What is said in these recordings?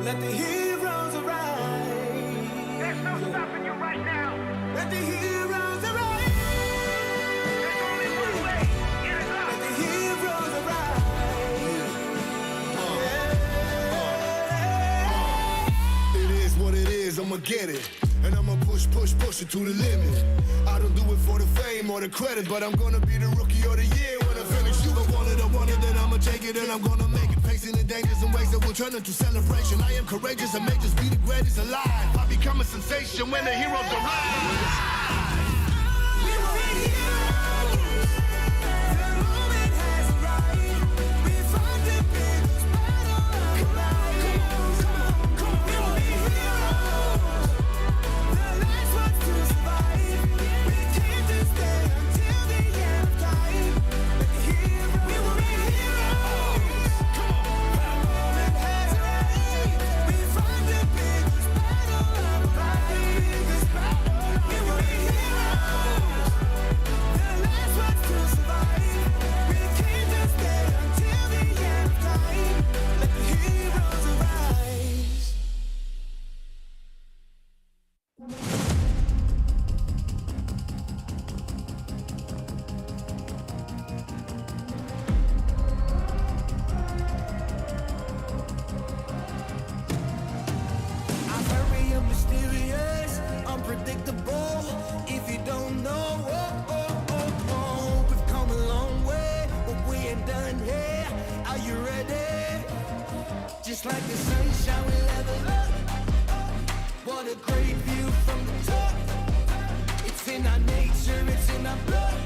Let the heroes arise. There's no stopping you right now. Let the heroes arise. There's only one way. It is up. Let the heroes arise. It is what it is, I'ma get it. And I'ma push it to the limit. I don't do it for the fame or the credit, but I'm gonna be the rookie of the year when I finish. You don't want it, then I'ma take it and I'm gonna make it. Facing the dangers and ways that will turn into celebration. I am courageous and may just be the greatest alive. I become a sensation when the heroes arrive. We will be heroes. The moment has arrived. We fought the biggest battle of life. Come on, we will be heroes. The last ones to survive. We came to stay until the end of time. We will be heroes. Come on, the moment has arrived. We fought the biggest battle of life. We will be heroes. The last ones to survive. We came to stay until the end of time. Let the heroes arise. I'm very mysterious, unpredictable. If you don't know, we've come a long way, but we ain't done here. Are you ready? Just like the sunshine, we level up. What a great view from the top. It's in our nature, it's in our blood.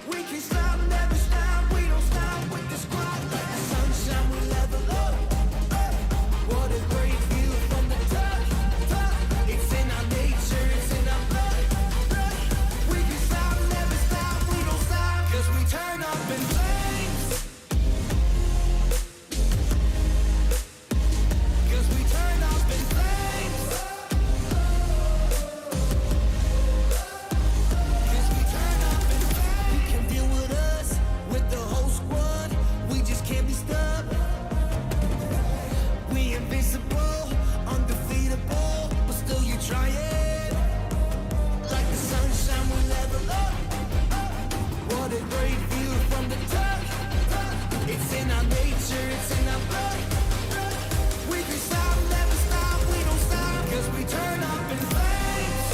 We can stop, never stop. We don't stop with the squad. Like the sunshine, we level up. What a great view from the top. It's in our nature, it's in our blood. We can stop, never stop. We don't stop, 'cause we turn up in flames. 'Cause we turn up in flames. 'Cause we turn up in flames. You can deal with us, with the whole squad. We just can't be stopped. We invincible, undefeatable, but still you try it. Like the sunshine, we level up. What a great view from the top. It's in our nature, it's in our blood. We can stop, never stop, we don't stop, 'cause we turn up in flames.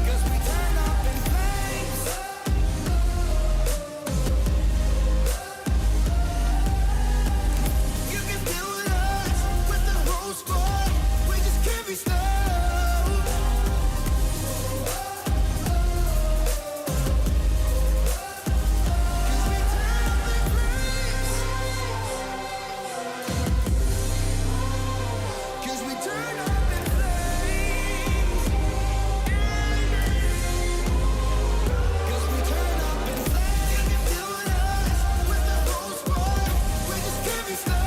'Cause we turn up in flames. You can deal with us, with the whole squad. We just can't be stopped. 'Cause we turn up in flames. 'Cause we turn up in flames. 'Cause we turn up in flames. You can deal with us, with the whole squad. We just can't be stopped.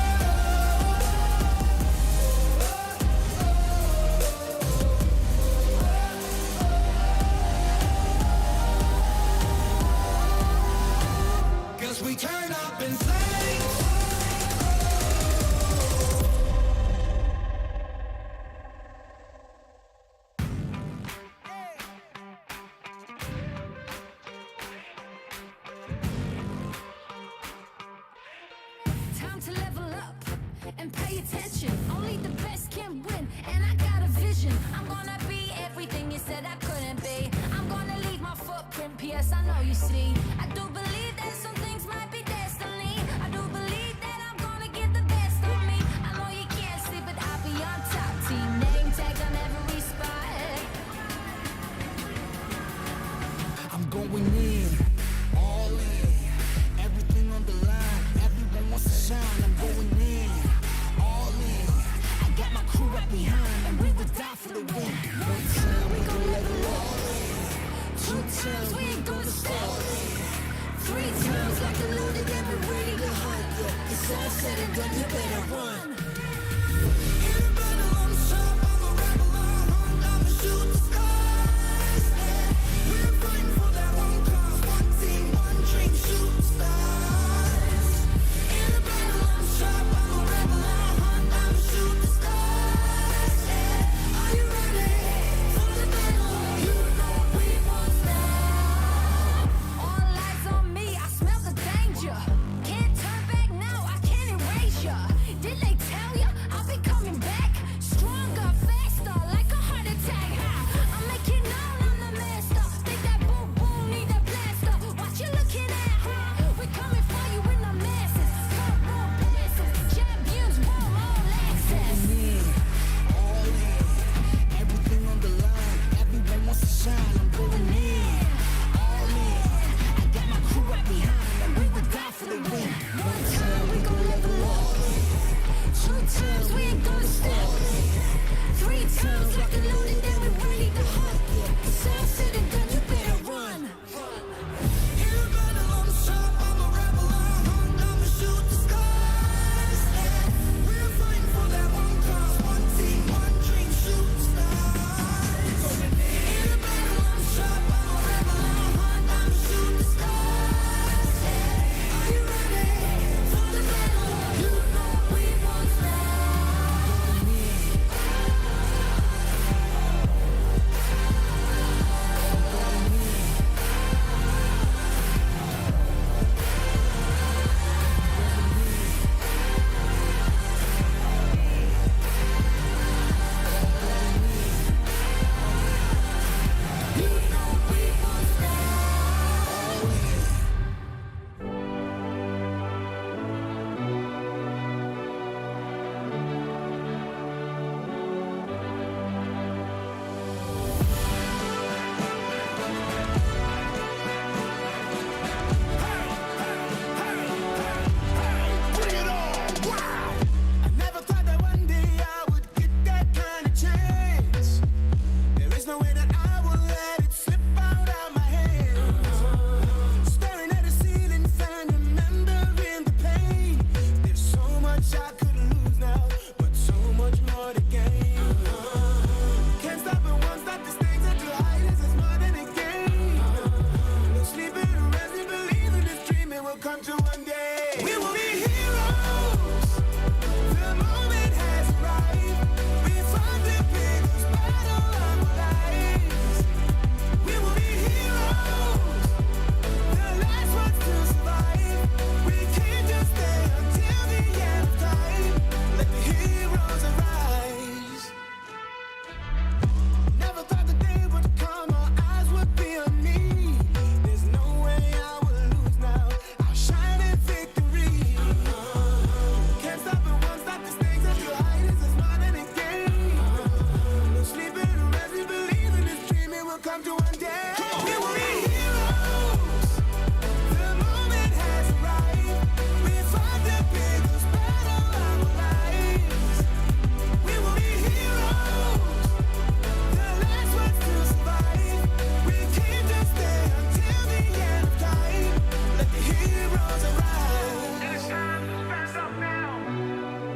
'Cause we turn up in flames. Time to level up and pay attention. Only the best can win, and I got a vision. I'm gonna be everything you said I couldn't be. I'm gonna leave my footprint, P.S. I know you see. I do believe that some things might be destiny. I do believe that I'm gonna get the best of me. I know you can't see, but I'll be on top. Team name tag on every spot. I'm going in, all in, everything on the line. Everyone wants to shine. I'm going in, all in. I got my crew right behind, and we will die for the win. One time we gon' level up. Two times we ain't gonna stop. Three times like a loaded and we're ready to hunt. It's all said and done, you better run. In the battle, I'm sharp, I'm a rebel, I'm a shoot the skies. We're fighting for that one cause, one team, one dream, shoot stars. In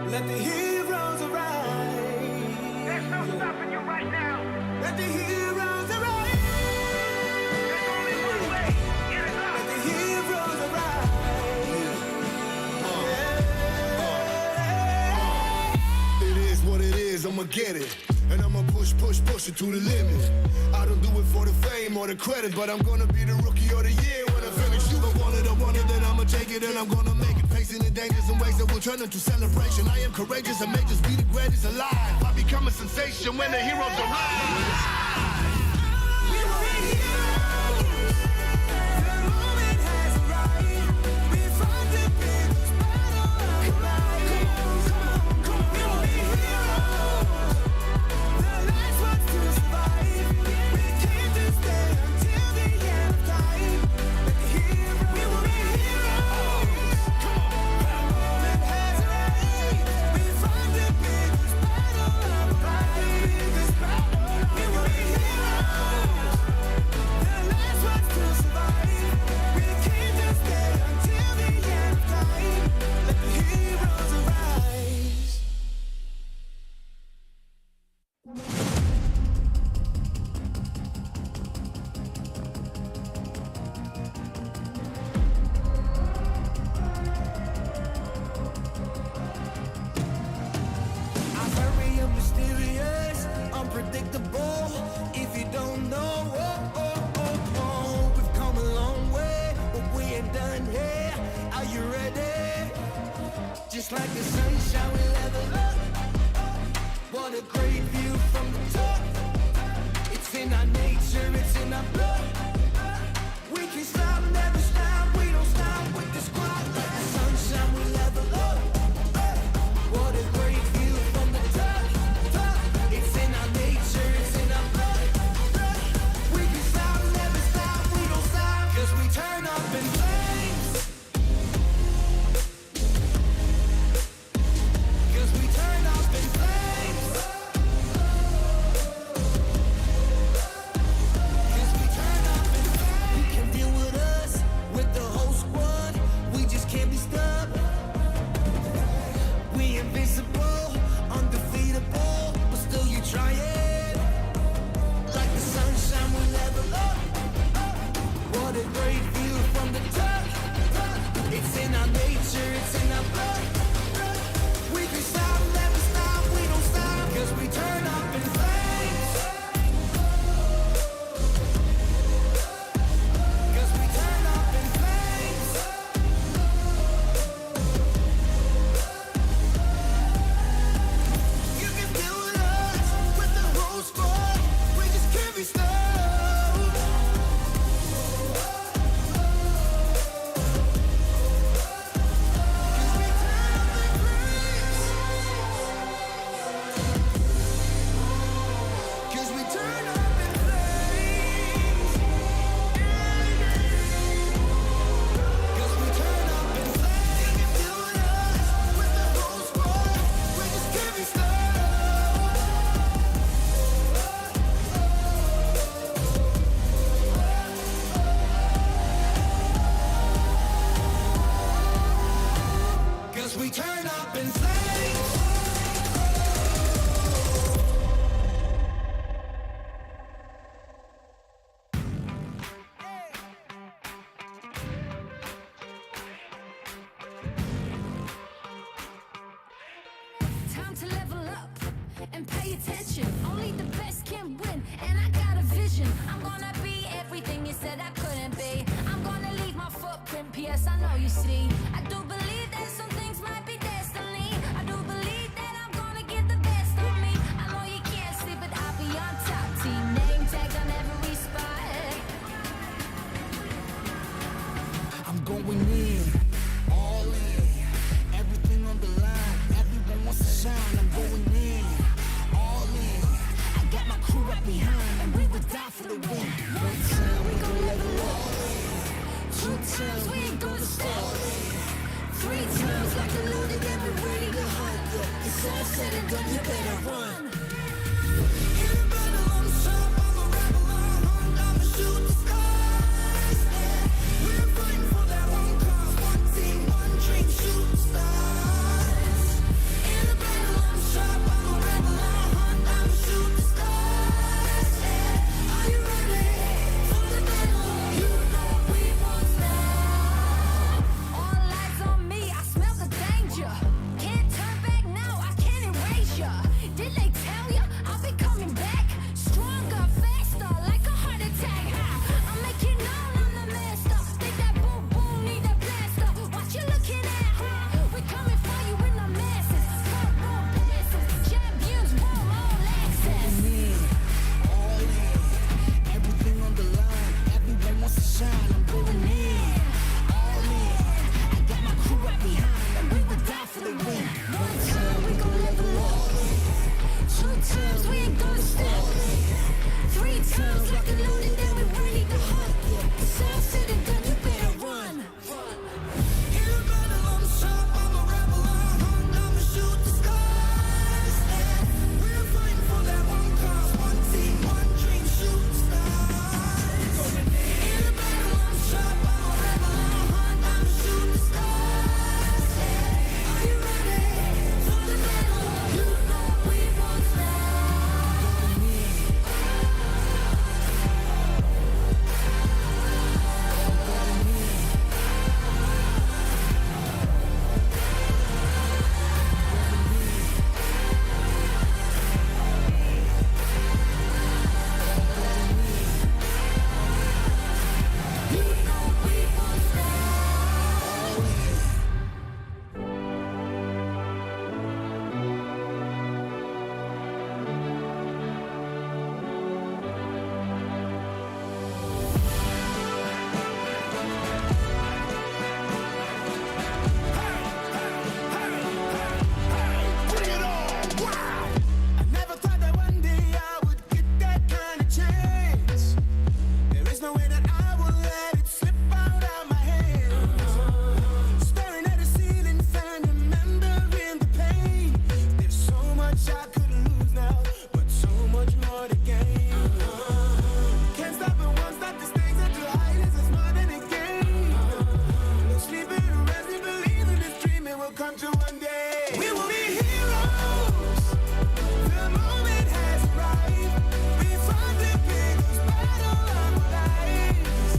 Let the heroes arise. There's no stopping you right now. Let the heroes arise. There's only one way. It is up. Let the heroes arise. It is what it is, I'ma get it. And I'ma push it to the limit. I don't do it for the fame or the credit, but I'm gonna be the rookie of the year when I finish. You don't want it, I want it, then I'ma take it and I'm gonna make it. Facing the dangers and ways that will turn into celebration. I am courageous and may just be the greatest alive. I become a sensation when the heroes arrive. We were heroes. The moment has arrived. We fought the biggest battle of life. Come on. We were heroes. The last ones to survive. We came to stay until the end of time. Let the heroes. We were heroes. Come on. The moment has arrived. We fought the biggest battle of life. We were heroes. The last ones to survive. We came to stay until the end of time. Let the heroes arise. I'm very mysterious, unpredictable. If you don't know, we've come a long way, but we ain't done here. Are you ready? Just like the sunshine, we level up. What a great view from the top. It's in our nature, it's in our blood. We can stop, never stop. We don't stop with the squad. Like the sunshine, we level up. What a great view from the top. It's in our nature, it's in our blood. We can stop, never stop. We don't stop, 'cause we turn up in flames. 'Cause we turn up in flames. 'Cause we turn up in flames. You can deal with us, with the whole squad. We just can't be stopped. We invincible, undefeatable, but still you try it. Like the sunshine, we level up. What a great view from the top. It's in our nature, it's in our blood. We can stop, never stop, we don't stop, 'cause we turn up in flames. 'Cause we turn up in flames. You can deal with us, with the whole squad. We just can't be stopped. 'Cause we turn up in flames. 'Cause we turn up in flames. 'Cause we turn up in flames. You can deal with us, with the whole squad. We just can't be stopped. 'Cause we turn up in flames. Time to level up and pay attention. Only the best can win, and I got a vision. I'm gonna be everything you said I couldn't be. I'm gonna leave my footprint. P.S. I know you see. I do believe that some things might be destiny. I do believe that I'm gonna get the best of me. I know you can't see, but I'll be on top. Team name tag on every spot. I'm going in, all in, everything on the line. Everyone wants to shine. I'm going in, all in. I got my crew up behind, and we would die for the win. One time we gon' level up. Two times we ain't gonna stop. Three times like a loaded and we're ready to hunt. It's all said and done, you better run. In the battle, I'm sharp, I'm a rebel, I'm a shoot the stars. Yeah. We're fighting for that one cause, one team, one dream, shoot the stars. In come to one day. We will be heroes. The moment has arrived. We fought the biggest battle of our lives.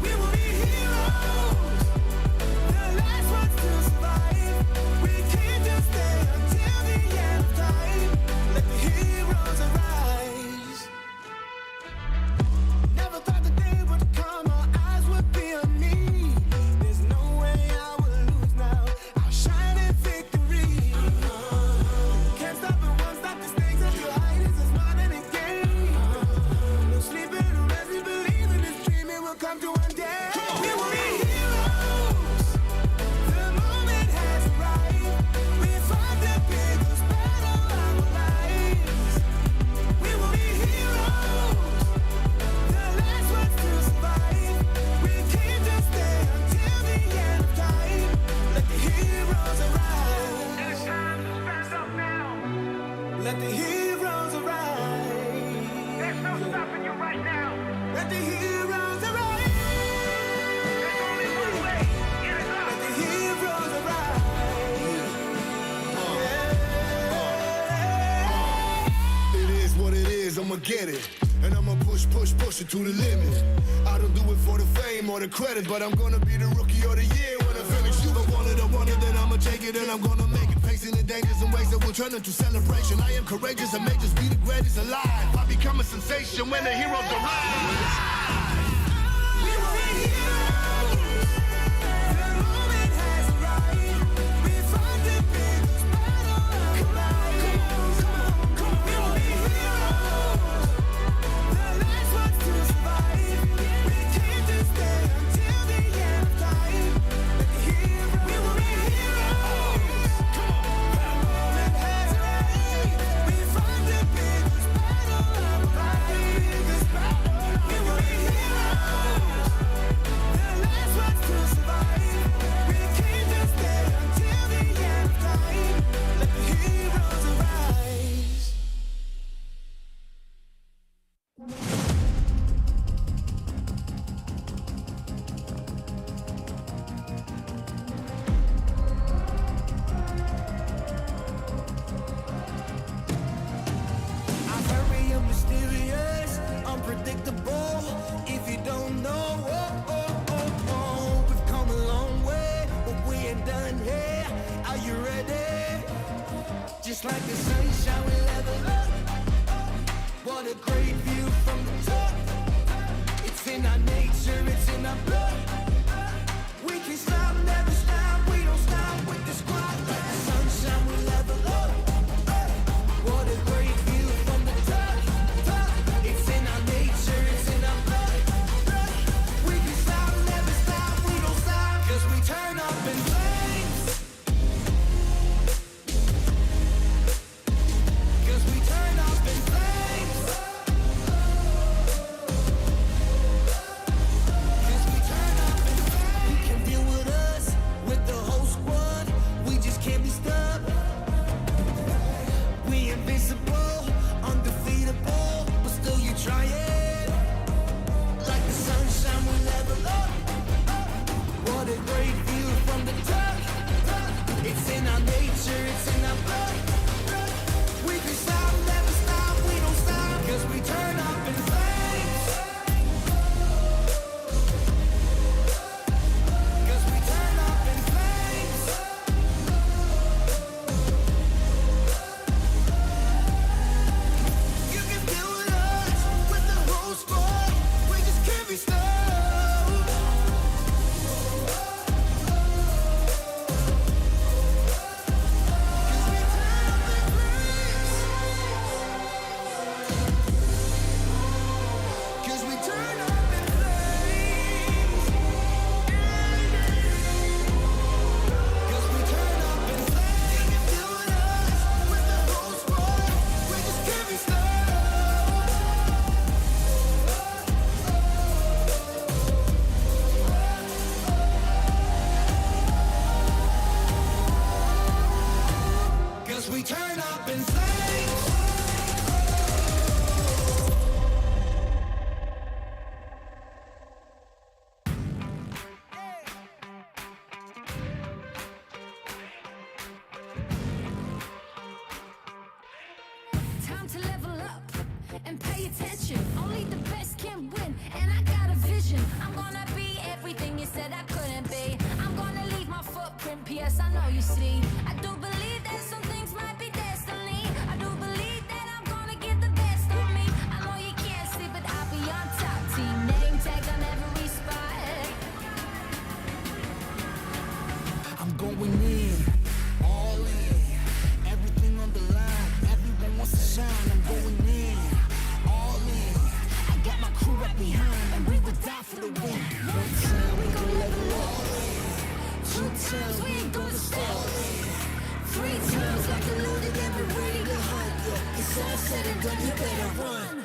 We will be heroes. The last ones to survive. We can't just stay until the end of time. Let the heroes arise. Never thought the day would come, our eyes would be on me. There's no way I will lose now. I'll shine in victory. Can't stop it, won't stop the stakes of your height. It's as more than a game. No sleeping or resting, believe in this dream, it will come to one day. We will be heroes. The moment has arrived. We fought the biggest battle of our lives. We will be heroes. The last ones to survive. We can't just stay until the end of time. Let the heroes arise. It's time to stand up now. Let the heroes arise. There's no stopping you right now. Let the heroes arise. There's only one way. It is Let up. the heroes arise. It is what it is, I'ma get it. And I'ma push it to the limit. I don't do it for the fame or the credit, but I'm gonna be the rookie of the year when I finish. You don't want it, I want it, then I'ma take it and I'm gonna make it. Facing the dangers and ways that will turn into celebration. I am courageous, I may just be the greatest alive. I become a sensation when the heroes arrive. We will be heroes. The moment has arrived. We fought the biggest battle of our lives. We will be heroes. The last ones to survive. We can't just stay until the end of time. Let the heroes. We will be heroes. The moment has arrived. We fought the biggest battle of our lives. We will be heroes. The last ones to survive. We can't just stay until the end of time. Let the heroes arise. I'm very mysterious, unpredictable. If you don't know, we've come a long way, but we ain't done here. Are you ready? Just like the sunshine, we level up. What a great view from the top. It's in our nature, it's in our blood. We can stop, never stop. We don't stop with the squad. Like the sunshine, we level up. What a great view from the top. It's in our nature, it's in our blood. We can stop, never stop. We don't stop, 'cause we turn up in flames. 'Cause we turn up in flames. 'Cause we turn up in flames. You can deal with us, with the whole squad. We just can't be stopped. We invincible, undefeatable, but still you try it. Like the sunshine, we level up. What a great view from the top. It's in our nature, it's in our blood. We can stop, never stop, we don't stop, 'cause we turn up in flames. 'Cause we turn up in flames. You can deal with us, with the whole squad. We just can't be stopped. 'Cause we turn up in flames. 'Cause we turn up in flames. 'Cause we turn up in flames. You can deal with us, with the whole squad. We just can't be stopped. 'Cause we turn up in flames. to level up and pay attention. Only the best can win, and I got a vision. I'm gonna be everything you said I couldn't be. I'm gonna leave my footprint, P.S. I know you see. I do believe that some things might be destiny. I do believe that I'm gonna get the best of me. I know you can't see, but I'll be on top. Team name tag on every spot. I'm going in, all in, everything on the line. Everyone wants to shine. I'm going in, all in. I got my crew right behind, and we will die for the win. One time we gon' level up, two times we ain't gonna stop, three times like a loaded and we're ready to hunt. Yeah, it's all said and done, you better run.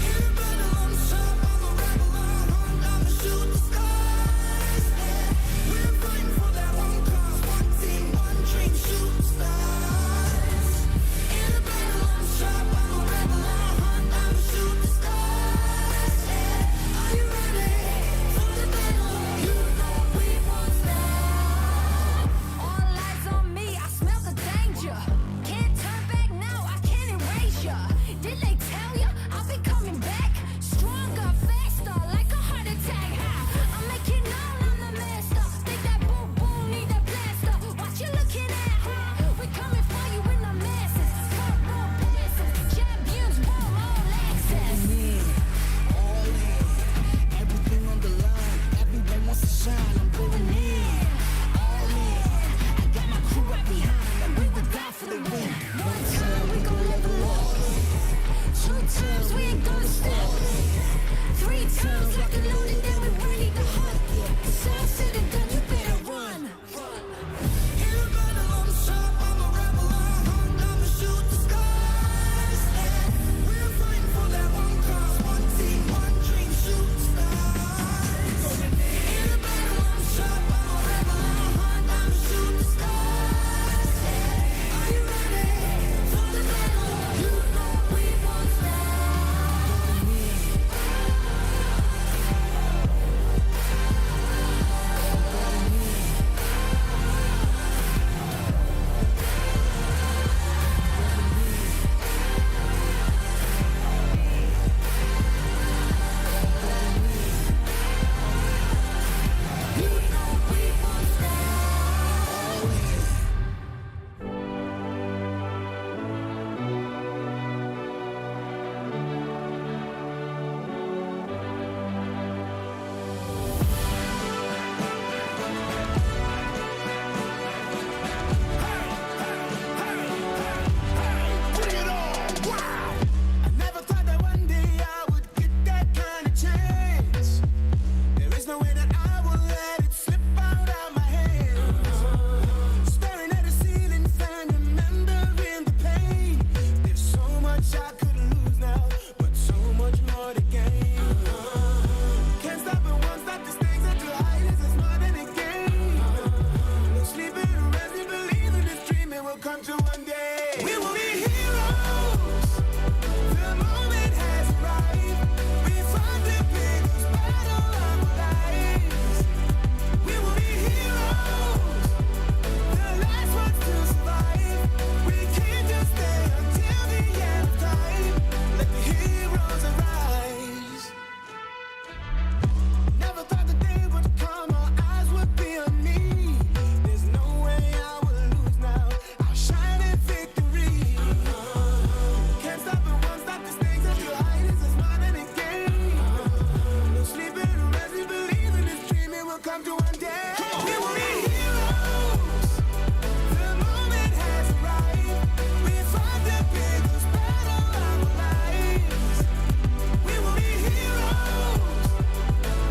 In the battle, I'm sharp, I'm a rebel, I'm hunt, I'ma shoot the stars. Yeah, we're fighting for that one cause, one team, one dream, shoot the stars. In the battle, I'm sharp, I'm a rebel, I'm hunt, I'ma shoot the stars. Yeah, are you ready for the battle? You know we won't stop. All eyes on me, I smell the danger. Can't turn back now, I can't erase ya. Did they tell ya I'll be coming back? Stronger, faster, like a heart attack. I'm making known I'm the master. Think that boom boom need a blaster. What you looking at, huh? We coming for you in the masses. Front row passes, champions want all access. In, all in, everything on the line. Everyone wants to shine. I'm going in, all in. I got my crew right behind, and we will die for the win. One time we gon' level up, two times we ain't gonna stop, three times like a loaded and we're ready to hunt. Yeah, it's all said and done, you better run. In the battle, I'm sharp, I'm a rebel, I'm hunt, I'ma shoot the stars. Yeah, we're fighting for that one cause, one team, one dream, shoot the stars. In the battle, I'm sharp, I'm a rebel, I'm hunt, I'ma shoot the stars. Yeah, are you ready for the battle? You know we won't stop. You know we won't stop. Bring it on! Wow! I never thought that one day I would get that kind of chance. There is no way that I will let it slip out of my hands. Staring at the ceiling fan, remembering the pain. There's so much I could lose now, but so much more to gain. Can't stop and won't stop the stakes are too high. This is more than a game. No sleeping or resting, believing this dream it will come true one day. We will be heroes. The moment has arrived. We fought the biggest battle of our lives. We will be heroes. The last ones to survive. We can't just stay until the end of time. Let the heroes arise. Never thought the day would come, our eyes would be on me. There's no way I will lose now. I'll shine in victory. Can't stop and won't stop the stakes are too high. This is more than a game. No sleeping or resting, believing this dream it will come to one day. We will be heroes. The moment has arrived. We fought the biggest battle of our lives. We will be heroes.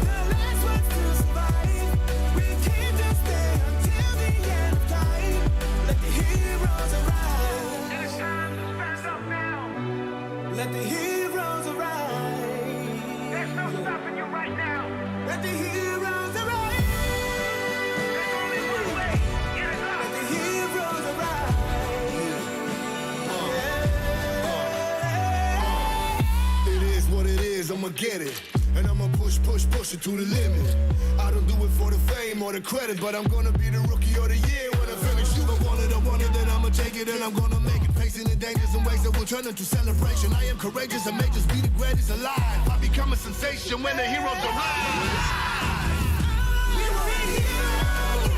The last ones to survive. We can't just stay until the end of time. Let the heroes arise. It's time to stand up now. Let the heroes arise. There's no stopping you right now. Let the heroes arise. There's only one way. Get it up. Let the heroes arise. It is what it is, I'ma get it. And I'ma push it to the limit. I don't do it for the fame or the credit, but I'm gonna be the rookie of the year when I finish. You I want it, then I'ma take it and I'm gonna make it. Pacing it dangers in ways that will turn into celebration. I am courageous and may just be the greatest alive. I become a sensation when the heroes arrive. We were heroes.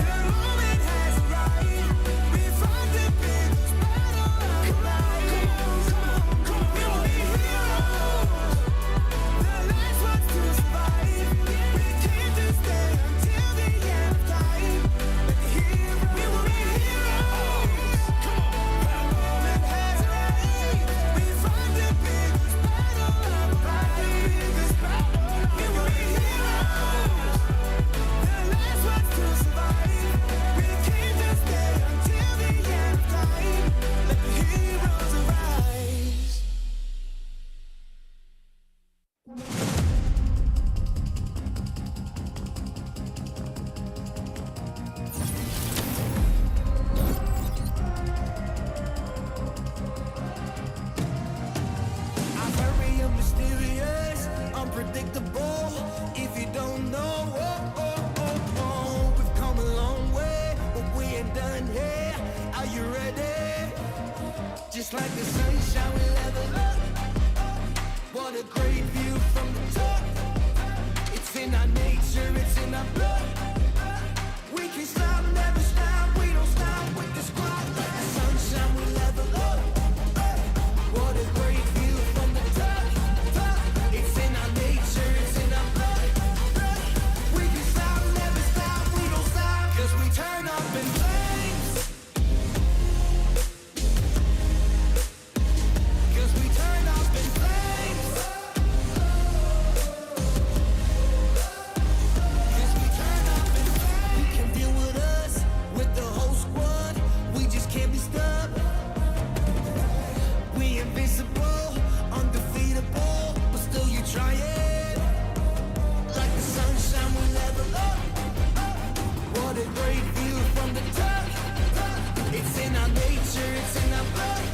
The moment has arrived. We fought the biggest battle of life. Come on. We were heroes. The last ones to survive. We came to stay until the end of time. Like the heroes. We were heroes. The moment has arrived. We fought the biggest battle of life. We were heroes. The last ones to survive. We came to stay until the end of time. Let the heroes arise. I'm very mysterious, unpredictable. If you don't know, we've come a long way, but we ain't done here. Are you ready? Just like the sunshine, we level up. What a great view from the top. It's in our nature, it's in our blood. We can stop, never stop. We don't stop with the squad. Like the sunshine, we level up. What a great view from the top. It's in our nature, it's in our blood. We can stop, never stop. We don't stop, 'cause we turn up in flames. 'Cause we turn up in flames. 'Cause we turn up in flames. You can deal with us, with the whole squad. We just can't be stopped. We invincible, undefeatable, but still you trying. Like the sunshine, we level up. What a great view from the top. It's in our nature, it's in our blood.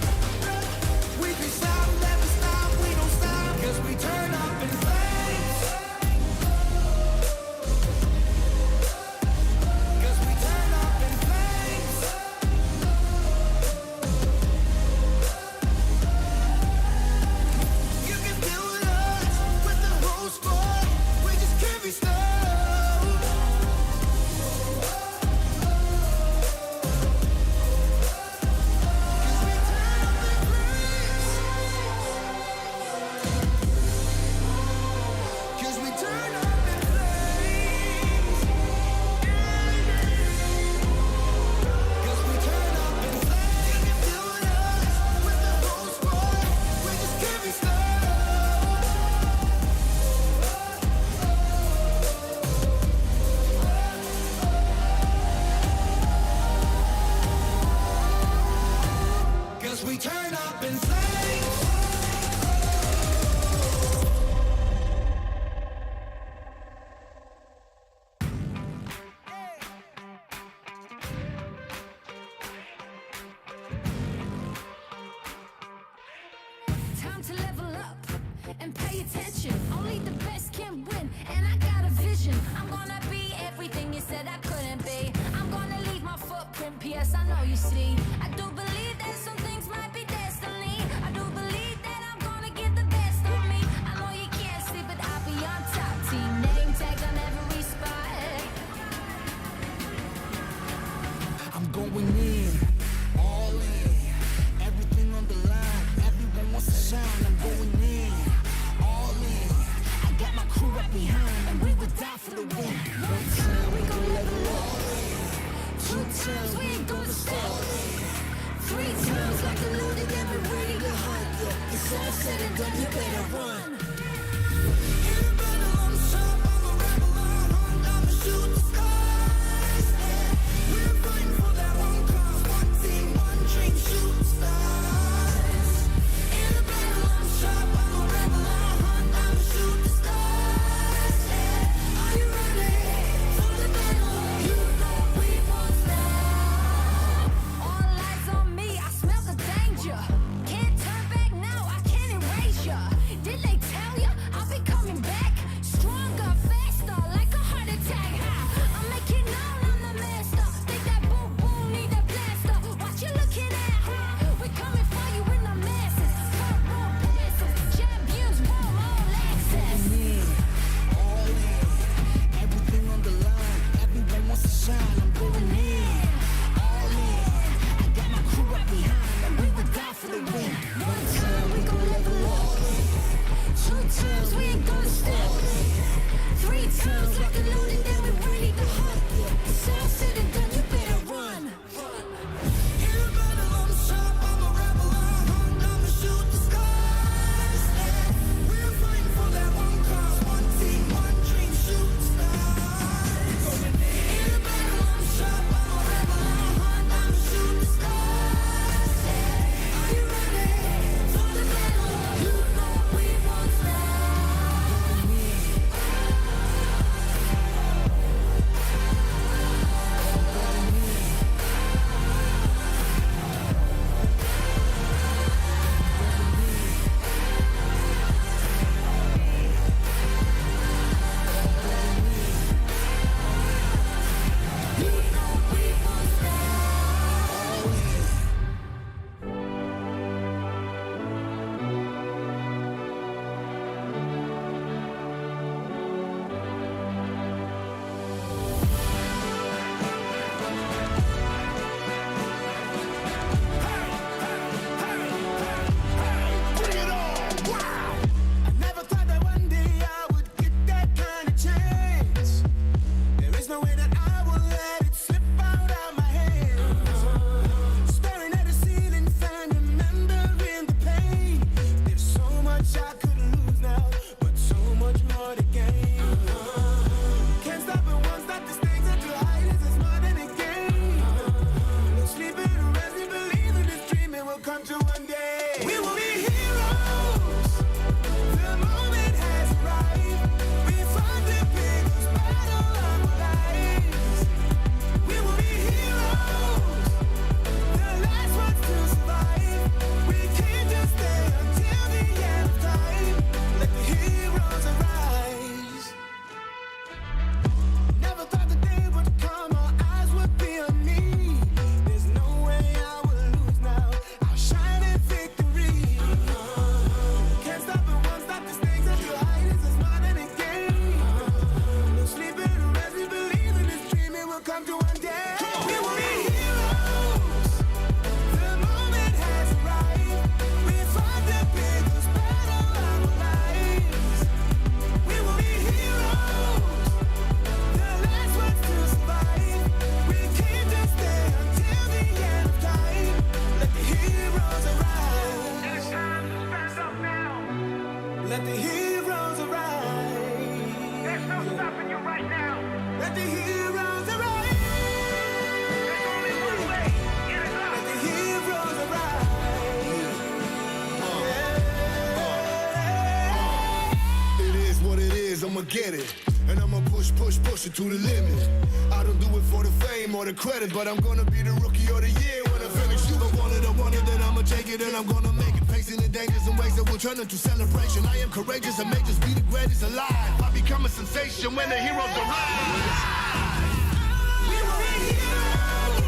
We can stop, never stop, we don't stop, 'cause we turn up in flames. 'Cause we turn up in flames. You can deal with us, with the whole squad. We just can't be stopped. 'Cause we turn up in flames. 'Cause we turn up in flames. You can deal with us, with the whole squad. We just can't be stopped. 'Cause we turn up in flames. Time to level up and pay attention. Only the best can win, and I got a vision. I'm gonna be everything you said I couldn't be. I'm gonna leave my footprint, P.S. I know you see. I do believe that some things might be destiny. I do believe that I'm gonna give the best of me. I know you can't see, but I'll be on top. Team name tag on every spot. I'm going in, all in, everything on the line. Everyone wants to shine. I'm going in, all in. I got my crew right behind, and we would die for the win. One time we gon' level up, 2 times we ain't gonna stop, 3 times like a loaded and we're ready to hunt. Yeah, it's all said and done, you better run. In a battle, I'm sharp, I'm a rebel, I hunt, I'ma shoot the skies. Yeah, we're fighting for that one cause, one team, one dream, shoot the stars. In a battle, I'm sharp, I'm a rebel, I hunt, I'ma shoot the stars. Yeah, are you ready for the battle? You know we won't stop. All eyes on me, I smell the danger. Can't turn back now, I can't erase ya. Did they tell ya I'll be coming back? Stronger, faster, like a heart attack. Ha! get it. And I'ma push it to the limit. I don't do it for the fame or the credit, but I'm gonna be the rookie of the year when I finish. You don't want it, then I'ma take it and I'm gonna make it. Facing the dangers and ways that will turn into celebration. I am courageous and may just be the greatest alive. I become a sensation when the heroes arrive. We were heroes.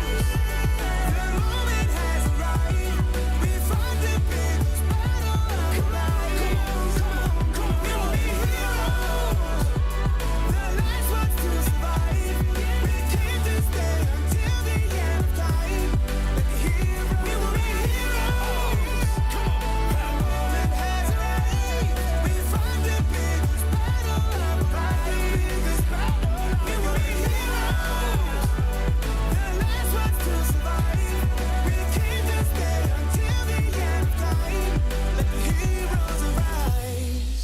The moment has arrived. We fight the biggest battle of life. Come on. We were heroes. The last ones to survive. We came to stay until the end of time. Like a hero. We were heroes. Come on. The moment has arrived. We fight the biggest battle of life. We were heroes. The last ones to survive. We came to stay until the end of time. Let the heroes arise.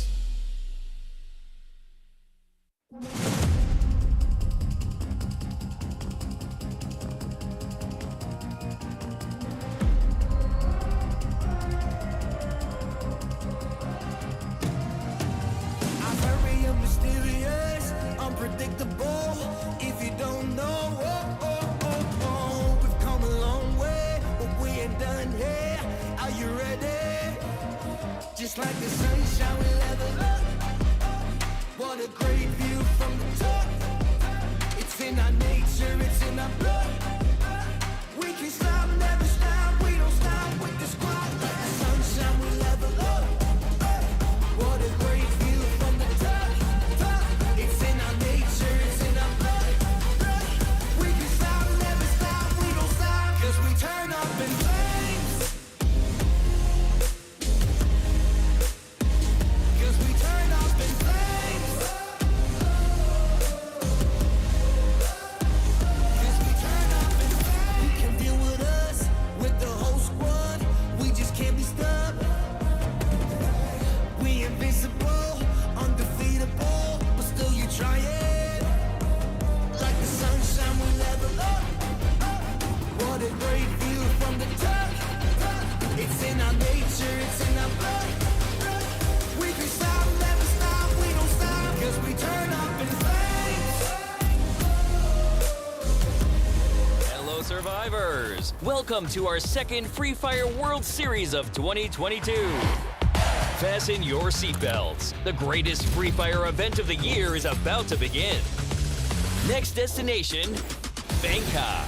I'm very mysterious, unpredictable. If you don't know, we've come a long way, but we ain't done here. Are you ready? Just like the sunshine, we level up. What a great view from the top. It's in our nature, it's in our blood. We can stop, never stop. We don't stop with the squad. Like the sunshine, we level up. What a great view from the top. It's in our nature, it's in our blood. We can stop, never stop. We don't stop, 'cause we turn up in flames. 'Cause we turn up in flames. 'Cause we turn up in flames. You can deal with us, with the whole squad. We just can't be stopped. We invincible, undefeatable, but still you try it. Like the sunshine, we level up. What a great view from the top. It's in our nature, it's in our blood. We can stop, never stop, we don't stop, 'cause we turn up in flames. Hello, survivors! Welcome to our second Free Fire World Series of 2022. Fasten your seatbelts. The greatest Free Fire event of the year is about to begin. Next destination, Bangkok.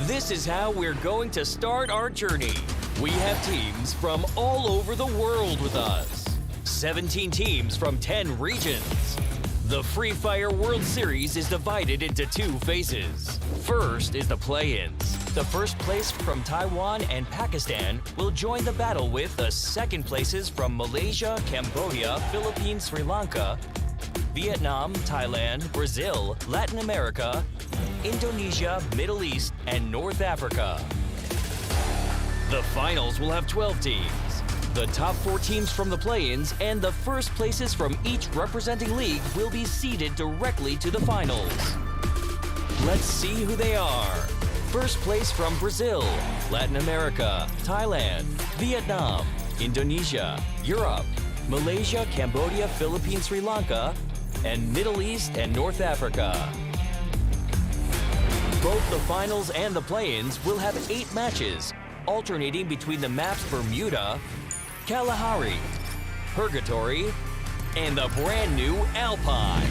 This is how we're going to start our journey. We have teams from all over the world with us. 17 teams from 10 regions. The Free Fire World Series is divided into two phases. First is the play-ins. The first place from Taiwan and Pakistan will join the battle with the second places from Malaysia, Cambodia, Philippines, Sri Lanka, Vietnam, Thailand, Brazil, Latin America, Indonesia, Middle East, and North Africa. The finals will have 12 teams. The top 4 teams from the play-ins and the first places from each representing league will be seeded directly to the finals. Let's see who they are. First place from Brazil, Latin America, Thailand, Vietnam, Indonesia, Europe, Malaysia, Cambodia, Philippines, Sri Lanka, and Middle East and North Africa. Both the finals and the play-ins will have 8 matches, alternating between the maps Bermuda, Kalahari, Purgatory, and the brand new Alpine.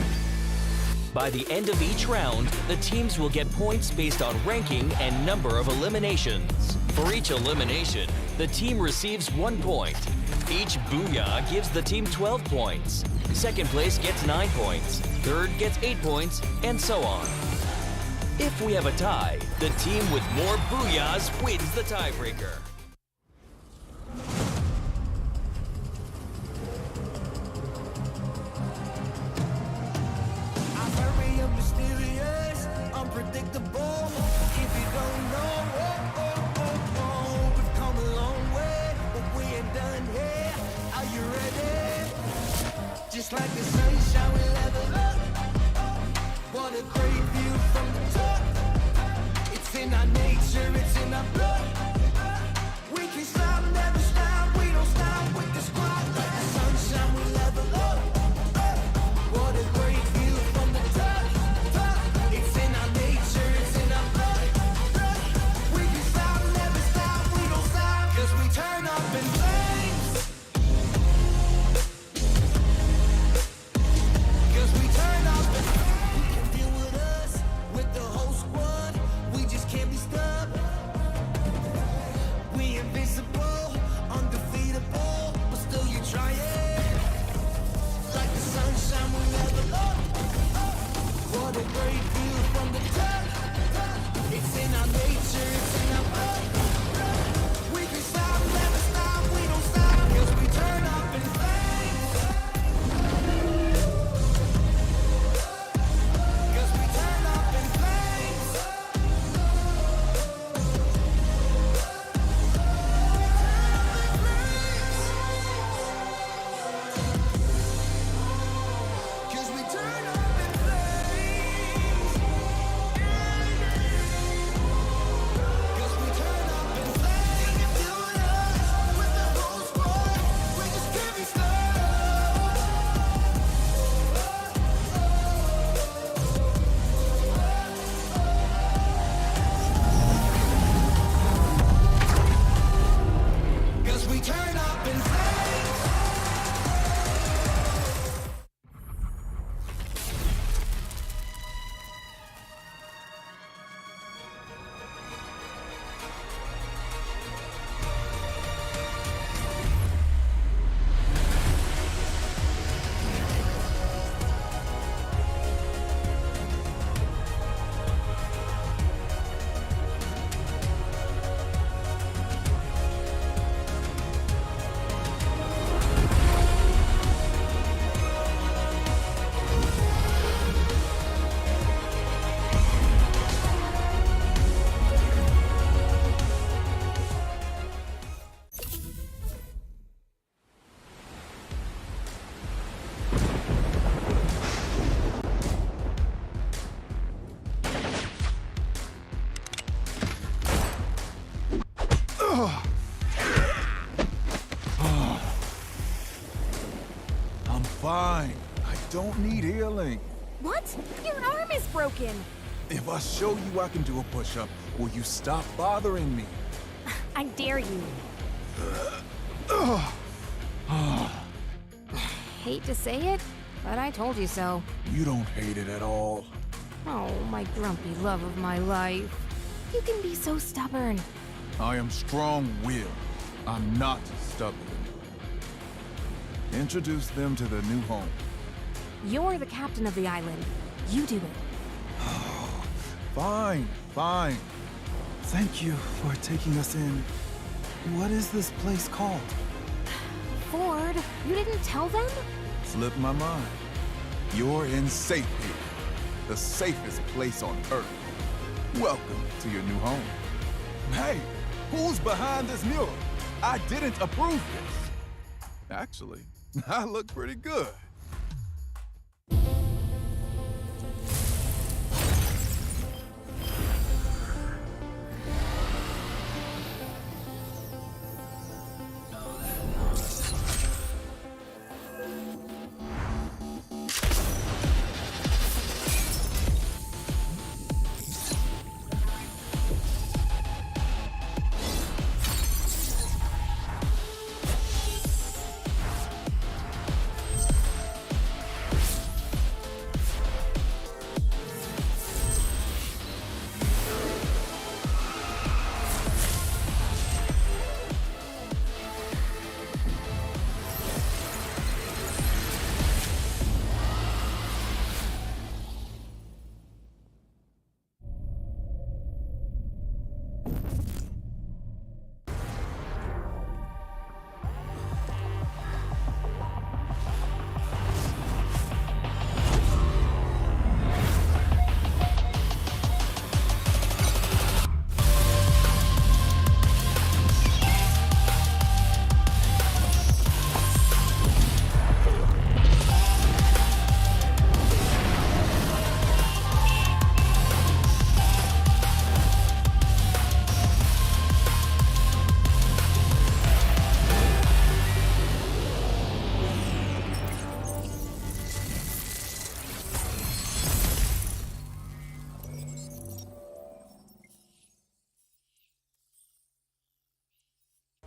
By the end of each round, the teams will get points based on ranking and number of eliminations. For each elimination, the team receives 1 point. Each booyah gives the team 12 points. Second place gets 9 points. Third gets 8 points, and so on. If we have a tie, the team with more booyahs wins the tiebreaker. I'm very mysterious, unpredictable. If you don't know, we've come a long way, but we ain't done here. Are you ready? Just like the sunshine, we level up. What a great view from the top. It's in our nature, it's in our blood. We can stop, never stop, we don't stop with the squad. Like the sunshine, we level up. What a pressure, it's enough. We can stop, never stop, we don't stop, 'cause we turn up in flames. 'Cause we turn up in flames. Cause we turn up in flames. Cause we turn up in flames. You do us with the whole squad. We just can't be stopped. Cause we turn up in flames. I'm fine. I don't need healing. What? Your arm is broken. If I show you I can do a push-up, will you stop bothering me? I dare you. Hate to say it, but I told you so. You don't hate it at all. Oh, my grumpy love of my life. You can be so stubborn. I am strong-willed. I'm not stubborn. Introduce them to the new home. You're the captain of the island. You do it. Fine, fine. Thank you for taking us in. What is this place called? Ford, you didn't tell them? Slipped my mind. You're in safe here. The safest place on Earth. Welcome to your new home. Hey, who's behind this mural? I didn't approve this. Actually, I look pretty good.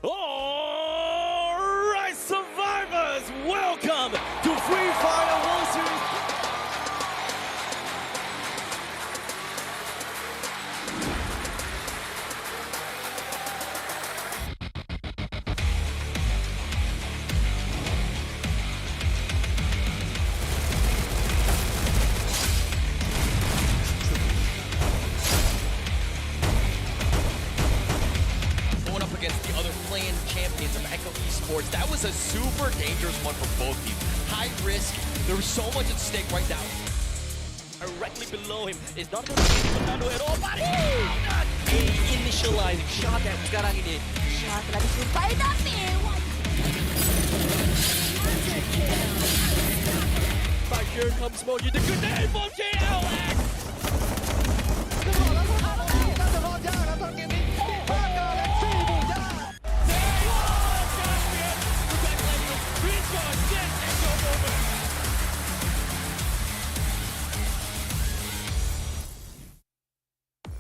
All right, survivors, welcome to Free Fire World Series. play-in champions of Echo Esports. That was a super dangerous one for both teams. High risk. There was so much at stake right now. Directly below him. It's not going to be Fernando at all, but initializing shot dan sekarang ini. Shot telah disupai tapi But here comes Moji, the good name from JLX!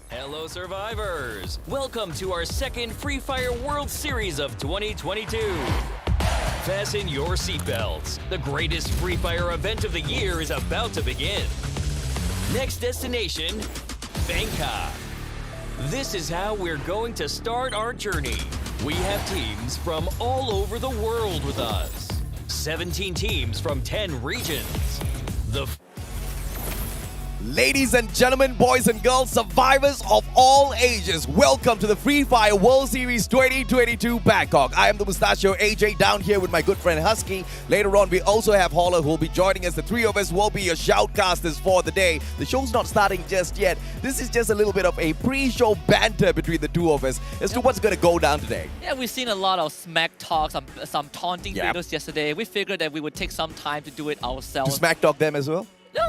Hello, survivors! Welcome to our second Free Fire World Series of 2022. Fasten your seatbelts. The greatest Free Fire event of the year is about to begin. Next destination, Bangkok. This is how we're going to start our journey. We have teams from all over the world with us. 17 teams from 10 regions. Ladies and gentlemen, boys and girls, survivors of all ages, welcome to the Free Fire World Series 2022 Bangkok. I am the Mustachio AJ down here with my good friend Husky. Later on, we also have Holler who will be joining us. The three of us will be your shoutcasters for the day. The show's not starting just yet. This is just a little bit of a pre-show banter between the two of us as to what's going to go down today. Yeah, we've seen a lot of smack talk, some taunting videos yesterday. We figured that we would take some time to do it To ourselves. smack talk them as well? No,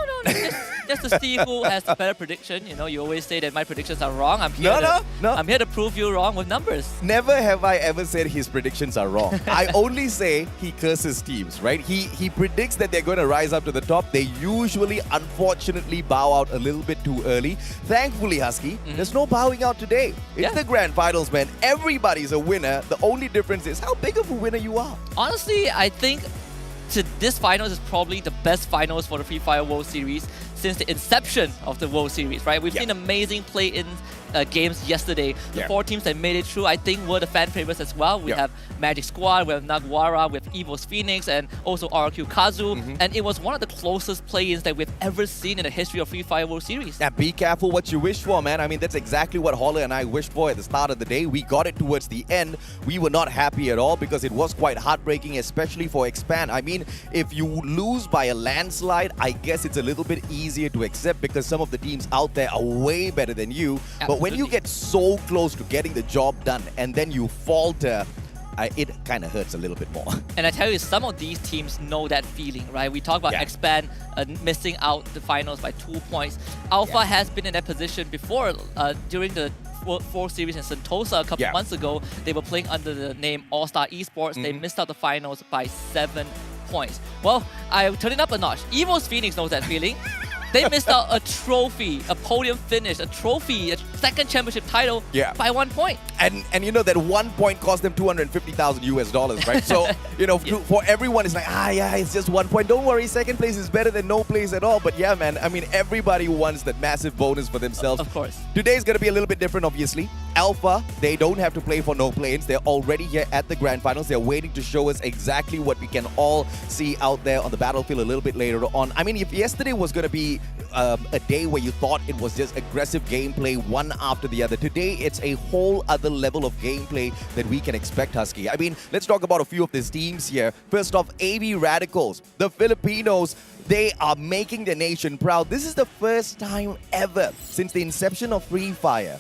just to see who has the better prediction. You know, you always say that my predictions are wrong. I'm here to prove you wrong with numbers. Never have I ever said his predictions are wrong. I only say he curses teams, right? He predicts that they're going to rise up to the top. They usually, unfortunately, bow out a little bit too early. Thankfully, Husky, there's no bowing out today. It's the grand finals, man. Everybody's a winner. The only difference is how big of a winner you are. Honestly, I think this finals is probably the best finals for the Free Fire World Series since the inception of the World Series, right? We've seen amazing play-in games yesterday. The four teams that made it through, I think, were the fan favorites as well. We have Magic Squad, we have Nagwara, we have Evo's Phoenix, and also RQ Kazu. And it was one of the closest play-ins that we've ever seen in the history of Free Fire World Series. Yeah, be careful what you wish for, man. I mean, that's exactly what Holler and I wished for at the start of the day. We got it towards the end. We were not happy at all because it was quite heartbreaking, especially for Expand. I mean, if you lose by a landslide, I guess it's a little bit easier to accept because some of the teams out there are way better than you. But when you get so close to getting the job done and then you falter, it kind of hurts a little bit more. And I tell you, some of these teams know that feeling, right? We talk about Expand missing out the finals by 2 points. Alpha has been in that position before during the 4 series in Sentosa a couple months ago. They were playing under the name All-Star Esports. They missed out the finals by 7 points. Well, I turn it up a notch. Evo's Phoenix knows that feeling. They missed out a trophy, a podium finish, a trophy, a second championship title by 1 point. And you know that 1 point cost them $250,000, right? So, you know, for everyone, it's like, it's just 1 point. Don't worry, second place is better than no place at all. But yeah, man, I mean, everybody wants that massive bonus for themselves. Of course. Today's going to be a little bit different, obviously. Alpha, they don't have to play for no play-ins. They're already here at the grand finals. They're waiting to show us exactly what we can all see out there on the battlefield a little bit later on. I mean, if yesterday was going to be a day where you thought it was just aggressive gameplay one after the other, today it's a whole other level of gameplay that we can expect, Husky. I mean, let's talk about a few of these teams here. First off, AV Radicals, the Filipinos. They are making the nation proud. This is the first time ever since the inception of Free Fire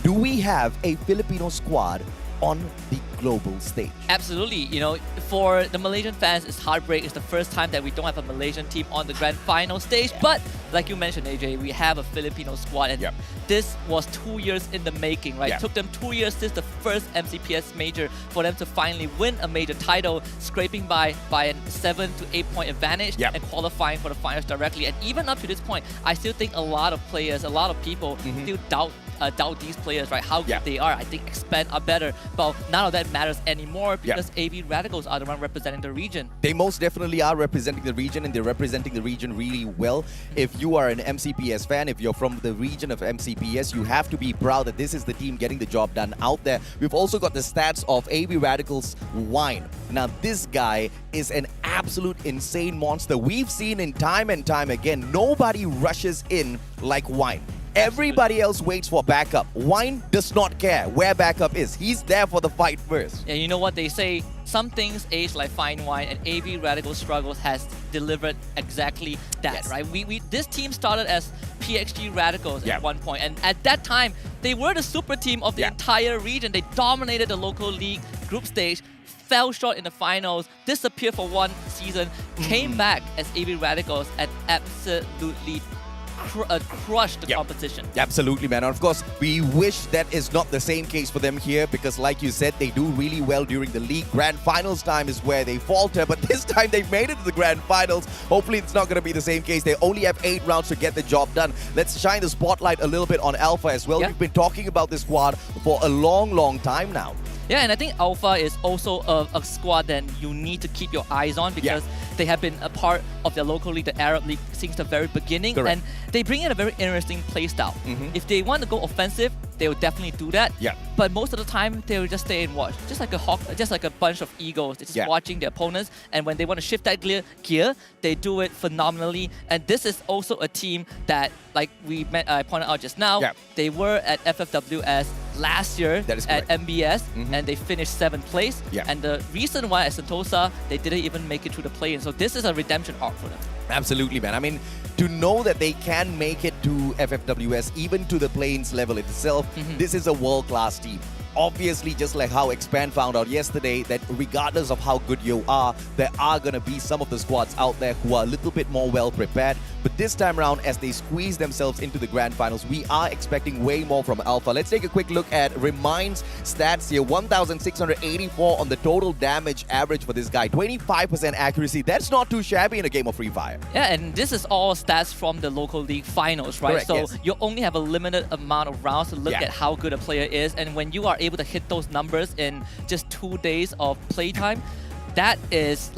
do we have a Filipino squad on the global stage. Absolutely. You know, for the Malaysian fans, it's heartbreak. It's the first time that we don't have a Malaysian team on the grand final stage. But like you mentioned, AJ, we have a Filipino squad. And this was 2 years in the making, right? It took them 2 years since the first MCPS major for them to finally win a major title, scraping by a 7 to 8 point advantage and qualifying for the finals directly. And even up to this point, I still think a lot of players, a lot of people still doubt these players, right? How good they are. I think Expand are better. But none of that matters anymore because AV Radicals are the one representing the region. They most definitely are representing the region, and they're representing the region really well. If you are an MCPS fan, if you're from the region of MCPS, you have to be proud that this is the team getting the job done out there. We've also got the stats of AV Radicals Wine. Now, this guy is an absolute insane monster. We've seen in time and time again, nobody rushes in like Wine. Everybody else waits for backup. Wine does not care where backup is. He's there for the fight first. Yeah, you know what they say? Some things age like fine wine, and AB Radical Struggles has delivered exactly that, Yes. right? This team started as PXG Radicals Yeah. at one point, and at that time, they were the super team of the Yeah. entire region. They dominated the local league group stage, fell short in the finals, disappeared for one season, came back as AB Radicals, and absolutely crushed the competition. Absolutely, man. And of course, we wish that is not the same case for them here because, like you said, they do really well during the league. Grand finals time is where they falter, but this time they made it to the grand finals. Hopefully, it's not going to be the same case. They only have 8 rounds to get the job done. Let's shine the spotlight a little bit on Alpha as well. Yeah. We've been talking about this squad for a long, long time now. Yeah, and I think Alpha is also a squad that you need to keep your eyes on because they have been a part of the local league, the Arab League, since the very beginning. Correct. And they bring in a very interesting playstyle. If they want to go offensive, they will definitely do that. Yeah. But most of the time, they will just stay and watch. Just like a hawk, just like a bunch of eagles. They're just watching their opponents. And when they want to shift that gear, they do it phenomenally. And this is also a team that, like I pointed out just now, they were at FFWS last year That is at correct. MBS, and they finished 7th place. Yeah. And the reason why at Sentosa, they didn't even make it to the play-in. So this is a redemption arc for them. Absolutely, man. I mean, to know that they can make it to FFWS, even to the plains level itself, this is a world-class team. Obviously, just like how Expand found out yesterday, that regardless of how good you are, there are going to be some of the squads out there who are a little bit more well-prepared. But this time around, as they squeeze themselves into the grand finals, we are expecting way more from Alpha. Let's take a quick look at Remind's stats here. 1,684 on the total damage average for this guy. 25% accuracy. That's not too shabby in a game of Free Fire. Yeah, and this is all stats from the local league finals, right? Correct, so yes. you only have a limited amount of rounds to look at how good a player is. And when you are able to hit those numbers in just 2 days of playtime, that is,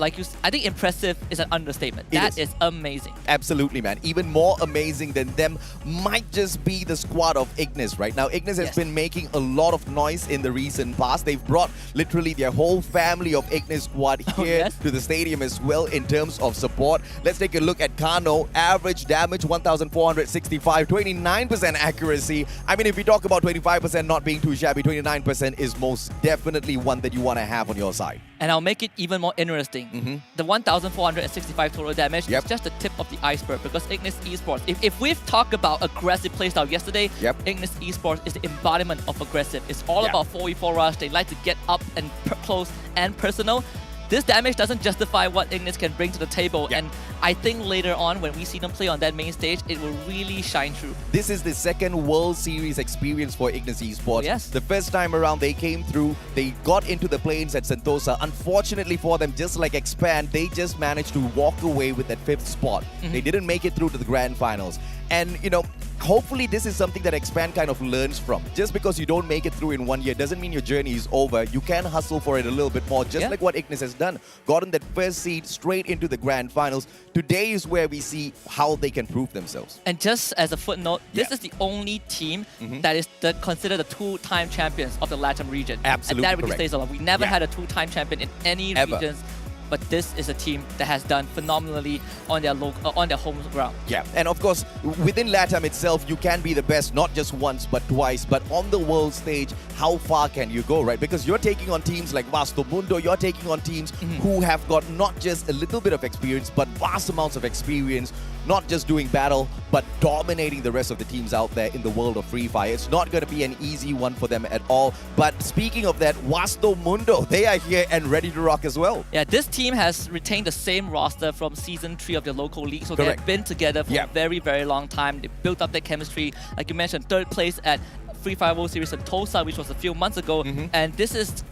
I think impressive is an understatement. That is amazing. Absolutely, man. Even more amazing than them might just be the squad of Ignis right now. Ignis has been making a lot of noise in the recent past. They've brought literally their whole family of Ignis squad here to the stadium as well in terms of support. Let's take a look at Kano. Average damage 1,465, 29% accuracy. I mean, if we talk about 25% not being too shabby, 29% is most definitely one that you want to have on your side. And I'll make it even more interesting. The 1,465 total damage is just the tip of the iceberg because Ignis Esports, if we've talked about aggressive playstyle yesterday, Ignis Esports is the embodiment of aggressive. It's all about 4v4 rush. They like to get up and close and personal. This damage doesn't justify what Ignis can bring to the table, and I think later on when we see them play on that main stage, it will really shine through. This is the second World Series experience for Ignis Esports. Yes. The first time around, they came through, they got into the plains at Sentosa. Unfortunately for them, just like Expand, they just managed to walk away with that 5th spot. They didn't make it through to the grand finals. And, you know, hopefully this is something that Expand kind of learns from. Just because you don't make it through in 1 year doesn't mean your journey is over. You can hustle for it a little bit more, just like what Ignis has done. Gotten that first seed straight into the grand finals. Today is where we see how they can prove themselves. And just as a footnote, this is the only team that is considered the 2-time champions of the Latin region. Absolutely And that really correct. stays alone. We never had a 2-time champion in any regions. But this is a team that has done phenomenally on their home ground. Yeah, and of course, within LATAM itself, you can be the best not just once, but twice. But on the world stage, how far can you go, right? Because you're taking on teams like Vasto Mundo, you're taking on teams who have got not just a little bit of experience, but vast amounts of experience, not just doing battle, but dominating the rest of the teams out there in the world of Free Fire. It's not going to be an easy one for them at all. But speaking of that, Vasto Mundo, they are here and ready to rock as well. Yeah, this team has retained the same roster from Season 3 of the local league. So they've been together for a very, very long time. They built up their chemistry. Like you mentioned, 3rd place at Free Fire World Series Sentosa, which was a few months ago. And this is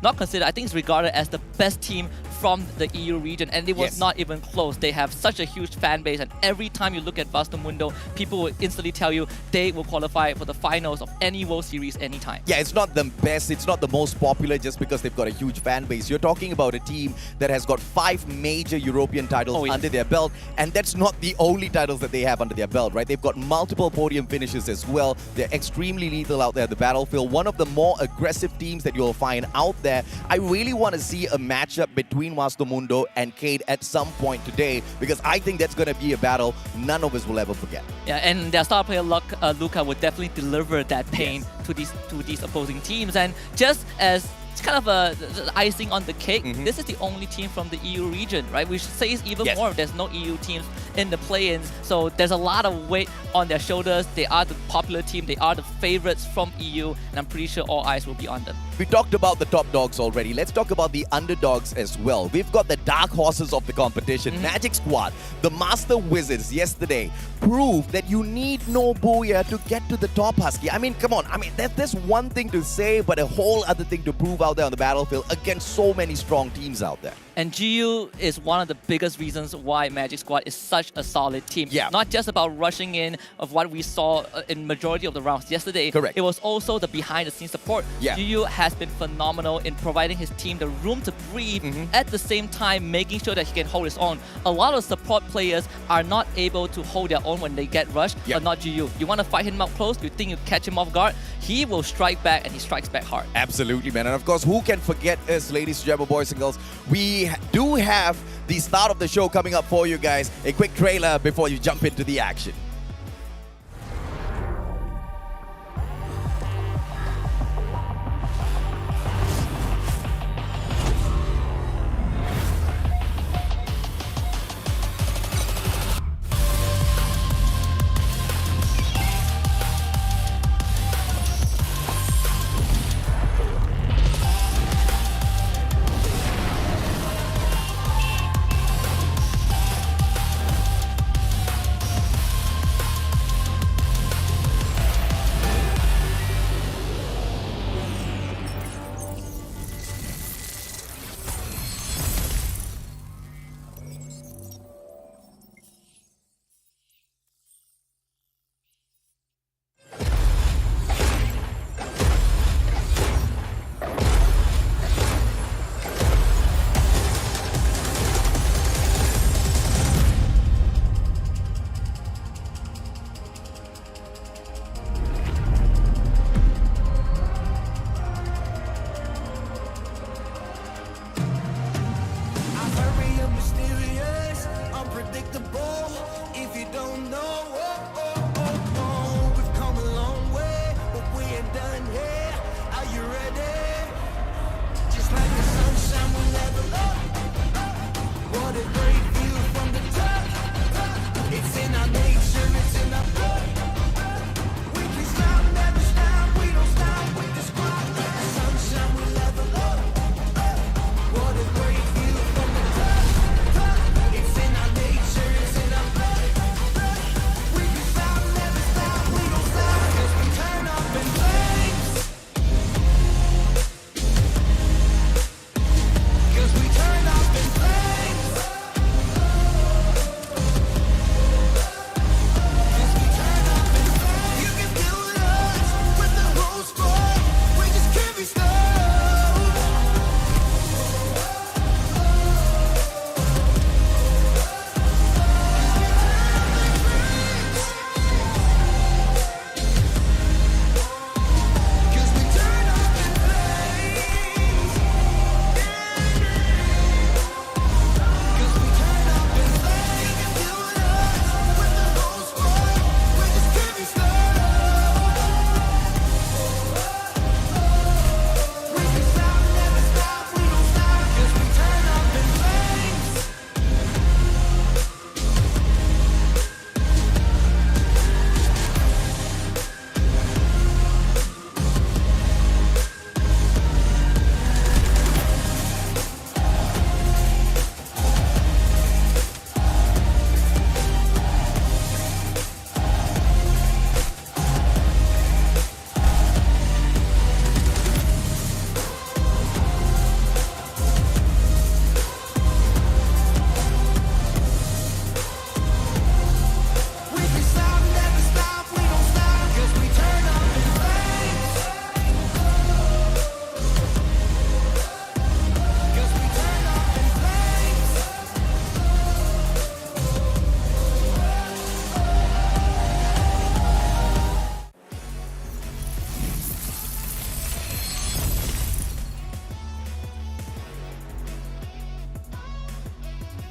not considered, I think it's regarded as the best team from the EU region. And it was not even close. They have such a huge fan base. And every time you look at Vasto Mundo, people will instantly tell you they will qualify for the finals of any World Series anytime. Yeah, it's not the best, it's not the most popular just because they've got a huge fan base. You're talking about a team that has got 5 major European titles under their belt, and that's not the only titles that they have under their belt, right? They've got multiple podium finishes as well. They're extremely lethal out there at the battlefield. One of the more aggressive teams that you'll find out there. I really want to see a matchup between between Master Mundo and Cade at some point today, because I think that's going to be a battle none of us will ever forget. Yeah, and their star player Luca would definitely deliver that pain to these opposing teams. And just as it's kind of the icing on the cake, this is the only team from the EU region, right? Which says even more. There's no EU teams in the play-ins, so there's a lot of weight on their shoulders. They are the popular team. They are the favorites from EU, and I'm pretty sure all eyes will be on them. We talked about the top dogs already. Let's talk about the underdogs as well. We've got the dark horses of the competition. Magic Squad, the Master Wizards yesterday proved that you need no Booyah to get to the top, Husky. I mean, come on. I mean, there's one thing to say, but a whole other thing to prove out there on the battlefield against so many strong teams out there. And GU is one of the biggest reasons why Magic Squad is such a solid team. Yeah. Not just about rushing in of what we saw in majority of the rounds yesterday. Correct. It was also the behind-the-scenes support. Yeah. GU has been phenomenal in providing his team the room to breathe, at the same time making sure that he can hold his own. A lot of support players are not able to hold their own when they get rushed, but not GU. You want to fight him up close, you think you catch him off guard, he will strike back, and he strikes back hard. Absolutely, man. And of course, who can forget us, ladies and gentlemen, boys and girls? We do have the start of the show coming up for you guys. A quick trailer before you jump into the action.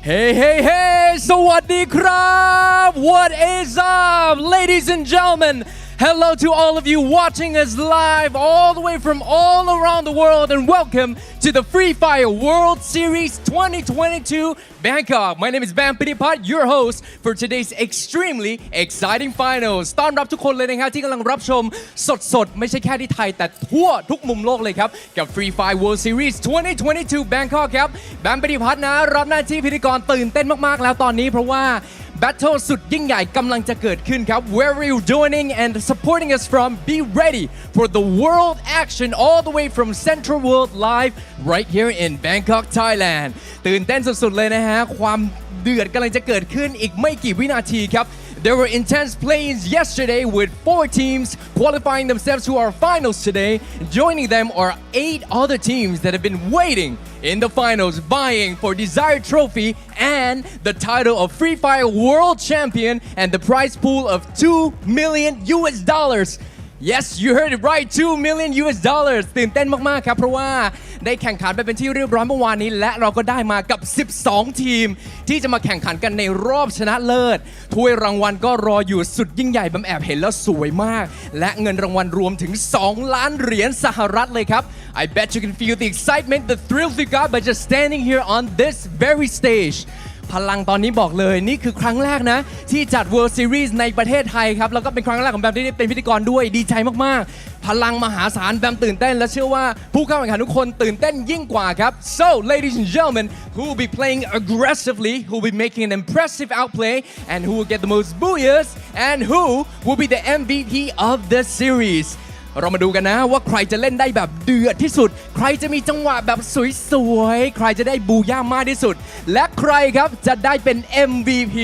Hey, hey, hey! สวัสดีครับ What is up, ladies and gentlemen? Hello to all of you watching us live all the way from all around the world and welcome to the Free Fire World Series 2022 Bangkok. My name is Bam Pitipat, your host for today's extremely exciting finals. ต้อนรับทุกคนเลยนะครับที่กำลังรับชมสดๆไม่ใช่แค่ที่ไทยแต่ทั่วทุกมุมโลกเลยครับกับ Free Fire World Series 2022 Bangkok ครับแบมปฏิพัฒน์นะรับหน้าที่พิธีกรตื่นเต้นมากๆแล้วตอนนี้เพราะว่าBattle สุดยิ่งใหญ่กำลังจะเกิดขึ้นครับ Wherever you're joining and supporting us from, be ready for the world action all the way from Central World Live right here in Bangkok, Thailand ตื่นเต้นสุดๆเลยนะฮะความเดือดกำลังจะเกิดขึ้นอีกไม่กี่วินาทีครับ There were intense play-ins yesterday with 4 teams qualifying themselves to our finals today. Joining them are 8 other teams that have been waiting in the finals, vying for desired trophy and the title of Free Fire World Champion and the prize pool of $2 million. Yes, you heard it right, $2 million. ตื่นเต้นมากๆครับเพราะว่าได้แข่งขันไปเป็นที่เรียบร้อยเมื่อวานนี้และเราก็ได้มากับ 12 ทีมที่จะมาแข่งขันกันในรอบชนะเลิศถ้วยรางวัลก็รออยู่สุดยิ่งใหญ่บำแอบเห็นแล้วสวยมากและเงินรางวัลรวมถึง2 ล้านเหรียญสหรัฐเลยครับ I bet you can feel the excitement, the thrills we got by just standing here on this very stageพลังตอนนี้บอกเลยนี่คือครั้งแรกนะที่จัด World Series ในประเทศไทยครับแล้วก็เป็นครั้งแรกของแบมที่ได้เป็นพิธีกรด้วยดีใจมากๆพลังมหาศาลแบมตื่นเต้นและเชื่อว่าผู้เข้าแข่งขันทุกคนตื่นเต้นยิ่งกว่าครับ So ladies and gentlemen who will be playing aggressively who will be making an impressive outplay and who will get the most booyahs and who will be the MVP of the seriesเรามาดูกันนะว่าใครจะเล่นได้แบบเดือดที่สุดใครจะมีจังหวะแบบสวยๆใครจะได้บูย่ามากที่สุดและใครครับจะได้เป็น MVP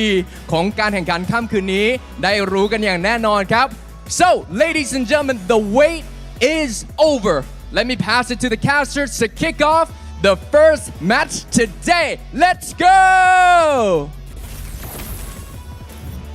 ของการแข่งขันค่ำคืนนี้ได้รู้กันอย่างแน่นอนครับ So ladies and gentlemen the wait is over let me pass it to the casters to kick off the first match today let's go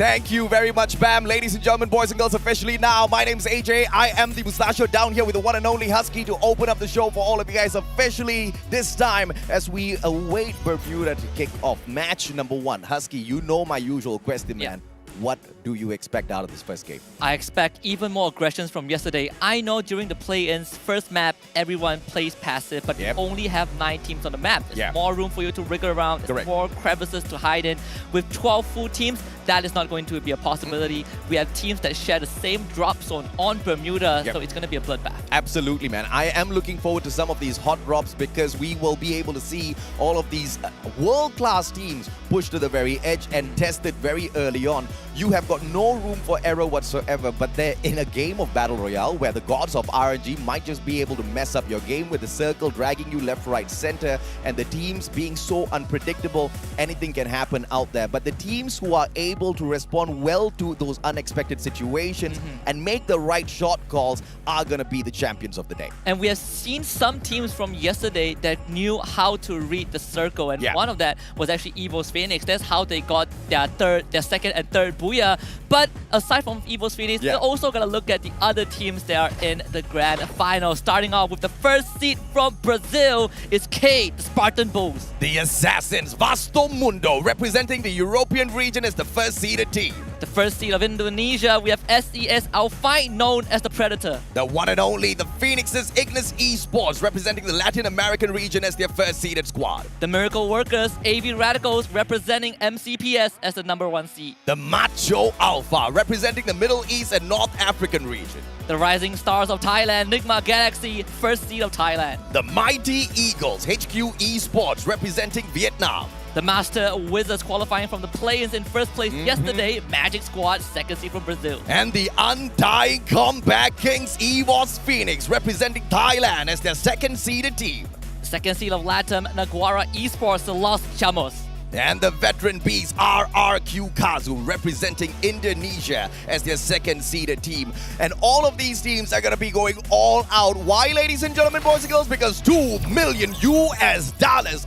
Thank you very much, Bam. Ladies and gentlemen, boys and girls, officially now, my name's AJ. I am the Mustachio down here with the one and only Husky to open up the show for all of you guys officially this time as we await Bermuda to kick off match number 1. Husky, you know my usual question, man. What do you expect out of this first game? I expect even more aggressions from yesterday. I know during the play-ins, first map, everyone plays passive, but you only have 9 teams on the map. There's more room for you to wriggle around. There's more crevices to hide in. With 12 full teams, that is not going to be a possibility. We have teams that share the same drop zone on Bermuda, so it's going to be a bloodbath. Absolutely, man. I am looking forward to some of these hot drops because we will be able to see all of these world-class teams push to the very edge and test it very early on. You have got no room for error whatsoever, but they're in a game of Battle Royale where the gods of RNG might just be able to mess up your game with the circle dragging you left, right, center, and the teams being so unpredictable, anything can happen out there. But the teams who are able to respond well to those unexpected situations and make the right shot calls are going to be the champions of the day. And we have seen some teams from yesterday that knew how to read the circle, and one of that was actually Evo's Phoenix. That's how they got their second and third booyah. But aside from Evo's Phoenix, we're also going to look at the other teams that are in the grand final. Starting off with the first seed from Brazil is K, the Spartan Bulls. The Assassins, Vasto Mundo, representing the European region as the first seeded team. The first seed of Indonesia, we have SES Alpine, known as the Predator. The one and only, the Phoenix's Ignis Esports, representing the Latin American region as their first seeded squad. The Miracle Workers, AV Radicals, representing MCPS as the number 1 seed. The Macho Alpha, representing the Middle East and North African region. The Rising Stars of Thailand, Nigma Galaxy, first seed of Thailand. The Mighty Eagles, HQ Esports, representing Vietnam. The Master Wizards qualifying from the play-ins in first place yesterday, Magic Squad, second seed from Brazil. And the Undying Comeback Kings, EVOS Phoenix, representing Thailand as their second seeded team. Second seed of Latam, Naguara Esports, the Los Chamos. And the veteran beast RRQ Kazu representing Indonesia as their second seeded team. And all of these teams are going to be going all out. Why, ladies and gentlemen, boys and girls? Because $2 million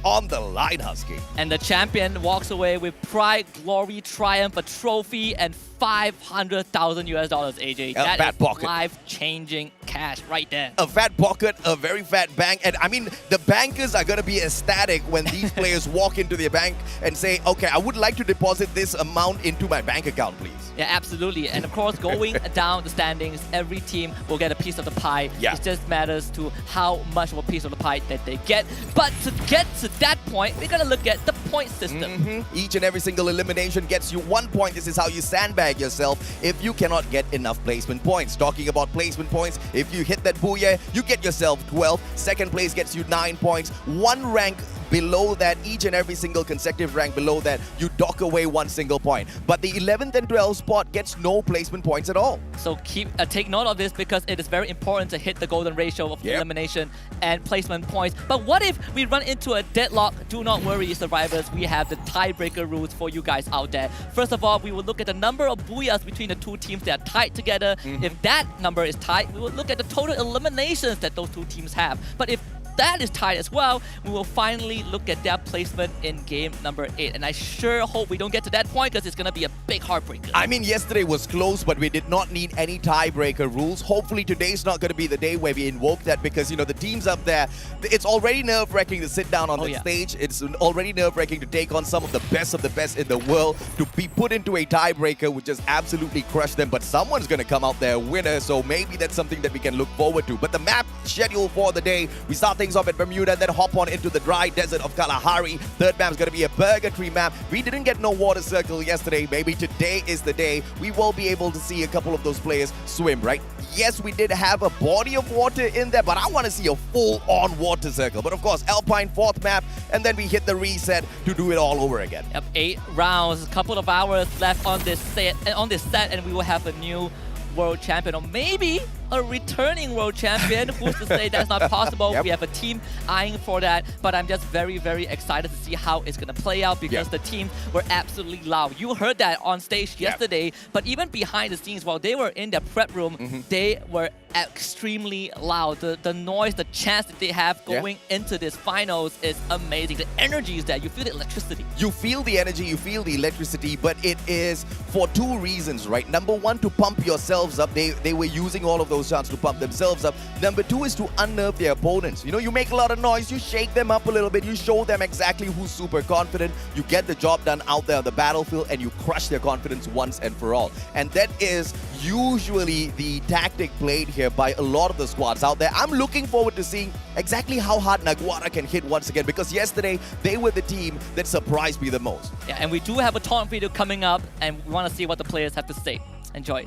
on the line, Husky. And the champion walks away with pride, glory, triumph, a trophy, and $500,000 AJ. A fat pocket. Life-changing cash right there. A fat pocket, a very fat bank. And I mean, the bankers are going to be ecstatic when these players walk into their bank and say, okay, I would like to deposit this amount into my bank account, please. Yeah, absolutely. And of course, going down the standings, every team will get a piece of the pie. Yeah. It just matters to how much of a piece of the pie that they get. But to get to that point, we're going to look at the point system. Each and every single elimination gets you 1 point. This is how you sandbag yourself if you cannot get enough placement points. Talking about placement points, if you hit that booyah, you get yourself 12. Second place gets you 9 points. One rank below that, each and every single consecutive rank below that, you dock away 1 single point. But the 11th and 12th spot gets no placement points at all. So take note of this because it is very important to hit the golden ratio of elimination and placement points. But what if we run into a deadlock? Do not worry, survivors. We have the tiebreaker rules for you guys out there. First of all, we will look at the number of booyahs between the two teams that are tied together. If that number is tied, we will look at the total eliminations that those two teams have. But if that is tied as well, we will finally look at their placement in game number 8. And I sure hope we don't get to that point because it's going to be a big heartbreaker. I mean, yesterday was close, but we did not need any tiebreaker rules. Hopefully today's not going to be the day where we invoke that because, you know, the teams up there, it's already nerve-wracking to sit down on the stage. It's already nerve-wracking to take on some of the best in the world. To be put into a tiebreaker would just absolutely crush them. But someone's going to come out there a winner, so maybe that's something that we can look forward to. But the map schedule for the day, we start things off at Bermuda, then hop on into the dry desert of Kalahari. Third map is going to be a burger tree map. We didn't get no water circle yesterday. Maybe today is the day we will be able to see a couple of those players swim, right? Yes, we did have a body of water in there, but I want to see a full-on water circle. But of course, Alpine 4th map, and then we hit the reset to do it all over again. Yep, 8 rounds, a couple of hours left on this set, and we will have a new world champion, or maybe a returning world champion. Who's to say that's not possible? We have a team eyeing for that, but I'm just very, very excited to see how it's going to play out because the teams were absolutely loud. You heard that on stage yesterday, but even behind the scenes, while they were in their prep room, they were extremely loud. The noise, the chance that they have going into this finals is amazing. The energy is there. You feel the electricity. You feel the energy, you feel the electricity, but it is for 2 reasons, right? Number 1, to pump yourselves up. They were using all of those chances to pump themselves up. Number 2 is to unnerve their opponents. You know, you make a lot of noise, you shake them up a little bit, you show them exactly who's super confident, you get the job done out there on the battlefield, and you crush their confidence once and for all. And that is usually the tactic played here by a lot of the squads out there. I'm looking forward to seeing exactly how hard Naguara can hit once again, because yesterday they were the team that surprised me the most. Yeah, and we do have a taunt video coming up, and we want to see what the players have to say. Enjoy.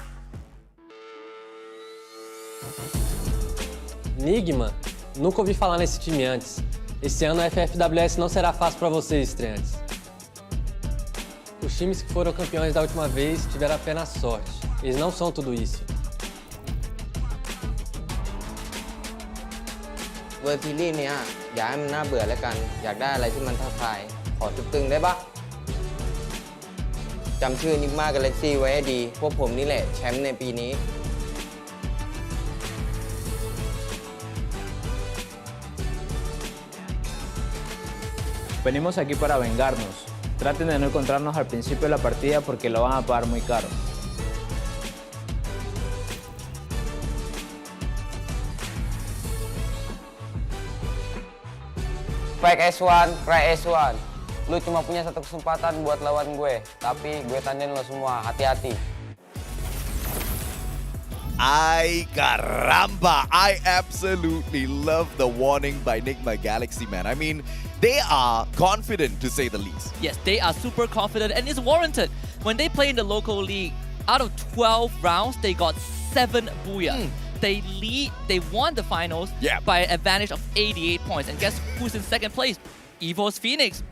Enigma? Nunca ouvi falar nesse time antes. Esse ano a FFWS não será fácil para vocês, estreantes. Os times que foram campeões da última vez tiveram apenas sorte. Eles não são tudo isso. เวอร์ทีลี่เนี่ยอย่าให้มันน่าเบื่อแล้วกันอยากได้อะไรที่มันท้าทายขอตึงๆได้ปะจำชื่อนิกมากับเล็กซี่ไว้ให้ดีพวกผมนี่แหละแชมป์ในปีนี้ Venimos aquí para vengarnos. Traten de no encontrarnos al principio de la partida porque lo van a pagar muy caro. Fake S1, cry S1. Lu cuma punya satu kesempatan buat lawan gue, tapi gue tandain lo semua, hati-hati. Ay, caramba! I absolutely love the warning by Enigma Galaxy, man. I mean, they are confident, to say the least. Yes, they are super confident, and it's warranted. When they play in the local league, out of 12 rounds, they got 7 booyah. They won the finals by an advantage of 88 points. And guess who's in second place? Evo's Phoenix.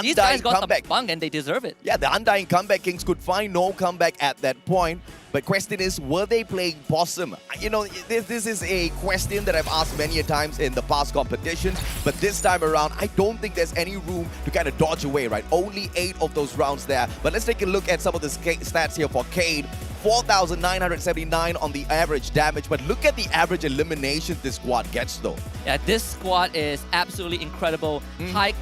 These guys got some bung and they deserve it. Yeah, the Undying Comeback Kings could find no comeback at that point. But question is, were they playing possum? You know, this is a question that I've asked many a times in the past competitions. But this time around, I don't think there's any room to kind of dodge away, right? Only 8 of those rounds there. But let's take a look at some of the stats here for Cade. 4,979 on the average damage. But look at the average eliminations this squad gets, though. Yeah, this squad is absolutely incredible. High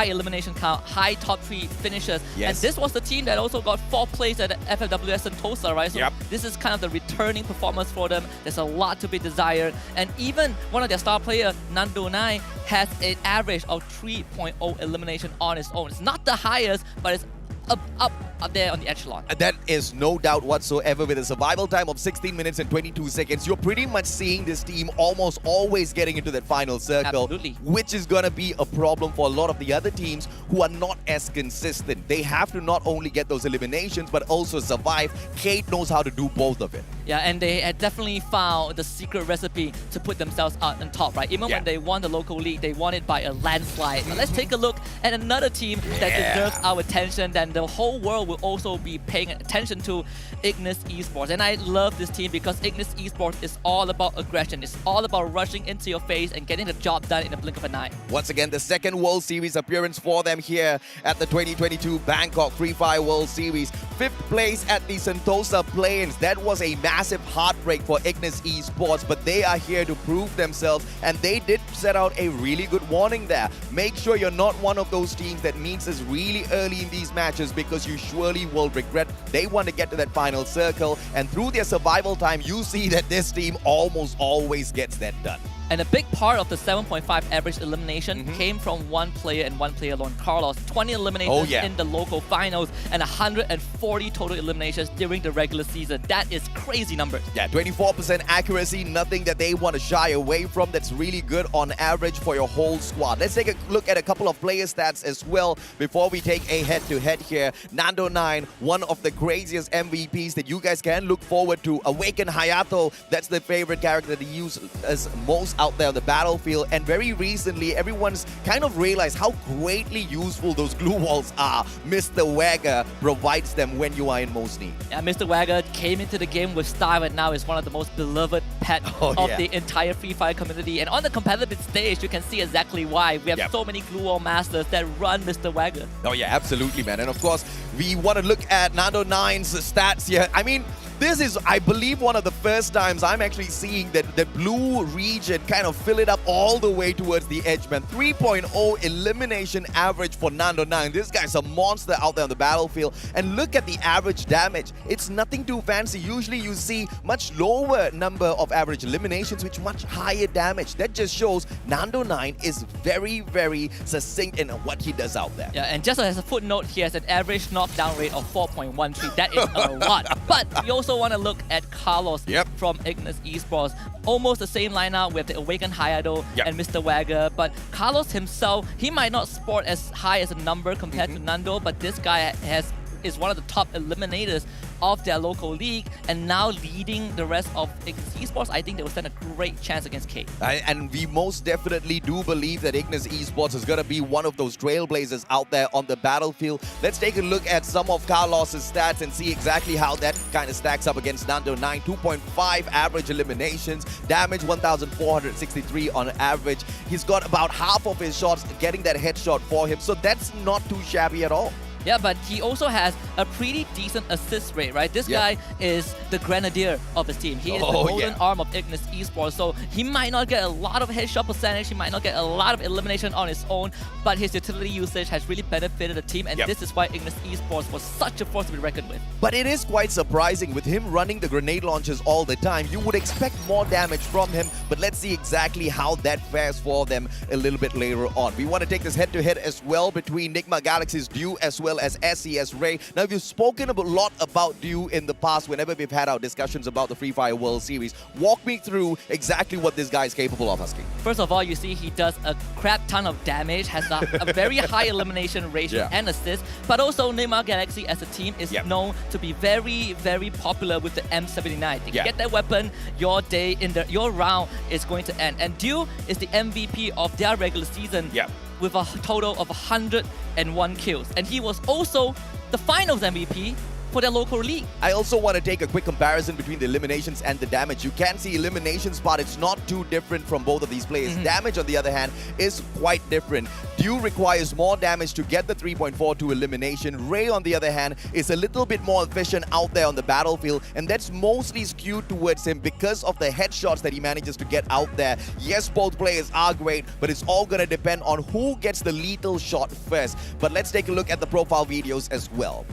elimination count, high top 3 finishes. And this was the team that also got 4th place at FFWS Sentosa, right? So This is kind of the returning performance for them. There's a lot to be desired. And even one of their star players, Nando 9, has an average of 3.0 elimination on his own. It's not the highest, but it's up there on the echelon. That is no doubt whatsoever. With a survival time of 16 minutes and 22 seconds, you're pretty much seeing this team almost always getting into that final circle. Absolutely. Which is going to be a problem for a lot of the other teams who are not as consistent. They have to not only get those eliminations, but also survive. Kate knows how to do both of it. Yeah, and they had definitely found the secret recipe to put themselves out on top, right? Even when they won the local league, they won it by a landslide. But let's take a look at another team that deserves our attention, then the whole world will also be paying attention to, Ignis Esports. And I love this team because Ignis Esports is all about aggression. It's all about rushing into your face and getting the job done in a blink of an eye. Once again, the second World Series appearance for them here at the 2022 Bangkok Free Fire World Series. 5th place at the Sentosa Plains. That was a massive heartbreak for Ignis Esports, but they are here to prove themselves, and they did set out a really good warning there. Make sure you're not one of those teams that meets us really early in these matches, because you surely will regret. They want to get to that final circle, and through their survival time, you see that this team almost always gets that done. And a big part of the 7.5 average elimination came from one player and one player alone, Carlos. 20 eliminations in the local finals and 140 total eliminations during the regular season. That is crazy numbers. Yeah, 24% accuracy, nothing that they want to shy away from. That's really good on average for your whole squad. Let's take a look at a couple of player stats as well before we take a head-to-head here. Nando 9, one of the craziest MVPs that you guys can look forward to. Awaken Hayato, that's the favorite character that he uses most out there on the battlefield, and very recently everyone's kind of realized how greatly useful those glue walls are. Mr. Wagger provides them when you are in most need. Yeah, Mr. Wagger came into the game with style and now is one of the most beloved pets of the entire Free Fire community. And on the competitive stage, you can see exactly why. We have so many glue wall masters that run Mr. Wagger. Oh yeah, absolutely, man. And of course, we want to look at Nando 9's stats here. I mean, this is, I believe, one of the first times I'm actually seeing that the blue region kind of fill it up all the way towards the edge, man. 3.0 elimination average for Nando 9. This guy's a monster out there on the battlefield. And look at the average damage. It's nothing too fancy. Usually you see much lower number of average eliminations with much higher damage. That just shows Nando 9 is very, very succinct in what he does out there. Yeah, and just as a footnote, he has an average knockdown rate of 4.13. That is a lot. But we also want to look at Carlos from Ignis Esports. Almost the same lineup with the Awakened Hayato and Mr. Wagger, but Carlos himself, he might not sport as high as a number compared to Nando, but this guy is one of the top eliminators of their local league, and now leading the rest of Ignis Esports. I think they will stand a great chance against K. And we most definitely do believe that Ignis Esports is going to be one of those trailblazers out there on the battlefield. Let's take a look at some of Carlos's stats and see exactly how that kind of stacks up against Nando 9. 2.5 average eliminations, damage 1,463 on average. He's got about half of his shots getting that headshot for him, so that's not too shabby at all. Yeah, but he also has a pretty decent assist rate, right? This guy is the grenadier of his team. He is the golden arm of Ignis Esports, so he might not get a lot of headshot percentage, he might not get a lot of elimination on his own, but his utility usage has really benefited the team, and this is why Ignis Esports was such a force to be reckoned with. But it is quite surprising with him running the grenade launches all the time. You would expect more damage from him, but let's see exactly how that fares for them a little bit later on. We want to take this head-to-head as well between Nigma Galaxy's Dew as well as SES Ray. Now, we've spoken a lot about Dew in the past whenever we've had our discussions about the Free Fire World Series. Walk me through exactly what this guy is capable of, Husky. First of all, you see he does a crap ton of damage, has a very high elimination ratio and assist, but also Nigma Galaxy as a team is known to be very, very popular with the M79. If you get that weapon, your day in your round is going to end. And Dew is the MVP of their regular season with a total of 101 kills. And he was also the finals MVP for their local league. I also want to take a quick comparison between the eliminations and the damage. You can see eliminations, but it's not too different from both of these players. Damage, on the other hand, is quite different. Dew requires more damage to get the 3.42 elimination. Ray, on the other hand, is a little bit more efficient out there on the battlefield, and that's mostly skewed towards him because of the headshots that he manages to get out there. Yes, both players are great, but it's all going to depend on who gets the lethal shot first. But let's take a look at the profile videos as well.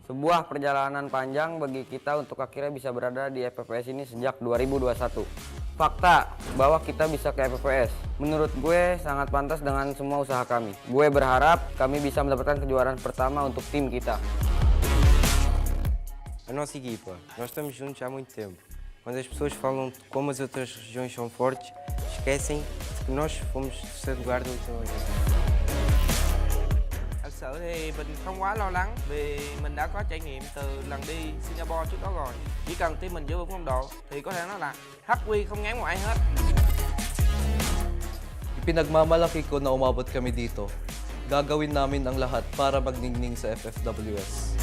Sebuah perjalanan panjang bagi kita untuk akhirnya bisa berada di FFWS ini sejak 2021. Fakta bahwa kita bisa ke FFWS, menurut gue sangat pantas dengan semua usaha kami. Gue berharap kami bisa mendapatkan kejuaraan pertama untuk tim kita. A nossa equipa, nós estamos juntos há muito tempo. Quando as pessoas falam de como as outras regiões são fortes, esquecem que nós fomos terceiro lugar da última vez. Thật sự thì mình không quá lo lắng vì mình đã có trải nghiệm từ lần đi Singapore trước đó rồi. Chỉ cần team mình giữ vững phong độ thì có thể nói là hắc quy không ngán một ai hết. Ipinagmamalaki ko na umabot kami dito. Gagawin namin ang lahat para magningning sa FFWS.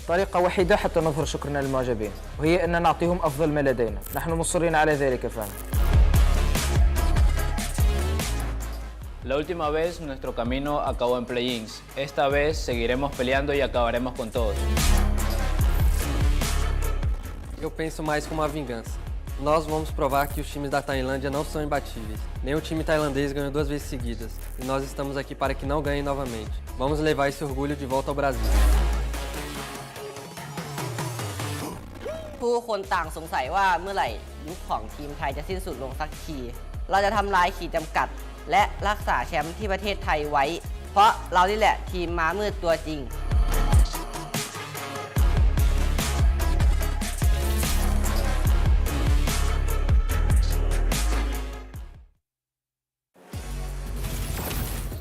طريقة وحيدة حتى نظهر شكرنا للمعجبين وهي أن نعطيهم أفضل ما لدينا. نحن مصرين على ذلك فعلا. La última vez nuestro camino acabó en play-ins. Esta vez seguiremos peleando y acabaremos con todos. Eu penso mais como uma vingança. Nós vamos provar que os times da Tailândia não são imbatíveis. Nem o time tailandês ganhou 2 vezes seguidas. E nós estamos aqui para que não ganhem novamente. Vamos levar esse orgulho de volta ao Brasil. ผู้คนต่างสงสัยว่าเมื่อไหร่ยุคของทีมไทยจะสิ้นสุดลงสักที เราจะทำลายขีดจำกัดและรักษาแชมป์ที่ประเทศไทยไว้ เพราะเรานี่แหละทีมม้ามืดตัวจริง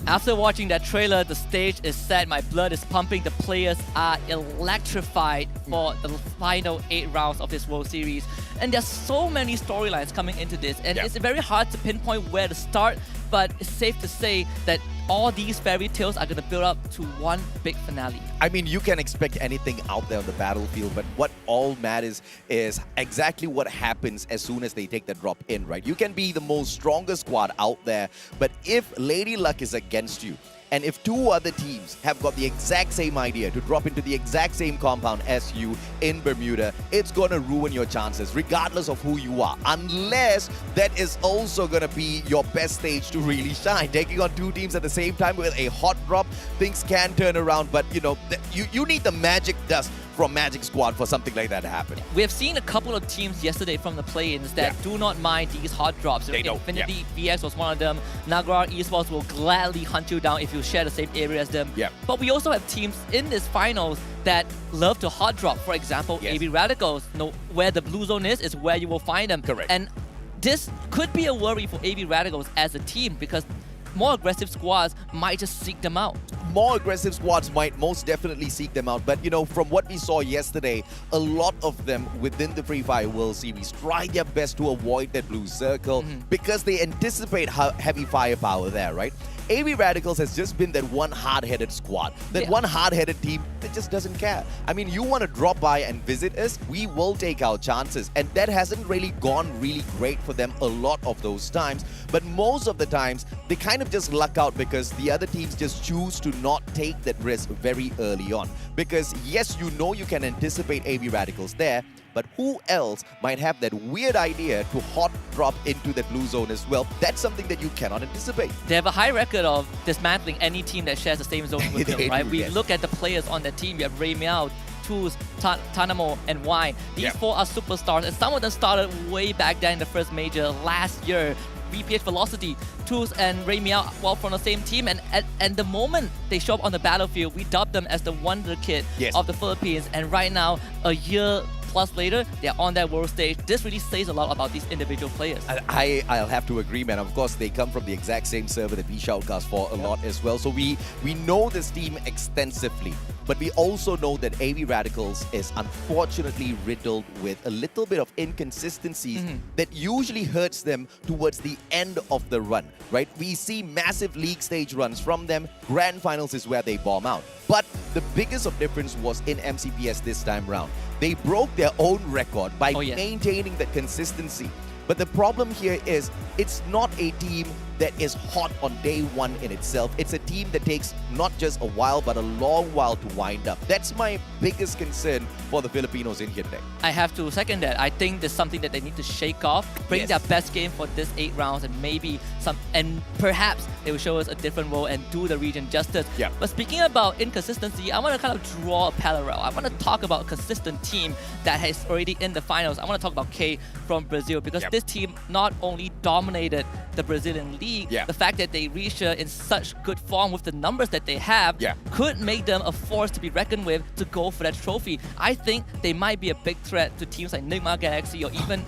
After watching that trailer, the stage is set, my blood is pumping, the players are electrified for the final 8 rounds of this World Series. And there's so many storylines coming into this, and it's very hard to pinpoint where to start, but it's safe to say that all these fairy tales are going to build up to one big finale. I mean, you can expect anything out there on the battlefield, but what all matters is exactly what happens as soon as they take the drop in, right? You can be the most strongest squad out there, but if Lady Luck is against you, and if 2 other teams have got the exact same idea to drop into the exact same compound as you in Bermuda, it's going to ruin your chances, regardless of who you are, unless that is also going to be your best stage to really shine. Taking on 2 teams at the same time with a hot drop, things can turn around, but you know, you need the magic dust from Magic Squad for something like that to happen. We have seen a couple of teams yesterday from the play-ins that do not mind these hot drops. They don't. Infinity VX was one of them. Nagar Esports will gladly hunt you down if you share the same area as them. But we also have teams in this finals that love to hot drop. For example, AB Radicals. Know where the blue zone is where you will find them. Correct. And this could be a worry for AB Radicals as a team because more aggressive squads might just seek them out. More aggressive squads might most definitely seek them out. But, you know, from what we saw yesterday, a lot of them within the Free Fire World Series try their best to avoid that blue circle because they anticipate heavy firepower there, right? AB Radicals has just been that one hard-headed squad, that one hard-headed team that just doesn't care. I mean, you want to drop by and visit us, we will take our chances. And that hasn't really gone really great for them a lot of those times. But most of the times, they kind of just luck out because the other teams just choose to not take that risk very early on. Because yes, you know you can anticipate AB Radicals there, but who else might have that weird idea to hot drop into the blue zone as well? That's something that you cannot anticipate. They have a high record of dismantling any team that shares the same zone with them, right? We look at the players on the team. We have Ray Meow, Tools, Tanamo, and Wine. These 4 are superstars, and some of them started way back then in the first major last year. VPH Velocity, Tools and Ray Meow were from the same team, and the moment they show up on the battlefield, we dub them as the wonder kid of the Philippines. And right now, a year plus later, they're on that world stage. This really says a lot about these individual players. I'll have to agree, man. Of course, they come from the exact same server that we shoutcast for a lot as well. So we know this team extensively. But we also know that AB Radicals is unfortunately riddled with a little bit of inconsistencies that usually hurts them towards the end of the run, right? We see massive league stage runs from them. Grand finals is where they bomb out. But the biggest of difference was in MCPS this time round. They broke their own record by maintaining that consistency. But the problem here is it's not a team that is hot on day one in itself. It's a team that takes not just a while, but a long while to wind up. That's my biggest concern for the Filipinos in here today. I have to second that. I think there's something that they need to shake off, bring their best game for this 8 rounds, and maybe perhaps they will show us a different role and do the region justice. But speaking about inconsistency, I want to kind of draw a parallel. I want to talk about a consistent team that is already in the finals. I want to talk about K from Brazil, because this team not only dominated the Brazilian league, the fact that they reached in such good form with the numbers that they have could make them a force to be reckoned with to go for that trophy. I think they might be a big threat to teams like Nigma Galaxy, or even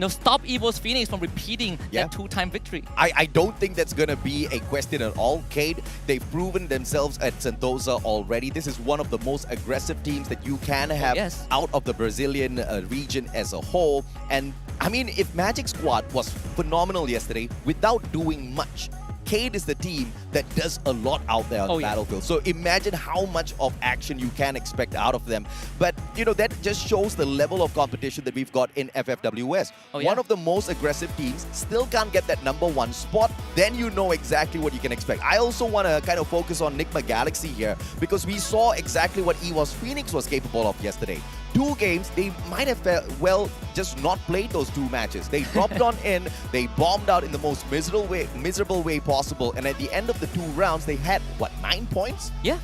stop EVO's Phoenix from repeating that 2-time victory. I don't think that's going to be a question at all, Cade. They've proven themselves at Sentosa already. This is one of the most aggressive teams that you can have out of the Brazilian region as a whole. And I mean, if Magic Squad was phenomenal yesterday without doing much, Cade is the team that does a lot out there on the battlefield. So imagine how much of action you can expect out of them. But, that just shows the level of competition that we've got in FFWS. One of the most aggressive teams still can't get that #1 spot. Then you know exactly what you can expect. I also want to kind of focus on Nigma Galaxy here, because we saw exactly what EVO's Phoenix was capable of yesterday. 2 games, they might have just not played those 2 matches. They dropped on in, they bombed out in the most miserable way possible, and at the end of the 2 rounds, they had, 9 points? Yeah.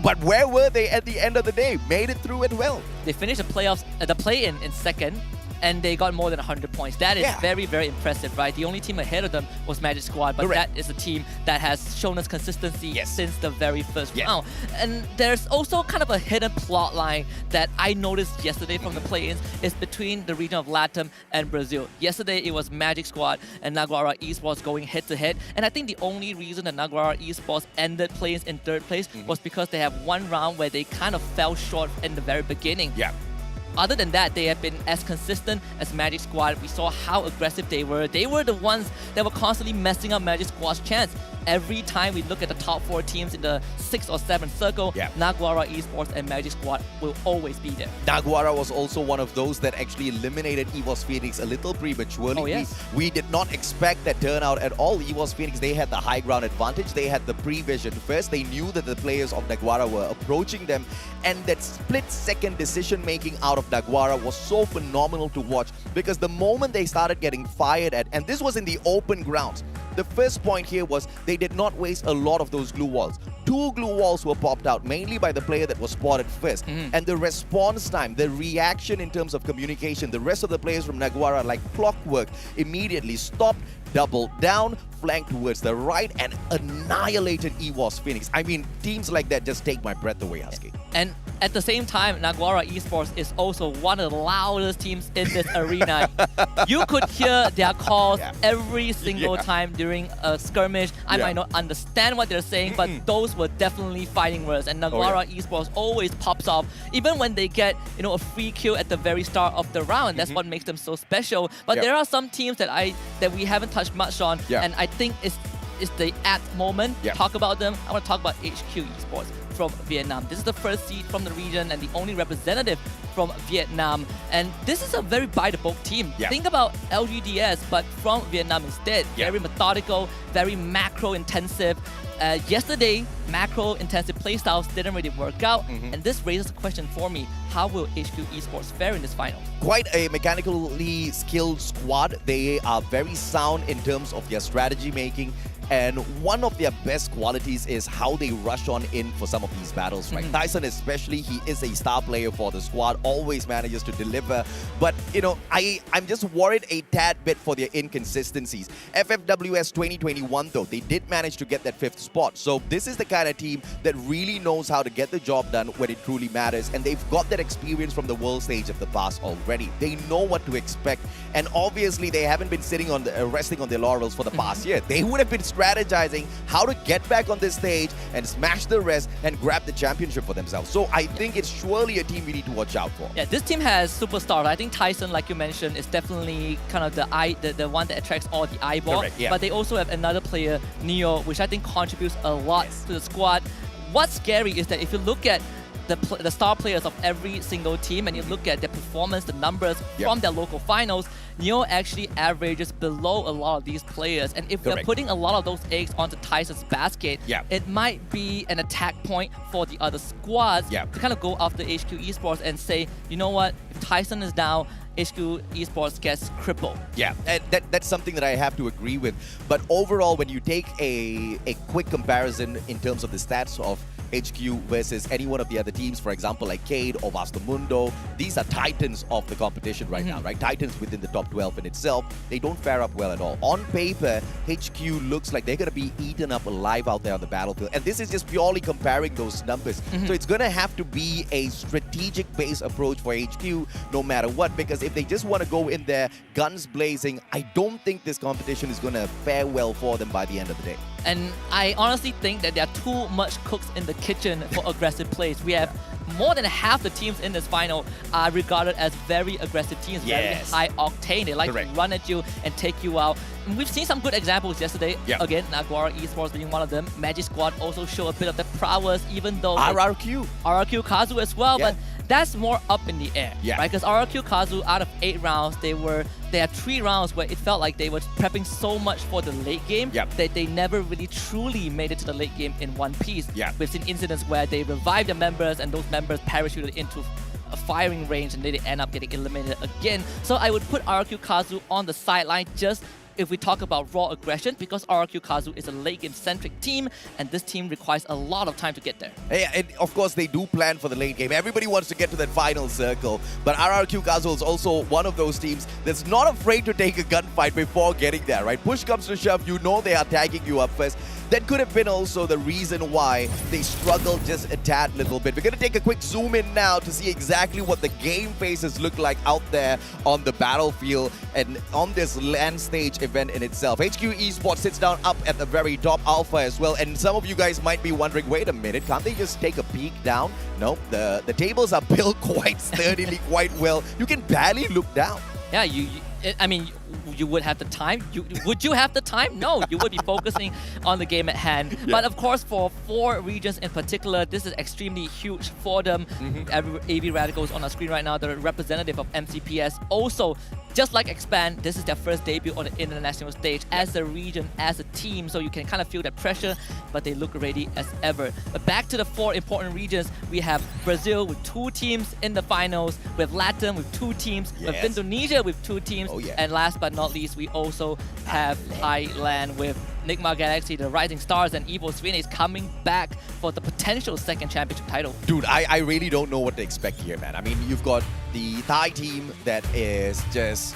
But where were they at the end of the day? Made it through it well. They finished the playoffs, the play-in in second, and they got more than 100 points. That is very, very impressive, right? The only team ahead of them was Magic Squad, but that is a team that has shown us consistency since the very first round. And there's also kind of a hidden plot line that I noticed yesterday from the play-ins is between the region of Latam and Brazil. Yesterday, it was Magic Squad and Naguara Esports going head-to-head, and I think the only reason that Naguara Esports ended play-ins in 3rd place was because they have one round where they kind of fell short in the very beginning. Other than that, they have been as consistent as Magic Squad. We saw how aggressive they were. They were the ones that were constantly messing up Magic Squad's chance. Every time we look at the top 4 teams in the 6th or 7th circle, Naguara Esports and Magic Squad will always be there. Naguara was also one of those that actually eliminated EVO's Phoenix a little prematurely. We did not expect that turnout at all. EVO's Phoenix, they had the high ground advantage. They had the pre-vision first. They knew that the players of Naguara were approaching them, and that split-second decision-making out of Naguara was so phenomenal to watch, because the moment they started getting fired at, and this was in the open grounds, the first point here was they did not waste a lot of those glue walls. 2 glue walls were popped out, mainly by the player that was spotted first. And the response time, the reaction in terms of communication, the rest of the players from Naguara, like clockwork, immediately stopped, doubled down, flanked towards the right, and annihilated EVO's Phoenix. I mean, teams like that just take my breath away, Husky. And at the same time, Naguara Esports is also one of the loudest teams in this arena. You could hear their calls every single time during a skirmish. I might not understand what they're saying, but those were definitely fighting words. And Naguara Esports always pops off, even when they get a free kill at the very start of the round. That's what makes them so special. But there are some teams that we haven't touched much on, and I think it's the apt moment to talk about them. I want to talk about HQ Esports from Vietnam. This is the first seed from the region and the only representative from Vietnam. And this is a very bite-the-bulk team. Think about LGDS, but from Vietnam instead. Very methodical, very macro-intensive. Yesterday, macro-intensive playstyles didn't really work out, and this raises a question for me. How will HQ Esports fare in this final? Quite a mechanically skilled squad. They are very sound in terms of their strategy making. And one of their best qualities is how they rush on in for some of these battles, right? Tyson especially, he is a star player for the squad, always manages to deliver. But, I'm just worried a tad bit for their inconsistencies. FFWS 2021, though, they did manage to get that 5th spot. So this is the kind of team that really knows how to get the job done when it truly matters. And they've got that experience from the world stage of the past already. They know what to expect. And obviously, they haven't been sitting on resting on their laurels for the past year. They would have been strategizing how to get back on this stage and smash the rest and grab the championship for themselves. So I think it's surely a team we need to watch out for. Yeah, this team has superstars. I think Tyson, like you mentioned, is definitely kind of the one that attracts all the eyeball. Correct, yeah. But they also have another player, Neo, which I think contributes a lot to the squad. What's scary is that if you look at the star players of every single team and you look at their performance, the numbers from their local finals, Neo actually averages below a lot of these players. And if they're putting a lot of those eggs onto Tyson's basket, it might be an attack point for the other squads to kind of go after HQ Esports and say, you know what, if Tyson is down, HQ Esports gets crippled. Yeah, and that's something that I have to agree with. But overall, when you take a quick comparison in terms of the stats of HQ versus any one of the other teams, for example, like Cade or Vastamundo, these are titans of the competition right now, right? Titans within the top 12 in itself. They don't fare up well at all. On paper, HQ looks like they're going to be eaten up alive out there on the battlefield. And this is just purely comparing those numbers. So it's going to have to be a strategic-based approach for HQ no matter what, because if they just want to go in there guns blazing, I don't think this competition is going to fare well for them by the end of the day. And I honestly think that there are too much cooks in the kitchen for aggressive plays. We have more than half the teams in this final are regarded as very aggressive teams, very high octane. They like to run at you and take you out. And we've seen some good examples yesterday. Again, Naguara Esports being one of them. Magic Squad also show a bit of the prowess, even though RRQ Kazu as well, but that's more up in the air, right? Because RRQ Kazu, out of 8 rounds, they had 3 rounds where it felt like they were prepping so much for the late game that they never really truly made it to the late game in one piece. We've seen incidents where they revived their members and those members parachuted into a firing range and they end up getting eliminated again. So I would put RRQ Kazu on the sideline just if we talk about raw aggression, because RRQ Kazu is a late game centric team and this team requires a lot of time to get there. Yeah, and of course they do plan for the late game. Everybody wants to get to that final circle, but RRQ Kazu is also one of those teams that's not afraid to take a gunfight before getting there, right? Push comes to shove, you know they are tagging you up first. That could have been also the reason why they struggled just a tad little bit. We're going to take a quick zoom in now to see exactly what the game faces look like out there on the battlefield and on this LAN stage event in itself. HQ Esports sits down up at the very top, Alpha as well. And some of you guys might be wondering, wait a minute, can't they just take a peek down? No, the tables are built quite sturdily, quite well. You can barely look down. Yeah, I mean, you would have the time. Would you have the time? No, you would be focusing on the game at hand. But of course, for 4 regions in particular, this is extremely huge for them. AV Radicals on our screen right now, the representative of MCPS. Also, just like Expand, this is their first debut on the international stage as a region, as a team. So you can kind of feel that pressure, but they look ready as ever. But back to the 4 important regions, we have Brazil with 2 teams in the finals. We have Latin with 2 teams. We have Indonesia with 2 teams. And last but not least, we also have Thailand with Nigma Galaxy, the Rising Stars, and Evo Phoenix coming back for the potential second championship title. Dude, I really don't know what to expect here, man. I mean, you've got the Thai team that is just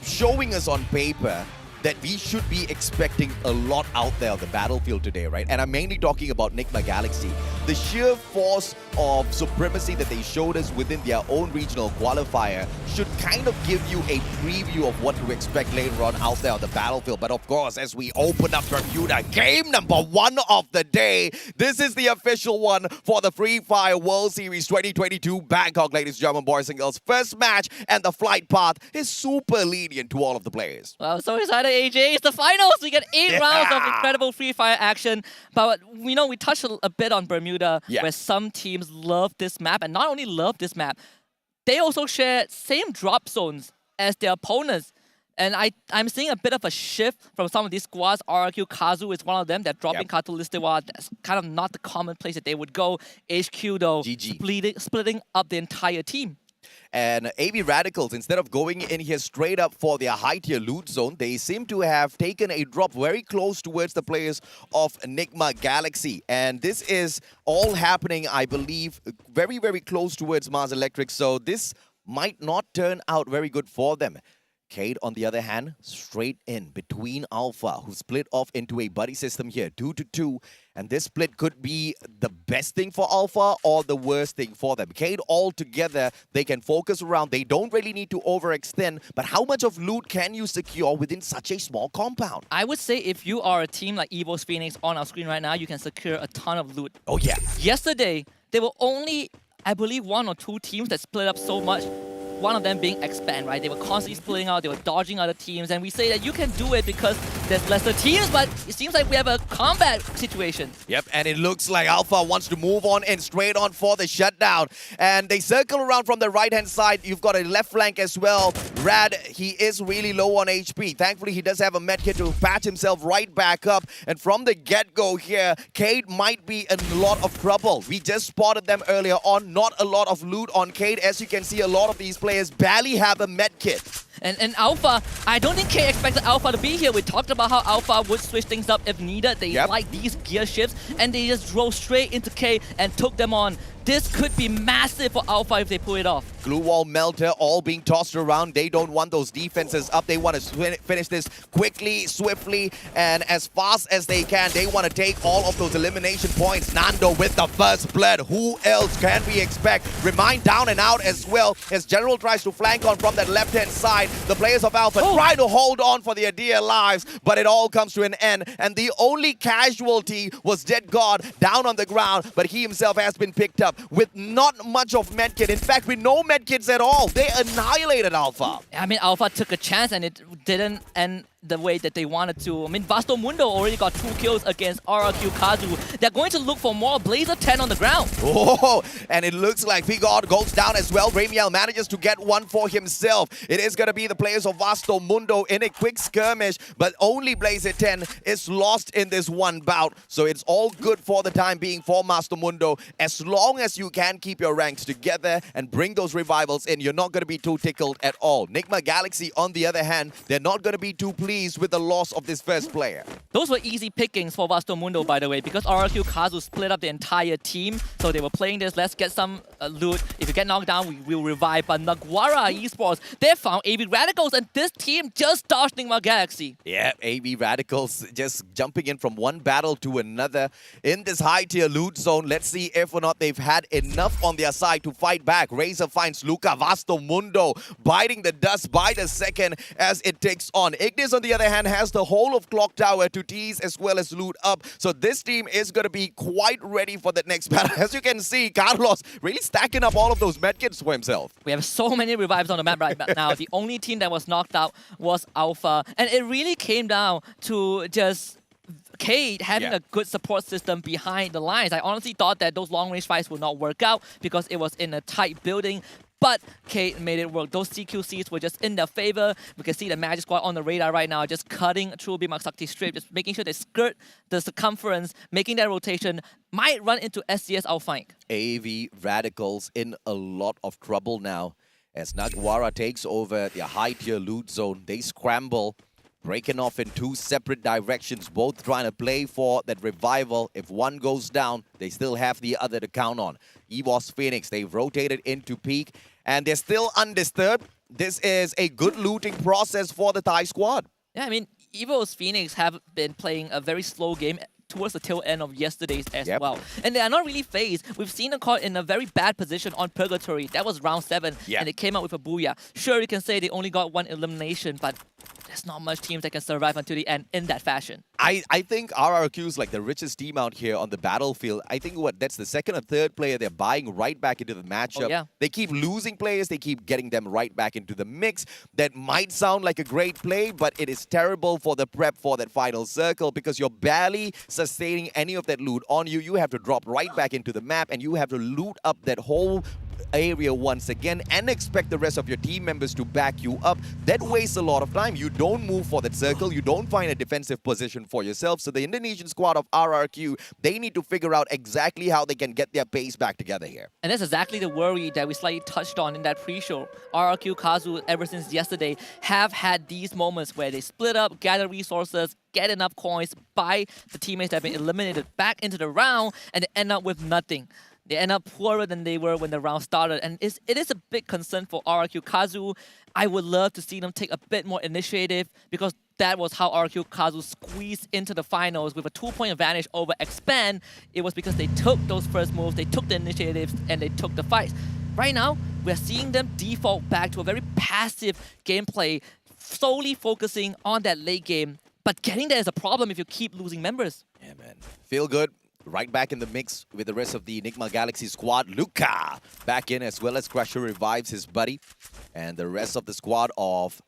showing us on paper that we should be expecting a lot out there on the battlefield today, right? And I'm mainly talking about Nigma Galaxy. The sheer force of supremacy that they showed us within their own regional qualifier should kind of give you a preview of what to expect later on out there on the battlefield. But of course, as we open up Bermuda, game number 1 of the day, this is the official one for the Free Fire World Series 2022 Bangkok, ladies and gentlemen, boys and girls. First match, and the flight path is super lenient to all of the players. Well, so excited, AJ. It's the finals. We get 8 rounds of incredible Free Fire action. But we know we touched a bit on Bermuda, where some teams love this map, and not only love this map, they also share same drop zones as their opponents. And I'm seeing a bit of a shift from some of these squads. RRQ Kazu is one of them. They're dropping Katulistiwa. That's kind of not the common place that they would go. HQ, though, splitting up the entire team. And AV Radicals, instead of going in here straight up for their high-tier loot zone, they seem to have taken a drop very close towards the players of Nigma Galaxy. And this is all happening, I believe, very, very close towards Mars Electric. So this might not turn out very good for them. Cade, on the other hand, straight in between Alpha, who split off into a buddy system here, 2-2. And this split could be the best thing for Alpha or the worst thing for them. Cade, all together, they can focus around. They don't really need to overextend. But how much of loot can you secure within such a small compound? I would say if you are a team like Evo's Phoenix on our screen right now, you can secure a ton of loot. Oh, yeah. Yesterday, there were only, I believe, 1 or 2 teams that split up so much. one of them being Expand, right? They were constantly splitting out, they were dodging other teams, and we say that you can do it because there's lesser teams, but it seems like we have a combat situation. Yep, and it looks like Alpha wants to move on and straight on for the shutdown. And they circle around from the right-hand side. You've got a left flank as well. Rad, he is really low on HP. Thankfully, he does have a medkit to patch himself right back up. And from the get-go here, Cade might be in a lot of trouble. We just spotted them earlier on. Not a lot of loot on Cade. As you can see, a lot of these players barely have a medkit. And Alpha, I don't think K expected Alpha to be here. We talked about how Alpha would switch things up if needed. They like these gear shifts, and they just drove straight into K and took them on. This could be massive for Alpha if they pull it off. Glue wall melter all being tossed around. They don't want those defenses up. They want to finish this quickly, swiftly, and as fast as they can. They want to take all of those elimination points. Nando with the first blood. Who else can we expect? Remind down and out as well as General tries to flank on from that left-hand side. The players of Alpha try to hold on for their dear lives, but it all comes to an end. And the only casualty was Dead God down on the ground, but he himself has been picked up with not much of medkit. In fact, with no medkits at all. They annihilated Alpha. I mean, Alpha took a chance and it didn't end the way that they wanted to. I mean, Vasto Mundo already got 2 kills against RRQ Kazu. They're going to look for more Blazer 10 on the ground. Oh, and it looks like Vigord goes down as well. Ramiel manages to get one for himself. It is going to be the players of Vasto Mundo in a quick skirmish, but only Blazer 10 is lost in this one bout. So it's all good for the time being for Vasto Mundo. As long as you can keep your ranks together and bring those revivals in, you're not going to be too tickled at all. Nigma Galaxy, on the other hand, they're not going to be too pleased with the loss of this first player. Those were easy pickings for Vasto Mundo, by the way, because RRQ Kazu split up the entire team. So they were playing this, let's get some loot. If you get knocked down, we will revive. But Naguara Esports, they found AV Radicals, and this team just dodged Nigma Galaxy. Yeah, AV Radicals just jumping in from one battle to another in this high-tier loot zone. Let's see if or not they've had enough on their side to fight back. Razor finds Luca. Vasto Mundo biting the dust by the second as it takes on. Ignis, on the other hand, has the whole of Clock Tower to tease as well as loot up. So this team is going to be quite ready for the next battle. As you can see, Carlos really stacking up all of those medkits for himself. We have so many revives on the map right now. The only team that was knocked out was Alpha. And it really came down to just Cade having a good support system behind the lines. I honestly thought that those long-range fights would not work out because it was in a tight building. But Cade made it work. Those CQCs were just in their favor. We can see the Magic Squad on the radar right now, just cutting through Bimaksakti strip, just making sure they skirt the circumference, making that rotation. Might run into SCS outflank. AV Radicals in a lot of trouble now as Naguara takes over the high-tier loot zone. They scramble, breaking off in 2 separate directions, both trying to play for that revival. If one goes down, they still have the other to count on. EVOS Phoenix, they've rotated into peak, and they're still undisturbed. This is a good looting process for the Thai squad. Yeah, I mean, EVOS Phoenix have been playing a very slow game towards the tail end of yesterday's as well. And they are not really phased. We've seen them caught in a very bad position on Purgatory. That was round 7, and they came out with a booyah. Sure, you can say they only got 1 elimination, but there's not much teams that can survive until the end in that fashion. I think RRQ is like the richest team out here on the battlefield. I think that's the 2nd or 3rd player they're buying right back into the matchup. They keep losing players, they keep getting them right back into the mix. That might sound like a great play, but it is terrible for the prep for that final circle because you're barely sustaining any of that loot on you. You have to drop right back into the map and you have to loot up that whole area once again and expect the rest of your team members to back you up. That wastes a lot of time. You don't move for that circle. You don't find a defensive position for yourself. So the Indonesian squad of RRQ, they need to figure out exactly how they can get their pace back together here. And that's exactly the worry that we slightly touched on in that pre-show. RRQ Kazu, ever since yesterday, have had these moments where they split up, gather resources, get enough coins, buy the teammates that have been eliminated back into the round, and they end up with nothing. They end up poorer than they were when the round started. And it is a big concern for RRQ Kazu. I would love to see them take a bit more initiative because that was how RRQ Kazu squeezed into the finals with a 2-point advantage over Expand. It was because they took those first moves, they took the initiatives, and they took the fights. Right now, we're seeing them default back to a very passive gameplay, solely focusing on that late game. But getting there is a problem if you keep losing members. Yeah, man. Feel good. right back in the mix with the rest of the Enigma Galaxy squad. Luca back in as well as Crusher revives his buddy. And the rest of the squad of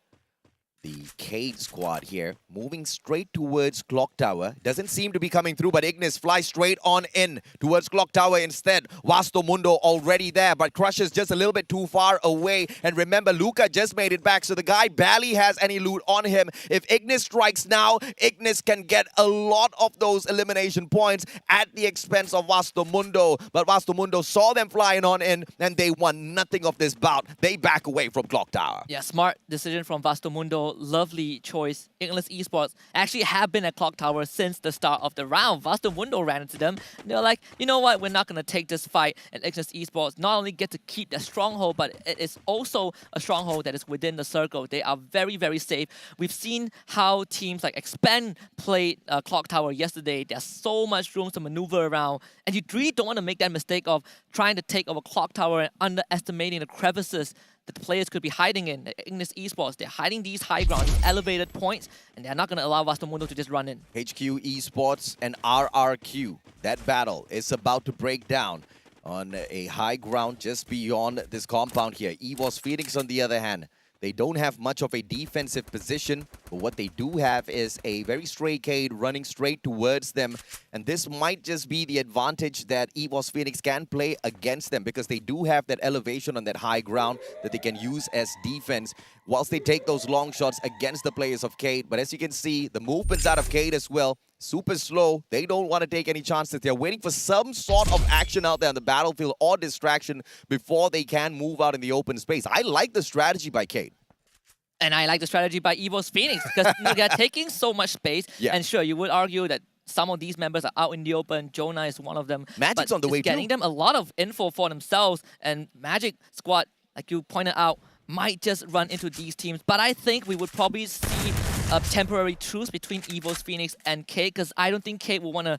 the Cade squad here, moving straight towards Clock Tower. Doesn't seem to be coming through, but Ignis flies straight on in towards Clock Tower instead. Vasto Mundo already there, but Crusher's just a little bit too far away. And remember, Luca just made it back, so the guy barely has any loot on him. If Ignis strikes now, Ignis can get a lot of those elimination points at the expense of Vasto Mundo. But Vasto Mundo saw them flying on in, and they won nothing of this bout. They back away from Clock Tower. Yeah, smart decision from Vasto Mundo. Lovely choice. Ignis Esports actually have been at Clock Tower since the start of the round. Vasto Mundo ran into them. They're like, you know what? We're not going to take this fight. And Ignis Esports not only get to keep their stronghold, but it is also a stronghold that is within the circle. They are very, very safe. We've seen how teams like Expand played Clock Tower yesterday. There's so much room to maneuver around. And you really don't want to make that mistake of trying to take over Clock Tower and underestimating the crevices that the players could be hiding in. Ignis Esports, they're hiding these high ground, these elevated points, and they're not going to allow Vasto Mundo to just run in. HQ Esports and RRQ, that battle is about to break down on a high ground just beyond this compound here. EVOS Phoenix, on the other hand, they don't have much of a defensive position, but what they do have is a very stray Cade running straight towards them. And this might just be the advantage that EVOS Phoenix can play against them, because they do have that elevation on that high ground that they can use as defense whilst they take those long shots against the players of Cade. But as you can see, the movements out of Cade as well, super slow. They don't want to take any chances. They're waiting for some sort of action out there on the battlefield or distraction before they can move out in the open space. I like the strategy by Cade. And I like the strategy by EVOS Phoenix, because they're taking so much space. Yeah. And sure, you would argue that some of these members are out in the open. Jonah is one of them. Magic's on the way getting them a lot of info for themselves. And Magic squad, like you pointed out, might just run into these teams. But I think we would probably see a temporary truce between EVOS Phoenix and Cade, because I don't think Cade will want to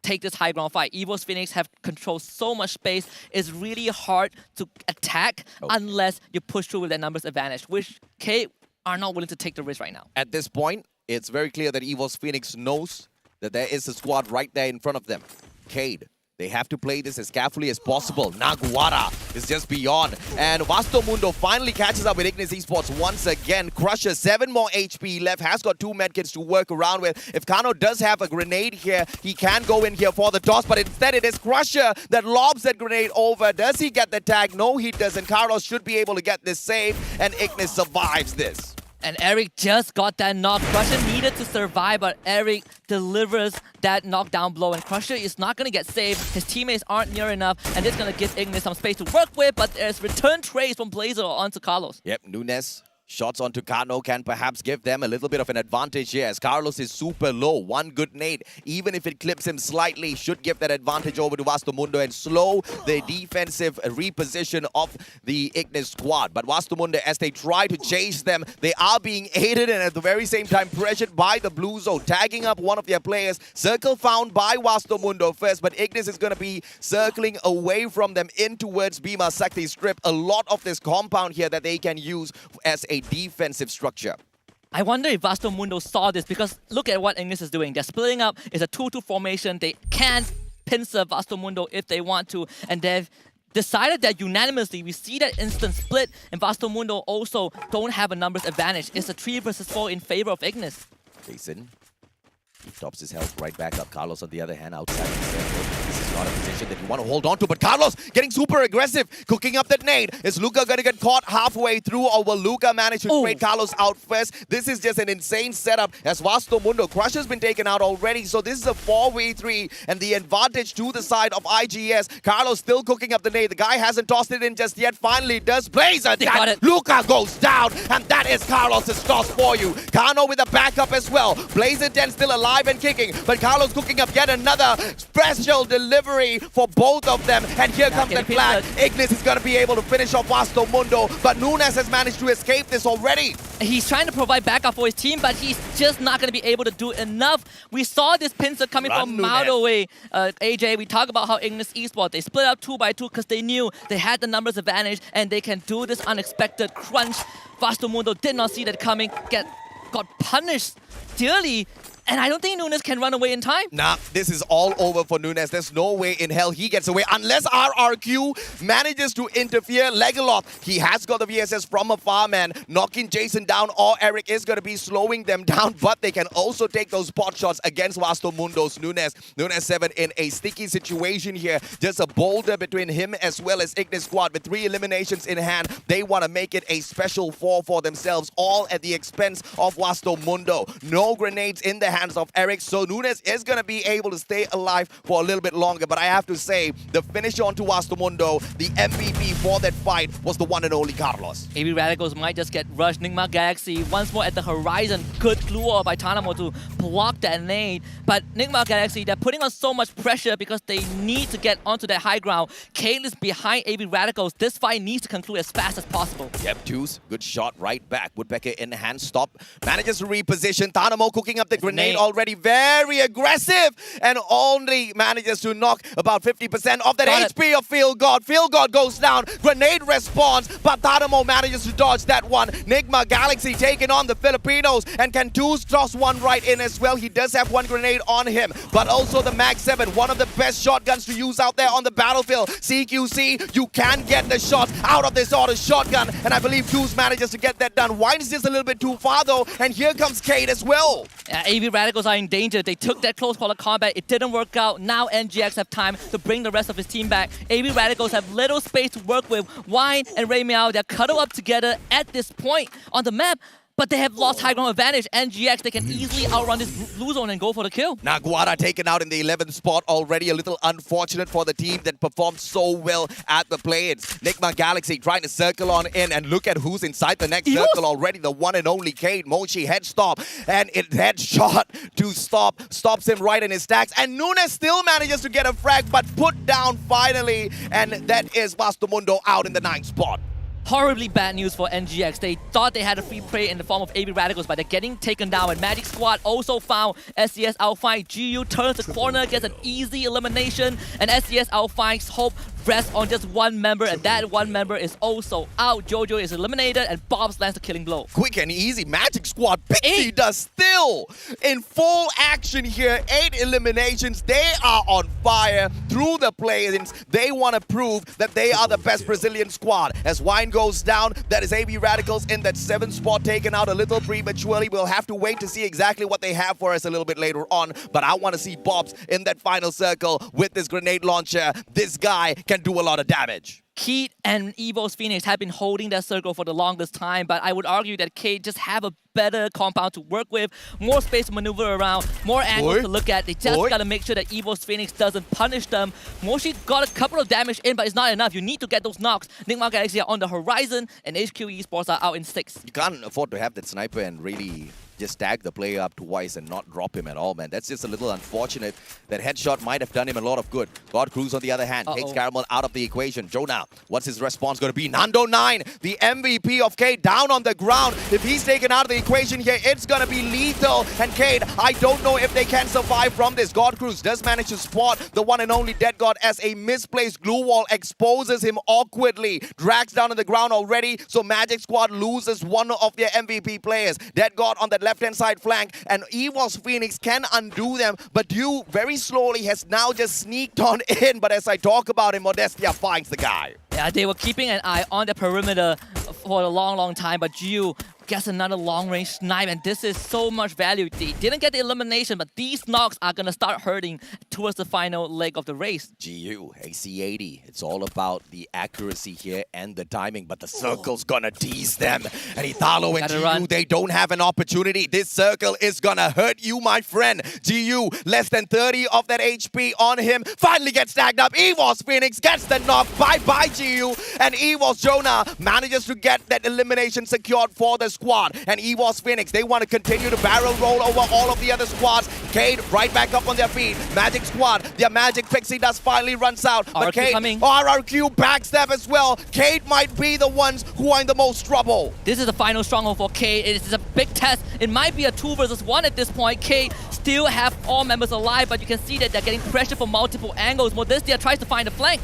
take this high ground fight. EVOS Phoenix have controlled so much space. It's really hard to attack unless you push through with that numbers advantage, which Cade are not willing to take the risk right now. At this point, it's very clear that EVOS Phoenix knows that there is a squad right there in front of them. Cade, they have to play this as carefully as possible. Naguara is just beyond. And Vasto Mundo finally catches up with Ignis Esports once again. Crusher, 7 more HP left, has got 2 medkits to work around with. If Kano does have a grenade here, he can go in here for the toss, but instead it is Crusher that lobs that grenade over. Does he get the tag? No, he doesn't. Carlos should be able to get this save, and Ignis survives this. And Eric just got that knock. Crusher needed to survive, but Eric delivers that knockdown blow. And Crusher is not going to get saved. His teammates aren't near enough, and this is going to give Ignis some space to work with, but there's return trades from Blazer onto Carlos. Yep, Nunes. Shots onto Kano can perhaps give them a little bit of an advantage here, as Carlos is super low. One good nade, even if it clips him slightly, should give that advantage over to Vasto Mundo and slow the defensive reposition of the Ignis squad. But Vasto Mundo, as they try to chase them, they are being aided and at the very same time pressured by the blue zone, tagging up one of their players. Circle found by Vasto Mundo first, but Ignis is going to be circling away from them in towards Bhima Sakti Strip. A lot of this compound here that they can use as a defensive structure. I wonder if Vasto Mundo saw this, because look at what Ignis is doing. They're splitting up. It's a 2-2 formation. They can pincer Vasto Mundo if they want to, and they've decided that unanimously. We see that instant split, and Vasto Mundo also don't have a numbers advantage. It's a 3 versus 4 in favor of Ignis. Jason, he tops his health right back up. Carlos, on the other hand, outside the circle. This is not a position that you want to hold on to, but Carlos getting super aggressive, cooking up that nade. Is Luca going to get caught halfway through, or will Luca manage to trade Carlos out first? This is just an insane setup, as Vasto Mundo. Crusher's been taken out already, so this is a 4v3, and the advantage to the side of IGS. Carlos still cooking up the nade. The guy hasn't tossed it in just yet. Finally does. Blazer, Luca goes down, and that is Carlos' toss for you. Kano with a backup as well. Blazer Den still alive and kicking, but Carlos cooking up yet another special delivery for both of them. And here comes the flag. Ignis is going to be able to finish off Vasto Mundo, but Nunes has managed to escape this already. He's trying to provide backup for his team, but he's just not going to be able to do enough. We saw this pincer coming from miles away. AJ, we talk about how Ignis Esports, they split up 2 by 2 because they knew they had the numbers advantage and they can do this unexpected crunch. Vasto Mundo did not see that coming, got punished dearly. And I don't think Nunes can run away in time. Nah, this is all over for Nunes. There's no way in hell he gets away unless RRQ manages to interfere. Legaloth, he has got the VSS from afar, man. Knocking Jason down, or Eric is going to be slowing them down, but they can also take those spot shots against Vasto Mundo's Nunes. Nunes 7 in a sticky situation here. Just a boulder between him as well as Ignis Squad with 3 eliminations in hand. They want to make it a special 4 for themselves, all at the expense of Vasto Mundo. No grenades in the hands of Eric, so Nunes is going to be able to stay alive for a little bit longer. But I have to say, the finish onto Vasto Mundo, the MVP for that fight, was the one and only Carlos. AB Radicals might just get rushed. Nigma Galaxy once more at the horizon. Good glue wall by Tanamo to block that nade. But Nigma Galaxy, they're putting on so much pressure because they need to get onto that high ground. Kane is behind AB Radicals. This fight needs to conclude as fast as possible. Yep, Juice, good shot right back. Woodpecker in hand, stop. Manages to reposition. Tanamo cooking up the grenade already. Very aggressive, and only manages to knock about 50% of that HP of Field God. Field God goes down. Grenade responds, but Tanamo manages to dodge that one. Nigma Galaxy taking on the Filipinos, and can Juice toss one right in as well. He does have one grenade on him, but also the Mag 7, one of the best shotguns to use out there on the battlefield. CQC, you can get the shots out of this auto shotgun, and I believe Juice manages to get that done. Wine is just a little bit too far though, and here comes Kate as well. AB Radicals are in danger. They took that close quarter combat. It didn't work out. Now NGX have time to bring the rest of his team back. AB Radicals have little space to work with. Wine and Ray Meow, they're cuddled up together at this point on the map. But they have lost high ground advantage. NGX, they can easily outrun this blue zone and go for the kill. Naguara taken out in the 11th spot already. A little unfortunate for the team that performed so well at the play-ins. Nigma Galaxy trying to circle on in, and look at who's inside the next circle already. The one and only Kate. Mochi head stop, and it headshot to stop. Stops him right in his stacks. And Nunes still manages to get a frag, but put down finally. And that is Vasto Mundo out in the 9th spot. Horribly bad news for NGX. They thought they had a free prey in the form of AB Radicals, but they're getting taken down. And Magic Squad also found SCS outfight. GU turns the corner, gets an easy elimination, and SCS outfight's hope rests on just one member, and that one member is also out. Jojo is eliminated, and Bobs lands the killing blow. Quick and easy. Magic Squad. Pixie does still in full action here. 8 eliminations. They are on fire through the play-ins. They want to prove that they are the best Brazilian squad. As Wine goes down, that is AB Radicals in that 7th spot, taken out a little prematurely. We'll have to wait to see exactly what they have for us a little bit later on. But I want to see Bobs in that final circle with this grenade launcher. This guy can do a lot of damage. Keat and Evo's Phoenix have been holding that circle for the longest time, but I would argue that Kate just have a better compound to work with, more space to maneuver around, more angles to look at. They just gotta make sure that Evo's Phoenix doesn't punish them. Moshi got a couple of damage in, but it's not enough. You need to get those knocks. Nigma Galaxy are on the horizon, and HQ Esports are out in 6. You can't afford to have that sniper and really just tag the player up twice and not drop him at all, man. That's just a little unfortunate. That headshot might have done him a lot of good. God Cruz, on the other hand, takes Caramel out of the equation. Jonah, what's his response going to be? Nando 9, the MVP of Cade, down on the ground. If he's taken out of the equation here, it's going to be lethal. And Cade, I don't know if they can survive from this. God Cruz does manage to spot the one and only Dead God as a misplaced glue wall exposes him awkwardly. Drags down on the ground already, so Magic Squad loses one of their MVP players. Dead God on that left-hand side flank, and Evo's Phoenix can undo them, but Dew very slowly has now just sneaked on in. But as I talk about him, Modestia finds the guy. Yeah, they were keeping an eye on the perimeter for a long time, but Gio gets another long-range snipe, and this is so much value. They didn't get the elimination, but these knocks are going to start hurting towards the final leg of the race. GU, AC80, it's all about the accuracy here and the timing, but the circle's gonna tease them. And Italo and GU, they don't have an opportunity. This circle is gonna hurt you, my friend. GU, less than 30 of that HP on him, finally gets snagged up. Evos Phoenix gets the knock. Bye-bye, GU. And Evos Jonah manages to get that elimination secured for the squad. And Evos Phoenix, they want to continue to barrel roll over all of the other squads. Cade right back up on their feet. Magic Squad, their Magic Pixie dust finally runs out. But Cade, RRQ backstab as well. Cade might be the ones who are in the most trouble. This is the final stronghold for Cade. It is a big test. It might be a 2 versus 1 at this point. Cade still have all members alive, but you can see that they're getting pressure from multiple angles. Modestia tries to find a flank.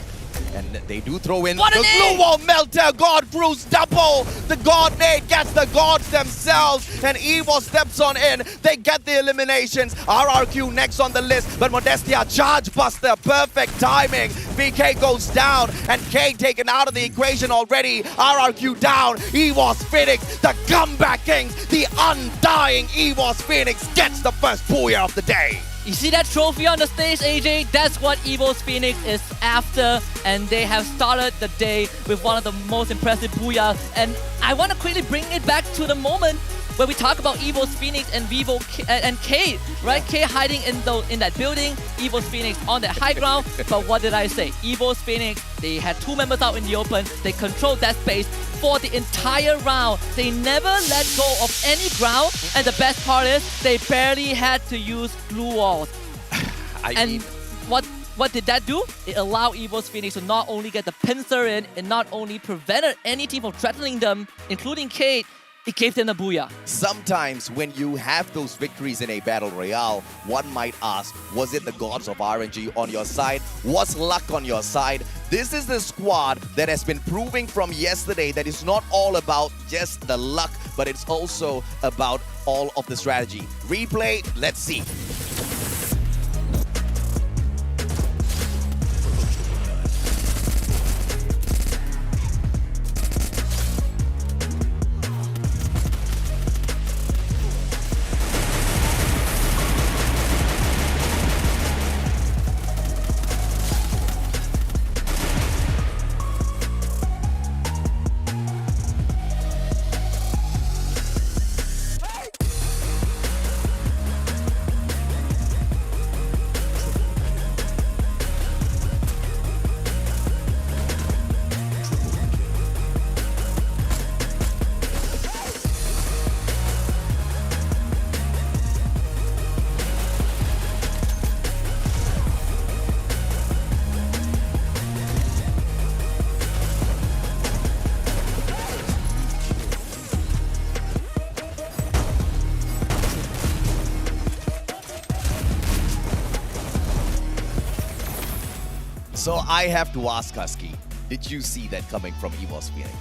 And they do throw in What the a glue nade! wall melter. God Bruce double. The God nade gets the gods themselves. And Evo steps on in. They get the eliminations. RRQ next on the list. But Modestia charge buster. Perfect timing. VK goes down. And K taken out of the equation already. RRQ down. EVOS Phoenix, the comeback kings. The undying EVOS Phoenix gets the first booyah of the day. You see that trophy on the stage, AJ? That's what EVO's Phoenix is after, and they have started the day with one of the most impressive booyahs. And I want to quickly bring it back to the moment where we talk about EVO's Phoenix and and K, right? K hiding in that building, EVO's Phoenix on that high ground. But what did I say? EVO's Phoenix, they had two members out in the open. They controlled that space for the entire round. They never let go of any ground, and the best part is they barely had to use glue walls. And what did that do? It allowed EVO's Phoenix to not only get the pincer in, it not only prevented any team from threatening them, including Kate, it gave them the booyah. Sometimes when you have those victories in a battle royale, one might ask, was it the gods of RNG on your side? Was luck on your side? This is the squad that has been proving from yesterday that it's not all about just the luck, but it's also about all of the strategy. Replay, let's see. So I have to ask Husky, did you see that coming from EVOS Phoenix?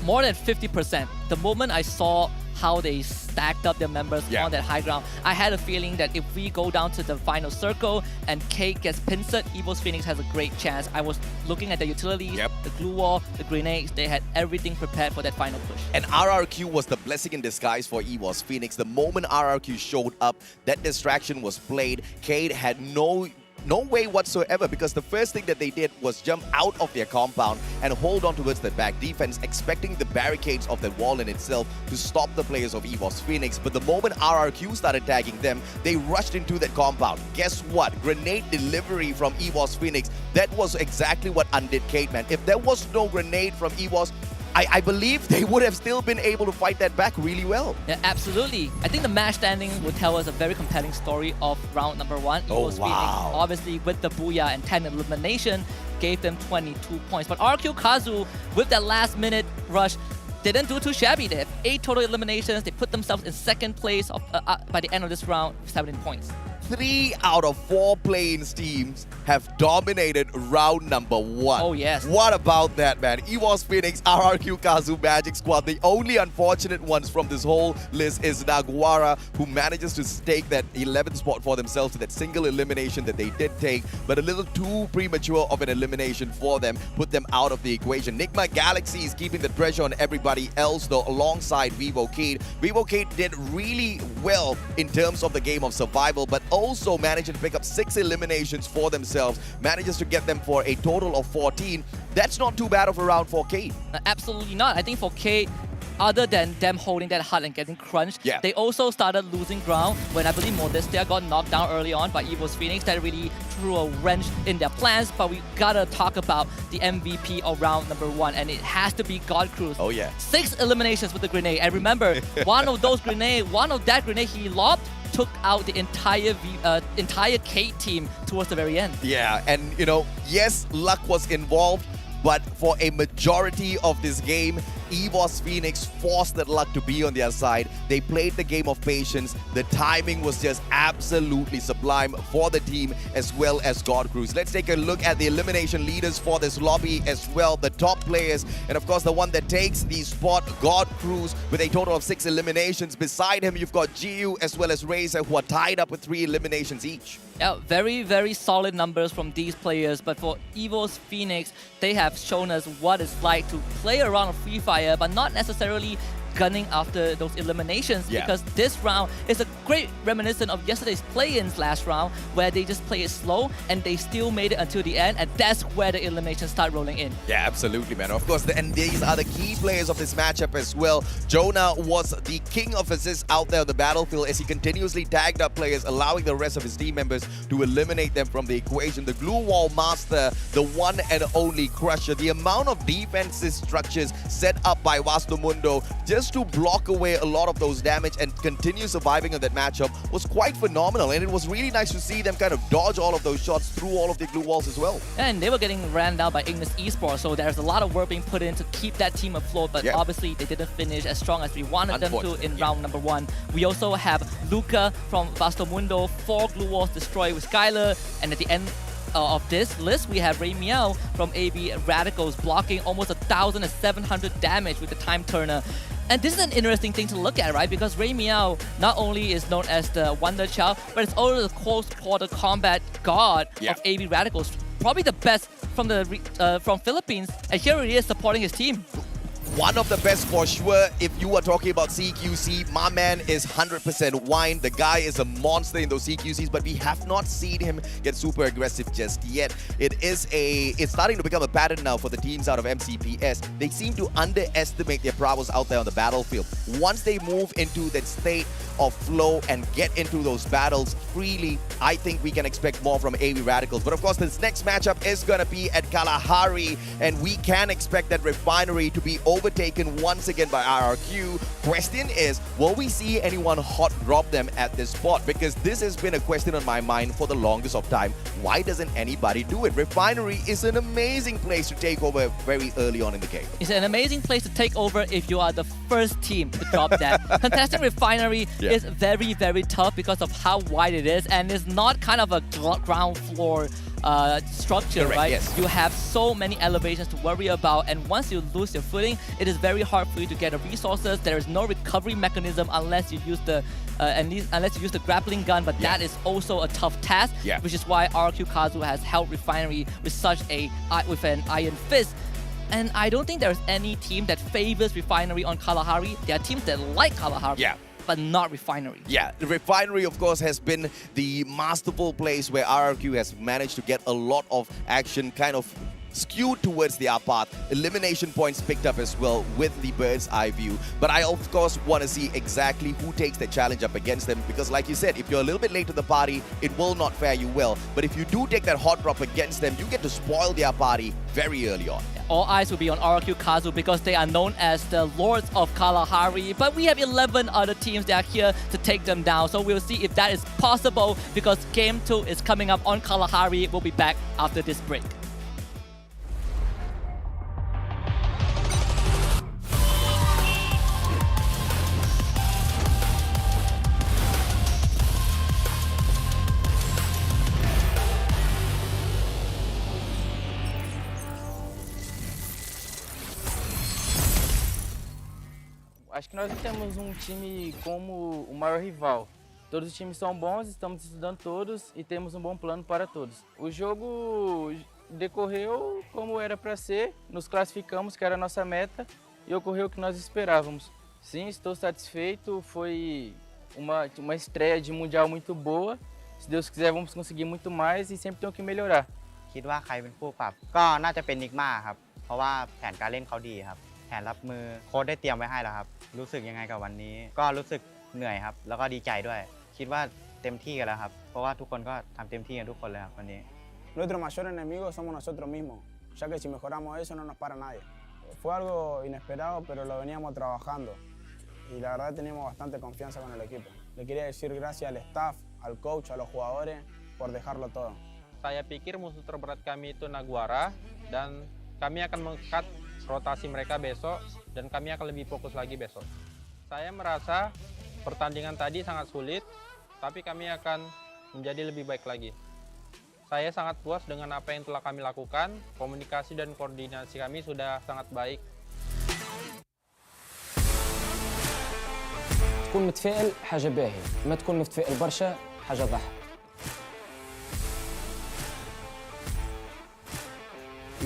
More than 50%. The moment I saw how they stacked up their members on that high ground, I had a feeling that if we go down to the final circle and Kate gets pincered, EVO's Phoenix has a great chance. I was looking at the utilities, the glue wall, the grenades. They had everything prepared for that final push. And RRQ was the blessing in disguise for EVOS Phoenix. The moment RRQ showed up, that distraction was played. Kate had no way whatsoever, because the first thing that they did was jump out of their compound and hold on towards the back defense, expecting the barricades of the wall in itself to stop the players of EVOS Phoenix. But the moment RRQ started tagging them, they rushed into that compound. Guess what? Grenade delivery from EVOS Phoenix. That was exactly what undid Kate, man. If there was no grenade from EVOS, I believe they would have still been able to fight that back really well. Yeah, absolutely. I think the match standing would tell us a very compelling story of round number 1. EVO's Phoenix, obviously with the booyah and 10 elimination, gave them 22 points. But RQ Kazu, with that last minute rush, they didn't do too shabby. They have 8 total eliminations. They put themselves in second place by the end of this round with 17 points. 3 out of 4 playing teams have dominated round number 1. Oh, yes. What about that, man? EVOS Phoenix, RRQ Kazu, Magic Squad. The only unfortunate ones from this whole list is Naguara, who manages to stake that 11th spot for themselves to that single elimination that they did take, but a little too premature of an elimination for them, put them out of the equation. Nigma Galaxy is keeping the pressure on everybody else, though, alongside Vivo Kate. Vivo Kate did really well in terms of the game of survival, but also managed to pick up 6 eliminations for themselves, manages to get them for a total of 14. That's not too bad of a round for Kate. Absolutely not. I think for Kate, other than them holding that hut and getting crunched, they also started losing ground when I believe Modestia got knocked down early on by EVO's Phoenix. That really threw a wrench in their plans, but we gotta talk about the MVP of round number 1, and it has to be God Cruz. Oh yeah. 6 eliminations with the grenade, and remember, one of that grenade he lobbed took out the entire Kate team towards the very end. Yeah, and you know, yes, luck was involved, but for a majority of this game, EVOS Phoenix forced that luck to be on their side. They played the game of patience. The timing was just absolutely sublime for the team as well as God Cruz. Let's take a look at the elimination leaders for this lobby as well, the top players, and of course the one that takes the spot, God Cruz, with a total of 6 eliminations. Beside him, you've got Giu as well as Razor, who are tied up with 3 eliminations each. Yeah, very, very solid numbers from these players. But for EVOS Phoenix, they have shown us what it's like to play around a Free Fire, but not necessarily gunning after those eliminations, because this round is a great reminiscent of yesterday's play-ins last round, where they just play it slow and they still made it until the end, and that's where the eliminations start rolling in. Yeah, absolutely, man. Of course, and these are the key players of this matchup as well. Jonah was the king of assists out there on the battlefield as he continuously tagged up players, allowing the rest of his team members to eliminate them from the equation. The glue wall master, the one and only Crusher. The amount of defensive structures set up by Vastomundo just to block away a lot of those damage and continue surviving in that matchup was quite phenomenal, and it was really nice to see them kind of dodge all of those shots through all of the glue walls as well. And they were getting ran down by Ignis Esports, so there's a lot of work being put in to keep that team afloat, but obviously they didn't finish as strong as we wanted them to in round number 1. We also have Luca from Vastomundo, 4 glue walls destroyed with Skylar, and at the end of this list, we have Ray Meow from AB Radicals blocking almost 1,700 damage with the time turner. And this is an interesting thing to look at, right? Because Ray Meow not only is known as the Wonder Child, but it's also the close quarter combat god of AB Radicals. Probably the best from the from Philippines, and here he is supporting his team. One of the best for sure. If you are talking about CQC, my man is 100% wine. The guy is a monster in those CQCs, but we have not seen him get super aggressive just yet. It's starting to become a pattern now for the teams out of MCPS. They seem to underestimate their prowess out there on the battlefield. Once they move into that state of flow and get into those battles freely, I think we can expect more from AB Radicals. But of course, this next matchup is going to be at Kalahari, and we can expect that Refinery to be overtaken once again by RRQ. Question is, will we see anyone hot drop them at this spot? Because this has been a question on my mind for the longest of time. Why doesn't anybody do it? Refinery is an amazing place to take over very early on in the game. It's an amazing place to take over if you are the first team to drop that. Contesting Refinery is very, very tough because of how wide it is, and it's not kind of a ground floor structure, right? Yes. You have so many elevations to worry about, and once you lose your footing, it is very hard for you to get the resources. There is no recovery mechanism unless you use the grappling gun, but that is also a tough task, which is why RQ Kazu has held Refinery with an iron fist. And I don't think there's any team that favors Refinery on Kalahari. There are teams that like Kalahari, but not Refinery. Yeah, the Refinery, of course, has been the masterful place where RRQ has managed to get a lot of action kind of skewed towards their path. Elimination points picked up as well with the bird's eye view. But I, of course, want to see exactly who takes the challenge up against them, because like you said, if you're a little bit late to the party, it will not fare you well. But if you do take that hot drop against them, you get to spoil their party very early on. All eyes will be on RQ Kazu because they are known as the Lords of Kalahari, but we have 11 other teams that are here to take them down. So we'll see if that is possible, because Game 2 is coming up on Kalahari. We'll be back after this break. Acho que nós não temos um time como o maior rival. Todos os times são bons, estamos estudando todos e temos um bom plano para todos. O jogo decorreu como era para ser, nos classificamos, que era a nossa meta, e ocorreu o que nós esperávamos. Sim, estou satisfeito, foi uma estreia de Mundial muito boa. Se Deus quiser, vamos conseguir muito mais e sempre tem que melhorar. คิดว่าใครเป็นผู้ปรับก็น่าจะเป็นนิกม่าครับเพราะว่าแผนการเล่นเขาดีครับแผนรับมือโค้ชได้เตรียมไว้ให้แล้วครับรู้สึกยังไงกับวันนี้ก็รู้สึกเหนื่อยครับแล้วก็ดีใจด้วยคิดว่าเต็มที่กันแล้วครับเพราะว่าทุกคนก็ทำเต็มที่กันทุกคนเลยครับวันนี้ Nuestro mayor enemigo somos nosotros mismos, ya que si mejoramos eso no nos para nadie. Fue algo inesperado, pero lo veníamos trabajando y la verdad teníamos bastante confianza con el equipo. Le quería decir gracias al staff, al coach, a los jugadores por dejarlo todo. Saya pikir musuh terberat kami itu Naguara dan kami akan mengangkat rotasi mereka besok dan kami akan lebih fokus lagi besok. Saya merasa pertandingan tadi sangat sulit, tapi kami akan menjadi lebih baik lagi. Saya sangat puas dengan apa yang telah kami lakukan, komunikasi dan koordinasi kami sudah sangat baik. تكون متفائل حاجة باهية، ما تكون متفائل برشا حاجة ضحك.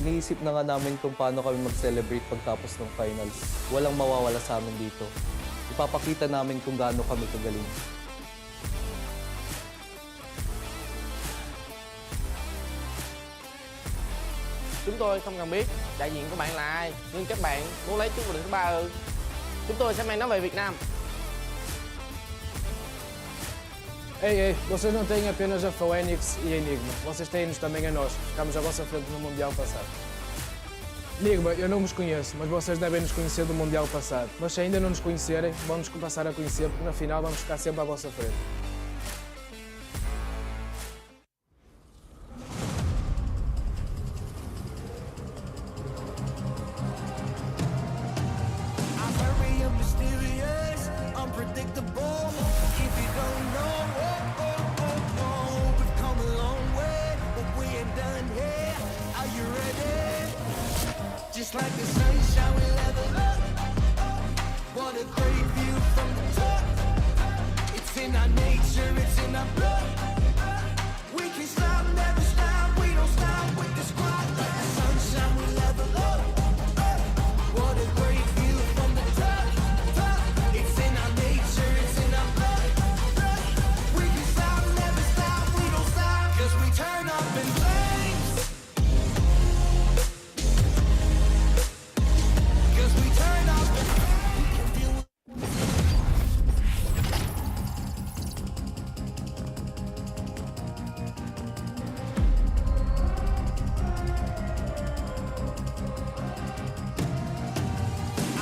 Iniisip na nga namin kung paano kami mag-celebrate pagtapos ng finals. Walang mawawala sa amin dito. Ipapakita namin kung gaano kami kagaling. Chúng tôi không cần biết đại diện của bạn là ai, nhưng các bạn muốn lấy chức vô địch thứ 3 ư? Chúng tôi sẽ mang nó về Việt Nam. Ei, vocês não têm apenas a Phoenix e a Enigma. Vocês têm-nos também a nós. Ficámos à vossa frente no Mundial passado. Enigma, eu não vos conheço, mas vocês devem nos conhecer do Mundial passado. Mas se ainda não nos conhecerem, vão-nos passar a conhecer, porque na final vamos ficar sempre à vossa frente. I'm very mysterious, unpredictable. If you don't know, we've come a long way, but we ain't done here. Are you ready? Just like the sunshine, we level up. What a great view from the top. It's in our nature, it's in our blood. We can stop, never stop. We don't stop with the squad. Like the sunshine, we level up. What a great view from the top. It's in our nature, it's in our blood. We can stop, never stop. We don't stop, 'cause we turn up in flames. 'Cause we turn up in flames.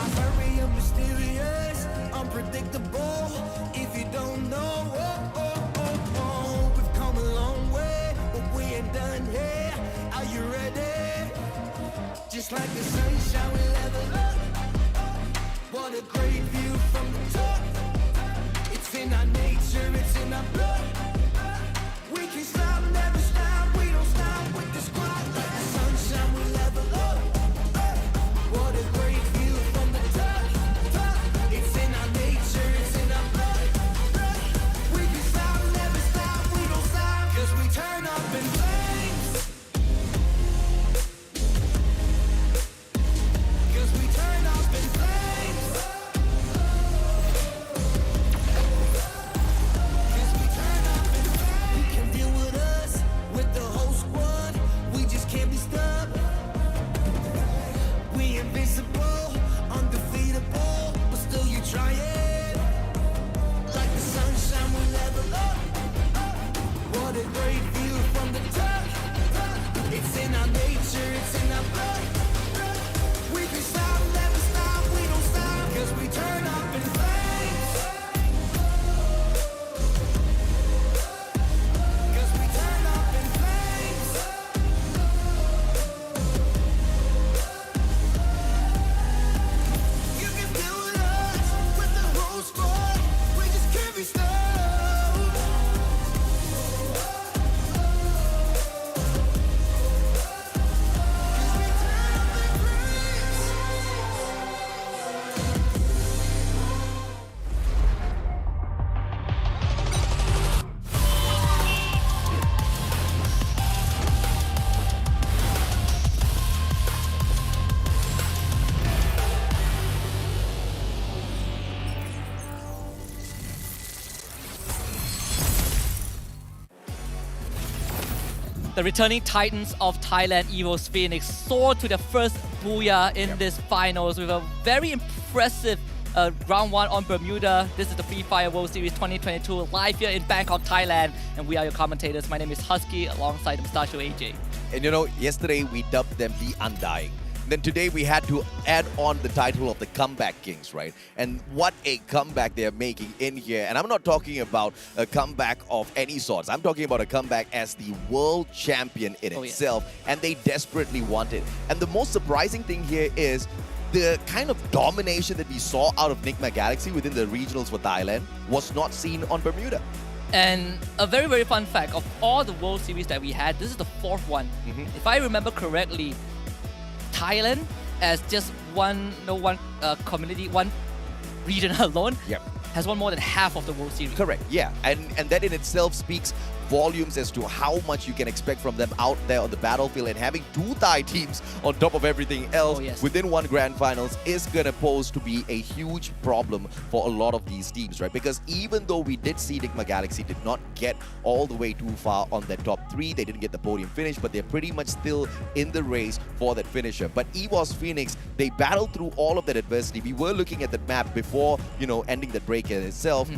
I'm very mysterious, unpredictable. If you don't know, we've come a long way, but we ain't done here. Are you ready? Just like the sunshine, we level up. What a great view from the top. It's in our nature, it's in our blood. We can stop, never stop. We don't stop with the squad. Like the sunshine, we level up. What a great view from the top. It's in our nature, it's in our blood. We can stop, never stop. We don't stop, 'cause we turn up in flames. 'Cause we turn up in flames. 'Cause we turn up in flames. You can deal with us, with the whole squad. We just can't be stopped. We invincible, undefeatable, but still you try it. Like the sunshine, we level up. What a great view from the top. It's in our nature, it's in our blood. We can stop, never stop, we don't stop, 'cause we turn up in flames. 'Cause we turn up in flames. You can deal with us, with the whole squad. We just can't be stopped. The returning Titans of Thailand, EVO's Phoenix, soared to their first booyah in this finals with a very impressive round 1 on Bermuda. This is the Free Fire World Series 2022 live here in Bangkok, Thailand. And we are your commentators. My name is Husky alongside Mustachio AJ. And you know, yesterday we dubbed them the Undying. Then today we had to add on the title of the Comeback Kings, right? And what a comeback they're making in here. And I'm not talking about a comeback of any sorts. I'm talking about a comeback as the world champion in itself. And they desperately want it. And the most surprising thing here is the kind of domination that we saw out of Nigma Galaxy within the regionals for Thailand was not seen on Bermuda. And a very, very fun fact, of all the World Series that we had, this is the fourth one. If I remember correctly, Thailand, as just one community, one region alone, has won more than half of the World Series. Correct, yeah. And that in itself speaks volumes as to how much you can expect from them out there on the battlefield, and having two Thai teams on top of everything else within one grand finals is going to pose to be a huge problem for a lot of these teams, right? Because even though we did see Nigma Galaxy did not get all the way too far on their top three, they didn't get the podium finish, but they're pretty much still in the race for that finisher. But EVOS Phoenix, they battled through all of that adversity. We were looking at the map before, ending the break in itself.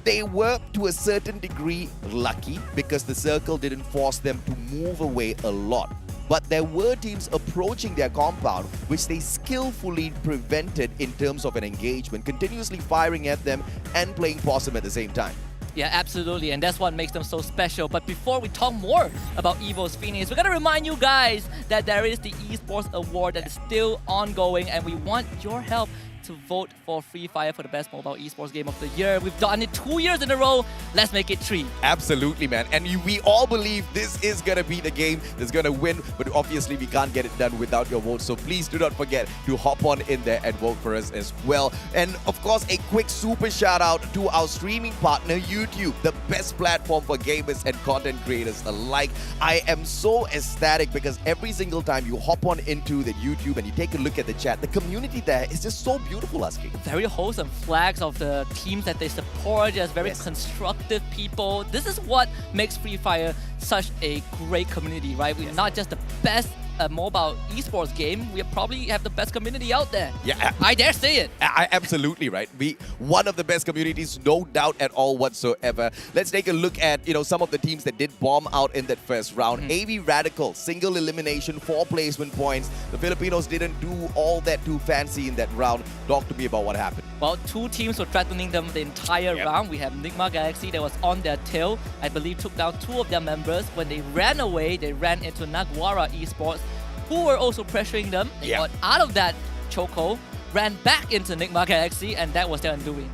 They were, to a certain degree, lucky because the circle didn't force them to move away a lot. But there were teams approaching their compound, which they skillfully prevented in terms of an engagement, continuously firing at them and playing possum at the same time. Yeah, absolutely, and that's what makes them so special. But before we talk more about EVOS Phoenix, we're gonna remind you guys that there is the Esports Award that is still ongoing, and we want your help to vote for Free Fire for the best mobile esports game of the year. We've done it 2 years in a row. Let's make it 3. Absolutely, man. And we all believe this is going to be the game that's going to win, but obviously we can't get it done without your vote. So please do not forget to hop on in there and vote for us as well. And of course, a quick super shout out to our streaming partner, YouTube, the best platform for gamers and content creators alike. I am so ecstatic because every single time you hop on into the YouTube and you take a look at the chat, the community there is just so beautiful, Husky. Very wholesome flags of the teams that they support, just very constructive people. This is what makes Free Fire such a great community, right? We're not just the best mobile esports game, we probably have the best community out there. Yeah, I dare say it. Absolutely, right? One of the best communities, no doubt at all whatsoever. Let's take a look at some of the teams that did bomb out in that first round. AV Radical, single elimination, 4 placement points. The Filipinos didn't do all that too fancy in that round. Talk to me about what happened. Well, 2 teams were threatening them the entire round. We have Nigma Galaxy that was on their tail. I believe took down 2 of their members. When they ran away, they ran into Nagwara Esports, who were also pressuring them. They got out of that chokehold, ran back into Nigma Galaxy, and that was their undoing.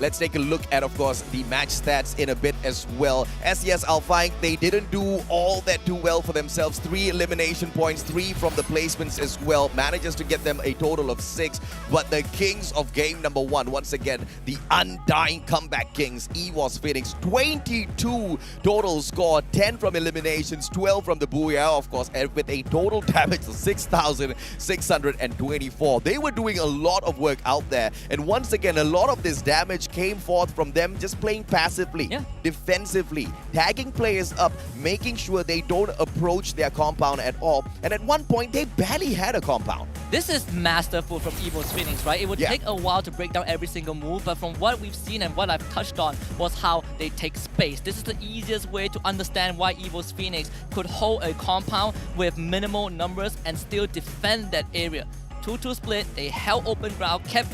Let's take a look at, of course, the match stats in a bit as well. SES Alpine, they didn't do all that too well for themselves. 3 elimination points, 3 from the placements as well. Manages to get them a total of 6. But the kings of game number 1, once again, the undying comeback kings, EVOS Phoenix, 22 total score, 10 from eliminations, 12 from the Booyah, of course, and with a total damage of 6,624. They were doing a lot of work out there. And once again, a lot of this damage came forth from them just playing passively, defensively, tagging players up, making sure they don't approach their compound at all. And at one point, they barely had a compound. This is masterful from EVOS Phoenix, right? It would take a while to break down every single move, but from what we've seen and what I've touched on was how they take space. This is the easiest way to understand why EVOS Phoenix could hold a compound with minimal numbers and still defend that area. 2-2 split, they held open ground, kept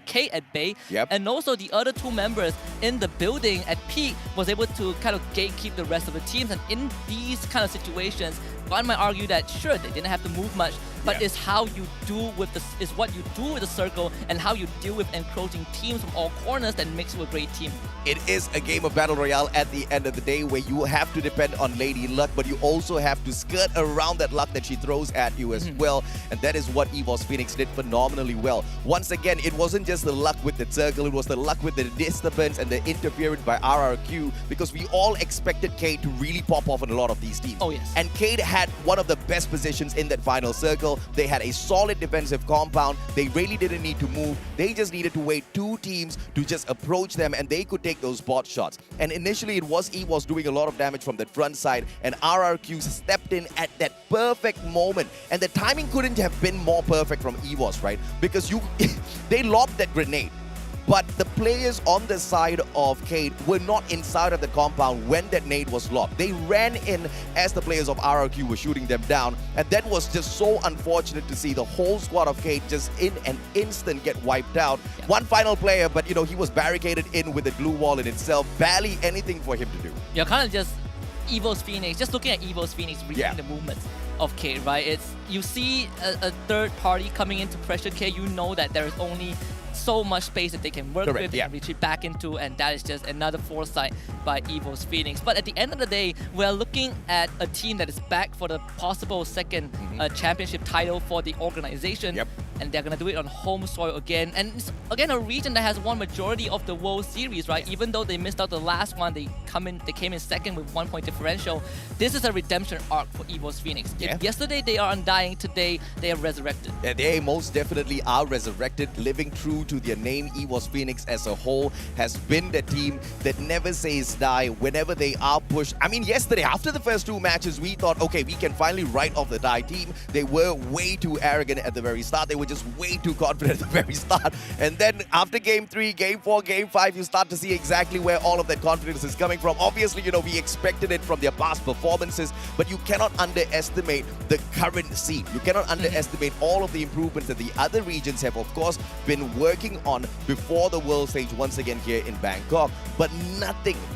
K at bay, and also the other 2 members in the building at peak was able to kind of gatekeep the rest of the teams. And in these kind of situations, one might argue that sure, they didn't have to move much, but it's how you do with the what you do with the circle and how you deal with encroaching teams from all corners that makes you a great team. It is a game of Battle Royale at the end of the day where you have to depend on Lady Luck, but you also have to skirt around that luck that she throws at you as well. And that is what EVOS Phoenix did phenomenally well. Once again, it wasn't just the luck with the circle, it was the luck with the disturbance and the interference by RRQ, because we all expected Cade to really pop off on a lot of these teams. Oh yes. And Cade had one of the best positions in that final circle. They had a solid defensive compound. They really didn't need to move. They just needed to wait 2 teams to just approach them, and they could take those bot shots. And initially, it was EVOS doing a lot of damage from that front side, and RRQ stepped in at that perfect moment. And the timing couldn't have been more perfect from EVOS, right? Because they lobbed that grenade. But the players on the side of Kate were not inside of the compound when that nade was lobbed. They ran in as the players of RRQ were shooting them down, and that was just so unfortunate to see the whole squad of Kate just in an instant get wiped out. One final player, but he was barricaded in with the glue wall in itself. Barely anything for him to do. You're kind of just Evo's Phoenix, just looking at Evo's Phoenix reading the movements of K, right? You see a third party coming in to pressure K, you know that there is only so much space that they can work with and retreat back into, and that is just another foresight by Evo's Phoenix. But at the end of the day, we're looking at a team that is back for the possible second championship title for the organization. And they're going to do it on home soil again. And it's, again, a region that has won majority of the World Series, right? Even though they missed out the last one, they came in second with 1 point differential. This is a redemption arc for Evo's Phoenix. If yesterday they are undying, today they are resurrected. Yeah, they most definitely are resurrected, living true to their name. Evo's Phoenix as a whole has been the team that never says die whenever they are pushed. I mean, yesterday, after the first 2 matches, we thought, okay, we can finally write off the die team. They were way too arrogant at the very start. They were just way too confident at the very start. And then after Game 3, Game 4, Game 5, you start to see exactly where all of that confidence is coming from. Obviously, we expected it from their past performances, but you cannot underestimate the current scene. You cannot underestimate all of the improvements that the other regions have, of course, been working on before the world stage once again here in Bangkok. But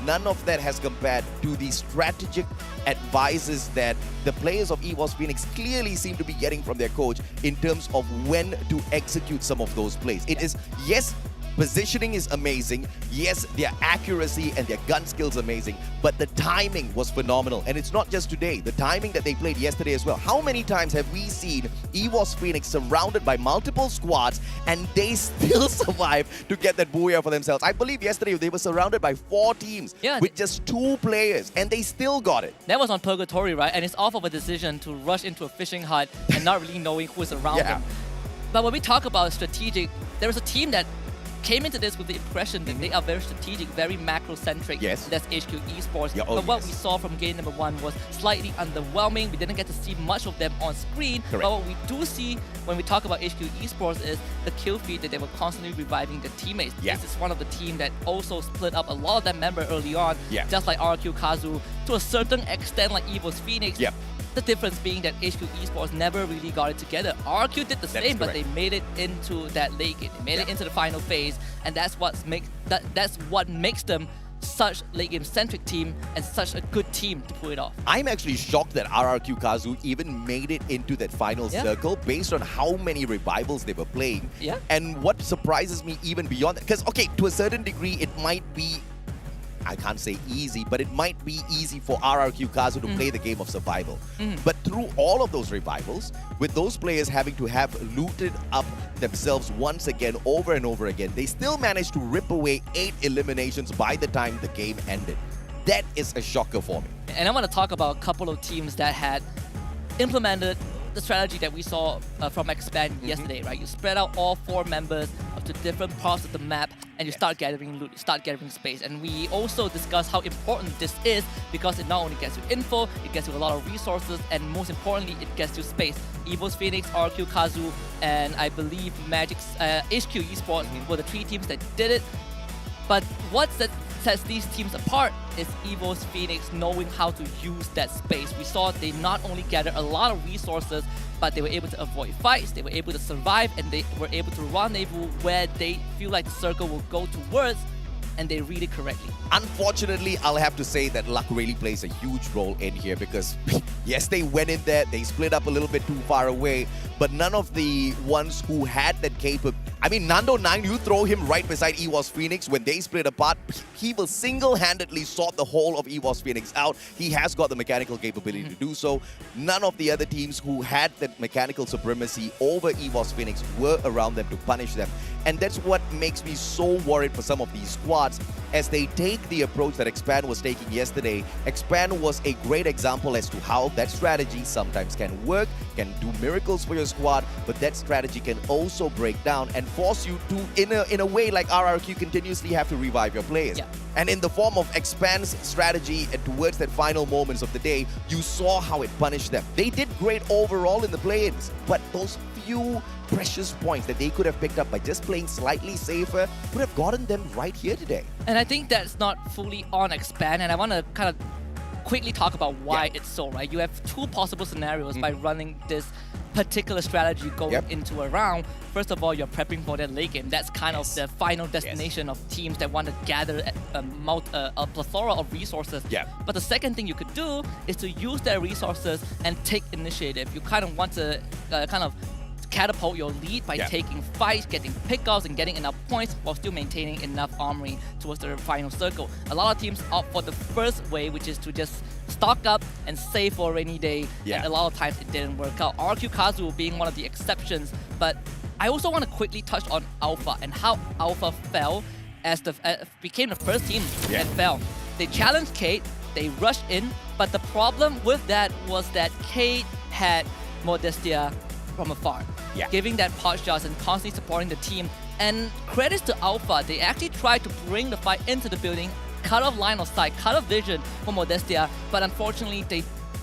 none of that has compared to the strategic advices that the players of Evo's Phoenix clearly seem to be getting from their coach in terms of when to execute some of those plays. It is, yes, positioning is amazing. Yes, their accuracy and their gun skills amazing, but the timing was phenomenal. And it's not just today, the timing that they played yesterday as well. How many times have we seen Evo's Phoenix surrounded by multiple squads and they still survive to get that booyah for themselves? I believe yesterday they were surrounded by 4 teams with just 2 players and they still got it. That was on Purgatory, right? And it's off of a decision to rush into a fishing hut and not really knowing who's around them. But when we talk about strategic, there was a team that came into this with the impression that they are very strategic, very macro-centric. That's HQ Esports. But what we saw from game number 1 was slightly underwhelming. We didn't get to see much of them on screen. But what we do see when we talk about HQ Esports is the kill feed that they were constantly reviving their teammates. This is one of the team that also split up a lot of their member early on, just like RQ Kazu, to a certain extent like Evo's Phoenix. The difference being that HQ Esports never really got it together. RQ did the same, but they made it into that late game. They made it into the final phase, and that's what makes them such late game centric team and such a good team to pull it off. I'm actually shocked that RRQ Kazu even made it into that final circle based on how many revivals they were playing. And what surprises me even beyond that, because okay, to a certain degree it might be, I can't say easy, but it might be easy for RRQ Kazu to play the game of survival. But through all of those revivals, with those players having to have looted up themselves once again, over and over again, they still managed to rip away 8 eliminations by the time the game ended. That is a shocker for me. And I want to talk about a couple of teams that had implemented the strategy that we saw from Expand yesterday, right? You spread out all 4 members to different parts of the map and you start gathering loot, you start gathering space. And we also discussed how important this is because it not only gets you info, it gets you a lot of resources, and most importantly, it gets you space. Evo's Phoenix, RQ Kazu, and I believe Magic's HQ Esports were the 3 teams that did it. But what sets these teams apart is Evo's Phoenix knowing how to use that space. We saw they not only gathered a lot of resources, but they were able to avoid fights, they were able to survive, and they were able to rendezvous where they feel like the circle will go towards, and they read it correctly. Unfortunately, I'll have to say that luck really plays a huge role in here because yes, they went in there, they split up a little bit too far away, but none of the ones who had that capability. I mean, Nando9, you throw him right beside Evo's Phoenix. When they split apart, he will single-handedly sort the whole of Evo's Phoenix out. He has got the mechanical capability to do so. None of the other teams who had that mechanical supremacy over Evo's Phoenix were around them to punish them. And that's what makes me so worried for some of these squads as they take the approach that Expand was taking yesterday. Expand was a great example as to how that strategy sometimes can work, can do miracles for your squad, but that strategy can also break down and force you to, in a way like RRQ, continuously have to revive your players. And in the form of Expand's strategy and towards that final moments of the day, you saw how it punished them. They did great overall in the play-ins, but those few precious points that they could have picked up by just playing slightly safer would have gotten them right here today. And I think that's not fully on expand, and I want to kind of quickly talk about why it's so, right? You have two possible scenarios by running this particular strategy going into a round. First of all, you're prepping for that late game. That's kind of the final destination of teams that want to gather a plethora of resources. But the second thing you could do is to use their resources and take initiative. You kind of want to kind of catapult your lead by taking fights, getting pickups, and getting enough points while still maintaining enough armory towards the final circle. A lot of teams opt for the first way, which is to just stock up and save for a rainy day. And a lot of times it didn't work out. RQ Kazu being one of the exceptions. But I also want to quickly touch on Alpha and how Alpha fell as became the first team that fell. They challenged Kate, they rushed in, but the problem with that was that Kate had Modestia from afar, giving that pot shots and constantly supporting the team. And credits to Alpha, they actually tried to bring the fight into the building, cut off line of sight, cut off vision for Modestia, but unfortunately they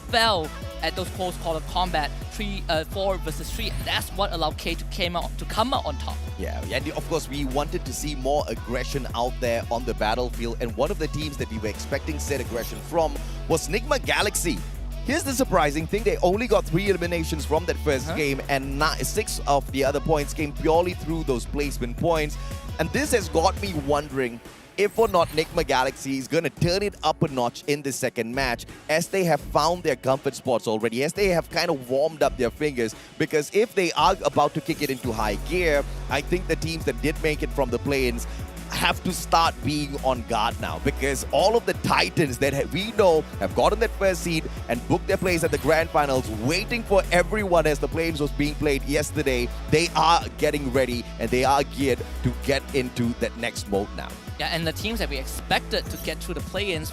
fell at those close call of combat, 4 versus 3. And that's what allowed K to come out on top. Yeah, and of course we wanted to see more aggression out there on the battlefield, and one of the teams that we were expecting said aggression from was Nigma Galaxy. Here's the surprising thing, they only got 3 eliminations from that first game, and 6 of the other points came purely through those placement points. And this has got me wondering if or not Nigma Galaxy is going to turn it up a notch in the second match, as they have found their comfort spots already, as they have kind of warmed up their fingers. Because if they are about to kick it into high gear, I think the teams that did make it from the play-ins have to start being on guard now, because all of the titans that we know have gotten that first seed and booked their place at the grand finals, waiting for everyone as the play-ins was being played yesterday, they are getting ready and they are geared to get into that next mode now. Yeah, and the teams that we expected to get through the play-ins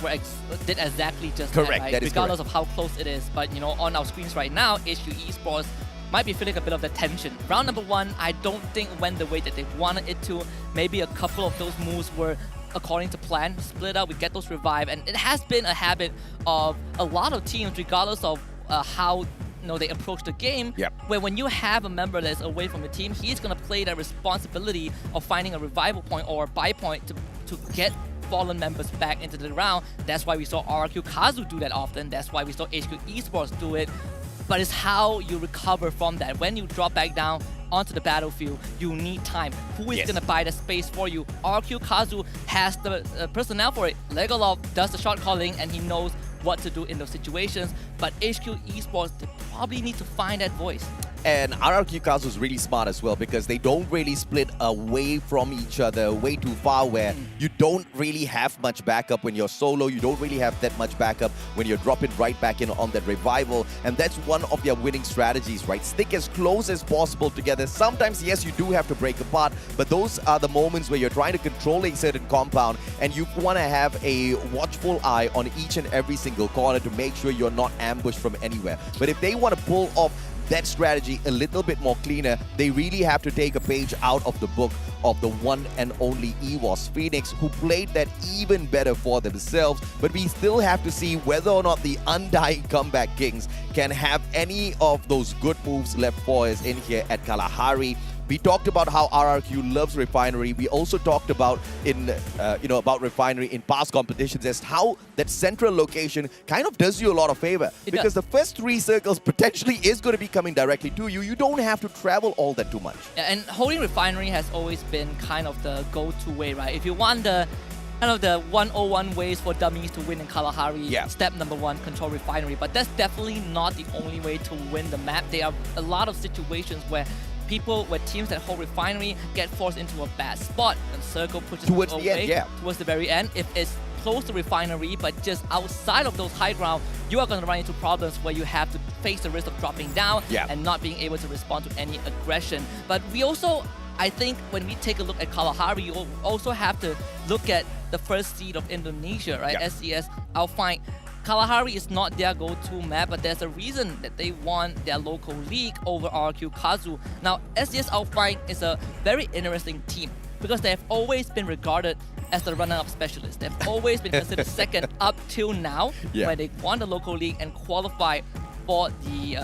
did exactly just correct, that, right? That is regardless correct. of how close it is. But, you know, on our screens right now, HQ Esports might be feeling a bit of the tension. Round number 1, I don't think went the way that they wanted it to. Maybe a couple of those moves were according to plan. Split up, we get those revive, and it has been a habit of a lot of teams, regardless of how they approach the game, where when you have a member that's away from the team, he's going to play that responsibility of finding a revival point or a buy point to get fallen members back into the round. That's why we saw RQ Kazu do that often. That's why we saw HQ Esports do it. But it's how you recover from that. When you drop back down onto the battlefield, you need time. Who is going to buy the space for you? RQ Kazu has the personnel for it. Legolov does the shot calling, and he knows what to do in those situations. But HQ Esports, they probably need to find that voice. And RRQ Kazu is really smart as well, because they don't really split away from each other way too far, where you don't really have much backup when you're solo. You don't really have that much backup when you're dropping right back in on that revival. And that's one of their winning strategies, right? Stick as close as possible together. Sometimes, yes, you do have to break apart, but those are the moments where you're trying to control a certain compound, and you want to have a watchful eye on each and every single corner to make sure you're not ambushed from anywhere. But if they want to pull off that strategy a little bit more cleaner, they really have to take a page out of the book of the one and only EWOS Phoenix, who played that even better for themselves. But we still have to see whether or not the Undying Comeback Kings can have any of those good moves left for us in here at Kalahari. We talked about how RRQ loves Refinery. We also talked about about Refinery in past competitions, as how that central location kind of does you a lot of favor. Because the first 3 circles potentially is going to be coming directly to you. You don't have to travel all that too much. Yeah, and holding Refinery has always been kind of the go-to way, right? If you want the kind of the 101 ways for dummies to win in Kalahari, step number 1, control Refinery. But that's definitely not the only way to win the map. There are a lot of situations where teams that hold Refinery get forced into a bad spot, and Circle pushes towards away, the end, towards the very end. If it's close to Refinery but just outside of those high ground, you are going to run into problems where you have to face the risk of dropping down and not being able to respond to any aggression. But we also, I think, when we take a look at Kalahari, you also have to look at the first seed of Indonesia, right? SCS Alpine. Kalahari is not their go-to map, but there's a reason that they won their local league over RQ Kazu. Now, SCS Alpine is a very interesting team because they have always been regarded as the runner-up specialist. They've always been considered second up till now, where they won the local league and qualified for the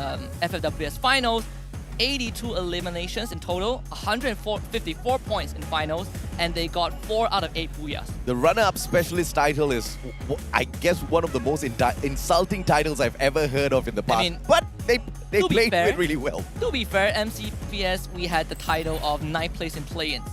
FFWS finals. 82 eliminations in total, 154 points in finals, and they got 4 out of 8 booyahs. The runner-up specialist title is, I guess, one of the most insulting titles I've ever heard of in the past. I mean, but they played it really well. To be fair, MCPS, we had the title of 9th place in play-ins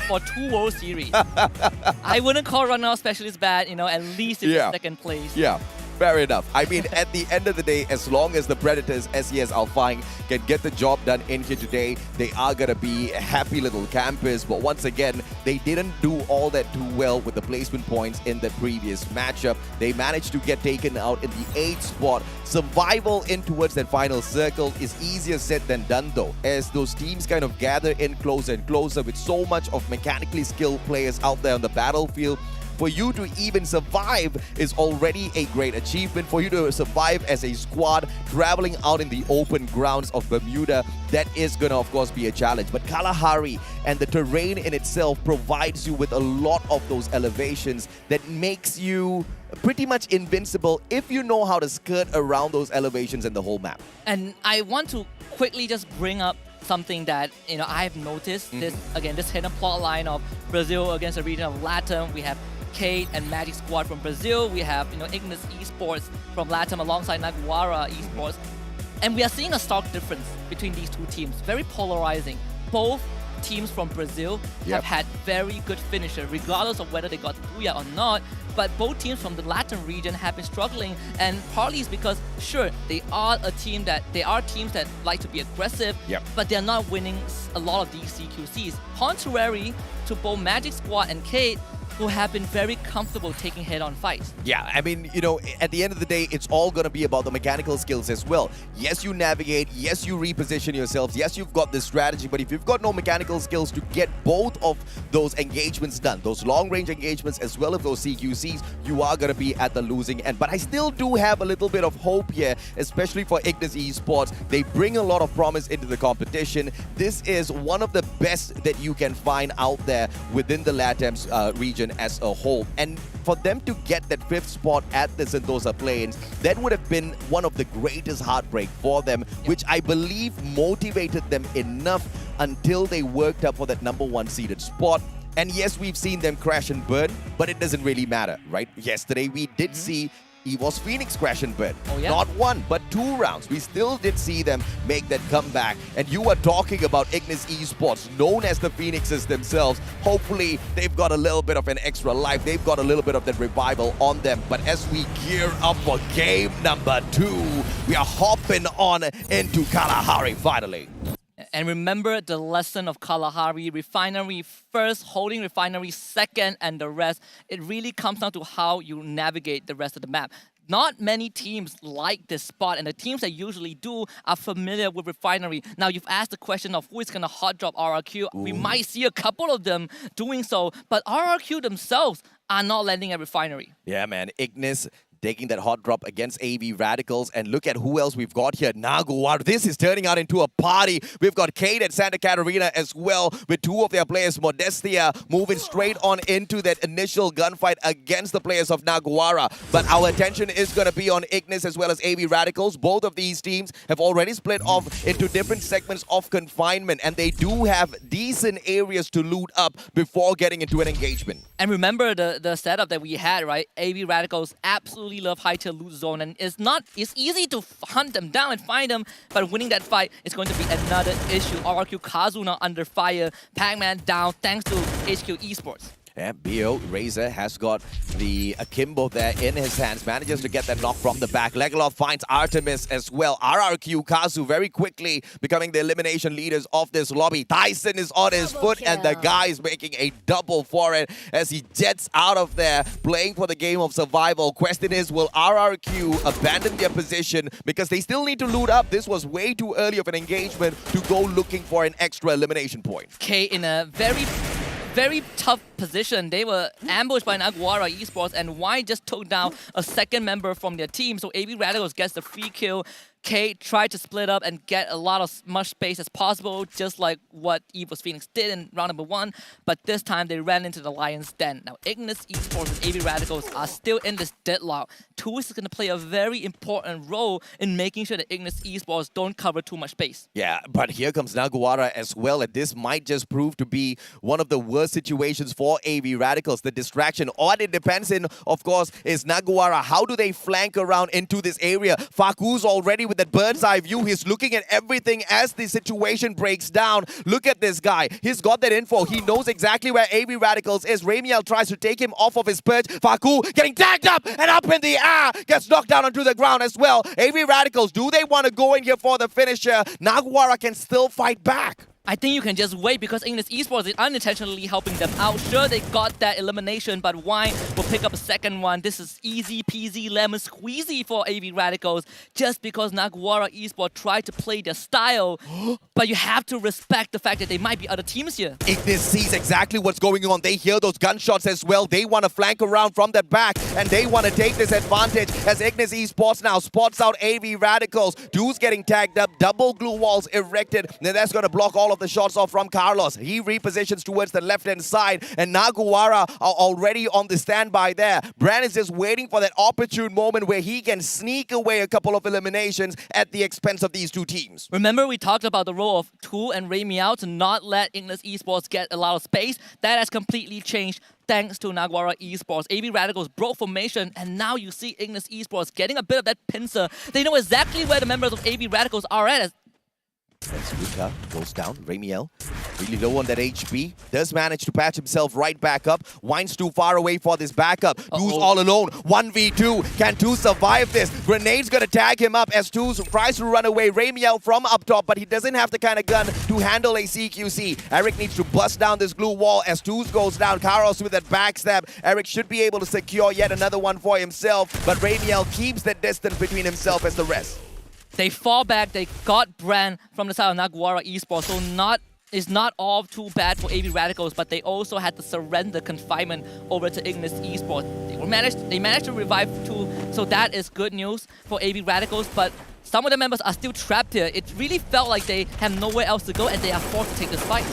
for 2 World Series. I wouldn't call runner-up specialist bad, you know, at least it's second place. Yeah. Fair enough. I mean, at the end of the day, as long as the Predators, SES Alpine, can get the job done in here today, they are going to be a happy little campers. But once again, they didn't do all that too well with the placement points in the previous matchup. They managed to get taken out in the 8th spot. Survival in towards that final circle is easier said than done, though, as those teams kind of gather in closer and closer with so much of mechanically skilled players out there on the battlefield. For you to even survive is already a great achievement. For you to survive as a squad traveling out in the open grounds of Bermuda, that is going to, of course, be a challenge. But Kalahari and the terrain in itself provides you with a lot of those elevations that makes you pretty much invincible if you know how to skirt around those elevations in the whole map. And I want to quickly just bring up something that, you know, I've noticed. This hidden plot line of Brazil against the region of LATAM. We have Kate and Magic Squad from Brazil. We have, you know, Ignis Esports from LATAM alongside Naguara Esports. And we are seeing a stark difference between these two teams. Very polarizing. Both teams from Brazil have had very good finisher, regardless of whether they got the Booyah or not. But both teams from the Latin region have been struggling, and partly is because, sure, they are teams that like to be aggressive, but they're not winning a lot of these CQCs. Contrary to both Magic Squad and Kate, who have been very comfortable taking head-on fights. Yeah, I mean, you know, at the end of the day, it's all going to be about the mechanical skills as well. Yes, you navigate. Yes, you reposition yourselves. Yes, you've got this strategy. But if you've got no mechanical skills to get both of those engagements done, those long-range engagements as well as those CQCs, you are going to be at the losing end. But I still do have a little bit of hope here, especially for Ignis Esports. They bring a lot of promise into the competition. This is one of the best that you can find out there within the LATAM region as a whole. And for them to get that 5th spot at the Sentosa Plains, that would have been one of the greatest heartbreak for them, which I believe motivated them enough until they worked up for that #1 seeded spot. And yes, we've seen them crash and burn, but it doesn't really matter, right? Yesterday, we did see EVOS Phoenix crash and burn. Not 1, but 2 rounds. We still did see them make that comeback. And you are talking about Ignis Esports, known as the Phoenixes themselves. Hopefully, they've got a little bit of an extra life. They've got a little bit of that revival on them. But as we gear up for game number 2, we are hopping on into Kalahari finally. And remember the lesson of Kalahari: Refinery first, Holding Refinery second, and the rest. It really comes down to how you navigate the rest of the map. Not many teams like this spot, and the teams that usually do are familiar with Refinery. Now, you've asked the question of who is going to hot drop RRQ. We might see a couple of them doing so, but RRQ themselves are not landing at Refinery. Yeah, man. Ignis taking that hot drop against AV Radicals. And look at who else we've got here. Naguar. This is turning out into a party. We've got Kate at Santa Catarina as well, with 2 of their players, Modestia, moving straight on into that initial gunfight against the players of Naguara. But our attention is going to be on Ignis as well as AV Radicals. Both of these teams have already split off into different segments of confinement, and they do have decent areas to loot up before getting into an engagement. And remember the setup that we had, right? AV Radicals absolutely love high-tier loot zone, and it's easy to hunt them down and find them, but winning that fight is going to be another issue. RRQ Kazu now under fire, Pac-Man down thanks to HQ Esports. Yeah, BO Razor has got the Akimbo there in his hands, manages to get that knock from the back. Legalov finds Artemis as well. RRQ Kazu very quickly becoming the elimination leaders of this lobby. Tyson is on his foot, and the guy is making a double for it as he jets out of there, playing for the game of survival. Question is, will RRQ abandon their position because they still need to loot up? This was way too early of an engagement to go looking for an extra elimination point. K in a very tough position. They were ambushed by Naguara Esports, and Y just took down a second member from their team. So AV Radicals gets the free kill. K tried to split up and get much space as possible, just like what EVOS Phoenix did in round #1. But this time they ran into the Lion's Den. Now Ignis Esports and AV Radicals are still in this deadlock. Tools is going to play a very important role in making sure that Ignis Esports don't cover too much space. Yeah, but here comes Naguara as well, and this might just prove to be one of the worst situations for AV Radicals. The distraction, all it depends in, of course, is Naguara. How do they flank around into this area? Faku's already with that bird's eye view. He's looking at everything as the situation breaks down. Look at this guy. He's got that info. He knows exactly where AV Radicals is. Ramiel tries to take him off of his perch. Faku getting tagged up and up in the air. Gets knocked down onto the ground as well. AV Radicals, do they want to go in here for the finisher? Naguara can still fight back. I think you can just wait because Ignis Esports is unintentionally helping them out. Sure, they got that elimination, but Wine will pick up a second one. This is easy peasy lemon squeezy for AV Radicals just because Naguara Esports tried to play their style. But you have to respect the fact that there might be other teams here. Ignis sees exactly what's going on. They hear those gunshots as well. They want to flank around from the back, and they want to take this advantage as Ignis Esports now spots out AV Radicals. Dude's getting tagged up, double glue walls erected. Then that's going to block all of the shots off from Carlos. He repositions towards the left-hand side, and Naguara are already on the standby there. Brand is just waiting for that opportune moment where he can sneak away a couple of eliminations at the expense of these two teams. Remember we talked about the role of Tool and Ramiel to not let Ignis Esports get a lot of space? That has completely changed thanks to Naguara Esports. AV Radicals broke formation, and now you see Ignis Esports getting a bit of that pincer. They know exactly where the members of AV Radicals are at. As Luca goes down, Ramiel really low on that HP, does manage to patch himself right back up. Wine's too far away for this backup. Too's all alone, 1v2. Can Too survive this? Grenade's gonna tag him up as Too tries to run away. Ramiel from up top, but he doesn't have the kind of gun to handle a CQC. Eric needs to bust down this glue wall as Too's goes down. Karos with that backstab. Eric should be able to secure yet another one for himself, but Ramiel keeps the distance between himself as the rest. They fall back, they got Brand from the side of Naguara Esports, so it's not all too bad for AV Radicals, but they also had to surrender confinement over to Ignis Esports. They managed to revive Tool, so that is good news for AV Radicals, but some of the members are still trapped here. It really felt like they have nowhere else to go and they are forced to take this fight.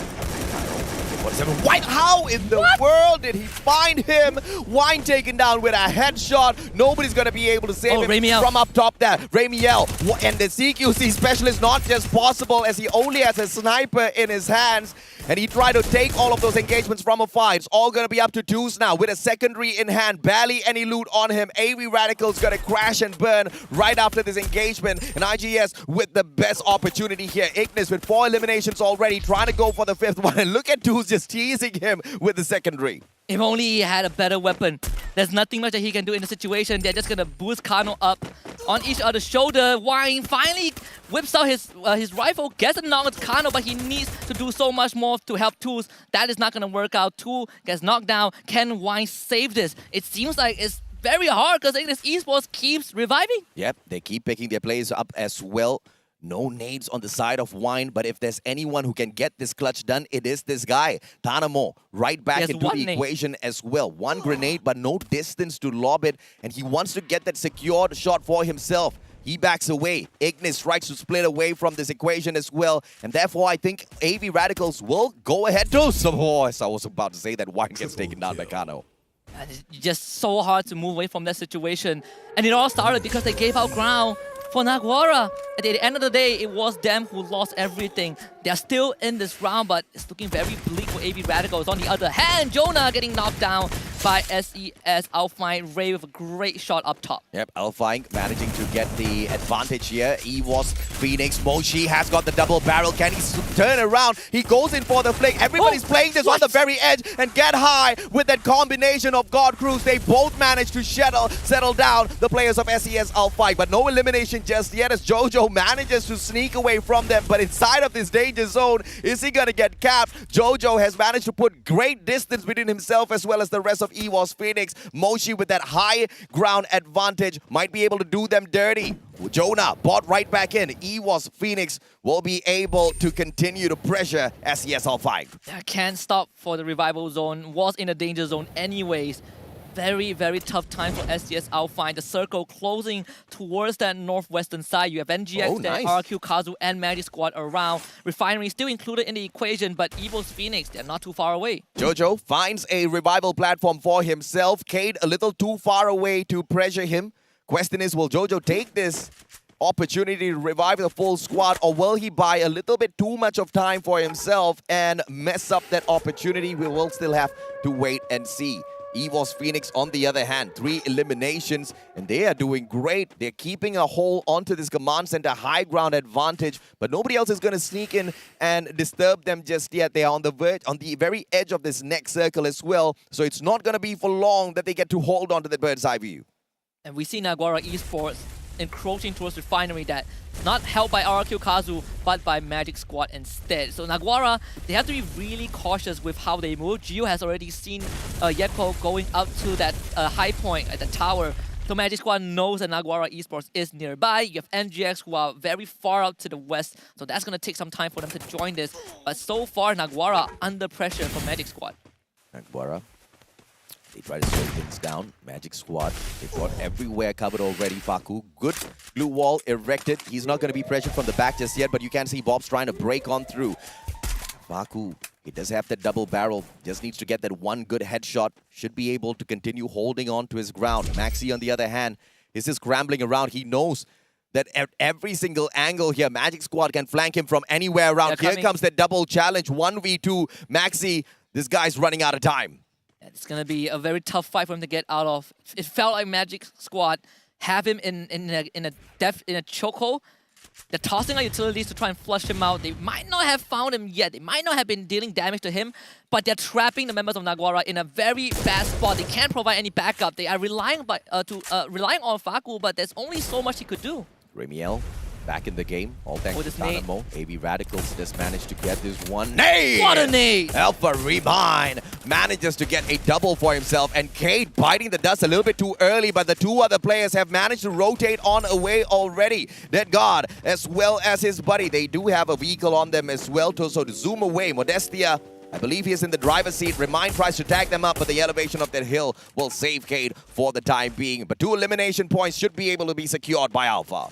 Wine, how in the world did he find him? Wine taken down with a headshot. Nobody's going to be able to save him Ramiel from up top there. Ramiel, and the CQC specialist not just possible as he only has a sniper in his hands. And he tried to take all of those engagements from afar. It's all going to be up to Deuce now with a secondary in hand. Barely any loot on him. AV Radicals going to crash and burn right after this engagement. And IGS with the best opportunity here. Ignis with 4 eliminations already, trying to go for the 5th one. And look at Deuce just teasing him with the secondary. If only he had a better weapon. There's nothing much that he can do in the situation. They're just gonna boost Kano up on each other's shoulder. Wine finally whips out his rifle, gets a knock on Kano, but he needs to do so much more to help Tools. That is not gonna work out. Tool gets knocked down. Can Wine save this? It seems like it's very hard because Ignis Esports keeps reviving. Yep, they keep picking their players up as well. No nades on the side of Wine, but if there's anyone who can get this clutch done, it is this guy. Tanamo, right back into the equation as well. 1 grenade, but no distance to lob it, and he wants to get that secured shot for himself. He backs away. Ignis tries to split away from this equation as well, and therefore I think AV Radicals will go ahead to some horse. I was about to say that Wine gets taken down by Kano. It's just so hard to move away from that situation. And it all started because they gave out ground for Naguara. At the end of the day, it was them who lost everything. They're still in this round, but it's looking very bleak for AV Radicals. On the other hand, Jonah getting knocked down by SES. Alfine Ray with a great shot up top. Yep, Alfine managing to get the advantage here. EWAS, Phoenix, Moshi has got the double barrel. Can he turn around? He goes in for the flick. Everybody's playing this on the very edge and get high with that combination of God Cruise. They both managed to settle down the players of SES Alfine, but no elimination just yet as Jojo manages to sneak away from them. But inside of this danger zone, is he gonna get capped? Jojo has managed to put great distance between himself as well as the rest of EWAS Phoenix. Moshi with that high ground advantage might be able to do them dirty. Jonah bought right back in. EWAS Phoenix will be able to continue to pressure SES Alfine. Can't stop for the revival zone. Was in a danger zone anyways. Very, very tough time for SES Alfine. The circle closing towards that northwestern side. You have NGX, there, RQ, Kazu, and Magic Squad around. Refinery still included in the equation, but EVO's Phoenix, they're not too far away. Jojo finds a revival platform for himself. Cade a little too far away to pressure him. Question is, will Jojo take this opportunity to revive the full squad, or will he buy a little bit too much of time for himself and mess up that opportunity? We will still have to wait and see. EVOS Phoenix, on the other hand, 3 eliminations, and they are doing great. They're keeping a hold onto this command center high ground advantage, but nobody else is going to sneak in and disturb them just yet. They are on the verge, on the very edge of this next circle as well, so it's not going to be for long that they get to hold on to the bird's eye view. And we see Naguara Esports encroaching towards Refinery, that not held by RQ Kazu, but by Magic Squad instead. So Naguara, they have to be really cautious with how they move. Gio has already seen Yeko going up to that high point at the tower. So Magic Squad knows that Naguara Esports is nearby. You have NGX who are very far out to the west, so that's going to take some time for them to join this. But so far, Naguara under pressure from Magic Squad. Naguara, they try to slow things down. Magic Squad, they've got everywhere covered already. Faku, good blue wall erected. He's not going to be pressured from the back just yet, but you can see Bob's trying to break on through. Faku, he does have that double barrel. Just needs to get that one good headshot. Should be able to continue holding on to his ground. Maxi, on the other hand, is just scrambling around. He knows that at every single angle here, Magic Squad can flank him from anywhere around. Here comes the double challenge, 1v2. Maxi, this guy's running out of time. It's going to be a very tough fight for him to get out of. It felt like Magic Squad have him in a chokehold. They're tossing out utilities to try and flush him out. They might not have found him yet. They might not have been dealing damage to him, but they're trapping the members of Naguara in a very bad spot. They can't provide any backup. They are relying on Faku, but there's only so much he could do. Remiel back in the game, all thanks to nade. Dynamo. AV Radicals just managed to get this one nade! What a nade! Alpha Remind manages to get a double for himself, and Cade biting the dust a little bit too early, but the two other players have managed to rotate on away already. Dead God, as well as his buddy, they do have a vehicle on them as well, so to zoom away. Modestia, I believe he is in the driver's seat. Remind tries to tag them up, but the elevation of that hill will save Cade for the time being. But 2 elimination points should be able to be secured by Alpha.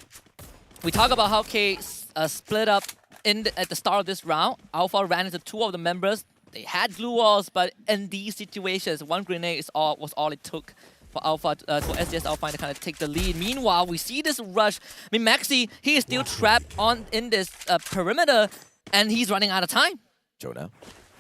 We talk about how K split up at the start of this round. Alpha ran into 2 of the members. They had glue walls, but in these situations, 1 grenade was all it took for Alpha, for SDS Alpha to kind of take the lead. Meanwhile, we see this rush. I mean, Maxi, he is still trapped in this perimeter, and he's running out of time. Jonah,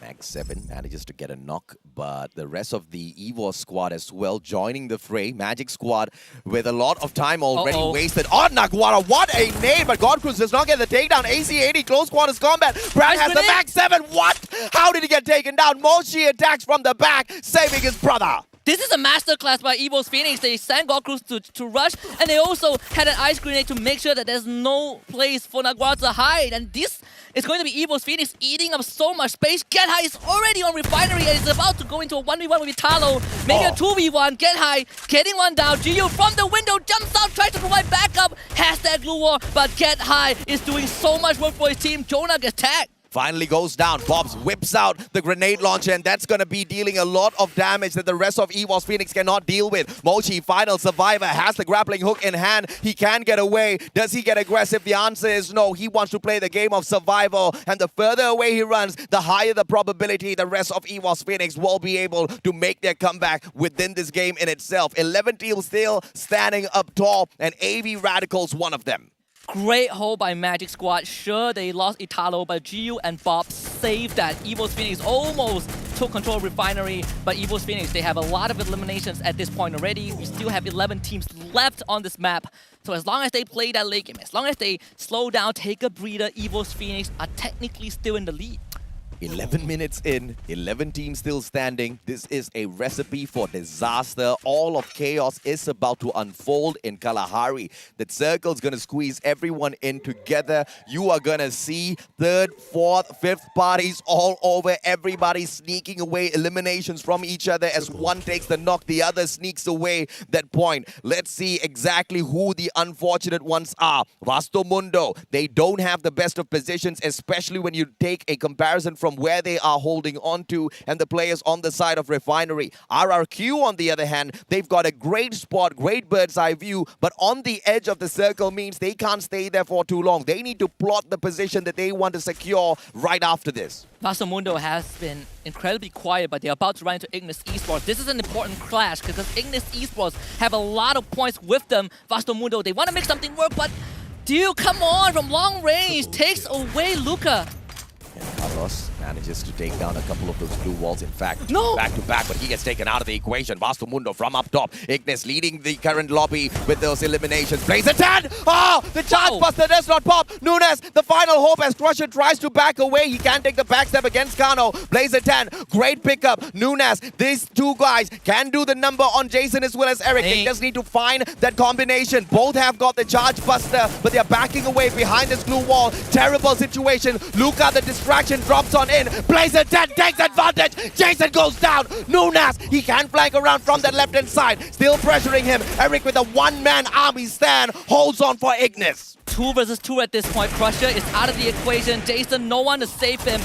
Max 7 manages to get a knock, but the rest of the EVOS squad as well joining the fray. Magic Squad with a lot of time already wasted on Naguara. What a nade, but Godcruz does not get the takedown. AC-80, close quarters combat. Brad has the Max 7. What? How did he get taken down? Moshi attacks from the back, saving his brother. This is a masterclass by EVOS Phoenix. They sent Godcruz to rush, and they also had an ice grenade to make sure that there's no place for Naguara to hide. And this is going to be EVOS Phoenix eating up so much space. Get High is already on Refinery, and is about to go into a 1v1 with Italo, making a 2v1. Get High, getting one down. Gio from the window jumps out, tries to provide backup, has that glue wall, but Get High is doing so much work for his team. Jonah gets tagged. Finally goes down. Bobs whips out the grenade launcher, and that's going to be dealing a lot of damage that the rest of EVOS Phoenix cannot deal with. Mochi, final survivor, has the grappling hook in hand. He can get away. Does he get aggressive? The answer is no. He wants to play the game of survival, and the further away he runs, the higher the probability the rest of EVOS Phoenix will be able to make their comeback within this game in itself. 11 teams still standing up tall, and AV Radicals one of them. Great hold by Magic Squad. Sure, they lost Italo, but Gio and Bob saved that. EVOS Phoenix almost took control of Refinery, but EVOS Phoenix, they have a lot of eliminations at this point already. We still have 11 teams left on this map. So as long as they play that late game, as long as they slow down, take a breather, EVOS Phoenix are technically still in the lead. 11 minutes in, 11 teams still standing. This is a recipe for disaster. All of chaos is about to unfold in Kalahari. The circle's gonna squeeze everyone in together. You are gonna see 3rd, 4th, 5th parties all over. Everybody sneaking away eliminations from each other. As one takes the knock, the other sneaks away that point. Let's see exactly who the unfortunate ones are. Vasto Mundo, they don't have the best of positions, especially when you take a comparison from from where they are holding on to, and the players on the side of Refinery. RRQ, on the other hand, they've got a great spot, great bird's eye view, but on the edge of the circle means they can't stay there for too long. They need to plot the position that they want to secure right after this. Vastomundo has been incredibly quiet, but they're about to run into Ignis Esports. This is an important clash because Ignis Esports have a lot of points with them. Vastomundo, they want to make something work, but dude, come on, from long range, takes away Luca. Carlos manages to take down a couple of those blue walls. In fact, no! Back to back, but he gets taken out of the equation. Vastomundo from up top. Ignis leading the current lobby with those eliminations. Plays a 10! Oh, the charge buster does not pop. Nunes, the final hope as Crusher tries to back away. He can't take the backstep against Kano. Plays a 10. Great pickup. Nunes, these two guys can do the number on Jason as well as Eric. They just need to find that combination. Both have got the charge buster, but they're backing away behind this blue wall. Terrible situation. Luca, the distraction, drops on in. Plays a 10, takes advantage. Jason goes down. Nunes, he can flank around from that left-hand side. Still pressuring him. Eric with a one-man army stand holds on for Ignis. 2 versus 2 at this point. Crusher is out of the equation. Jason, no one to save him.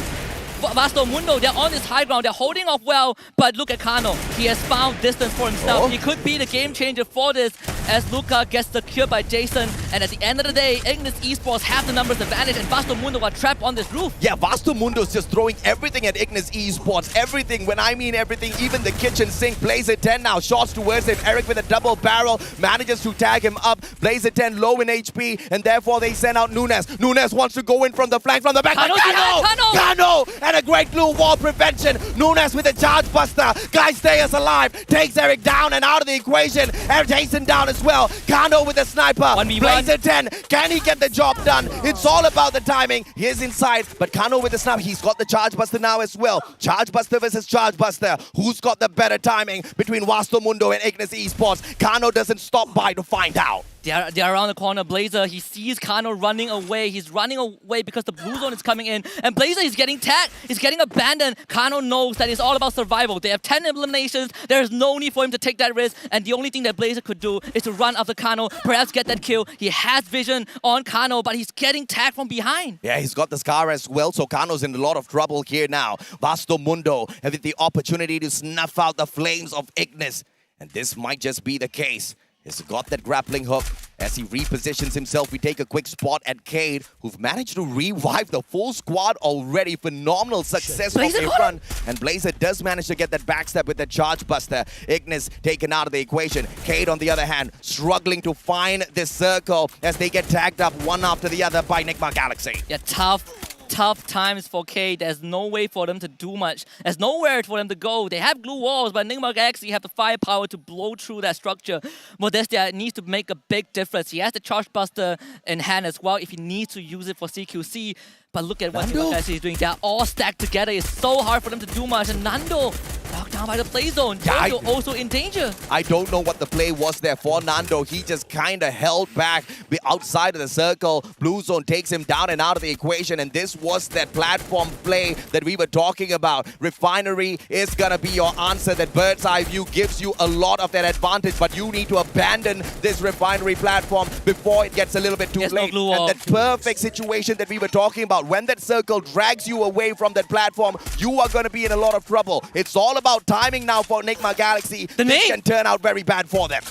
Vastomundo, they're on this high ground. They're holding off well, but look at Kano. He has found distance for himself. He could be the game changer for this as Luca gets secured by Jason. And at the end of the day, Ignis Esports have the numbers advantage and Vastomundo are trapped on this roof. Yeah, Vastomundo's just throwing everything at Ignis Esports. Everything, when I mean everything, even the kitchen sink. Plays a 10 now, shots towards him. Eric with a double barrel, manages to tag him up. Plays a 10 low in HP, and therefore they send out Nunes. Nunes wants to go in from the flank, from the back. Kano! And a great blue wall prevention. Nunes with a charge buster. Guy Stayers alive. Takes Eric down and out of the equation. And Jason down as well. Kano with a sniper. Plays a 10. Can he get the job done? It's all about the timing. He's inside, but Kano with the sniper. He's got the charge buster now as well. Charge buster versus charge buster. Who's got the better timing between Vastomundo and Ignis Esports? Kano doesn't stop by to find out. They're around the corner. Blazer, he sees Kano running away. He's running away because the blue zone is coming in. And Blazer is getting tagged. He's getting abandoned. Kano knows that it's all about survival. They have 10 eliminations. There's no need for him to take that risk. And the only thing that Blazer could do is to run after Kano, perhaps get that kill. He has vision on Kano, but he's getting tagged from behind. Yeah, he's got the scar as well, so Kano's in a lot of trouble here now. Vastomundo having the opportunity to snuff out the flames of Ignis. And this might just be the case. He's got that grappling hook. As he repositions himself, we take a quick spot at Cade, who've managed to revive the full squad already. Phenomenal success from a run. And Blazer does manage to get that backstep with the charge buster. Ignis taken out of the equation. Cade, on the other hand, struggling to find this circle as they get tagged up one after the other by Nigma Galaxy. Yeah, tough times for K. There's no way for them to do much. There's nowhere for them to go. They have glue walls, but Nigma Galaxy have the firepower to blow through that structure. Modestia needs to make a big difference. He has the Charge Buster in hand as well if he needs to use it for CQC. But look at what Nigma Galaxy is doing. They're all stacked together. It's so hard for them to do much. And Nando knocked down by the play zone. Jojo also in danger. I don't know what the play was there for Nando. He just kind of held back outside of the circle. Blue zone takes him down and out of the equation. And this was that platform play that we were talking about. Refinery is going to be your answer. That bird's eye view gives you a lot of that advantage. But you need to abandon this Refinery platform before it gets a little bit too late. And that perfect situation that we were talking about. When that circle drags you away from that platform, you are going to be in a lot of trouble. It's all about timing now for Nigma Galaxy. This can turn out very bad for them.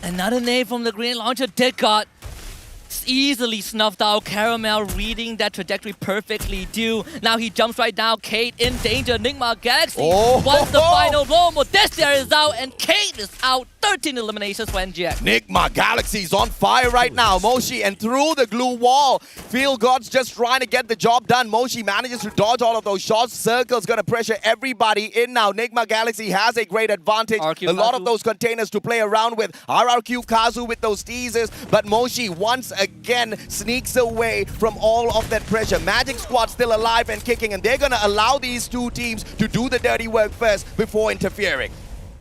Another nade from the Green Launcher did got easily snuffed out. Caramel reading that trajectory perfectly due. Now he jumps right down. Kate in danger. Nigma Galaxy wants the final blow. Modestia is out and Kate is out. 13 eliminations for NGX. Nigma Galaxy's on fire right now. Moshi and through the glue wall. Feel God's just trying to get the job done. Moshi manages to dodge all of those shots. Circle's going to pressure everybody in now. Nigma Galaxy has a great advantage. A lot of those containers to play around with. RRQ Kazu with those teasers. But Moshi once again sneaks away from all of that pressure. Magic Squad still alive and kicking. And they're going to allow these two teams to do the dirty work first before interfering.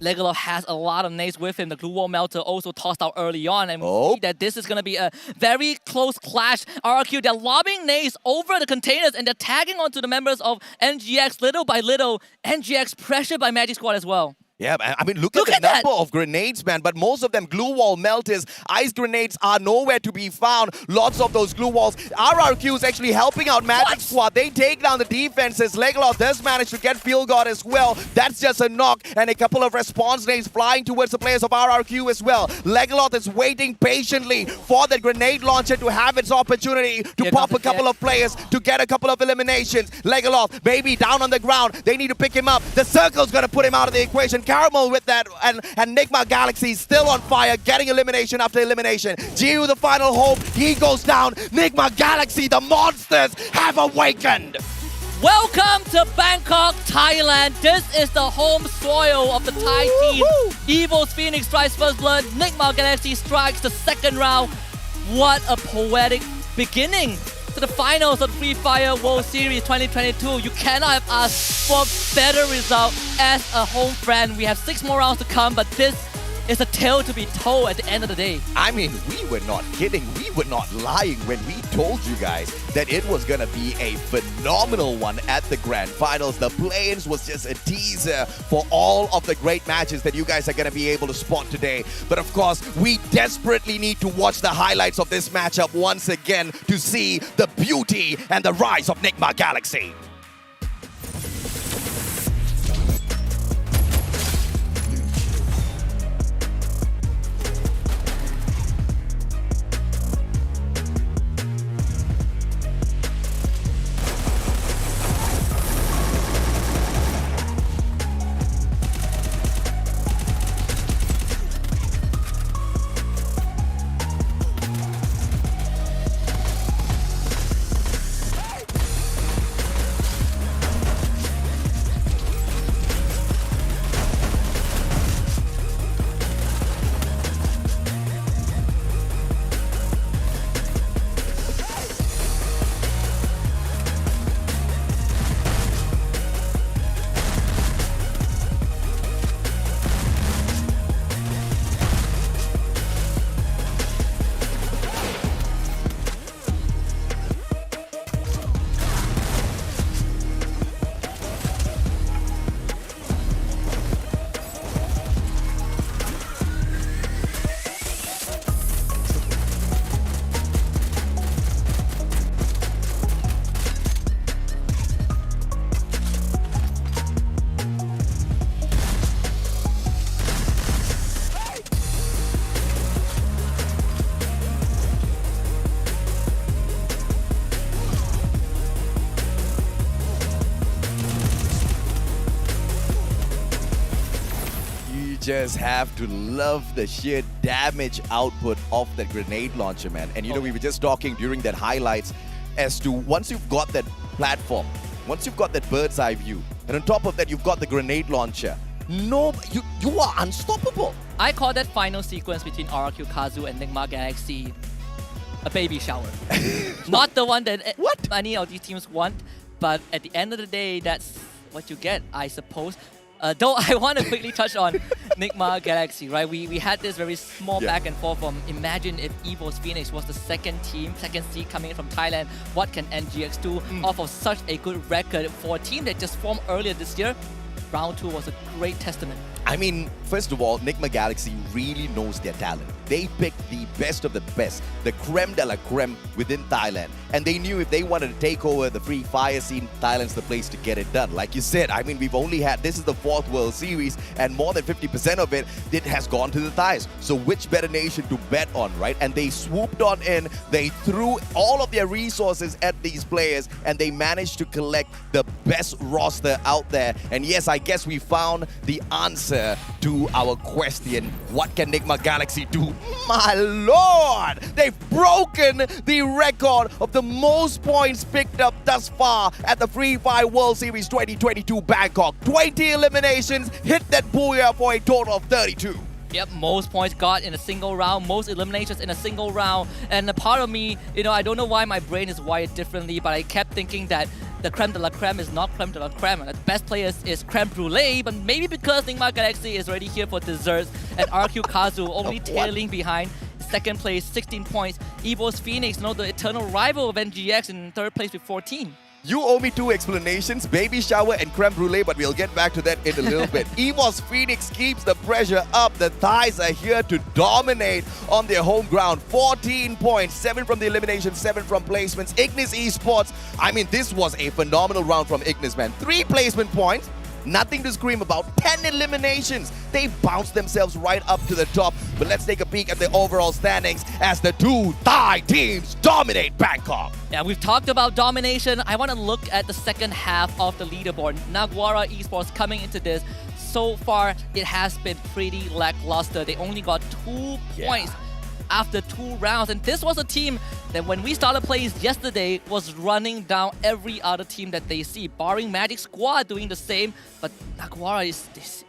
Legalov has a lot of nades with him. The glue wall melter also tossed out early on. And we see that this is going to be a very close clash. RRQ, they're lobbing nades over the containers and they're tagging onto the members of NGX little by little. NGX pressured by Magic Squad as well. Yeah, I mean, look at the number of grenades, man. But most of them glue wall melters. Ice grenades are nowhere to be found. Lots of those glue walls. RRQ is actually helping out Magic Squad. They take down the defenses. Legolas does manage to get field guard as well. That's just a knock. And a couple of response grenades flying towards the players of RRQ as well. Legolas is waiting patiently for the grenade launcher to have its opportunity to pop a couple of players, to get a couple of eliminations. Legolas, maybe down on the ground. They need to pick him up. The circle's going to put him out of the equation. Caramel with that, and Nigma Galaxy still on fire, getting elimination after elimination. Jiu, the final hope, he goes down. Nigma Galaxy, the monsters have awakened. Welcome to Bangkok, Thailand. This is the home soil of the Thai team. Evil's Phoenix strikes first blood. Nigma Galaxy strikes the second round. What a poetic beginning to the finals of Free Fire World Series 2022. You cannot have asked for a better result as a home friend. We have 6 more rounds to come, but this is a tale to be told at the end of the day. I mean, we were not kidding. We were not lying when we told you guys that it was going to be a phenomenal one at the Grand Finals. The play-ins was just a teaser for all of the great matches that you guys are going to be able to spot today. But of course, we desperately need to watch the highlights of this matchup once again to see the beauty and the rise of Nigma Galaxy. Just have to love the sheer damage output of that grenade launcher, man. And you know, we were just talking during that highlights as to once you've got that platform, once you've got that bird's eye view, and on top of that, you've got the grenade launcher. No, you are unstoppable. I call that final sequence between RRQ Kazu and Nigma Galaxy a baby shower. Not the one that any of these teams want, but at the end of the day, that's what you get, I suppose. Though I want to quickly touch on Nigma Galaxy, right? We had this very small back and forth from imagine if Evil's Phoenix was the second seed coming in from Thailand. What can NGX do off of such a good record for a team that just formed earlier this year? Round 2 was a great testament. I mean, first of all, Nigma Galaxy really knows their talent. They picked the best of the best, the creme de la creme within Thailand. And they knew if they wanted to take over the Free Fire scene, Thailand's the place to get it done. Like you said, I mean, we've only had, this is the 4th World Series, and more than 50% of it has gone to the Thais. So which better nation to bet on, right? And they swooped on in, they threw all of their resources at these players, and they managed to collect the best roster out there. And yes, I guess we found the answer to our question, what can Nigma Galaxy do? My lord! They've broken the record of the most points picked up thus far at the Free Fire World Series 2022 Bangkok. 20 eliminations, hit that booyah for a total of 32. Yep, most points got in a single round, most eliminations in a single round. And a part of me, you know, I don't know why my brain is wired differently, but I kept thinking that the creme de la creme is not creme de la creme. The best players is creme brulee, but maybe because Nigma Galaxy is already here for desserts and RQ Kazu only tailing behind. Second place, 16 points. Evil's Phoenix, you know, the eternal rival of NGX in 3rd place with 14. You owe me 2 explanations, baby shower and creme brulee, but we'll get back to that in a little bit. EVOS Phoenix keeps the pressure up. The Thais are here to dominate on their home ground. 14 points, 7 from the elimination, 7 from placements. Ignis Esports, I mean, this was a phenomenal round from Ignis, man. 3 placement points. Nothing to scream about. 10 eliminations. They bounced themselves right up to the top. But let's take a peek at the overall standings as the 2 Thai teams dominate Bangkok. Yeah, we've talked about domination. I want to look at the second half of the leaderboard. Naguara Esports coming into this. So far, it has been pretty lackluster. They only got 2 points after 2 rounds. And this was a team that when we started plays yesterday was running down every other team that they see, barring Magic Squad doing the same. But Naguara,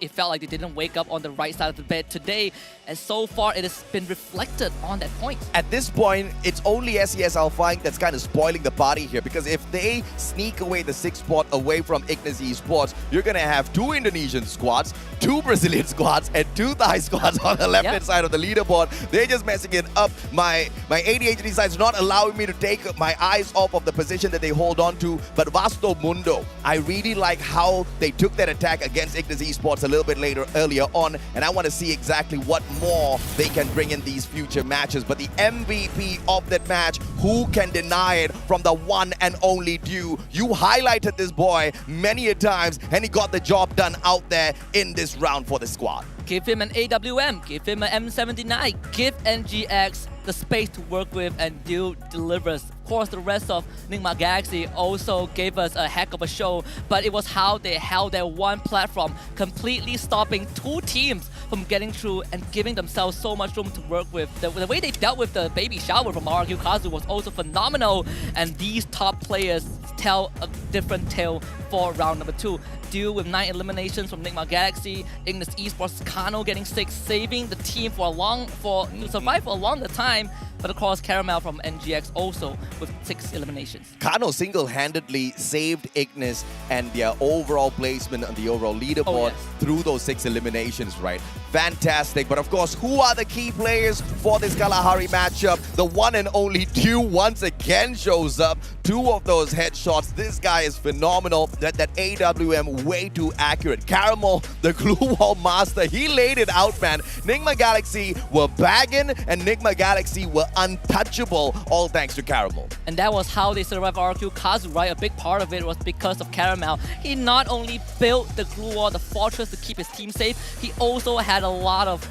it felt like they didn't wake up on the right side of the bed today. And so far, it has been reflected on that point. At this point, it's only SES Alpha that's kind of spoiling the party here, because if they sneak away the 6th spot away from Ignis Esports, you're going to have 2 Indonesian squads, 2 Brazilian squads, and 2 Thai squads on the left-hand side of the leaderboard. They're just messing it up. My ADHD side is not allowing me to take my eyes off of the position that they hold on to. But Vasto Mundo, I really like how they took that attack against Ignis Esports a little bit earlier on, and I want to see exactly what more they can bring in these future matches. But the MVP of that match, who can deny it, from the one and only Dew. You highlighted this boy many a times, and he got the job done out there in this round for the squad. Give him an AWM, give him an M79, give NGX the space to work with, and Dew delivers. Of course, the rest of Nigma Galaxy also gave us a heck of a show, but it was how they held their one platform, completely stopping 2 teams from getting through and giving themselves so much room to work with. The way they dealt with the baby shower from RQ Kazu was also phenomenal, and these top players tell a different tale for round number 2. Dew with 9 eliminations from Nigma Galaxy, Ignis Esports Kano getting 6, saving the team to survive for a longer time. But of course, Caramel from NGX also with 6 eliminations. Kano single-handedly saved Ignis and their overall placement on the overall leaderboard through those 6 eliminations, right? Fantastic. But of course, who are the key players for this Kalahari matchup? The one and only Dew once again shows up. 2 of those headshots. This guy is phenomenal. That AWM way too accurate. Caramel, the glue wall master, he laid it out, man. Nigma Galaxy were bagging, and Nigma Galaxy were untouchable, all thanks to Caramel. And that was how they survived RQ Kazu, right? A big part of it was because of Caramel. He not only built the glue wall, the fortress to keep his team safe, he also had a lot of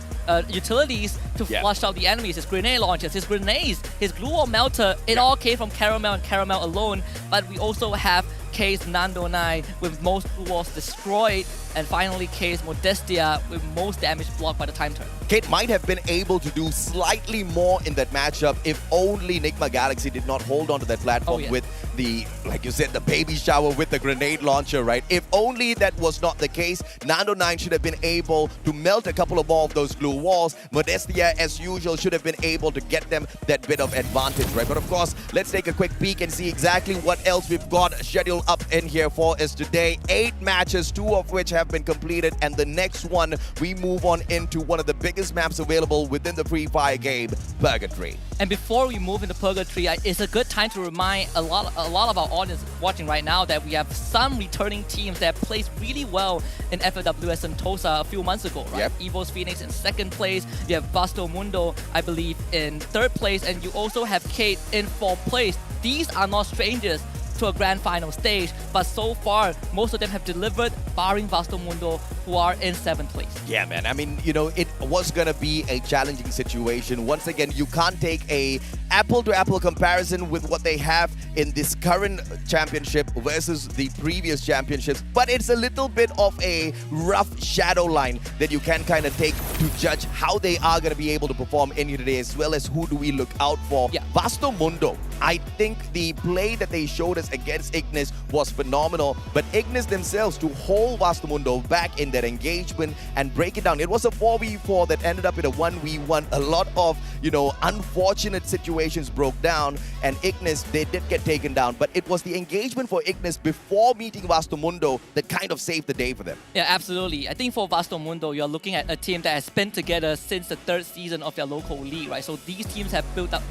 utilities to flush out the enemies. His grenade launchers, his grenades, his glue wall melter, it all came from Caramel and Caramel alone. But we also have Case Nando 9 with most glue walls destroyed, and finally Case Modestia with most damage blocked by the time turn. Kate might have been able to do slightly more in that matchup if only Nigma Galaxy did not hold on to that platform with the, like you said, the baby shower with the grenade launcher, right? If only that was not the case, Nando 9 should have been able to melt a couple of more of those glue walls. Modestia, as usual, should have been able to get them that bit of advantage, right? But of course, let's take a quick peek and see exactly what else we've got scheduled up in here for us today. 8 matches, 2 of which have been completed, and the next one, we move on into one of the biggest maps available within the Free Fire game, Purgatory. And before we move into Purgatory, it's a good time to remind a lot of our audience watching right now that we have some returning teams that placed really well in FFWS Sentosa a few months ago, right? EVOS Phoenix in 2nd place, you have Vasto Mundo, I believe, in 3rd place, and you also have Kate in 4th place. These are not strangers to a grand final stage, but so far, most of them have delivered, barring Vasto Mundo, who are in 7th place. Yeah, man. I mean, you know, it was going to be a challenging situation. Once again, you can't take a apple-to-apple comparison with what they have in this current championship versus the previous championships, but it's a little bit of a rough shadow line that you can kind of take to judge how they are going to be able to perform in here today, as well as who do we look out for. Vasto Mundo, I think the play that they showed us against Ignis was phenomenal, but Ignis themselves, to hold Vasto Mundo back in that engagement and break it down. It was a 4v4 that ended up in a 1v1. A lot of, you know, unfortunate situations broke down, and Ignis, they did get taken down, but it was the engagement for Ignis before meeting Vasto Mundo that kind of saved the day for them. Yeah, absolutely. I think for Vasto Mundo, you're looking at a team that has been together since the 3rd season of their local league, right? So these teams have built up,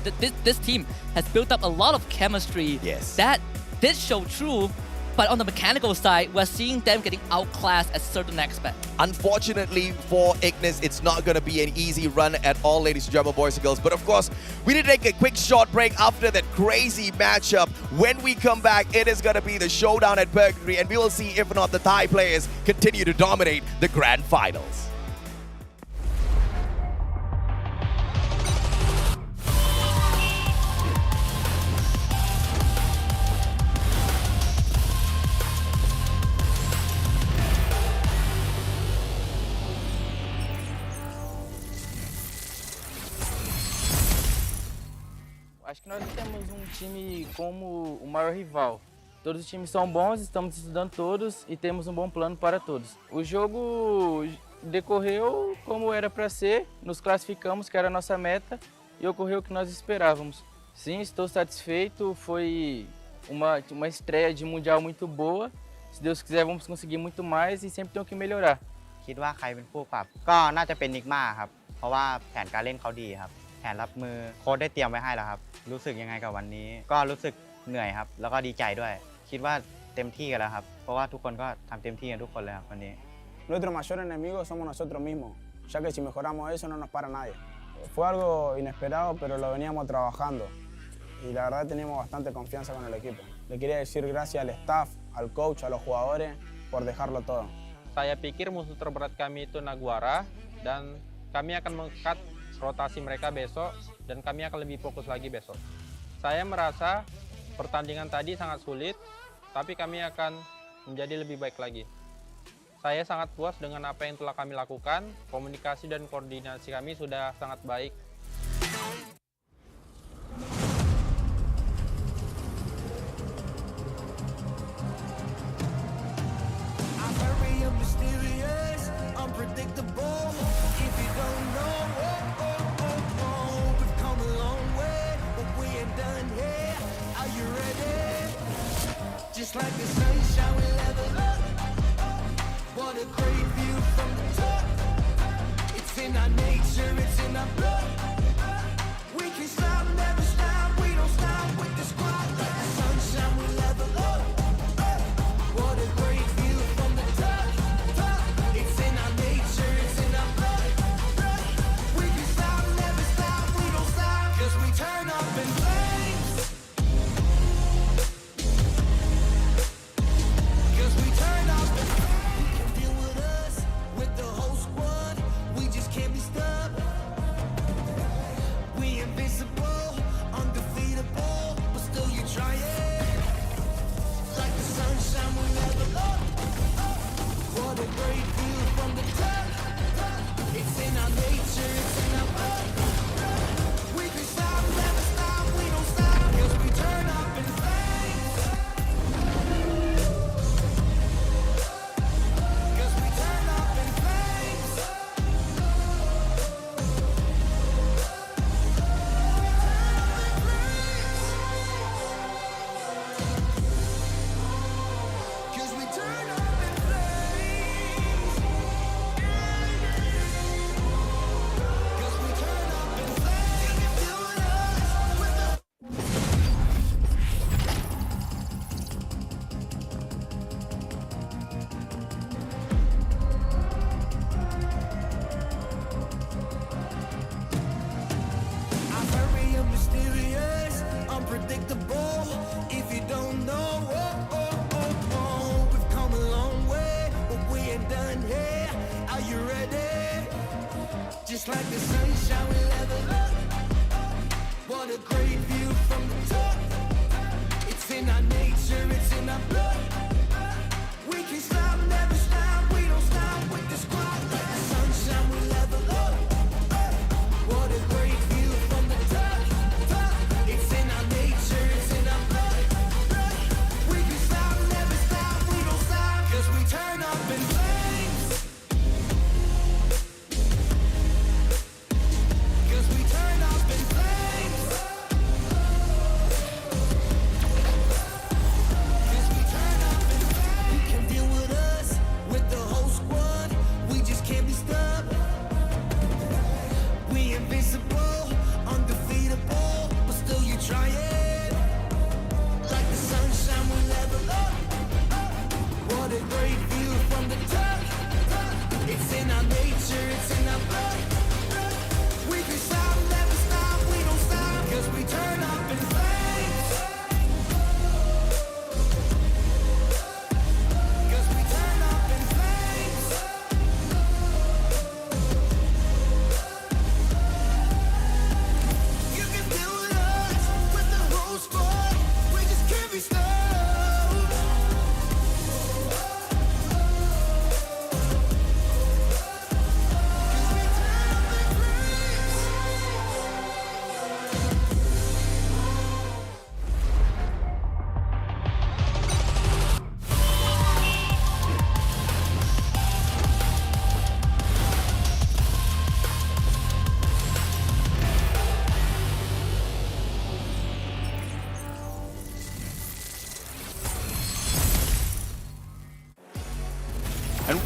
this team has built up a lot of chemistry. Yes. That did show true, but on the mechanical side, we're seeing them getting outclassed at certain aspects. Unfortunately for Ignis, it's not going to be an easy run at all, ladies and gentlemen, boys and girls. But of course, we need to take a quick short break after that crazy matchup. When we come back, it is going to be the showdown at Purgatory, and we will see if or not the Thai players continue to dominate the grand finals. Acho que nós não temos um time como o maior rival. Todos os times são bons, estamos estudando todos e temos um bom plano para todos. O jogo decorreu como era para ser, nos classificamos, que era a nossa meta, e ocorreu o que nós esperávamos. Sim, estou satisfeito, foi uma estreia de Mundial muito boa. Se Deus quiser, vamos conseguir muito mais e sempre tem que melhorar. คิดว่าใครเป็นผู้ปรับก็น่าจะเป็นนิกมาครับเพราะว่าแผนการเล่นเขาดีครับแผนรับมือโค้ชได้เตรียมไว้ให้แล้วครับรู้สึกยังไงกับวันนี้ก็รู้สึกเหนื่อยครับแล้วก็ดีใจด้วยคิดว่าเต็มที่กันแล้วครับเพราะว่าทุกคนก็ทำเต็มที่กันทุกคนเลยครับวันนี้ Nuestro mayor enemigo somos nosotros mismos, ya que si mejoramos eso no nos para nadie. Fue algo inesperado, pero lo veníamos trabajando y la verdad teníamos bastante confianza con el equipo. Le quería decir gracias al staff, al coach, a los jugadores por dejarlo todo. Saya pikir musuh terberat kami itu Naguara, dan kami akan meng-cut rotasi mereka besok, dan kami akan lebih fokus lagi besok. Saya merasa pertandingan tadi sangat sulit, tapi kami akan menjadi lebih baik lagi. Saya sangat puas dengan apa yang telah kami lakukan, komunikasi dan koordinasi kami sudah sangat baik. Unpredictable. If you don't know, we've come a long way, but we ain't done here. Are you ready? Just like the sunshine, we level up. What a great view from the top. It's in our nature, it's in our blood. We can stop, never stop. We don't stop with the squad. Like the sunshine, we level up. What a great view from the top. It's in our nature, it's in our blood. We can stop, never stop, we don't stop. 'Cause we turn up in flames. 'Cause we turn up in flames. You can deal with us, with the whole squad. We just can't be stopped. We invincible, undefeatable, but still you try it. Like the sunshine, we never up. What a great view from the top. It's in our nature, it's in our blood. We can stop, never stop, we don't stop. 'Cause we turn up in flames. 'Cause we turn up in flames. 'Cause we turn up in flames. 'Cause we turn up in flames. You can do it us with the I'm very mysterious, unpredictable. If you don't know, we've come a long way, but we ain't done here. Are you ready? Just like the sunshine, we level up. What a great view from the top. It's in our nature, it's in our blood. We can stop, never stop, we don't stop with the squad. Like the sunshine, we level up. What a great view from the top. It's in our nature, it's in our blood. We can stop, never stop, we don't stop. 'Cause we turn up in flames. 'Cause we turn up in flames. 'Cause we turn up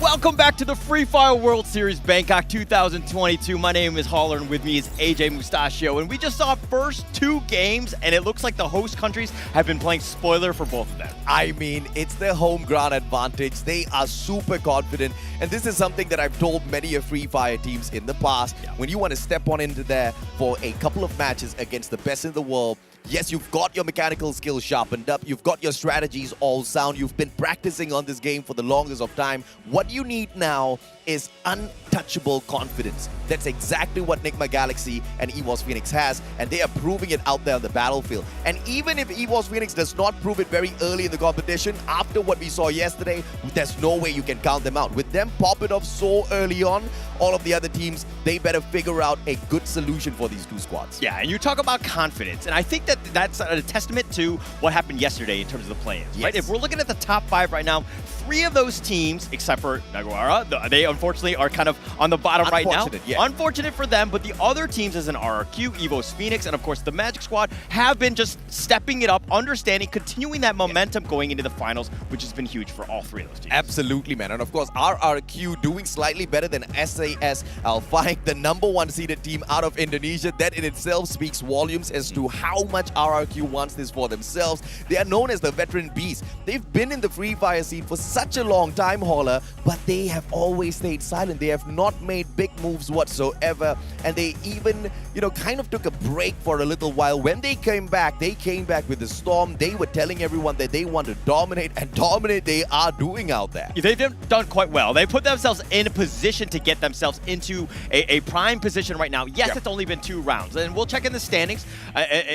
Welcome back to the Free Fire World Series Bangkok 2022. My name is Holler, and with me is AJ Mustachio. And we just saw first 2 games, and it looks like the host countries have been playing spoiler for both of them. I mean, it's their home ground advantage. They are super confident. And this is something that I've told many of Free Fire teams in the past. When you want to step on into there for a couple of matches against the best in the world, yes, you've got your mechanical skills sharpened up. You've got your strategies all sound. You've been practicing on this game for the longest of time. What you need now is untouchable confidence. That's exactly what Nigma Galaxy and EVOS Phoenix has, and they are proving it out there on the battlefield. And even if EVOS Phoenix does not prove it very early in the competition, after what we saw yesterday, there's no way you can count them out. With them popping off so early on, all of the other teams, they better figure out a good solution for these 2 squads. Yeah, and you talk about confidence, and I think that that's a testament to what happened yesterday in terms of the play-ins, right? If we're looking at the top 5 right now, 3 of those teams, except for Naguara, they unfortunately are kind of on the bottom right now. Unfortunate for them, but the other teams as an RRQ, EVOS Phoenix, and of course the Magic Squad have been just stepping it up, understanding, continuing that momentum going into the finals, which has been huge for all 3 of those teams. Absolutely, man. And of course, RRQ doing slightly better than SAS Alphaing, the #1 seeded team out of Indonesia. That in itself speaks volumes as to how much RRQ wants this for themselves. They are known as the veteran beasts. They've been in the Free Fire scene for such a long time, Holler, but they have always stayed silent. They have not made big moves whatsoever, and they even, kind of took a break for a little while. When they came back with the Storm. They were telling everyone that they want to dominate, and dominate they are doing out there. They've done quite well. They put themselves in a position to get themselves into a prime position right now. Yes, it's only been 2 rounds, and we'll check in the standings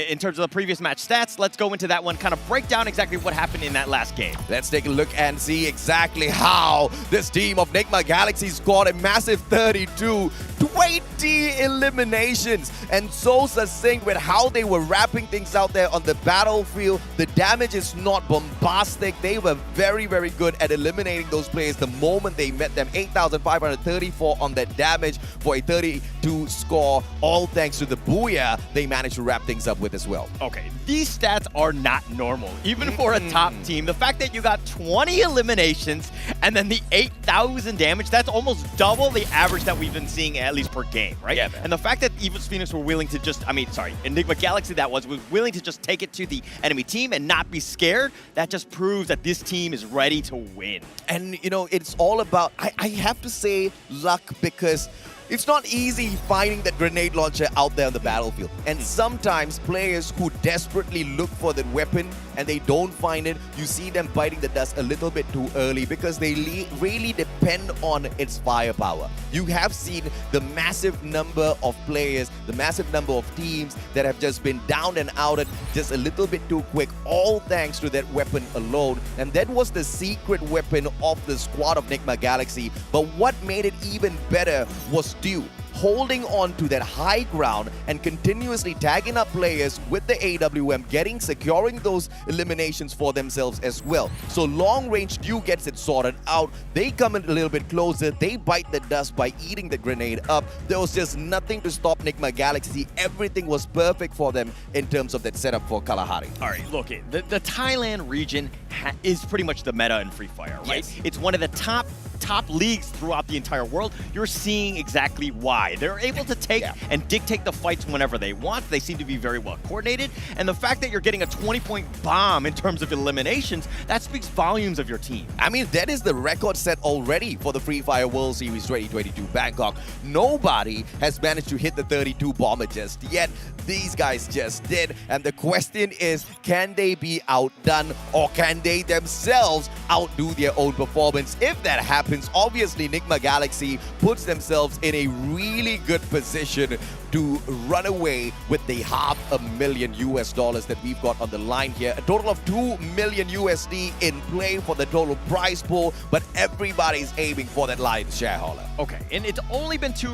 in terms of the previous match stats. Let's go into that one, kind of break down exactly what happened in that last game. Let's take a look and see exactly how this team of Nigma Galaxy scored a massive 32, 20 eliminations, and so succinct with how they were wrapping things out there on the battlefield. The damage is not bombastic. They were very, very good at eliminating those players the moment they met them. 8,534 on that damage for a 32 score, all thanks to the Booyah they managed to wrap things up with as well. Okay, these stats are not normal, even for a top team. The fact that you got 20 eliminations and then the 8,000 damage, that's almost double the average that we've been seeing at least per game, right? Yeah, man. And the fact that EVOS Phoenix were willing to just, Enigma Galaxy was willing to just take it to the enemy team and not be scared, that just proves that this team is ready to win. And, it's all about, I have to say, luck, because it's not easy finding that grenade launcher out there on the battlefield. And sometimes players who desperately look for that weapon and they don't find it, you see them biting the dust a little bit too early because they really depend on its firepower. You have seen the massive number of players, the massive number of teams that have just been down and outed just a little bit too quick, all thanks to that weapon alone. And that was the secret weapon of the squad of Nigma Galaxy. But what made it even better was Dew holding on to that high ground and continuously tagging up players with the AWM, securing those eliminations for themselves as well. So long range Dew gets it sorted out. They come in a little bit closer. They bite the dust by eating the grenade up. There was just nothing to stop Nigma Galaxy. Everything was perfect for them in terms of that setup for Kalahari. All right, look, the Thailand region is pretty much the meta in Free Fire, right? Yes. It's one of the top leagues throughout the entire world. You're seeing exactly why. They're able to take and dictate the fights whenever they want. They seem to be very well coordinated. And the fact that you're getting a 20-point bomb in terms of eliminations, that speaks volumes of your team. I mean, that is the record set already for the Free Fire World Series 2022 Bangkok. Nobody has managed to hit the 32 bomber just yet. These guys just did. And the question is, can they be outdone, or can they themselves outdo their own performance? If that happens, obviously Nigma Galaxy puts themselves in a really good position to run away with the $500,000 that we've got on the line here. A total of $2 million USD in play for the total prize pool, but everybody's aiming for that lion's shareholder. Okay, and it's only been two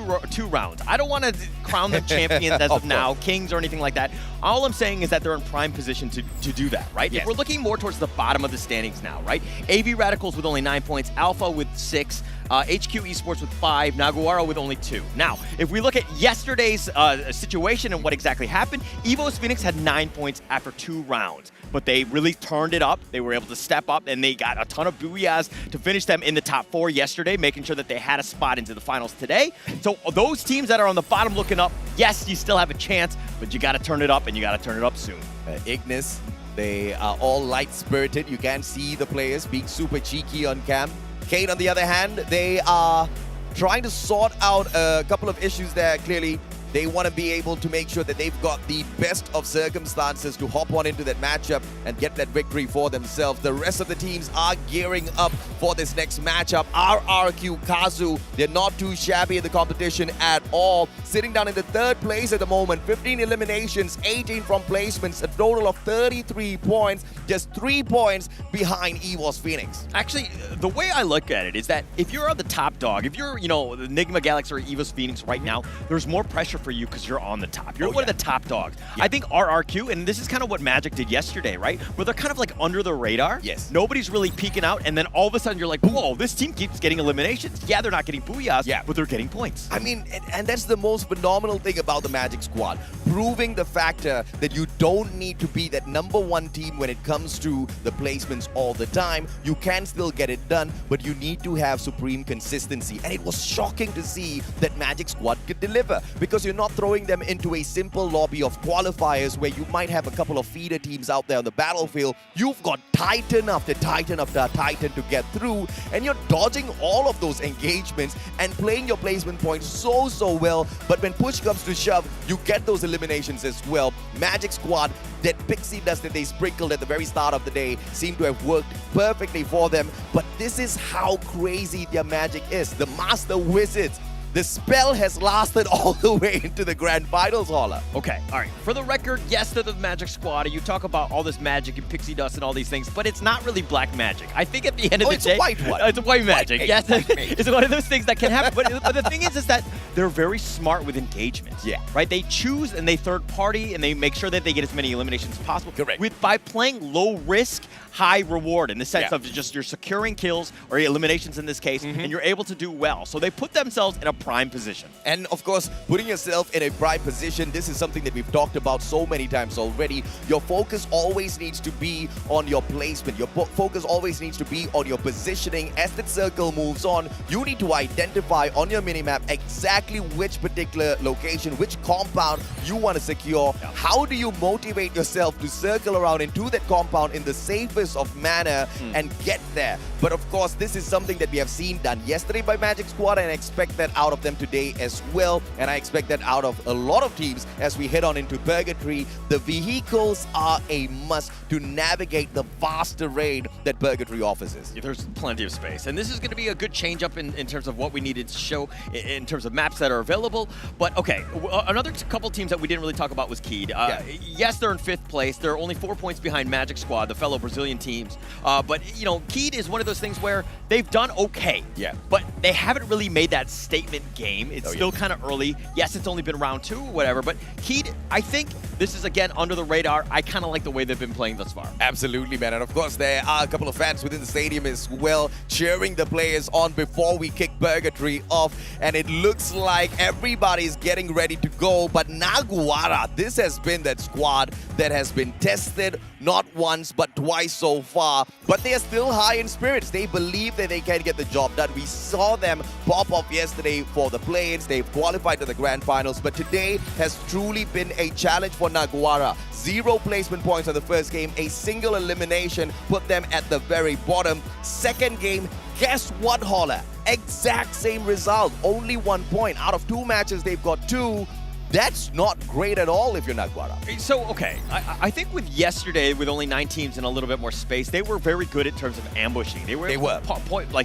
rounds. I don't want to crown them champions as of now, kings or anything like that. All I'm saying is that they're in prime position to do that, right? Yes. If we're looking more towards the bottom of the standings now, right? AV Radicals with only 9 points, Alpha with 6, HQ Esports with 5, Naguara with only 2. Now, if we look at yesterday's situation and what exactly happened, EVO's Phoenix had 9 points after 2 rounds. But they really turned it up. They were able to step up, and they got a ton of booyahs to finish them in the top 4 yesterday, making sure that they had a spot into the finals today. So those teams that are on the bottom looking up, yes, you still have a chance, but you got to turn it up, and you got to turn it up soon. Ignis, they are all light-spirited. You can see the players being super cheeky on cam. Kate, on the other hand, they are trying to sort out a couple of issues there. Clearly, they want to be able to make sure that they've got the best of circumstances to hop on into that matchup and get that victory for themselves. The rest of the teams are gearing up for this next matchup. RRQ Kazu, they're not too shabby in the competition at all. Sitting down in the 3rd place at the moment, 15 eliminations, 18 from placements, a total of 33 points, just 3 points behind EVO's Phoenix. Actually, the way I look at it is that if you're on the top dog, if you're, the Enigma Galaxy or EVO's Phoenix right now, there's more pressure for you because you're on the top. You're one of the top dogs. Yeah. I think RRQ, and this is kind of what Magic did yesterday, right? Where they're kind of like under the radar. Yes. Nobody's really peeking out, and then all of a sudden you're like, whoa, this team keeps getting eliminations. Yeah, they're not getting booyahs, but they're getting points. I mean, and that's the most phenomenal thing about the Magic squad. Proving the factor that you don't need to be that #1 team when it comes to the placements all the time. You can still get it done, but you need to have supreme consistency. And it was shocking to see that Magic squad could deliver, because you're not throwing them into a simple lobby of qualifiers where you might have a couple of feeder teams out there on the battlefield. You've got Titan after Titan after Titan to get through, and you're dodging all of those engagements and playing your placement points so well. But when push comes to shove, you get those eliminations as well. Magic squad, that pixie dust that they sprinkled at the very start of the day seemed to have worked perfectly for them. But this is how crazy their magic is. The Master Wizards, the spell has lasted all the way into the grand finals, Holla. Okay, all right. For the record, yes, they're the Magic squad. You talk about all this magic and pixie dust and all these things, but it's not really black magic. I think at the end of the day... it's a white one. It's a white magic. White, yes, white it's one of those things that can happen. But the thing is that they're very smart with engagements. Yeah. Right? They choose and they third party and they make sure that they get as many eliminations as possible. Correct. By playing low risk, high reward, in the sense of just you're securing kills or eliminations in this case, and you're able to do well. So they put themselves in a prime position. And of course, putting yourself in a prime position, this is something that we've talked about so many times already. Your focus always needs to be on your placement. Your focus always needs to be on your positioning. As the circle moves on, you need to identify on your minimap exactly which particular location, which compound you want to secure. How do you motivate yourself to circle around into that compound in the safest of manner and get there? But of course, this is something that we have seen done yesterday by Magic Squad, and I expect that out of them today as well. And I expect that out of a lot of teams as we head on into Purgatory. The vehicles are a must to navigate the vast terrain that Purgatory offers us. There's plenty of space. And this is going to be a good change up in terms of what we needed to show in terms of maps that are available. But okay, another couple teams that we didn't really talk about was Keed. Yes, they're in 5th place. They're only 4 points behind Magic Squad, the fellow Brazilian teams. But, Keed is one of those things where they've done okay. Yeah. But they haven't really made that statement game. It's still kind of early. Yes, it's only been round 2 or whatever. But Keed, I think this is, again, under the radar. I kind of like the way they've been playing thus far. Absolutely, man. And of course, there are a couple of fans within the stadium as well, cheering the players on before we kick Purgatory off. And it looks like everybody's getting ready to go. But Naguara, this has been that squad that has been tested not once but twice so far. But they are still high in spirits. They believe that they can get the job done. We saw them pop off yesterday for the play-ins. They've qualified to the grand finals. But today has truly been a challenge for Naguara. 0 placement points on the first game. A single elimination put them at the very bottom. Second game, guess what, Holla? Exact same result. Only 1 point. Out of 2 matches, they've got 2. That's not great at all if you're Naguara. So, okay, I think with yesterday, with only 9 teams and a little bit more space, they were very good in terms of ambushing. They were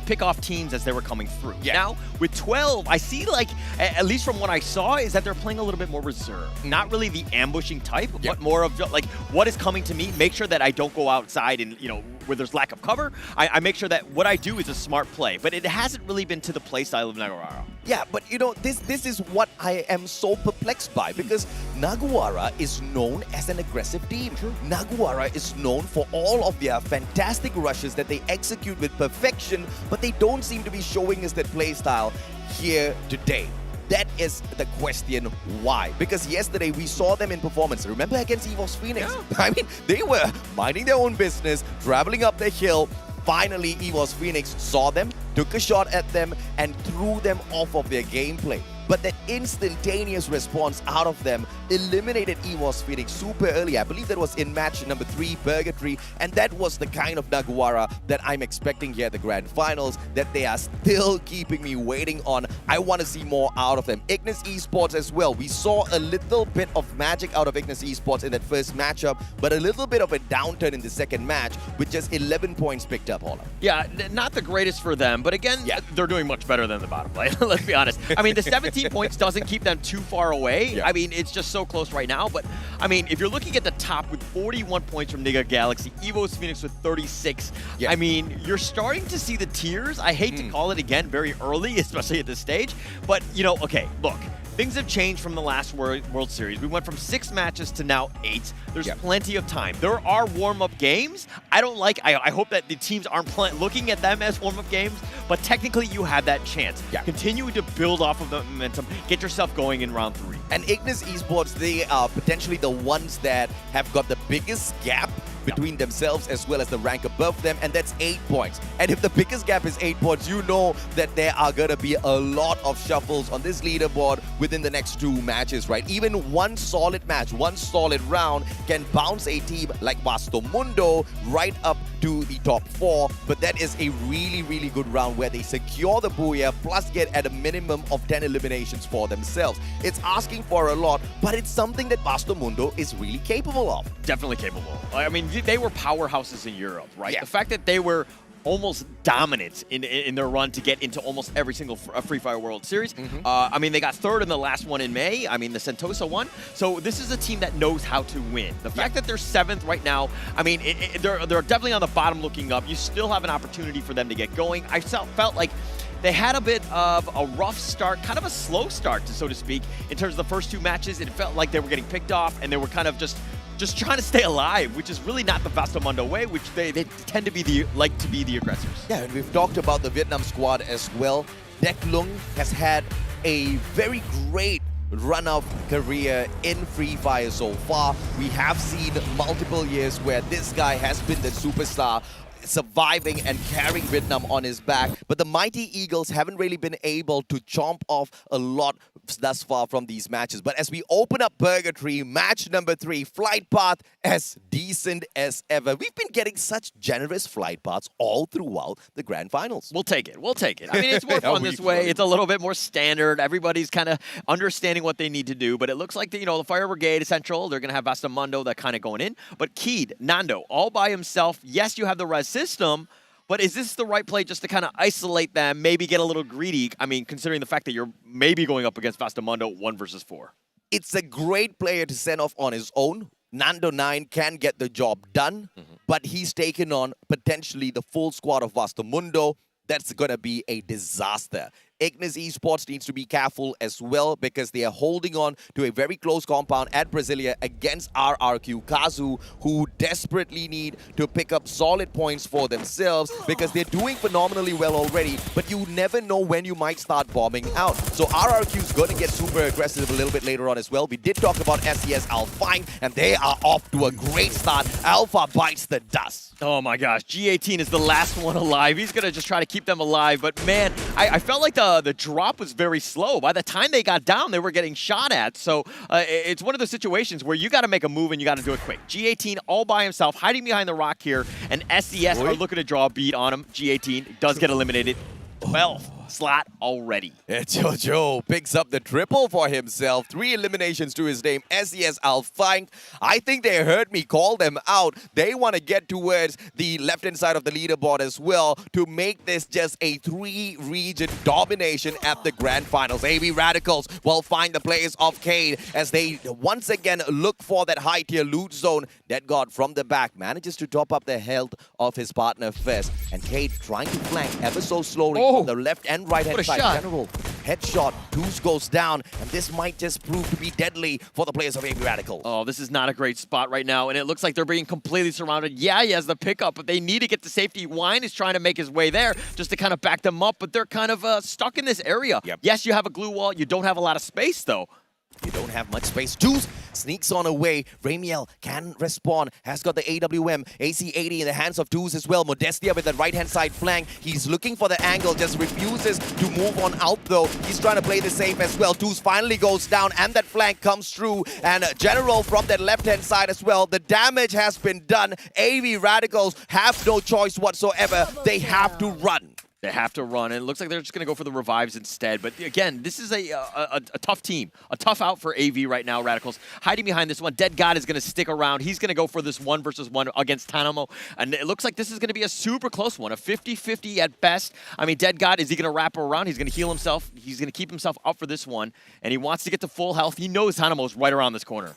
pick off teams as they were coming through. Yeah. Now, with 12, I see, at least from what I saw, is that they're playing a little bit more reserved. Not really the ambushing type, but more of, what is coming to me, make sure that I don't go outside and, where there's lack of cover, I make sure that what I do is a smart play. But it hasn't really been to the play style of Naguara. Yeah, but you know, this is what I am so perplexed by, because Naguara is known as an aggressive team. Naguara is known for all of their fantastic rushes that they execute with perfection, but they don't seem to be showing us that play style here today. That is the question why. Because yesterday we saw them in performance. Remember against EVOS Phoenix? Yeah. I mean, they were minding their own business, traveling up the hill. Finally, EVOS Phoenix saw them, took a shot at them, and threw them off of their gameplay. But that instantaneous response out of them eliminated EVOS Phoenix super early. I believe that was in match number 3, Purgatory. And that was the kind of Naguara that I'm expecting here at the Grand Finals, that they are still keeping me waiting on. I want to see more out of them. Ignis Esports as well. We saw a little bit of magic out of Ignis Esports in that first matchup, but a little bit of a downturn in the second match with just 11 points picked up, Holla. Yeah, not the greatest for them, but again, they're doing much better than the bottom play. Let's be honest. I mean, the 17 points doesn't keep them too far away. Yeah. I mean, it's just so close right now. But, I mean, if you're looking at the top with 41 points from Niga Galaxy, EVOS Phoenix with 36, I mean, you're starting to see the tiers. I hate to call it again very early, especially at this stage. But, you know, okay, look. Things have changed from the last World Series. We went from 6 matches to now 8. There's plenty of time. There are warm-up games. I hope that the teams aren't looking at them as warm-up games, but technically you have that chance. Continue to build off of the momentum. Get yourself going in round 3. And Ignis Esports, they are potentially the ones that have got the biggest gap between themselves as well as the rank above them, and that's 8 points. And if the biggest gap is 8 points, you know that there are gonna be a lot of shuffles on this leaderboard within the next 2 matches, right? Even one solid match, one solid round can bounce a team like Vasto Mundo right up to the top 4, but that is a really, really good round where they secure the Booyah plus get at a minimum of 10 eliminations for themselves. It's asking for a lot, but it's something that Vasto Mundo is really capable of. Definitely capable. I mean, they were powerhouses in Europe, right? The fact that they were almost dominant in their run to get into almost every single Free Fire World Series. I mean, they got 3rd in the last one in May. I mean, the Sentosa one. So this is a team that knows how to win. The fact that they're 7th right now, I mean, they're definitely on the bottom looking up. You still have an opportunity for them to get going. I felt like they had a bit of a rough start, kind of a slow start, so to speak, in terms of the first 2 matches. It felt like they were getting picked off, and they were kind of just trying to stay alive, which is really not the Vasto Mundo way, which they tend to be the aggressors. Yeah, and we've talked about the Vietnam squad as well. Dek Lung has had a very great run of career in Free Fire so far. We have seen multiple years where this guy has been the superstar, surviving and carrying Vietnam on his back, but the Mighty Eagles haven't really been able to chomp off a lot thus far from these matches. But as we open up Purgatory, match number 3, flight path as decent as ever. We've been getting such generous flight paths all throughout the Grand Finals. We'll take it. We'll take it. I mean, it's more fun this way. It's a little bit more standard. Everybody's kind of understanding what they need to do, but it looks like, the Fire Brigade Central, they're going to have Vasto Mundo that kind of going in. But Keed, Nando, all by himself. Yes, you have the res system, but is this the right play just to kind of isolate them, maybe get a little greedy? I mean, considering the fact that you're maybe going up against Vasto Mundo 1 versus 4. It's a great player to send off on his own. Nando 9 can get the job done, but he's taken on potentially the full squad of Vasto Mundo. That's going to be a disaster. Ignis Esports needs to be careful as well because they are holding on to a very close compound at Brasilia against RRQ Kazu, who desperately need to pick up solid points for themselves because they're doing phenomenally well already, but you never know when you might start bombing out. So RRQ is going to get super aggressive a little bit later on as well. We did talk about SES Alpine, and they are off to a great start. Alpha bites the dust. Oh my gosh, G18 is the last one alive. He's going to just try to keep them alive, but man, I felt like the drop was very slow. By the time they got down, they were getting shot at. So it's one of those situations where you got to make a move and you got to do it quick. G18 all by himself, hiding behind the rock here, and SES are looking to draw a beat on him. G18 does get eliminated. 12th slot already. Jojo picks up the triple for himself. 3 eliminations to his name. SES Alpine. I think they heard me call them out. They want to get towards the left-hand side of the leaderboard as well to make this just a 3-region domination at the Grand Finals. AB Radicals will find the players of Cade as they once again look for that high-tier loot zone. Dead God from the back manages to top up the health of his partner first. And Kate trying to flank ever so slowly from the left and right hand What a side. shot. General headshot. Deuce goes down. And this might just prove to be deadly for the players of AB Radical. Oh, this is not a great spot right now, and it looks like they're being completely surrounded. Yeah, he has the pickup, but they need to get to safety. Wine is trying to make his way there just to kind of back them up, but they're kind of stuck in this area. Yes, you have a glue wall. You don't have a lot of space, though. You don't have much space. Deuce sneaks on away. Ramiel can respawn. Has got the AWM. AC-80 in the hands of Deuce as well. Modestia with the right-hand side flank. He's looking for the angle. Just refuses to move on out though. He's trying to play the safe as well. Deuce finally goes down and that flank comes through. And General from that left-hand side as well. The damage has been done. AV Radicals have no choice whatsoever. They have to run. They have to run, and it looks like they're just going to go for the revives instead. But again, this is a tough team, a tough out for AV right now, Radicals. Hiding behind this one, Dead God is going to stick around. He's going to go for this 1-versus-1 against Tanamo, and it looks like this is going to be a super close one, a 50-50 at best. I mean, Dead God, is he going to wrap around? He's going to heal himself. He's going to keep himself up for this one, and he wants to get to full health. He knows Tanamo's right around this corner.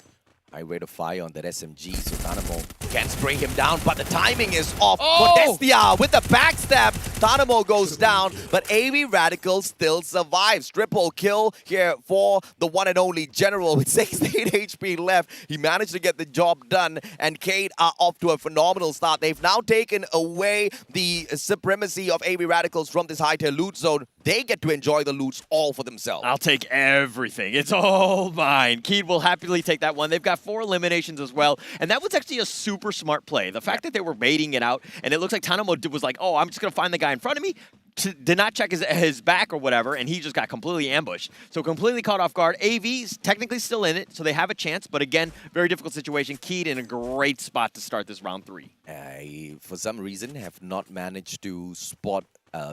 High rate of fire on that SMG, so Tanamo can spray him down, but the timing is off. Oh! Modestia with the backstab. Tanamo goes down, but AV Radicals still survives. Triple kill here for the one and only General with 68 HP left. He managed to get the job done, and Cade are off to a phenomenal start. They've now taken away the supremacy of AV Radicals from this high-tier loot zone. They get to enjoy the loots all for themselves. I'll take everything. It's all mine. Keed will happily take that one. They've got 4 eliminations as well, and that was actually a super smart play. The fact that they were baiting it out, and it looks like Tanamo was like, oh, I'm just going to find the guy in front of me, did not check his back or whatever, and he just got completely ambushed. So completely caught off guard. AV's technically still in it, so they have a chance, but again, very difficult situation. Keed in a great spot to start this round 3. I, for some reason, have not managed to spot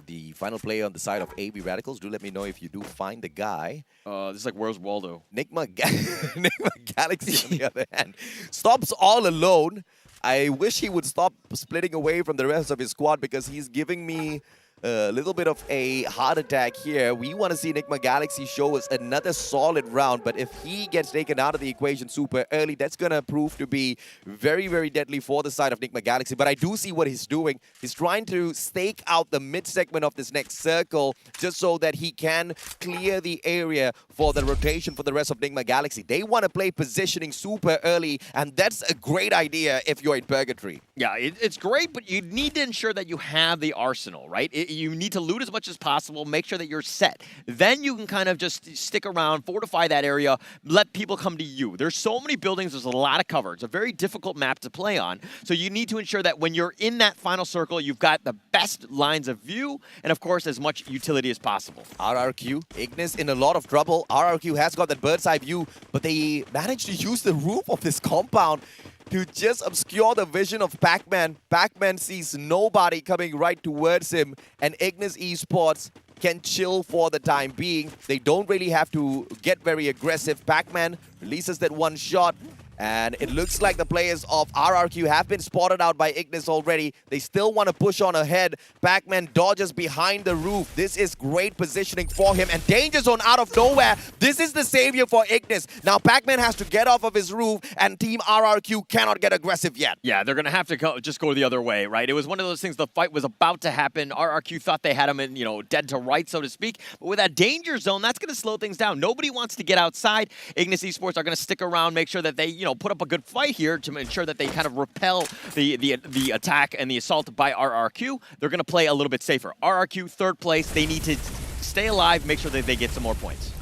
the final player on the side of AV Radicals. Do let me know if you do find the guy. This is like, where's Waldo? Nigma Galaxy, on the other hand, stops all alone. I wish he would stop splitting away from the rest of his squad because he's giving me a little bit of a heart attack here. We want to see Nigma Galaxy show us another solid round, but if he gets taken out of the equation super early, that's going to prove to be very, very deadly for the side of Nigma Galaxy. But I do see what he's doing. He's trying to stake out the mid-segment of this next circle just so that he can clear the area for the rotation for the rest of Nigma Galaxy. They want to play positioning super early, and that's a great idea if you're in Purgatory. Yeah, it's great, but you need to ensure that you have the arsenal, right? You need to loot as much as possible, make sure that you're set. Then you can kind of just stick around, fortify that area, let people come to you. There's so many buildings, there's a lot of cover. It's a very difficult map to play on. So you need to ensure that when you're in that final circle, you've got the best lines of view, and of course, as much utility as possible. RRQ, Ignis in a lot of trouble. RRQ has got that bird's eye view, but they managed to use the roof of this compound to just obscure the vision of Pac-Man. Pac-Man sees nobody coming right towards him, and Ignis Esports can chill for the time being. They don't really have to get very aggressive. Pac-Man releases that one shot, and it looks like the players of RRQ have been spotted out by Ignis already. They still want to push on ahead. Pac-Man dodges behind the roof. This is great positioning for him. And danger zone out of nowhere. This is the savior for Ignis. Now Pac-Man has to get off of his roof, and Team RRQ cannot get aggressive yet. Yeah, they're going to have to just go the other way, right? It was one of those things, the fight was about to happen. RRQ thought they had him in, dead to right, so to speak. But with that danger zone, that's going to slow things down. Nobody wants to get outside. Ignis Esports are going to stick around, make sure that they, put up a good fight here to ensure that they kind of repel the attack and the assault by RRQ. They're going to play a little bit safer. RRQ, 3rd place. They need to stay alive, make sure that they get some more points.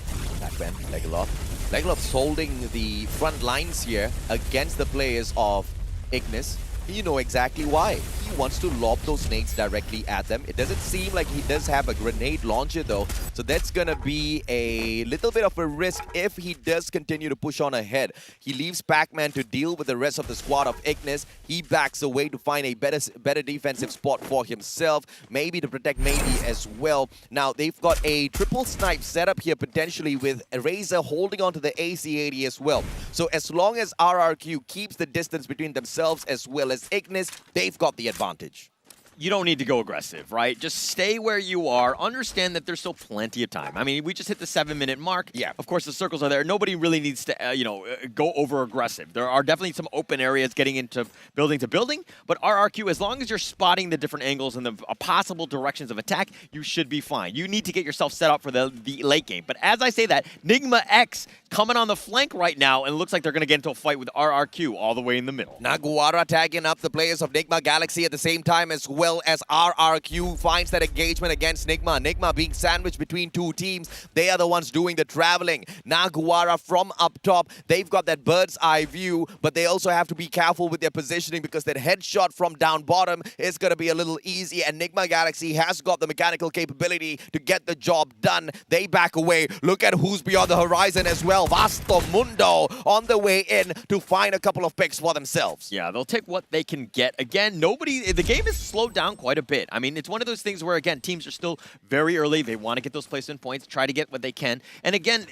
Pac-Man, Legolov's holding the front lines here against the players of Ignis. You know exactly why. He wants to lob those nades directly at them. It doesn't seem like he does have a grenade launcher though, so that's gonna be a little bit of a risk if he does continue to push on ahead. He leaves Pac-Man to deal with the rest of the squad of Ignis. He backs away to find a better defensive spot for himself, maybe to protect Maybe as well. Now they've got a triple snipe setup here potentially with Razor holding onto the AC-80 as well. So as long as RRQ keeps the distance between themselves as well as Ignis, they've got the advantage. you don't need to go aggressive, right? Just stay where you are. Understand that there's still plenty of time. I mean, we just hit the 7-minute mark. Yeah. Of course, the circles are there. Nobody really needs to, go over aggressive. There are definitely some open areas getting into building, but RRQ, as long as you're spotting the different angles and the possible directions of attack, you should be fine. You need to get yourself set up for the late game. But as I say that, Nigma X coming on the flank right now, and it looks like they're going to get into a fight with RRQ all the way in the middle. Naguara tagging up the players of Nigma Galaxy at the same time, as well as RRQ finds that engagement against Nigma. Nigma being sandwiched between two teams. They are the ones doing the traveling. Naguara from up top. They've got that bird's eye view, but they also have to be careful with their positioning because that headshot from down bottom is going to be a little easy, and Nigma Galaxy has got the mechanical capability to get the job done. They back away. Look at who's beyond the horizon as well. Vasto Mundo on the way in to find a couple of picks for themselves. Yeah, they'll take what they can get. Again, the game is slowed down quite a bit. I mean, it's one of those things where, again, teams are still very early. They want to get those placement points, try to get what they can. And again,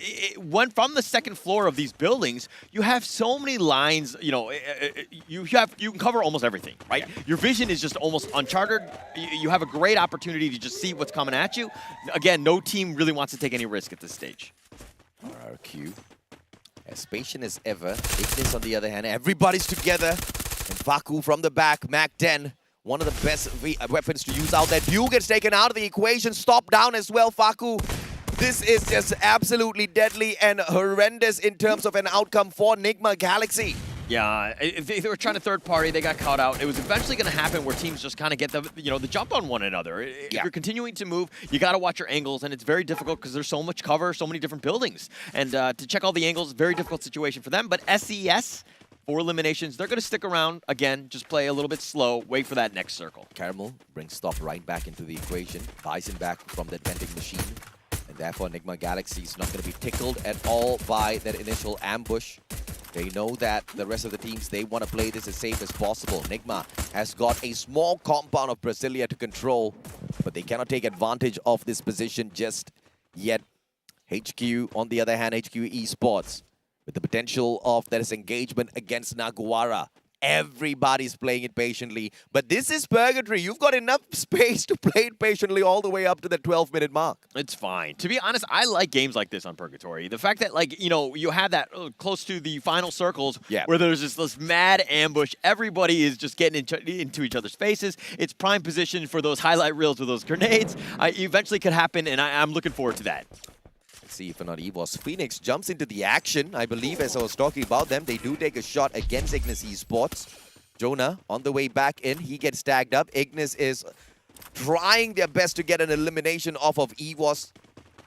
from the second floor of these buildings, you have so many lines, you can cover almost everything, right? Yeah. Your vision is just almost uncharted. You have a great opportunity to just see what's coming at you. Again, no team really wants to take any risk at this stage. RRQ, as patient as ever. Ignis on the other hand, everybody's together. And Faku from the back, Mac 10. One of the best weapons to use out there. Dew gets taken out of the equation. Stop down as well, Faku. This is just absolutely deadly and horrendous in terms of an outcome for Nigma Galaxy. Yeah, if they were trying to third party, they got caught out. It was eventually going to happen where teams just kind of get the jump on one another. If you're continuing to move, you got to watch your angles, and it's very difficult because there's so much cover, so many different buildings. And to check all the angles, very difficult situation for them. But SES, 4 eliminations, they're going to stick around. Again, just play a little bit slow, wait for that next circle. Caramel brings Stop right back into the equation, buys him back from that vending machine. And therefore, Nigma Galaxy is not going to be tickled at all by that initial ambush. They know that the rest of the teams, they want to play this as safe as possible. Nigma has got a small compound of Brasilia to control, but they cannot take advantage of this position just yet. HQ, on the other hand, HQ Esports, with the potential of that engagement against Naguara. Everybody's playing it patiently, but this is purgatory. You've got enough space to play it patiently all the way up to the 12-minute mark. It's fine. To be honest, I like games like this on Purgatory. The fact that, you have that close to the final circles where there's this mad ambush. Everybody is just getting into each other's faces. It's prime position for those highlight reels with those grenades. Eventually could happen, and I'm looking forward to that. See if or not EVOS. Phoenix jumps into the action. I believe, as I was talking about them, they do take a shot against Ignis Esports. Jonah on the way back in. He gets tagged up. Ignis is trying their best to get an elimination off of EVOS,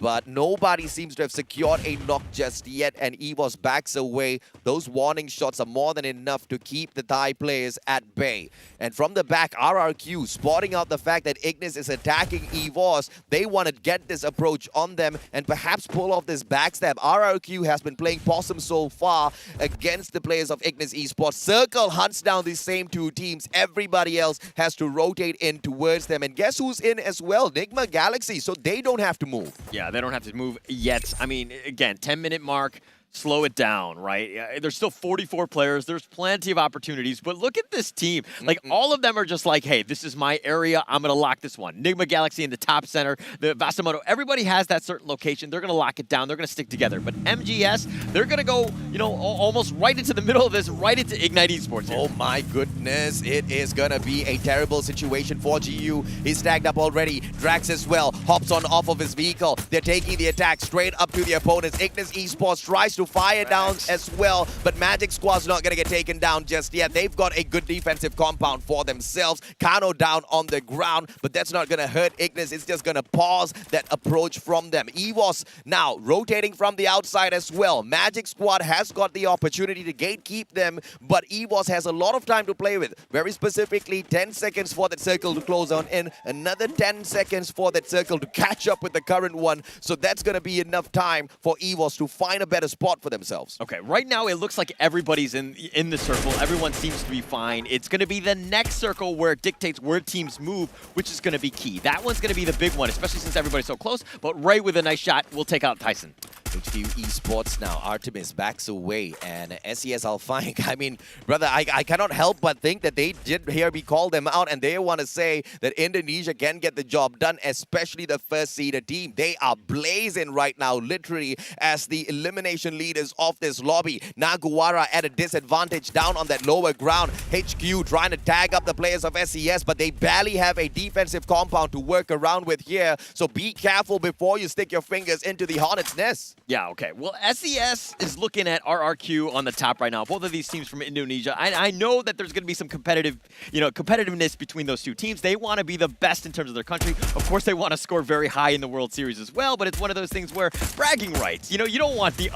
but nobody seems to have secured a knock just yet, and EVOS backs away. Those warning shots are more than enough to keep the Thai players at bay. And from the back, RRQ spotting out the fact that Ignis is attacking EVOS. They want to get this approach on them and perhaps pull off this backstab. RRQ has been playing possum so far against the players of Ignis Esports. Circle hunts down these same two teams. Everybody else has to rotate in towards them. And guess who's in as well? Nigma Galaxy, so they don't have to move. Yeah, they don't have to move yet. I mean, again, 10-minute mark. Slow it down, right? There's still 44 players. There's plenty of opportunities. But look at this team. Like, all of them are just like, hey, this is my area. I'm going to lock this one. Nigma Galaxy in the top center. The Vastamoto, everybody has that certain location. They're going to lock it down. They're going to stick together. But MGS, they're going to go, almost right into the middle of this, right into Ignite Esports here. Oh, my goodness. It is going to be a terrible situation for GU. He's tagged up already. Drax as well. Hops on off of his vehicle. They're taking the attack straight up to the opponents. Ignis Esports tries to fire down as well, but Magic Squad's not going to get taken down just yet. They've got a good defensive compound for themselves. Kano down on the ground, but that's not going to hurt Ignis. It's just going to pause that approach from them. EVOS now rotating from the outside as well. Magic Squad has got the opportunity to gatekeep them, but EVOS has a lot of time to play with. Very specifically, 10 seconds for that circle to close on in, another 10 seconds for that circle to catch up with the current one. So that's going to be enough time for EVOS to find a better spot spot for themselves. Okay, right now it looks like everybody's in the circle. Everyone seems to be fine. It's going to be the next circle where it dictates where teams move, which is going to be key. That one's going to be the big one, especially since everybody's so close. But Ray with a nice shot will take out Tyson. HQ Esports now. Artemis backs away, and SES Alpine. I mean, brother, I cannot help but think that they did hear me call them out, and they want to say that Indonesia can get the job done, especially the first seeded team. They are blazing right now, literally, as the elimination leaders of this lobby. Naguara at a disadvantage down on that lower ground. HQ trying to tag up the players of SES, but they barely have a defensive compound to work around with here. So be careful before you stick your fingers into the hornet's nest. Yeah, okay. Well, SES is looking at RRQ on the top right now. Both of these teams from Indonesia. I know that there's going to be some competitiveness between those two teams. They want to be the best in terms of their country. Of course, they want to score very high in the World Series as well, but it's one of those things where bragging rights. You don't want the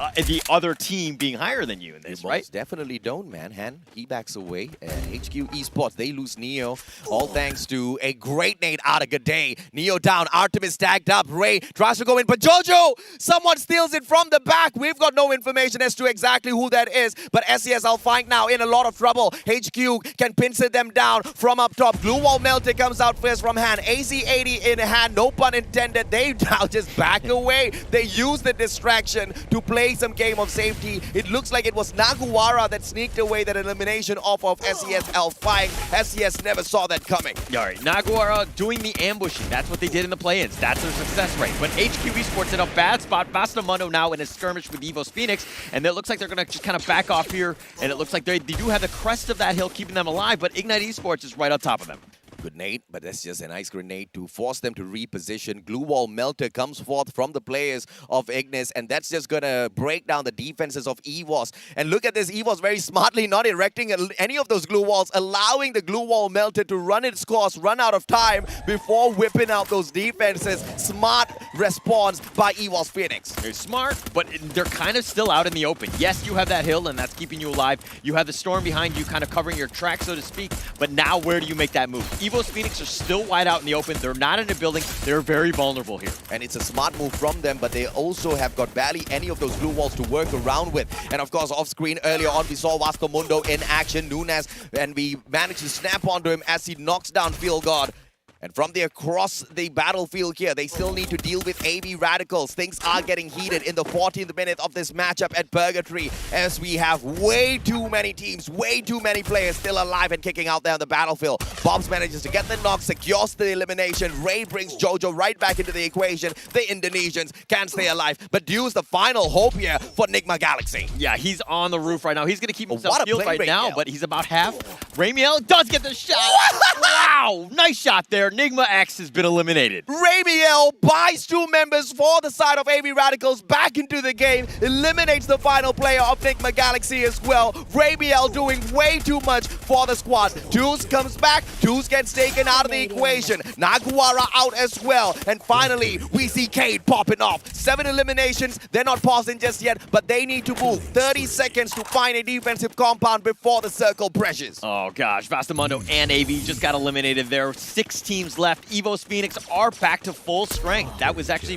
other team being higher than you in this, right? Definitely don't, man. Han, he backs away. HQ Esports, they lose Neo. All thanks to a great nade out of G'day. Neo down, Artemis tagged up. Ray tries to go in, but Jojo! Someone steals it from the back. We've got no information as to exactly who that is, but SES Alpine now in a lot of trouble. HQ can pincer them down from up top. Glue Wall Melter comes out first from Han. AC80 in hand, no pun intended. They now just back away. They use the distraction to play some game of safety. It looks like it was Naguara that sneaked away that elimination off of SES Alpine. SES never saw that coming. All right, Naguara doing the ambushing. That's what they did in the play-ins. That's their success rate. But HQ Esports in a bad spot. Bastamundo now in a skirmish with Evo's Phoenix, and it looks like they're going to just kind of back off here, and it looks like they do have the crest of that hill keeping them alive, but Ignite Esports is right on top of them. Grenade, but that's just a nice grenade to force them to reposition. Glue Wall Melter comes forth from the players of Ignis, and that's just gonna break down the defenses of EVOS. And look at this, EVOS very smartly not erecting any of those glue walls, allowing the Glue Wall Melter to run its course, run out of time before whipping out those defenses. Smart response by EVOS Phoenix. They're smart, but they're kind of still out in the open. Yes, you have that hill, and that's keeping you alive. You have the storm behind you, kind of covering your track, so to speak, but now where do you make that move? EVOS Phoenix are still wide out in the open. They're not in a building. They're very vulnerable here. And it's a smart move from them, but they also have got barely any of those glue walls to work around with. And of course, off screen earlier on, we saw Vasco Mundo in action, Nunes, and we managed to snap onto him as he knocks down Field God. And from there across the battlefield here, they still need to deal with AB Radicals. Things are getting heated in the 14th minute of this matchup at Purgatory, as we have way too many teams, way too many players still alive and kicking out there on the battlefield. Bobs manages to get the knock, secures the elimination. Ray brings Jojo right back into the equation. The Indonesians can stay alive, but Dew's the final hope here for Nigma Galaxy. Yeah, he's on the roof right now. He's going to keep himself What a healed play, right now, Ramiel. but he's about half. Ramiel does get the shot. Wow, nice shot there. Nigma X has been eliminated. Ramiel buys two members for the side of AB Radicals back into the game, eliminates the final player of Nigma Galaxy as well. Ramiel doing way too much for the squad. Deuce comes back, Deuce gets taken out of the equation. Naguara out as well. And finally, we see Cade popping off. 7 eliminations, they're not pausing just yet, but they need to move 30 seconds to find a defensive compound before the circle pressures. Oh gosh, Vastamundo and AV just got eliminated there. 6 teams left. EVOS Phoenix are back to full strength. That was actually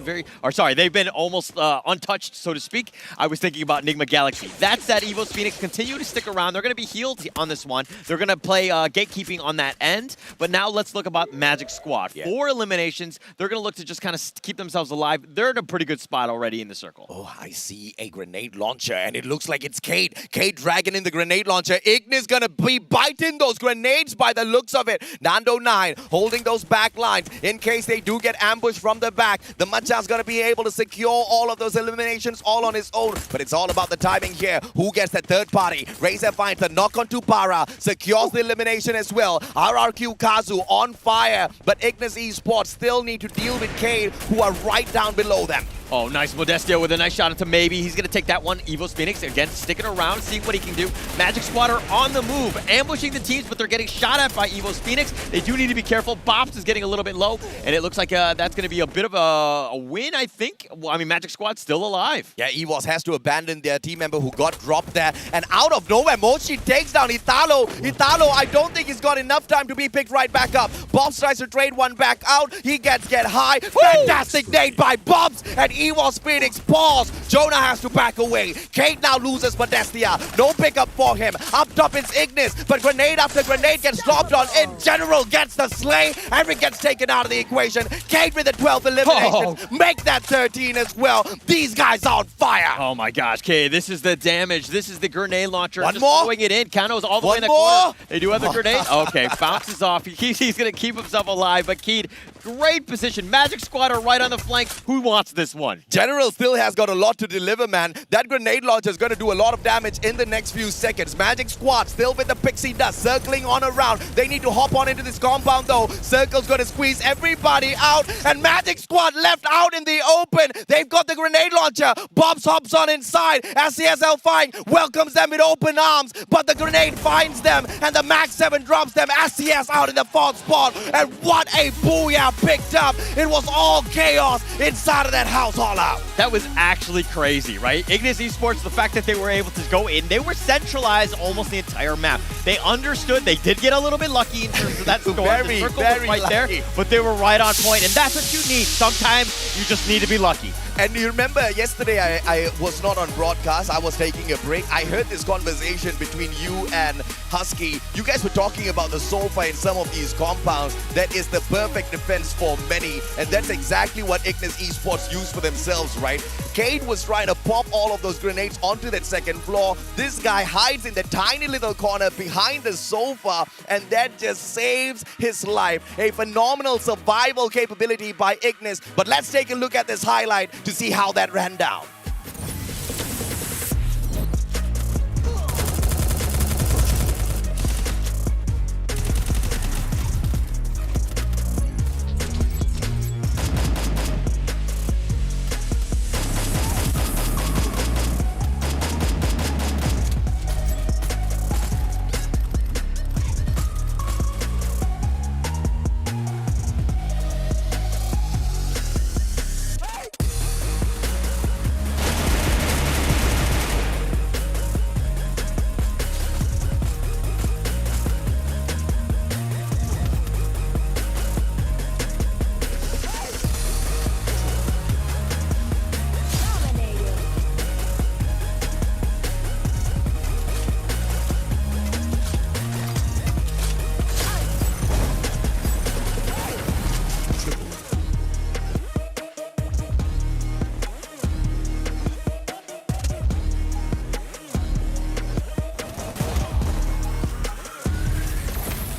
they've been almost untouched, so to speak. I was thinking about Nigma Galaxy. That's that EVOS Phoenix continue to stick around. They're going to be healed on this one. They're going to play gatekeeping on that end. But now let's look about Magic Squad. 4 eliminations. They're going to look to just kind of keep themselves alive. They're in a pretty good spot already in the circle. Oh, I see a grenade launcher, and it looks like it's Cade. Cade dragging in the grenade launcher. Ignis gonna be biting those grenades by the looks of it. Nando 9 holding those back lines in case they do get ambushed from the back. The Machan's gonna be able to secure all of those eliminations all on his own, but it's all about the timing here. Who gets the third party? Razor finds the knock on Para, secures the elimination as well. RRQ Kazu on fire, but Ignis Esports still need to deal with Cade, who are right down below them. Oh, nice. Modestia with a nice shot into maybe. He's going to take that one. EVOS Phoenix, again, sticking around, seeing what he can do. Magic Squad are on the move, ambushing the teams, but they're getting shot at by EVOS Phoenix. They do need to be careful. Bops is getting a little bit low, and it looks like that's going to be a bit of a win, I think. Well, I mean, Magic Squad's still alive. Yeah, EVOS has to abandon their team member who got dropped there. And out of nowhere, Mochi takes down Italo. Italo, I don't think he's got enough time to be picked right back up. Bobs tries to trade one back out. He gets high. Fantastic nade by Bobs. And EVOS Phoenix, pause. Jonah has to back away. Kate now loses Modestia. No pickup for him. Up top is Ignis, but grenade after grenade gets dropped on. In general, gets the slay. Eric gets taken out of the equation. Kate with the 12 eliminations. Make that 13 as well. These guys are on fire. Oh my gosh, okay, this is the damage. This is the grenade launcher. One just more. throwing it in. Kano's all the way in the more. corner. They do have the grenade. Okay, bounces off. He's going to keep himself alive, but Keed, great position. Magic Squad are right on the flank. Who wants this one? General still has got a lot to deliver, man. That grenade launcher is going to do a lot of damage in the next few seconds. Magic Squad still with the pixie dust, circling on around. They need to hop on into this compound, though. Circle's going to squeeze everybody out, and Magic Squad left out in the open. They've got the grenade launcher. Bobs hops on inside. SCSL Fine welcomes them with open arms, but the grenade finds them, and the Max 7 drops them. SCS out in the 4th spot, and what a booyah picked up. It was all chaos inside of that house all out. That was actually crazy, right? Ignis Esports, the fact that they were able to go in, they were centralized almost the entire map. They understood. They did get a little bit lucky in terms of that storm. The circle was right there, but they were right on point, and that's what you need. Sometimes you just need to be lucky. And you remember yesterday I was not on broadcast. I was taking a break. I heard this conversation between you and Husky. You guys were talking about the sulfur in some of these compounds. That is the perfect defense for many. And that's exactly what Ignis Esports used for themselves, right? Cade was trying to pop all of those grenades onto that 2nd floor. This guy hides in the tiny little corner behind the sofa, and that just saves his life. A phenomenal survival capability by Ignis. But let's take a look at this highlight to see how that ran down.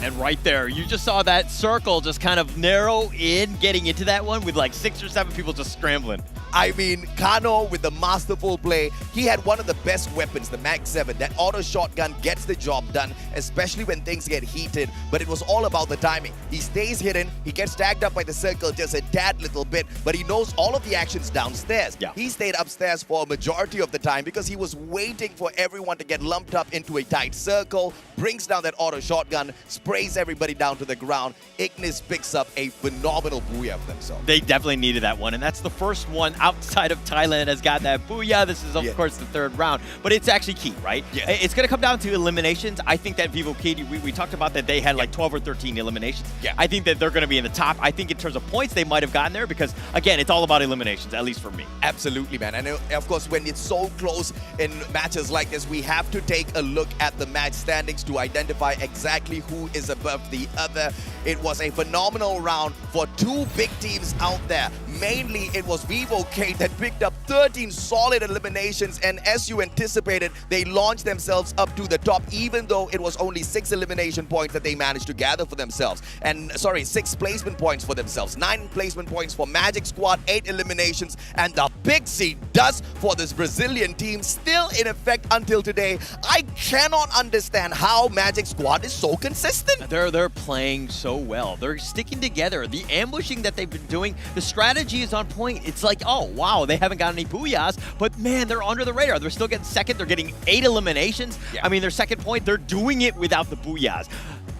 And right there, you just saw that circle just kind of narrow in, getting into that one with like 6 or 7 people just scrambling. I mean, Kano with the masterful play, he had one of the best weapons, the Mag 7. That auto shotgun gets the job done, especially when things get heated, but it was all about the timing. He stays hidden, he gets tagged up by the circle just a tad little bit, but he knows all of the actions downstairs. Yeah. He stayed upstairs for a majority of the time because he was waiting for everyone to get lumped up into a tight circle, brings down that auto shotgun, sprays everybody down to the ground. Ignis picks up a phenomenal booyah for themselves. They definitely needed that one, and that's the first one outside of Thailand has got that booyah. This is, of course, the 3rd round, but it's actually key, right? Yeah. It's going to come down to eliminations. I think that Vivo Kid, we talked about that they had like 12 or 13 eliminations. Yeah. I think that they're going to be in the top. I think in terms of points, they might have gotten there because, again, it's all about eliminations, at least for me. Absolutely, man. And of course, when it's so close in matches like this, we have to take a look at the match standings to identify exactly who is above the other. It was a phenomenal round for 2 big teams out there. Mainly, it was Vivo Kate that picked up 13 solid eliminations, and as you anticipated, they launched themselves up to the top, even though it was only 6 elimination points that they managed to gather for themselves. And, sorry, 6 placement points for themselves. 9 placement points for Magic Squad, 8 eliminations, and the pixie dust for this Brazilian team still in effect until today. I cannot understand how Magic Squad is so consistent. They're playing so well. They're sticking together. The ambushing that they've been doing, the strategy is on point. It's like, oh, wow, they haven't got any booyahs, but man, they're under the radar. They're still getting second. They're getting 8 eliminations. Yeah. I mean, their second point, they're doing it without the booyahs.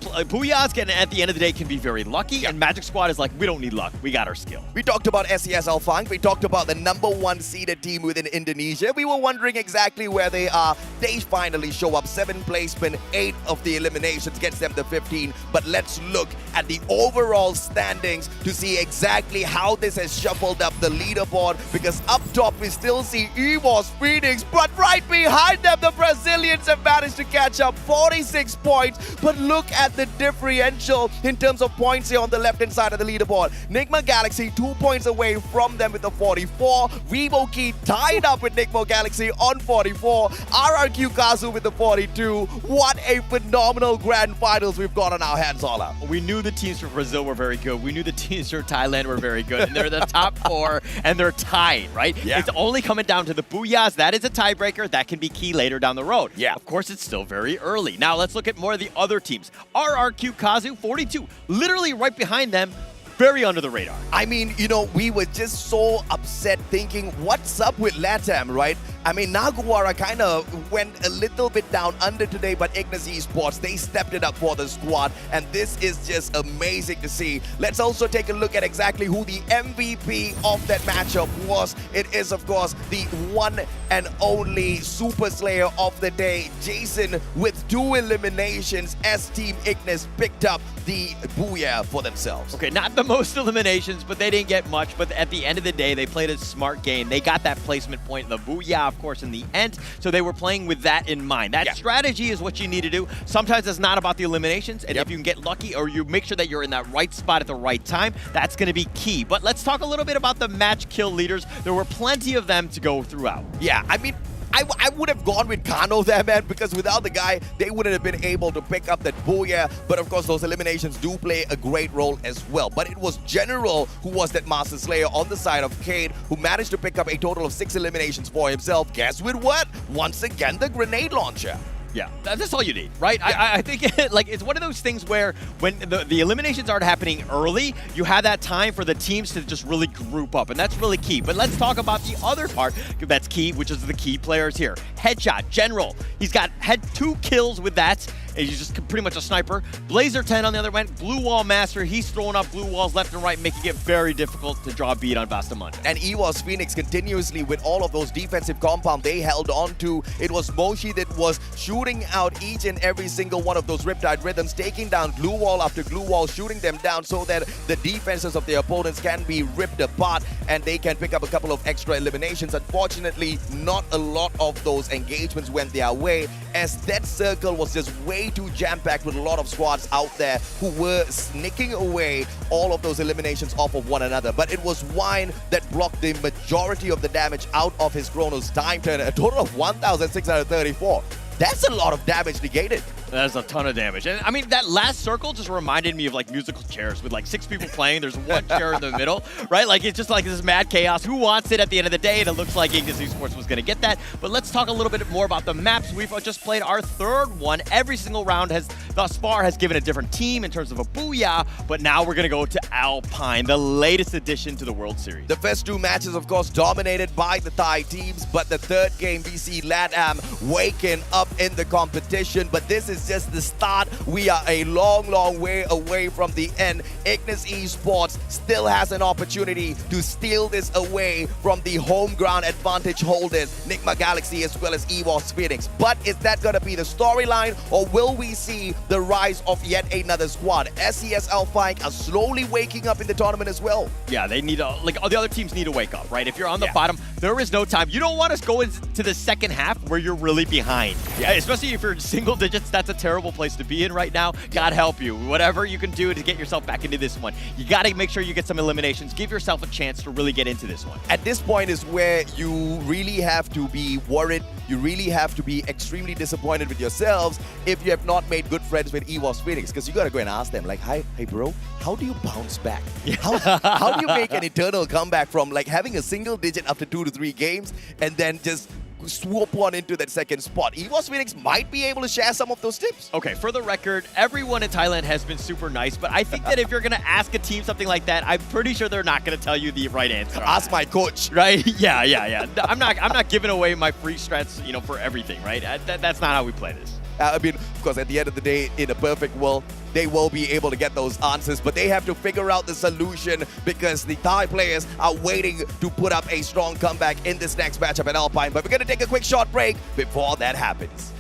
Booyahs can, at the end of the day, can be very lucky, and Magic Squad is like, we don't need luck. We got our skill. We talked about SES Alfang. We talked about the #1 seeded team within Indonesia. We were wondering exactly where they are. They finally show up. 7th placement, 8 of the eliminations gets them to 15. But let's look at the overall standings to see exactly how this has shuffled up the leaderboard, because up top we still see EVOS Phoenix, but right behind them the Brazilians have managed to catch up 46 points. But look at the differential in terms of points here on the left hand side of the leaderboard. Nigma Galaxy 2 points away from them with the 44. Vivo Key tied up with Nigma Galaxy on 44. RRQ Kazu with the 42. What a phenomenal grand finals we've got on our hands, Ola. We knew the teams from Brazil were very good. We knew the teams from Thailand were very good. And they're the top 4, and they're tied, right? Yeah. It's only coming down to the Booyahs. That is a tiebreaker. That can be key later down the road. Yeah. Of course, it's still very early. Now, let's look at more of the other teams. RRQ Kazu, 42. Literally right behind them. Very under the radar. I mean, you know, we were just so upset thinking, what's up with LATAM, right? I mean, Naguara kind of went a little bit down under today, but Ignis Esports, they stepped it up for the squad, and this is just amazing to see. Let's also take a look at exactly who the MVP of that matchup was. It is, of course, the one and only Super Slayer of the day, Jason, with 2 eliminations as Team Ignis picked up the Booyah for themselves. Okay, not the most eliminations, but they didn't get much. But at the end of the day, they played a smart game. They got that placement point in the Booyah, of course, in the end. So they were playing with that in mind. That strategy is what you need to do. Sometimes it's not about the eliminations. And if you can get lucky or you make sure that you're in that right spot at the right time, that's going to be key. But let's talk a little bit about the match kill leaders. There were plenty of them to go throughout. Yeah, I mean, I would have gone with Kano there, man, because without the guy, they wouldn't have been able to pick up that Booyah. But of course, those eliminations do play a great role as well. But it was General who was that Master Slayer on the side of Cade, who managed to pick up a total of 6 eliminations for himself. Guess with what? Once again, the grenade launcher. Yeah, that's all you need, right? Yeah. I think like it's one of those things where when the eliminations aren't happening early, you have that time for the teams to just really group up, and that's really key. But let's talk about the other part that's key, which is the key players here. Headshot, General. He's had 2 kills with that. He's just pretty much a sniper. Blazer 10 on the other end, Blue Wall Master. He's throwing up blue walls left and right, making it very difficult to draw a beat on Bastamante. And EVOS Phoenix continuously with all of those defensive compound they held on to. It was Moshi that was shooting out each and every single one of those Riptide Rhythms, taking down glue wall after glue wall, shooting them down so that the defenses of the opponents can be ripped apart and they can pick up a couple of extra eliminations. Unfortunately, not a lot of those engagements went their way, as that circle was just way too jam-packed with a lot of squads out there who were sneaking away all of those eliminations off of one another. But it was Wine that blocked the majority of the damage out of his Chronos time turn, a total of 1,634. That's a lot of damage negated. That's a ton of damage. And I mean, that last circle just reminded me of like musical chairs with like 6 people playing. There's one chair in the middle, right? Like it's just like this mad chaos. Who wants it at the end of the day? And it looks like Ignis Esports was going to get that. But let's talk a little bit more about the maps. We've just played our 3rd one. Every single round thus far has given a different team in terms of a Booyah. But now we're going to go to Alpine, the latest addition to the World Series. The first 2 matches, of course, dominated by the Thai teams. But the 3rd game, we see LATAM waking up in the competition. But this is just the start. We are a long, long way away from the end. Ignis Esports still has an opportunity to steal this away from the home ground advantage holders, Nigma Galaxy as well as EVOS Phoenix. But is that going to be the storyline, or will we see the rise of yet another squad? SES Alpine are slowly waking up in the tournament as well. Yeah, they need to, like, all the other teams need to wake up, right? If you're on the bottom, there is no time. You don't want to go into the second half where you're really behind. Yeah, especially if you're in single digits, that's a terrible place to be in right now. God help you. Whatever you can do to get yourself back into this one. You got to make sure you get some eliminations. Give yourself a chance to really get into this one. At this point is where you really have to be worried. You really have to be extremely disappointed with yourselves if you have not made good friends with EVOS Phoenix, because you got to go and ask them, like, hey bro, how do you bounce back? How do you make an eternal comeback from like having a single digit after 2 to 3 games and then just swoop on into that second spot? EVOS Phoenix might be able to share some of those tips. Okay, for the record, everyone in Thailand has been super nice, but I think that if you're going to ask a team something like that, I'm pretty sure they're not going to tell you the right answer. Ask my coach. Right? Yeah. I'm not giving away my free strats, for everything, right? That's not how we play this. I mean, of course, at the end of the day, in a perfect world, they will be able to get those answers, but they have to figure out the solution because the Thai players are waiting to put up a strong comeback in this next matchup at Alpine. But we're going to take a quick short break before that happens.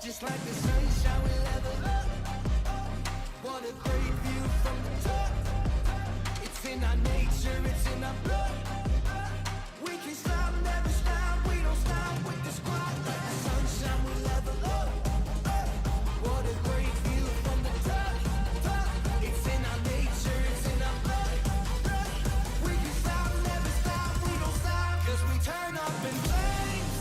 Just like the sunshine, we level up. What a great view from the top. It's in our nature, it's in our blood. We can stop, never stop. We don't stop with the squad. Like the sunshine, we level up. What a great view from the top. It's in our nature, it's in our blood. We can stop, never stop. We don't stop, 'cause we turn up in flames.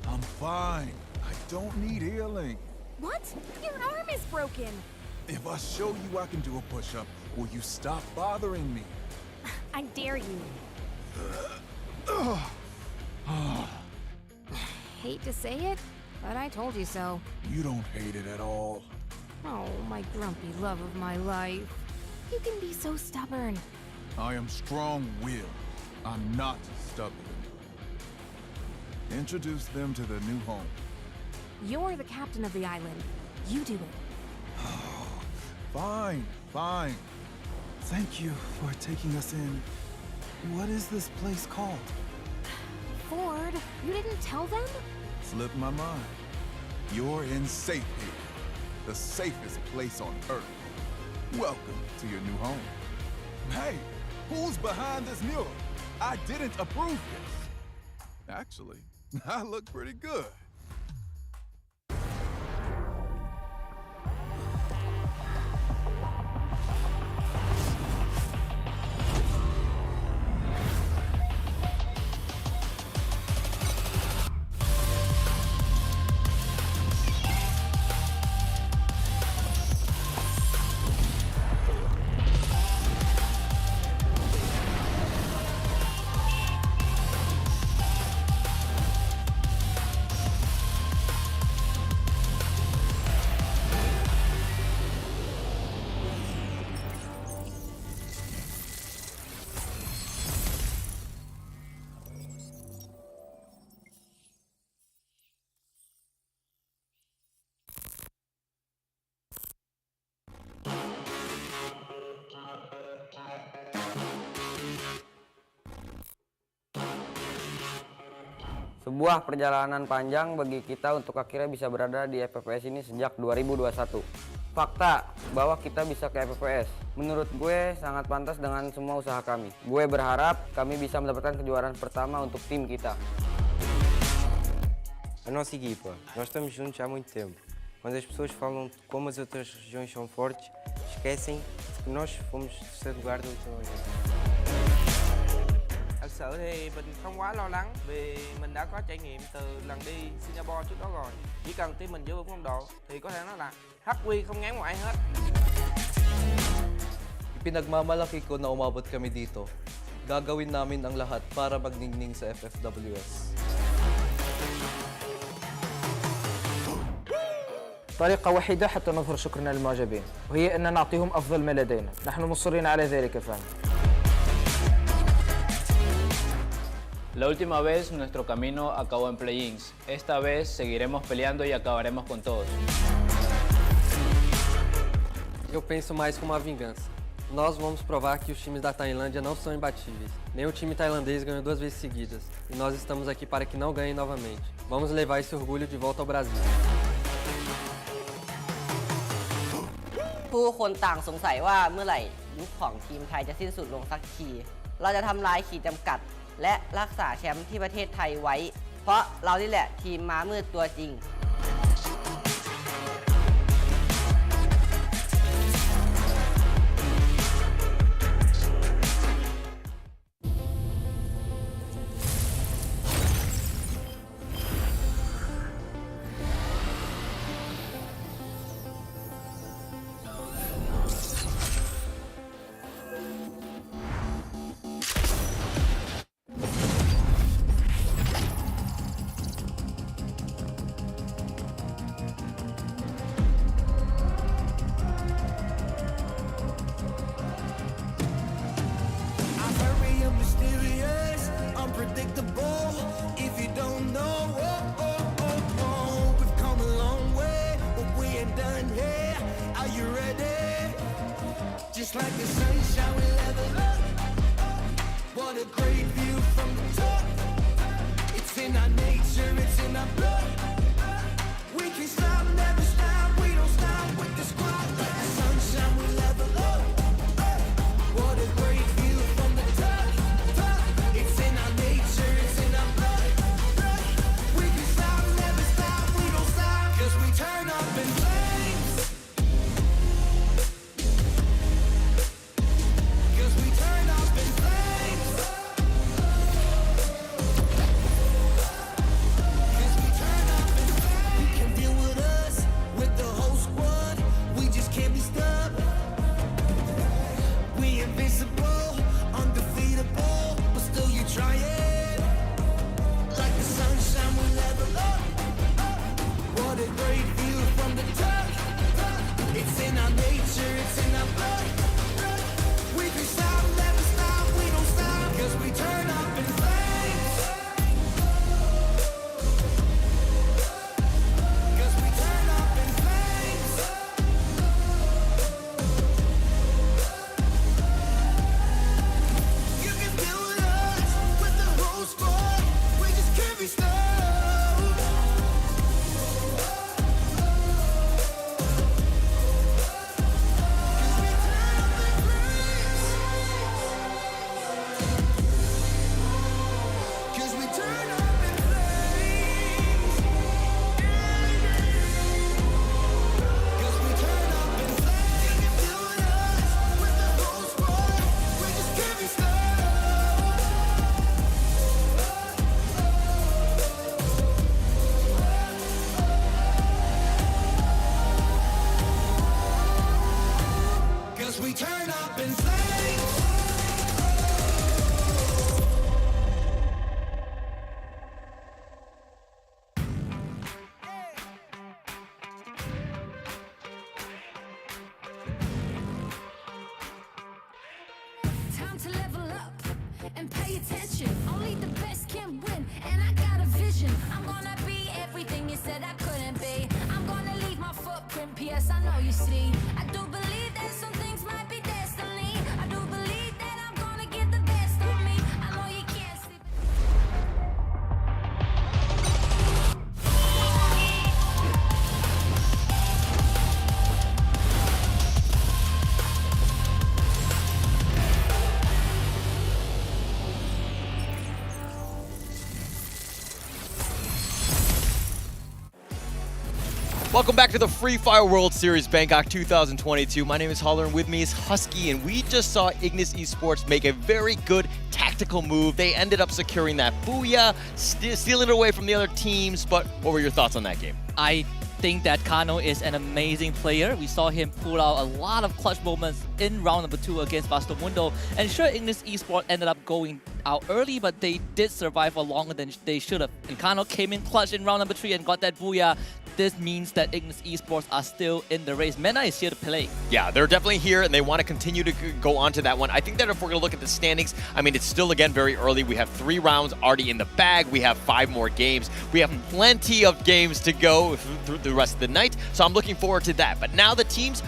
I'm fine. I don't need healing. What? Your arm is broken. If I show you I can do a push-up, will you stop bothering me? I dare you. Hate to say it, but I told you so. You don't hate it at all. Oh, my grumpy love of my life. You can be so stubborn. I am strong-willed. I'm not stubborn. Introduce them to their new home. You're the captain of the island. You do it. Fine, fine. Thank you for taking us in. What is this place called? Ford, you didn't tell them? Slipped my mind. You're in safe haven, the safest place on Earth. Welcome to your new home. Hey, who's behind this mural? I didn't approve this. Actually, I look pretty good. Sebuah perjalanan panjang bagi kita untuk akhirnya bisa berada di FFWS ini sejak 2021. Fakta bahwa kita bisa ke FFWS, menurut gue sangat pantas dengan semua usaha kami. Gue berharap kami bisa mendapatkan kejuaraan pertama untuk tim kita. A nossa equipa, nós estamos juntos há muito tempo. Quando as pessoas falam de como as outras regiões são fortes, esquecem que nós fomos terceiro lugar da última vez. Thật sự thì mình không quá lo lắng vì mình đã có trải nghiệm từ lần đi Singapore trước đó rồi. Chỉ cần team mình giữ vững phong độ thì có thể nói là HQ không ngán một ai hết. Ipinagmamalaki ko na umabot kami dito. Gagawin namin ang lahat para magningning sa FFWS. طريقة وحيدة حتى نظهر شكرنا للمعجبين، وهي أن نعطيهم أفضل ما لدينا. نحن مصرين على ذلك فهم. La última vez nuestro camino acabó en play-ins. Esta vez seguiremos peleando y acabaremos con todos. Eu penso mais como uma vingança. Nós vamos provar que os times da Tailândia não são imbatíveis. Nenhum time tailandês ganhou 2 vezes seguidas. E nós estamos aqui para que não ganhem novamente. Vamos levar esse orgulho de volta ao Brasil. ผู้คนต่างสงสัยว่าเมื่อไหร่ยุคของทีมไทยจะสิ้นสุดลงสักที เราจะทำลายขีดจำกัด และรักษาแชมป์ที่ประเทศไทยไว้ เพราะเรานี่แหละทีมม้ามืดตัวจริง I'm very mysterious, unpredictable. If you don't know, we've come a long way, but we ain't done here. Are you ready? Just like the sunshine, we level up. What a great view from the top. It's in our nature, it's in our blood. We can stop, never stop. We don't stop with the squad. Like the sunshine, we level up. What a great view from the top. It's in our nature, it's in our blood. We can stop, never stop. We don't stop. 'Cause we turn up in flames. 'Cause we turn up in flames. 'Cause we turn up in flames. You can deal with us, with the whole squad. We just can't be stopped. We invincible, undefeatable, but still you try it. Like the sunshine, we level up. What a great view from the top. It's in our nature, it's in our blood. We can stop, never stop, we don't stop. 'Cause we turn up in flames. 'Cause we turn up in flames. You can deal with us, with the whole squad. We just can't be stopped. 'Cause we turn up in flames. 'Cause we turn up in flames. You can deal with us, with the whole squad. We just can't be stopped. 'Cause we turn up in flames. Time to level up and pay attention. Only the best can win, and I got a vision. I'm gonna be everything you said I couldn't be. I'm gonna leave my footprint, P.S. I know you see. I do believe that some things might be destiny. I do believe that I'm gonna give the best of me. I know you can't sleep. Welcome back to the Free Fire World Series Bangkok 2022. My name is Holler and with me is Husky, and we just saw Ignis Esports make a very good tactical move. They ended up securing that booyah, stealing it away from the other teams, but what were your thoughts on that game? I think that Kano is an amazing player. We saw him pull out a lot of clutch moments in round number 2 against Vastomundo. And sure, Ignis Esports ended up going out early, but they did survive for longer than they should have. And Kano came in clutch in round number 3 and got that booyah. This means that Ignis Esports are still in the race. MENA is here to play. Yeah, they're definitely here, and they want to continue to go on to that one. I think that if we're going to look at the standings, I mean, it's still, again, very early. We have 3 rounds already in the bag. We have 5 more games. We have plenty of games to go through the rest of the night, so I'm looking forward to that. But now the teams,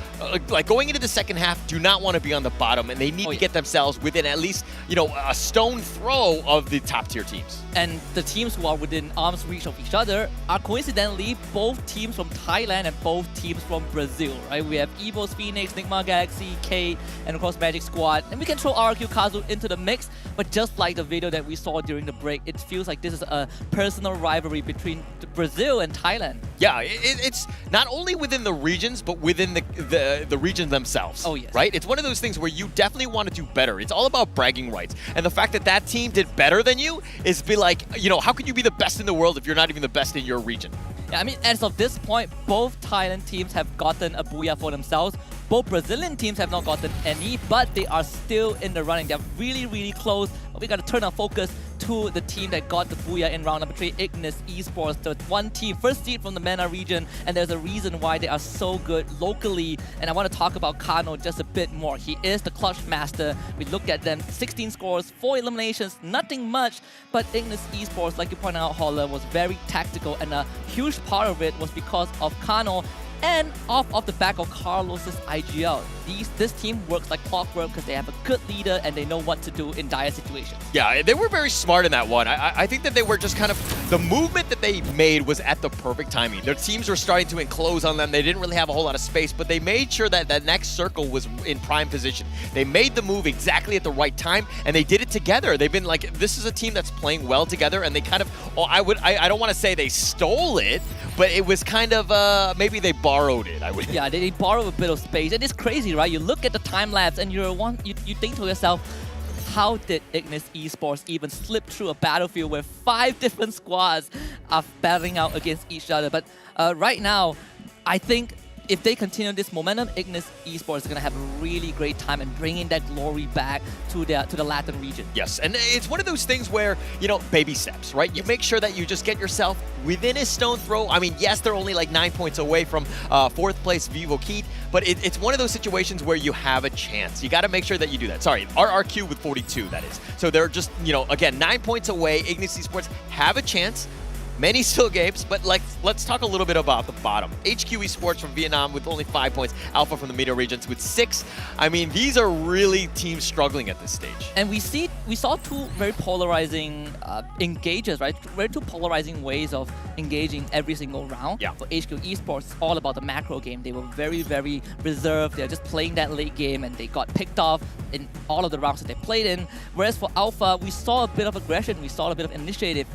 like going into the second half, do not want to be on the bottom, and they need to get themselves within at least, you know, a stone throw of the top-tier teams. And the teams who are within arm's reach of each other are coincidentally both teams from Thailand and both teams from Brazil, right? We have Evo's Phoenix, Nigma Galaxy, Kate, and of course Magic Squad. And we can throw RQ Kazu into the mix, but just like the video that we saw during the break, it feels like this is a personal rivalry between Brazil and Thailand. Yeah, it's not only within the regions, but within the regions themselves. Oh, yes. Right? It's one of those things where you definitely want to do better. It's all about bragging rights. And the fact that that team did better than you is be like, you know, how can you be the best in the world if you're not even the best in your region? Yeah, I mean, as of this point, both Thailand teams have gotten a booyah for themselves. Both Brazilian teams have not gotten any, but they are still in the running. They're really, really close. But we got to turn our focus to the team that got the booyah in round number 3, Ignis Esports. The one team, first seed from the MENA region, and there's a reason why they are so good locally. And I want to talk about Kano just a bit more. He is the clutch master. We looked at them, 16 scores, 4 eliminations, nothing much. But Ignis Esports, like you pointed out, Holler, was very tactical, and a huge part of it was because of Kano and off the back of Carlos's IGL. This team works like clockwork because they have a good leader and they know what to do in dire situations. Yeah, they were very smart in that one. I think that they were just kind of, the movement that they made was at the perfect timing. Their teams were starting to enclose on them. They didn't really have a whole lot of space, but they made sure that that next circle was in prime position. They made the move exactly at the right time, and they did it together. They've been like, this is a team that's playing well together, and they kind of, I don't want to say they stole it, but it was kind of, maybe they borrowed it, I would. Yeah, they borrow a bit of space. And it's crazy, right? You look at the time lapse and you think to yourself, how did Ignis Esports even slip through a battlefield where 5 different squads are battling out against each other? But right now, I think if they continue this momentum, Ignis Esports is going to have a really great time and bringing that glory back to the Latin region. Yes, and it's one of those things where, you know, baby steps, right? You make sure that you just get yourself within a stone throw. I mean, yes, they're only like 9 points away from 4th place Vivo Keat, but it's one of those situations where you have a chance. You got to make sure that you do that. Sorry, RRQ with 42, that is. So they're just, you know, again, 9 points away. Ignis Esports have a chance. Many still games, but let's talk a little bit about the bottom. HQ Esports from Vietnam with only 5 points. Alpha from the MENA regions with 6. I mean, these are really teams struggling at this stage. And we saw 2 very polarizing engages, right? Very 2 polarizing ways of engaging every single round. Yeah. For HQ Esports, it's all about the macro game. They were very, very reserved. They're just playing that late game, and they got picked off in all of the rounds that they played in. Whereas for Alpha, we saw a bit of aggression. We saw a bit of initiative.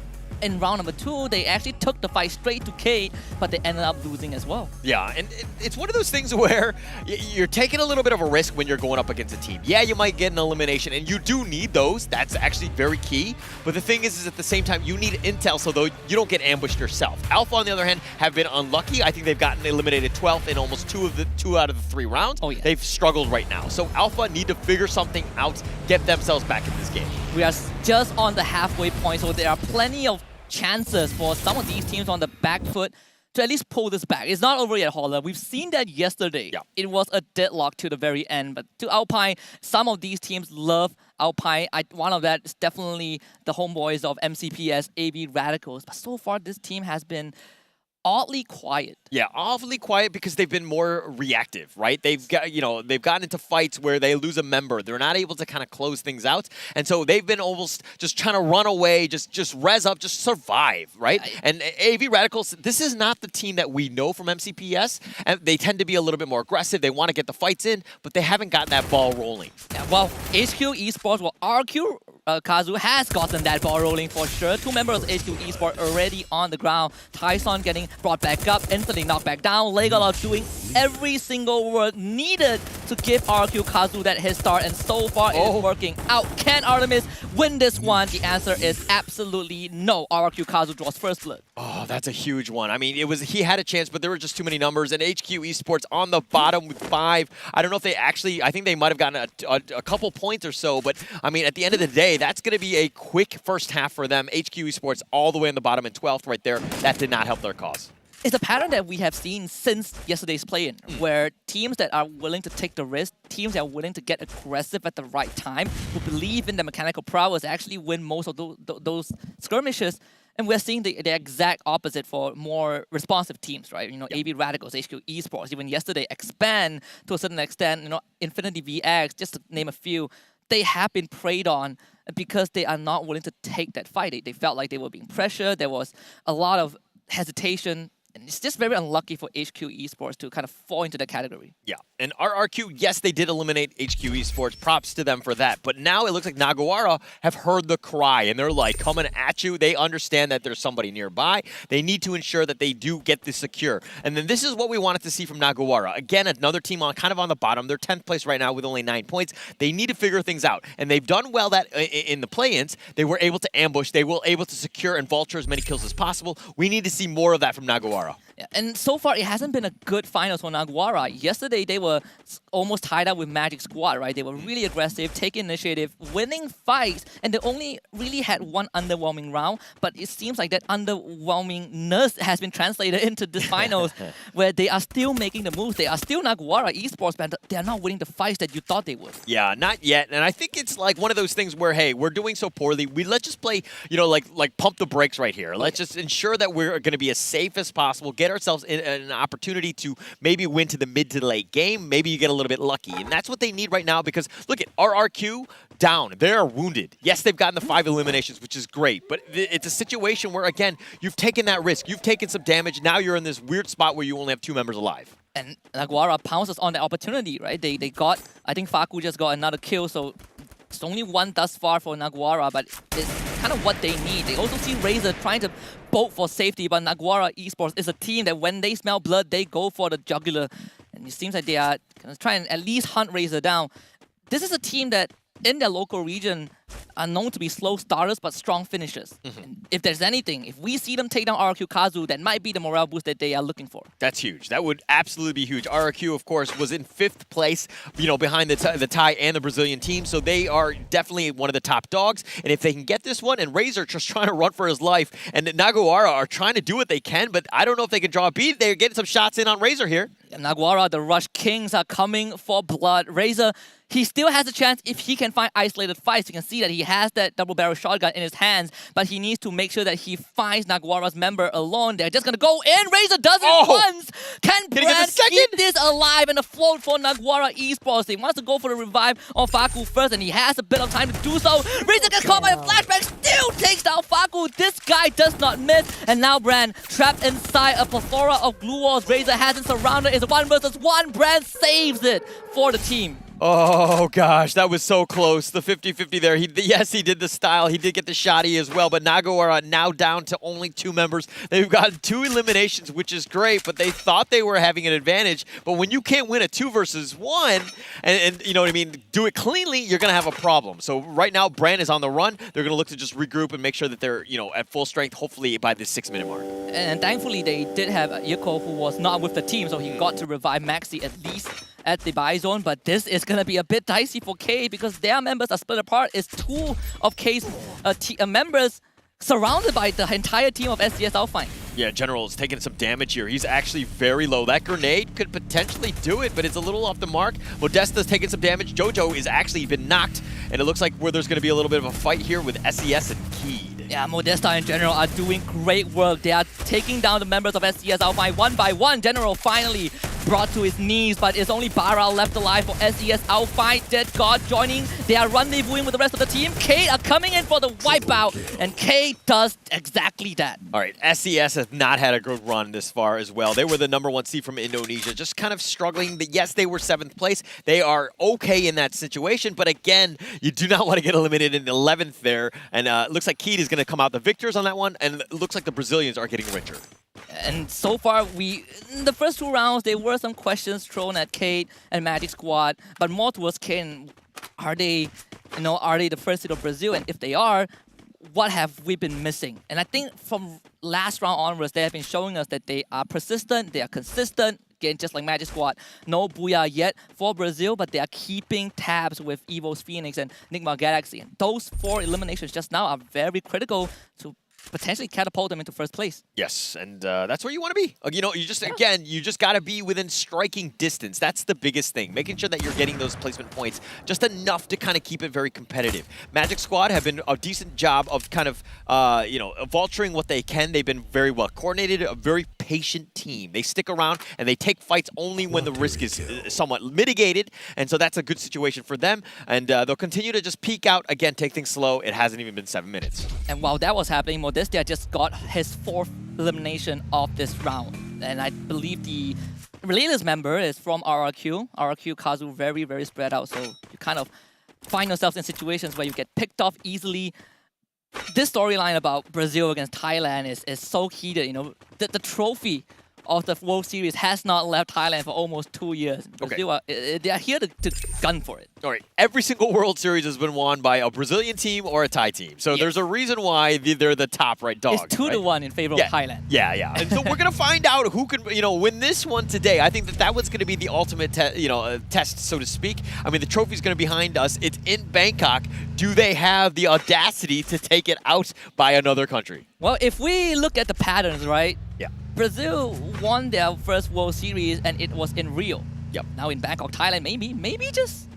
In round number 2, they actually took the fight straight to Kate, but they ended up losing as well. Yeah, and it's one of those things where you're taking a little bit of a risk when you're going up against a team. Yeah, you might get an elimination, and you do need those. That's actually very key. But the thing is at the same time, you need intel so though you don't get ambushed yourself. Alpha, on the other hand, have been unlucky. I think they've gotten eliminated 12th in almost 2 out of the 3 rounds. Oh, yeah. They've struggled right now. So Alpha need to figure something out, get themselves back in this game. We are just on the halfway point, so there are plenty of chances for some of these teams on the back foot to at least pull this back. It's not over yet, Holler. We've seen that yesterday. Yeah. It was a deadlock to the very end. But to Alpine, some of these teams love Alpine. One of that is definitely the homeboys of MCPS, AV Radicals. But so far, this team has been oddly quiet. Yeah, awfully quiet because they've been more reactive, right? They've got, you know, they've gotten into fights where they lose a member. They're not able to kind of close things out. And so they've been almost just trying to run away, just res up, just survive, right? And AV Radicals, this is not the team that we know from MCPS. And they tend to be a little bit more aggressive. They want to get the fights in, but they haven't gotten that ball rolling. Yeah, well, HQ Esports, well, RQ Kazu has gotten that ball rolling for sure. Two members of HQ Esports already on the ground. Tyson getting brought back up, instantly knocked back down. Legola doing every single work needed to give RQ Kazu that head start, and so far it's working out. Can Artemis win this one? The answer is absolutely no. RQ Kazu draws first blood. Oh, that's a huge one. I mean, he had a chance, but there were just too many numbers. And HQ Esports on the bottom with 5. I don't know if they actually, I think they might have gotten a couple points or so, but I mean, at the end of the day, that's going to be a quick first half for them. HQ Esports all the way on the bottom in 12th right there. That did not help their cause. It's a pattern that we have seen since yesterday's play-in, where teams that are willing to take the risk, teams that are willing to get aggressive at the right time, who believe in the mechanical prowess, actually win most of those skirmishes. And we're seeing the exact opposite for more responsive teams, right? You know, AB Radicals, HQ Esports, even yesterday, Expand to a certain extent, you know, Infinity VX, just to name a few. They have been preyed on because they are not willing to take that fight. They felt like they were being pressured. There was a lot of hesitation. And it's just very unlucky for HQ Esports to kind of fall into that category. Yeah, and RRQ, yes, they did eliminate HQ Esports. Props to them for that. But now it looks like Naguara have heard the cry, and they're like coming at you. They understand that there's somebody nearby. They need to ensure that they do get this secure. And then this is what we wanted to see from Naguara. Again, another team on kind of on the bottom. They're 10th place right now with only 9 points. They need to figure things out. And they've done well that in the play-ins. They were able to ambush. They were able to secure and vulture as many kills as possible. We need to see more of that from Naguara. Yeah, and so far, it hasn't been a good finals for Naguara. Yesterday, they were almost tied up with Magic Squad, right? They were really aggressive, taking initiative, winning fights, and they only really had one underwhelming round, but it seems like that underwhelmingness has been translated into the finals, where they are still making the moves. They are still Naguara Esports, but they are not winning the fights that you thought they would. Yeah, not yet. And I think it's like one of those things where, hey, we're doing so poorly. Let's just play, you know, like pump the brakes right here. Let's just ensure that we're going to be as safe as possible, get ourselves in an opportunity to maybe win to the mid to late game. Maybe you get a little bit lucky. And that's what they need right now, because look at RRQ down. They're wounded. Yes, they've gotten the 5 eliminations, which is great, but it's a situation where, again, you've taken that risk. You've taken some damage. Now you're in this weird spot where you only have 2 members alive. And Naguara pounces on the opportunity, right? They got, I think Faku just got another kill, so it's only one thus far for Naguara, but it's kind of what they need. They also see Razor trying to bolt for safety, but Naguara Esports is a team that when they smell blood, they go for the jugular. And it seems like they are going to try and at least hunt Razor down. This is a team that, in their local region, are known to be slow starters but strong finishers. And if there's anything, if we see them take down RRQ Kazu, that might be the morale boost that they are looking for. That's huge. That would absolutely be huge. RRQ, of course, was in 5th place, you know, behind the Thai and the Brazilian team, so they are definitely one of the top dogs. And if they can get this one, and Razor just trying to run for his life, and Naguara are trying to do what they can, but I don't know if they can draw a beat. They're getting some shots in on Razor here. Naguara, the Rush Kings are coming for blood. Razor, he still has a chance if he can find isolated fights. You can see that he has that double barrel shotgun in his hands, but he needs to make sure that he finds Naguara's member alone. They're just going to go in. Razor does it once. Can Brand keep this alive and afloat for Naguara Esports? He wants to go for the revive on Faku first, and he has a bit of time to do so. Razor gets caught by a flashback, still takes down Faku. This guy does not miss, and now Brand trapped inside a plethora of glue walls. Razor hasn't surrounded. It's a 1 versus 1. Brand saves it for the team. Oh, gosh, that was so close. The 50-50 there. Yes, he did the style. He did get the shotty as well, but Naguara now down to only 2 members. They've got 2 eliminations, which is great, but they thought they were having an advantage. But when you can't win a 2 versus 1, and you know what I mean, do it cleanly, you're going to have a problem. So right now, Brand is on the run. They're going to look to just regroup and make sure that they're, you know, at full strength, hopefully by the 6-minute mark. And thankfully, they did have Yiko, who was not with the team, so he got to revive Maxi at least at the buy zone, but this is going to be a bit dicey for K because their members are split apart. It's 2 of K's members surrounded by the entire team of SDS Alpine. Yeah, General is taking some damage here. He's actually very low. That grenade could potentially do it, but it's a little off the mark. Modesta's taking some damage. Jojo is actually been knocked, and it looks like there's going to be a little bit of a fight here with SES and Keed. Yeah, Modesta in General are doing great work. They are taking down the members of SCS Alpine one by one. General finally brought to his knees, but it's only Bara left alive for SES. Outfight, Dead God joining. They are rendezvousing with the rest of the team. Kate are coming in for the wipeout, and Kate does exactly that. All right, SES has not had a good run this far as well. They were the #1 seed from Indonesia, just kind of struggling. Yes, they were 7th place. They are okay in that situation, but again, you do not want to get eliminated in 11th there. And it looks like Keed is going to come out the victors on that one, and it looks like the Brazilians are getting richer. And so far, in the first 2 rounds, there were some questions thrown at Kate and Magic Squad, but more towards Kate. Are they the first seed of Brazil? And if they are, what have we been missing? And I think from last round onwards, they have been showing us that they are persistent, they are consistent. Again, just like Magic Squad, no booyah yet for Brazil, but they are keeping tabs with Evo's Phoenix and Nigma Galaxy. And those 4 eliminations just now are very critical to potentially catapult them into first place. Yes, and that's where you want to be. You just got to be within striking distance. That's the biggest thing. Making sure that you're getting those placement points just enough to kind of keep it very competitive. Magic Squad have been a decent job of kind of, vulturing what they can. They've been very well coordinated, a very patient team. They stick around and they take fights only when the risk is somewhat mitigated, and so that's a good situation for them. And they'll continue to just peek out, again, take things slow. It hasn't even been 7 minutes. And while that was happening, Modestia just got his 4th elimination of this round. And I believe the Relentless member is from RRQ. RRQ Kazu very, very spread out, so you kind of find yourselves in situations where you get picked off easily. This storyline about Brazil against Thailand is so heated. The trophy of the World Series has not left Thailand for almost 2 years. Brazil they are here to gun for it. All right, every single World Series has been won by a Brazilian team or a Thai team. So there's a reason why they're the top dogs. It's 2-1 in favor of Thailand. Yeah. And so we're going to find out who can, win this one today. I think that was going to be the ultimate, test, so to speak. I mean, the trophy's going to be behind us. It's in Bangkok. Do they have the audacity to take it out by another country? Well, if we look at the patterns, right? Yeah. Brazil won their first World Series, and it was in Rio. Yep. Now in Bangkok, Thailand, maybe just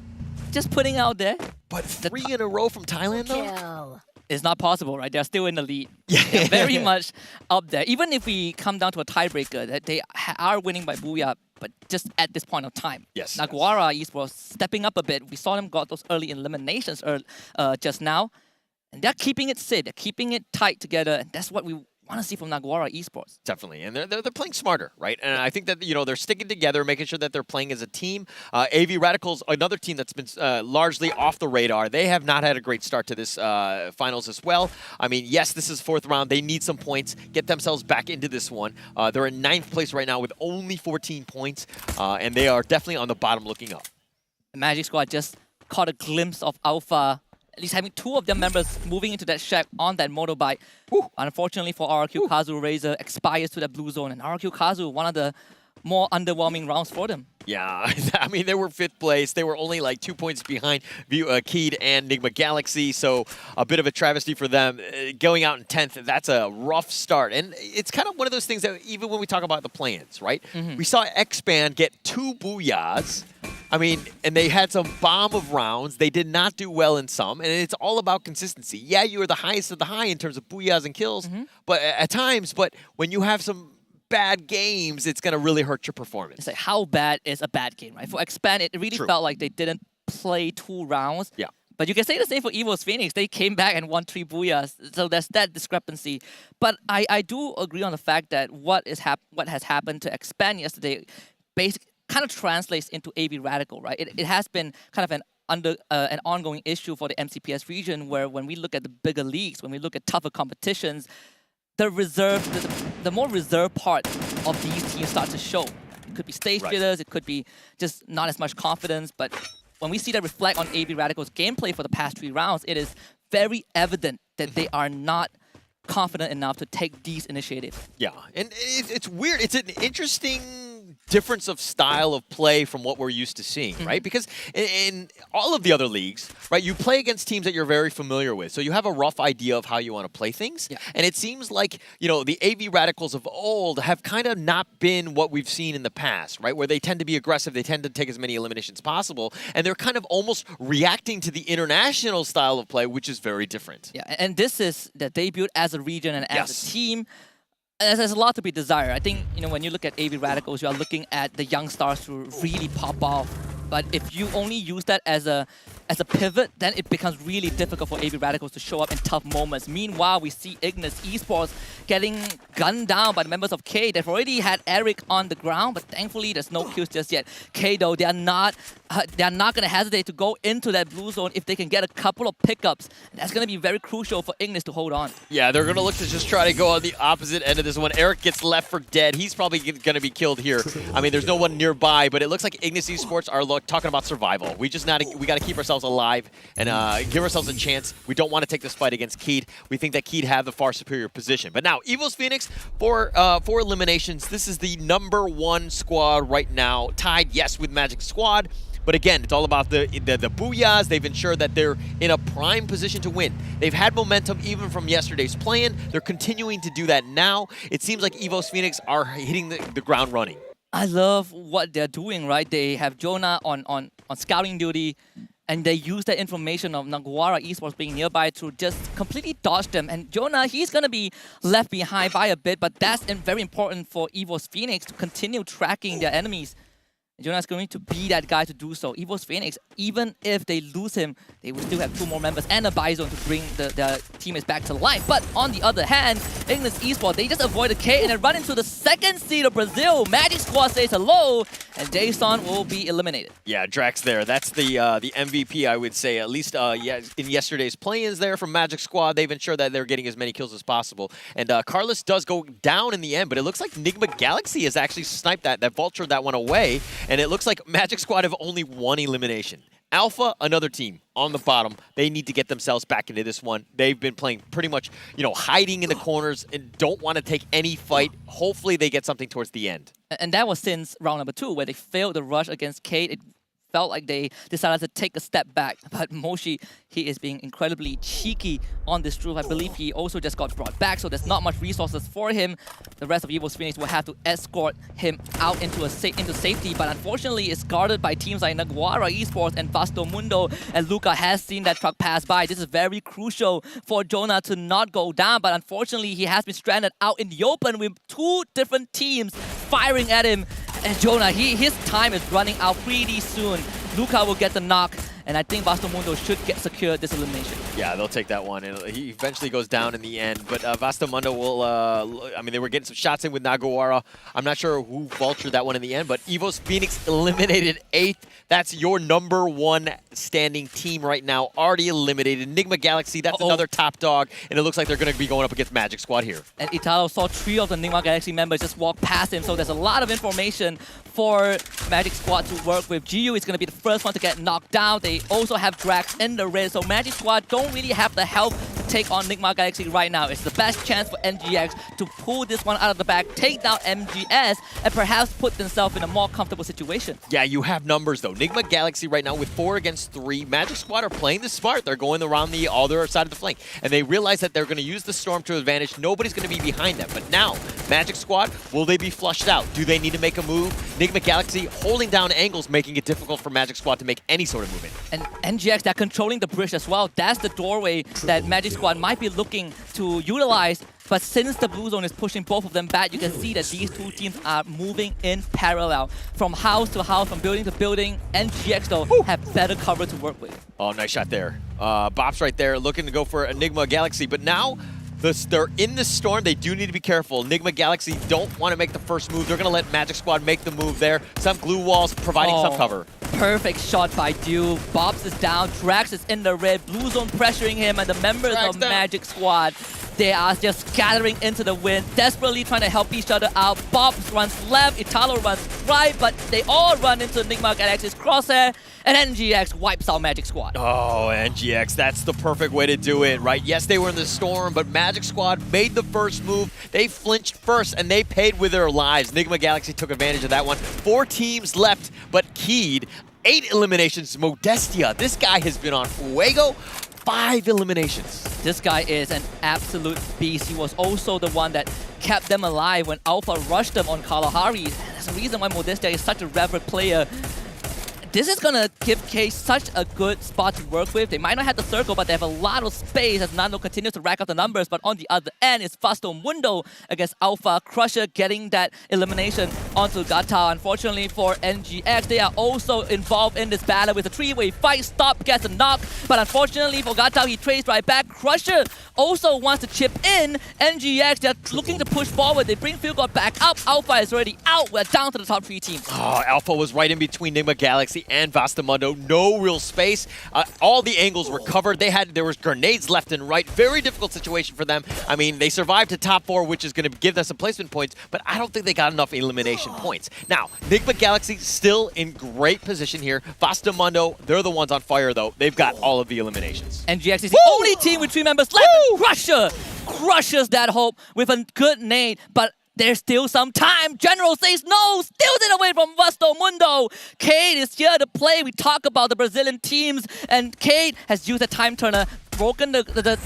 putting out there. But 3 in a row from Thailand, though? It's not possible, right? They're still in the lead. They're very much up there. Even if we come down to a tiebreaker, they are winning by booyah, but just at this point of time. Yes. Naguara Esports stepping up a bit. We saw them got those early eliminations just now. And they're keeping it sit. They're keeping it tight together. And that's what we want to see from Naguara Esports. Definitely, and they're playing smarter, right? And I think that they're sticking together, making sure that they're playing as a team. AV Radicals, another team that's been largely off the radar. They have not had a great start to this finals as well. I mean, yes, this is 4th round. They need some points, get themselves back into this one. They're in 9th place right now with only 14 points, and they are definitely on the bottom looking up. The Magic Squad just caught a glimpse of Alpha. At least having 2 of their members moving into that shack on that motorbike. Unfortunately for RRQ, Kazu Razor expires to that blue zone. And RRQ Kazu, one of the more underwhelming rounds for them. Yeah, I mean, they were 5th place. They were only like 2 points behind Keed and Nigma Galaxy, so a bit of a travesty for them. Going out in 10th, that's a rough start. And it's kind of one of those things that even when we talk about the plans, right? We saw X-Band get 2 booyahs. I mean, and they had some bomb of rounds. They did not do well in some, and it's all about consistency. Yeah, you are the highest of the high in terms of booyahs and kills, but at times, when you have some bad games, it's going to really hurt your performance. It's like, how bad is a bad game, right? For Expand, it really felt like they didn't play 2 rounds. Yeah. But you can say the same for Evo's Phoenix. They came back and won 3 booyahs. So there's that discrepancy. But I do agree on the fact that what has happened to Expand yesterday basically kind of translates into AV Radical, right? It has been kind of an ongoing issue for the MCPS region, where when we look at the bigger leagues, when we look at tougher competitions, the more reserved part of these teams start to show. It could be stage jitters, it could be just not as much confidence, but when we see that reflect on AV Radical's gameplay for the past 3 rounds, it is very evident that they are not confident enough to take these initiatives. Yeah, and it's weird. It's an interesting difference of style of play from what we're used to seeing, right? Because in all of the other leagues, right, you play against teams that you're very familiar with. So you have a rough idea of how you want to play things. And it seems like, the AV Radicals of old have kind of not been what we've seen in the past, right? Where they tend to be aggressive, they tend to take as many eliminations possible, and they're kind of almost reacting to the international style of play, which is very different. Yeah, and this is the debut as a region and as a team. There's a lot to be desired. I think, when you look at AV Radicals, you are looking at the young stars to really pop off. But if you only use that as a pivot, then it becomes really difficult for AV Radicals to show up in tough moments. Meanwhile, we see Ignis Esports getting gunned down by the members of K. They've already had Eric on the ground, but thankfully there's no kills just yet. K, though, they are not going to hesitate to go into that blue zone if they can get a couple of pickups. That's going to be very crucial for Ignis to hold on. Yeah, they're going to look to just try to go on the opposite end of this one. Eric gets left for dead. He's probably going to be killed here. I mean, there's no one nearby, but it looks like Ignis Esports are talking about survival. We got to keep ourselves alive and give ourselves a chance. We don't want to take this fight against Keed. We think that Keed have the far superior position. But now, Evo's Phoenix, for eliminations, this is the #1 squad right now, tied, yes, with Magic Squad. But again, it's all about the booyahs. They've ensured that they're in a prime position to win. They've had momentum even from yesterday's play-in. They're continuing to do that now. It seems like Evo's Phoenix are hitting the ground running. I love what they're doing, right? They have Jonah on scouting duty, and they use that information of Naguara Esports being nearby to just completely dodge them. And Jonah, he's going to be left behind by a bit, but that's very important for Evo's Phoenix to continue tracking their enemies. Jonah's going to be that guy to do so. Evo's Phoenix, even if they lose him, they will still have 2 more members and a Bison to bring their teammates back to life. But on the other hand, Ignis Esports, they just avoid the K and then run into the 2nd seed of Brazil. Magic Squad says hello, and Jason will be eliminated. Yeah, Drax there. That's the MVP, I would say. At least in yesterday's play-ins there from Magic Squad, they've ensured that they're getting as many kills as possible. And Carlos does go down in the end, but it looks like Enigma Galaxy has actually sniped that vultured that one away. And it looks like Magic Squad have only 1 elimination. Alpha, another team on the bottom. They need to get themselves back into this one. They've been playing pretty much, hiding in the corners and don't want to take any fight. Hopefully they get something towards the end. And that was since round number 2, where they failed the rush against Kate. It felt like they decided to take a step back. But Moshi, he is being incredibly cheeky on this truth. I believe he also just got brought back, so there's not much resources for him. The rest of Evo's Phoenix will have to escort him out into safety, but unfortunately it's guarded by teams like Naguara Esports and Vasto Mundo, and Luca has seen that truck pass by. This is very crucial for Jonah to not go down, but unfortunately he has been stranded out in the open with 2 different teams firing at him. And Jonah, his time is running out pretty soon. Luca will get the knock, and I think Vasto Mundo should secure this elimination. Yeah, they'll take that one. And he eventually goes down in the end. But Vasto Mundo will, they were getting some shots in with Naguara. I'm not sure who vultured that one in the end, but Evo's Phoenix eliminated 8th. That's your #1 standing team right now, already eliminated. Enigma Galaxy, that's another top dog, and it looks like they're going to be going up against Magic Squad here. And Italo saw 3 of the Enigma Galaxy members just walk past him, so there's a lot of information for Magic Squad to work with. GU is going to be the first one to get knocked down. They also have Drax in the red, so Magic Squad don't really have the help to take on Enigma Galaxy right now. It's the best chance for NGX to pull this one out of the bag, take down MGS, and perhaps put themselves in a more comfortable situation. Yeah, you have numbers though. Enigma Galaxy right now with 4 against 3. Magic Squad are playing this smart. They're going around the other side of the flank, and they realize that they're going to use the Storm to advantage. Nobody's going to be behind them. But now, Magic Squad, will they be flushed out? Do they need to make a move? Enigma Galaxy holding down angles, making it difficult for Magic Squad to make any sort of movement. And NGX, they're controlling the bridge as well. That's the doorway that Magic Squad might be looking to utilize. But since the blue zone is pushing both of them back, you can see that these 2 teams are moving in parallel. From house to house, from building to building. NGX, though, have better cover to work with. Oh, nice shot there. Bop's right there, looking to go for Enigma Galaxy. But now, they're in the storm. They do need to be careful. Enigma Galaxy don't want to make the first move. They're going to let Magic Squad make the move there. Some glue walls providing some cover. Perfect shot by Dew. Bobs is down. Drax is in the red. Blue zone pressuring him, and the members of Magic Squad, they are just scattering into the wind, desperately trying to help each other out. Bobs runs left, Italo runs right, but they all run into Enigma Galaxy's crosshair, and NGX wipes out Magic Squad. Oh, NGX, that's the perfect way to do it, right? Yes, they were in the storm, but Magic Squad made the first move. They flinched first, and they paid with their lives. Enigma Galaxy took advantage of that one. 4 teams left, but Keed, 8 eliminations. Modestia, this guy has been on fuego. 5 eliminations. This guy is an absolute beast. He was also the one that kept them alive when Alpha rushed them on Kalahari. That's the reason why Modestia is such a reverent player. this is gonna give K such a good spot to work with. They might not have the circle, but they have a lot of space as Nando continues to rack up the numbers. But on the other end, it's Vasto Mundo against Alpha. Crusher getting that elimination onto Gata. Unfortunately for NGX, they are also involved in this battle with a three-way fight. Stop gets a knock, but unfortunately for Gata, he trades right back. Crusher also wants to chip in. NGX, they're looking to push forward. They bring Field Goal back up. Alpha is already out. We're down to the top 3 teams. Oh, Alpha was right in between Nigma Galaxy and Vastamundo. No real space. All the angles were covered. There was grenades left and right. Very difficult situation for them. I mean, they survived to top 4, which is going to give them some placement points, but I don't think they got enough elimination points. Now, Nigma Galaxy still in great position here. Vastamundo, they're the ones on fire, though. They've got all of the eliminations. NGX is the only team with 3 members left. Crusher crushes that hope with a good nade, but there's still some time. General says no, steals it away from Vasto Mundo. Cade is here to play. We talk about the Brazilian teams, and Cade has used a time turner, broken the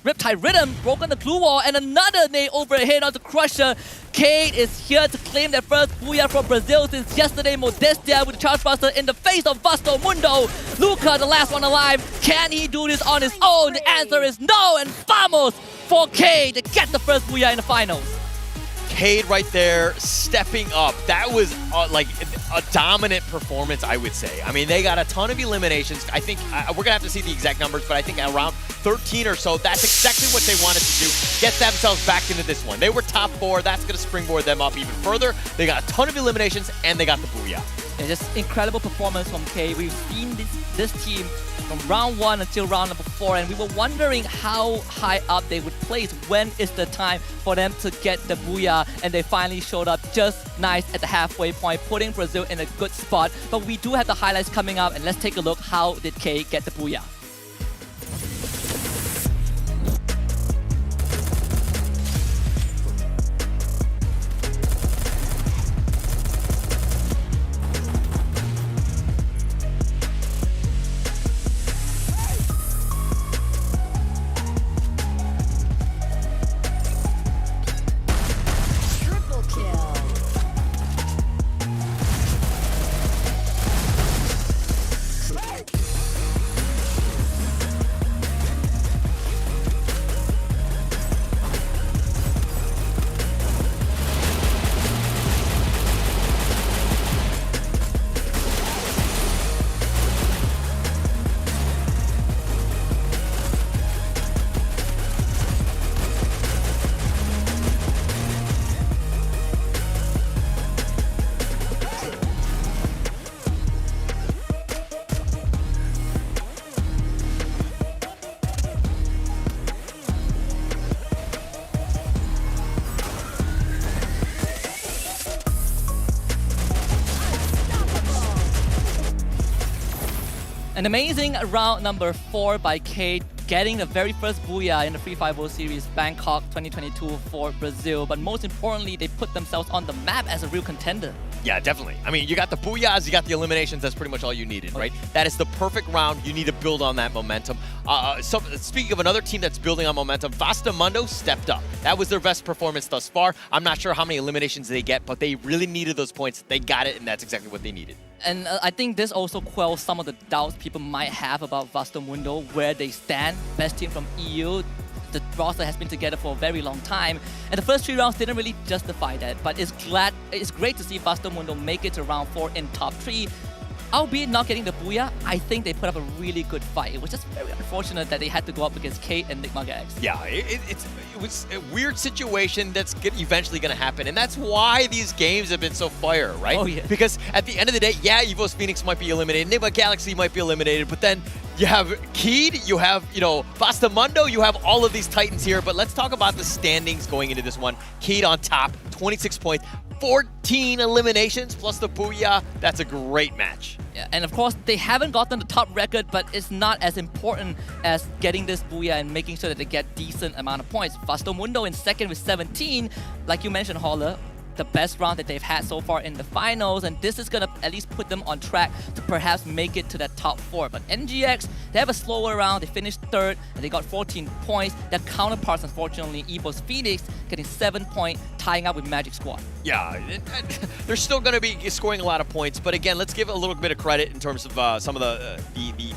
Riptide Rhythm, broken the glue wall, and another nade overhead onto Crusher. Cade is here to claim their first booyah from Brazil since yesterday. Modestia with the Charge Buster in the face of Vasto Mundo. Luca, the last one alive. Can he do this on his own? The answer is no, and vamos for Cade to get the first booyah in the finals. Cade right there stepping up. That was like a dominant performance, I would say. I mean, they got a ton of eliminations. I think we're going to have to see the exact numbers, but I think around 13 or so, that's exactly what they wanted to do. Get themselves back into this one. They were top 4. That's going to springboard them up even further. They got a ton of eliminations, and they got the booyah. Yeah, just incredible performance from Cade. We've seen this team from round 1 until round number 4, and we were wondering how high up they would place. When is the time for them to get the booyah? And they finally showed up just nice at the halfway point, putting Brazil in a good spot. But we do have the highlights coming up, and let's take a look. How did Cade get the booyah? An amazing round number 4 by Cade, getting the very first booyah in the Free Fire World Series Bangkok 2022 for Brazil. But most importantly, they put themselves on the map as a real contender. Yeah, definitely. I mean, you got the booyahs, you got the eliminations. That's pretty much all you needed, right? That is the perfect round. You need to build on that momentum. So, speaking of another team that's building on momentum, Vastamundo stepped up. That was their best performance thus far. I'm not sure how many eliminations they get, but they really needed those points. They got it, and that's exactly what they needed. And I think this also quells some of the doubts people might have about Vastamundo, where they stand. Best team from EU. The roster has been together for a very long time, and the first 3 rounds didn't really justify that. But it's great to see Vastamundo make it to round 4 in top 3. Albeit not getting the booyah, I think they put up a really good fight. It was just very unfortunate that they had to go up against Cade and Nigma Galaxy. Yeah, it was a weird situation that's eventually going to happen, and that's why these games have been so fire, right? Oh, yeah. Because at the end of the day, yeah, EVOS Phoenix might be eliminated, Nigma Galaxy might be eliminated, but then you have Cade, you have, Vastamundo, you have all of these titans here, but let's talk about the standings going into this one. Cade on top, 26 points, 14 eliminations plus the booyah. That's a great match. Yeah, and of course, they haven't gotten the top record, but it's not as important as getting this booyah and making sure that they get decent amount of points. Vastamundo in second with 17, like you mentioned, Holler, the best round that they've had so far in the finals, and this is going to at least put them on track to perhaps make it to that top 4. But NGX, they have a slower round. They finished 3rd, and they got 14 points. Their counterparts, unfortunately, EVOS Phoenix, getting 7-point tying up with Magic Squad. Yeah, they're still going to be scoring a lot of points, but again, let's give a little bit of credit in terms of some of the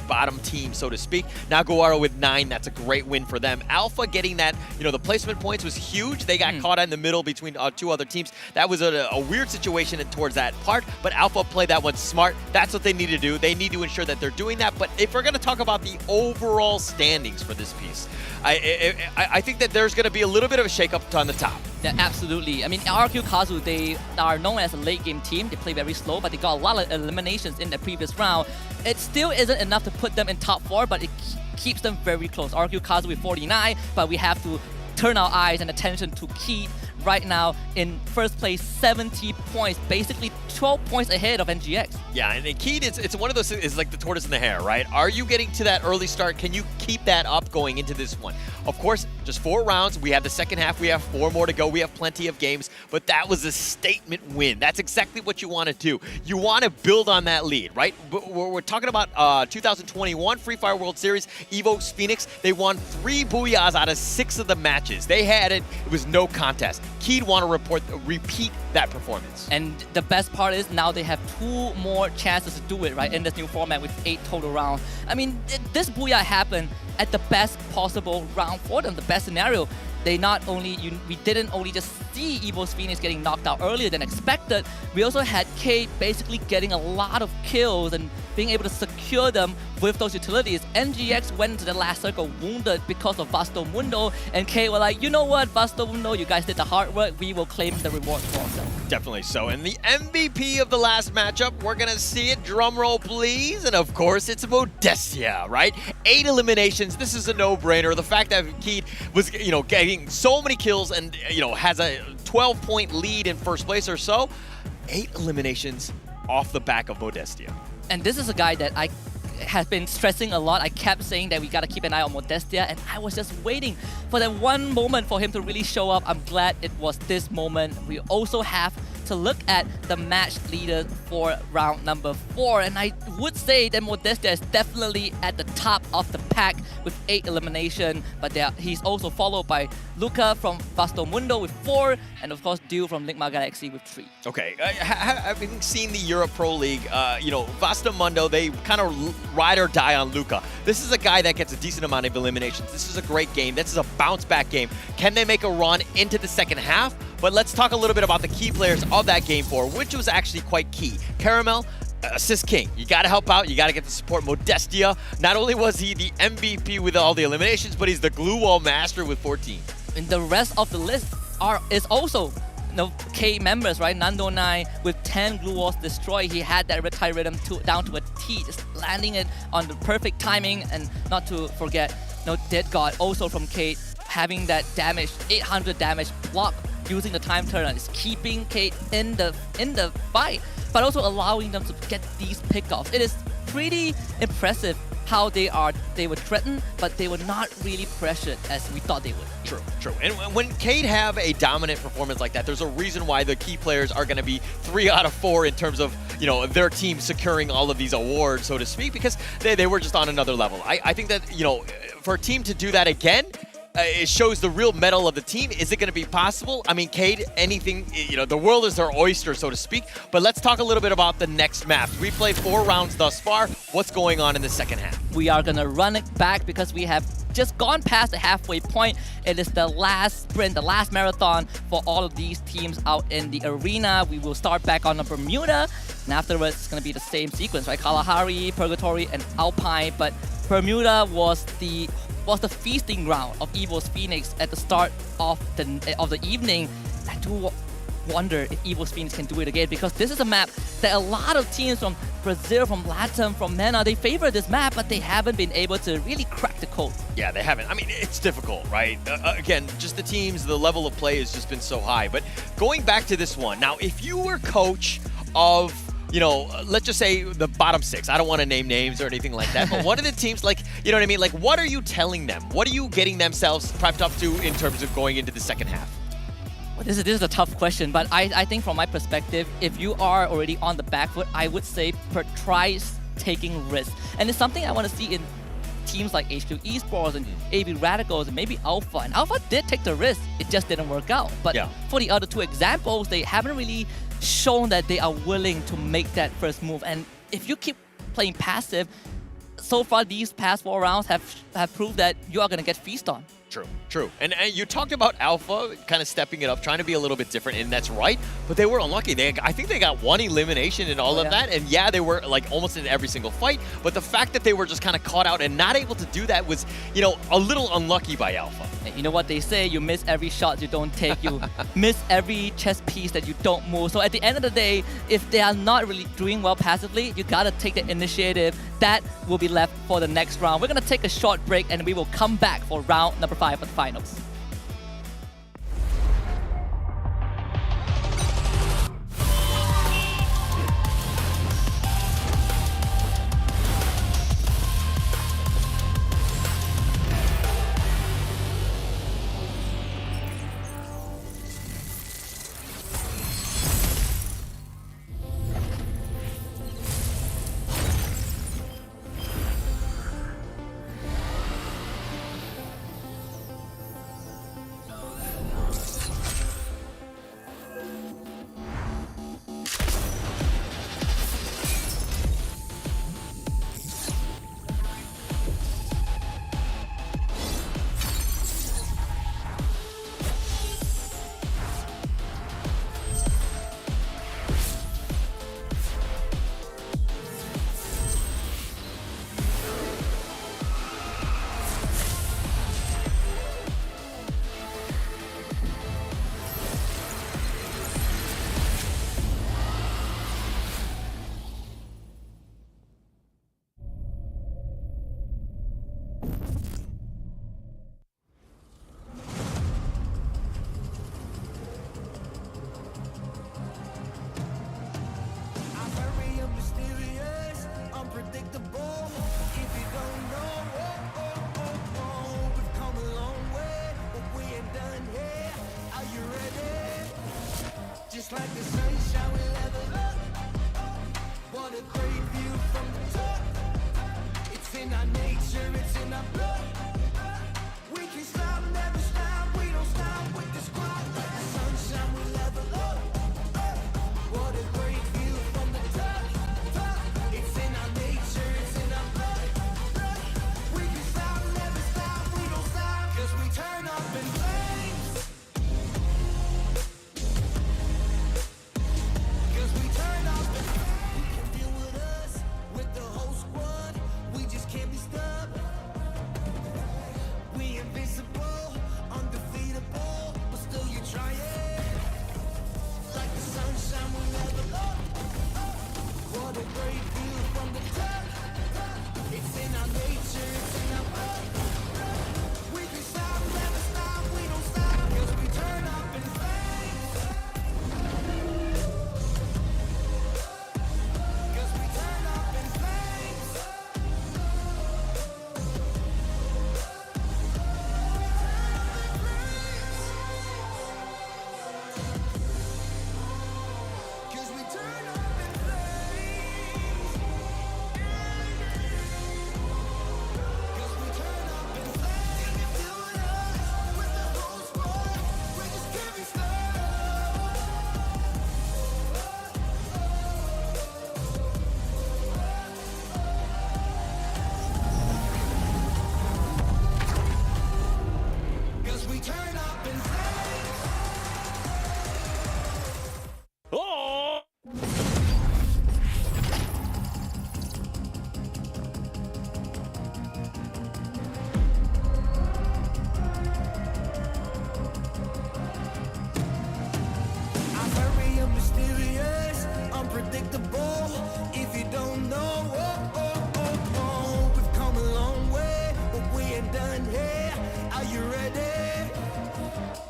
bottom team, so to speak. Naguara with 9, that's a great win for them. Alpha getting that, the placement points was huge. They got caught in the middle between 2 other teams. That was a weird situation towards that part, but Alpha played that one smart. That's what they need to do. They need to ensure that they're doing that, but if we're going to talk about the overall standings for this piece, I think that there's going to be a little bit of a shakeup on the top. Yeah, absolutely. I mean, RQ Kazu, they are known as a late game team. They play very slow, but they got a lot of eliminations in the previous round. It still isn't enough to put them in top 4, but it keeps them very close. RQ Kazu with 49, but we have to turn our eyes and attention to Keith right now in first place, 70 points, basically 12 points ahead of NGX. Yeah, and Keith, it's one of those things, it's like the tortoise and the hare, right? Are you getting to that early start? Can you keep that up going into this one? Of course, just 4 rounds. We have the second half. We have 4 more to go. We have plenty of games, but that was a statement win. That's exactly what you want to do. You want to build on that lead, right? We're talking about 2021 Free Fire World Series, Evo's Phoenix. They won 3 booyahs out of 6 of the matches. They had it. It was no contest. Keith want to repeat that performance. And the best part is now they have 2 more chances to do it, right, in this new format with 8 total rounds. I mean, this booyah happened at the best possible round for them, the best scenario. They not only, we didn't only just see Evo's Phoenix getting knocked out earlier than expected, we also had Kate basically getting a lot of kills and being able to secure them with those utilities. NGX went into the last circle wounded because of Vasto Mundo, and Kate were like, you know what, Vasto Mundo, you guys did the hard work, we will claim the reward for ourselves. Definitely so. And the MVP of the last matchup, we're going to see it. Drum roll, please. And of course, it's Modestia, right? 8 eliminations. This is a no-brainer. The fact that Keith was, getting so many kills and, has a 12-point lead in first place or so. 8 eliminations off the back of Modestia. And this is a guy that I have been stressing a lot. I kept saying that we gotta keep an eye on Modestia, and I was just waiting for that one moment for him to really show up. I'm glad it was this moment. We also have to look at the match leaders for round number 4, and I would say that Modestia is definitely at the top of the pack with 8 elimination, but he's also followed by Luca from Vasto Mundo with 4, and of course Dew from Ligma Galaxy with 3. Okay, having seen the Europe Pro League, Vasto Mundo, they kind of ride or die on Luca. This is a guy that gets a decent amount of eliminations. This is a great game. This is a bounce back game. Can they make a run into the second half? But let's talk a little bit about the key players of that game 4, which was actually quite key. Caramel, assist king. You got to help out. You got to get the support. Modestia, not only was he the MVP with all the eliminations, but he's the glue wall master with 14. And the rest of the list is also K members, right? Nando 9 with 10 glue walls destroyed. He had that reptile rhythm down to a T, just landing it on the perfect timing. And not to forget, Dead God also from Kate having that damage, 800 damage block using the time turner is keeping Kate in the fight, but also allowing them to get these pickoffs. It is pretty impressive how they were threatened, but they were not really pressured as we thought they would. True. And when Cade have a dominant performance like that, there's a reason why the key players are going to be 3 out of 4 in terms of, their team securing all of these awards, so to speak, because they were just on another level. I think that, for a team to do that again, it shows the real mettle of the team. Is it going to be possible? I mean, Cade, anything, the world is their oyster, so to speak. But let's talk a little bit about the next map. We played 4 rounds thus far. What's going on in the second half? We are going to run it back because we have just gone past the halfway point. It is the last sprint, the last marathon for all of these teams out in the arena. We will start back on the Bermuda, and afterwards it's going to be the same sequence, right? Kalahari, Purgatory, and Alpine. But Bermuda was the feasting ground of Evo's Phoenix at the start of the evening. I do wonder if Evo's Phoenix can do it again, because this is a map that a lot of teams from Brazil, from Latam, from MENA, they favor this map, but they haven't been able to really crack the code. Yeah, they haven't. I mean, it's difficult, right? Again, just the teams, the level of play has just been so high. But going back to this one, now, if you were coach of let's just say the bottom 6. I don't want to name names or anything like that, but one of the teams, like, what I mean? Like, what are you telling them? What are you getting themselves prepped up to in terms of going into the second half? Well, this is a tough question, but I think from my perspective, if you are already on the back foot, I would say try taking risks. And it's something I want to see in teams like HQ Esports and AB Radicals and maybe Alpha. And Alpha did take the risk, it just didn't work out. But for the other two examples, they haven't really shown that they are willing to make that first move. And if you keep playing passive, so far these past 4 rounds have proved that you are going to get feast on. True. And you talked about Alpha kind of stepping it up, trying to be a little bit different, and that's right. But they were unlucky. I think they got 1 elimination in all of that. And yeah, they were like almost in every single fight. But the fact that they were just kind of caught out and not able to do that was, you know, a little unlucky by Alpha. You know what they say, you miss every shot you don't take, you miss every chess piece that you don't move. So at the end of the day, if they are not really doing well passively, you gotta take the initiative. That will be left for the next round. We're gonna take a short break and we will come back for round number 5 of the finals. Just like the sunshine, we level up. What a great view from the top. It's in our nature, it's in our blood. We can stop, never stop. We don't stop with the squad. Like the sunshine, we level up. What a great view from the top. It's in our nature, it's in our blood. We can stop, never stop. We don't stop, 'cause we turn up in flames.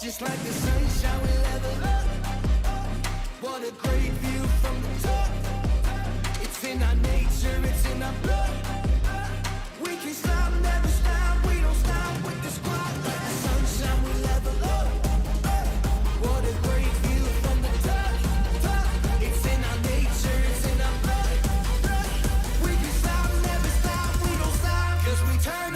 Just like the sunshine, we level up. What a great view from the top. It's in our nature, it's in our blood. We can stop, never stop. We don't stop with the squad. Like the sunshine, we level up. What a great view from the top. It's in our nature, it's in our blood. We can stop, never stop. We don't stop, 'cause we turn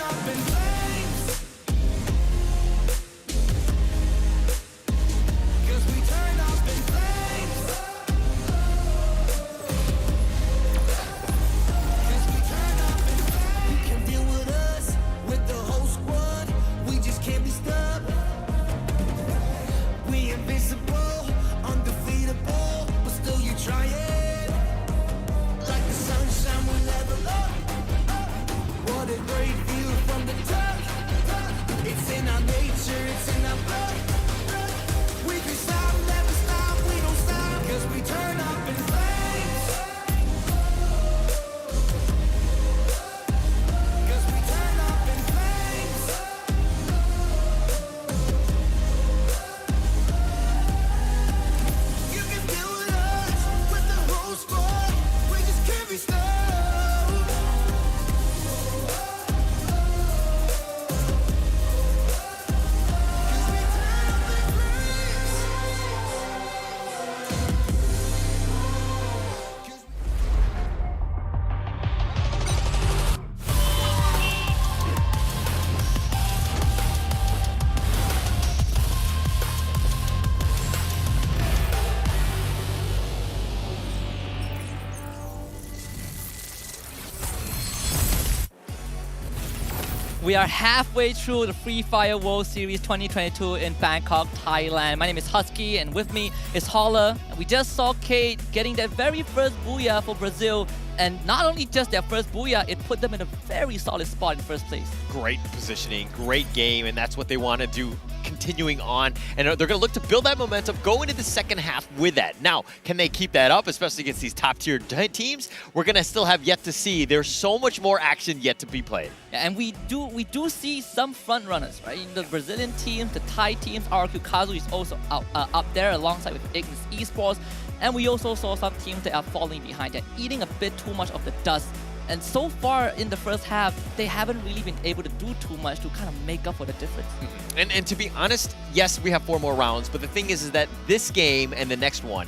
We are halfway through the Free Fire World Series 2022 in Bangkok, Thailand. My name is Husky, and with me is Holler. And we just saw Kate getting their very first booyah for Brazil. And not only just their first booyah, it put them in a very solid spot in first place. Great positioning, great game, and that's what they want to do continuing on. And they're going to look to build that momentum, go into the second half with that. Now, can they keep that up, especially against these top-tier teams? We're going to still have yet to see. There's so much more action yet to be played. Yeah, and we do see some front runners, right? The Brazilian teams, the Thai teams, RQ Kazu is also up there alongside with Ignis Esports. And we also saw some teams that are falling behind. They're eating a bit too much of the dust. And so far in the first half, they haven't really been able to do too much to kind of make up for the difference. And to be honest, yes, we have 4 more rounds, but the thing is that this game and the next one,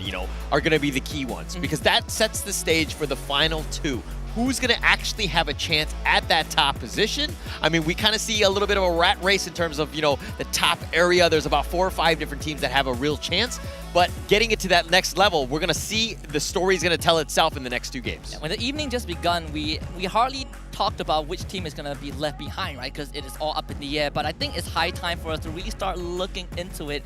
are going to be the key ones because that sets the stage for the final 2. Who's going to actually have a chance at that top position? I mean, we kind of see a little bit of a rat race in terms of, the top area. There's about 4 or 5 different teams that have a real chance. But getting it to that next level, we're going to see the story's going to tell itself in the next 2 games. Yeah, when the evening just begun, we hardly talked about which team is going to be left behind, right? Because it is all up in the air. But I think it's high time for us to really start looking into it.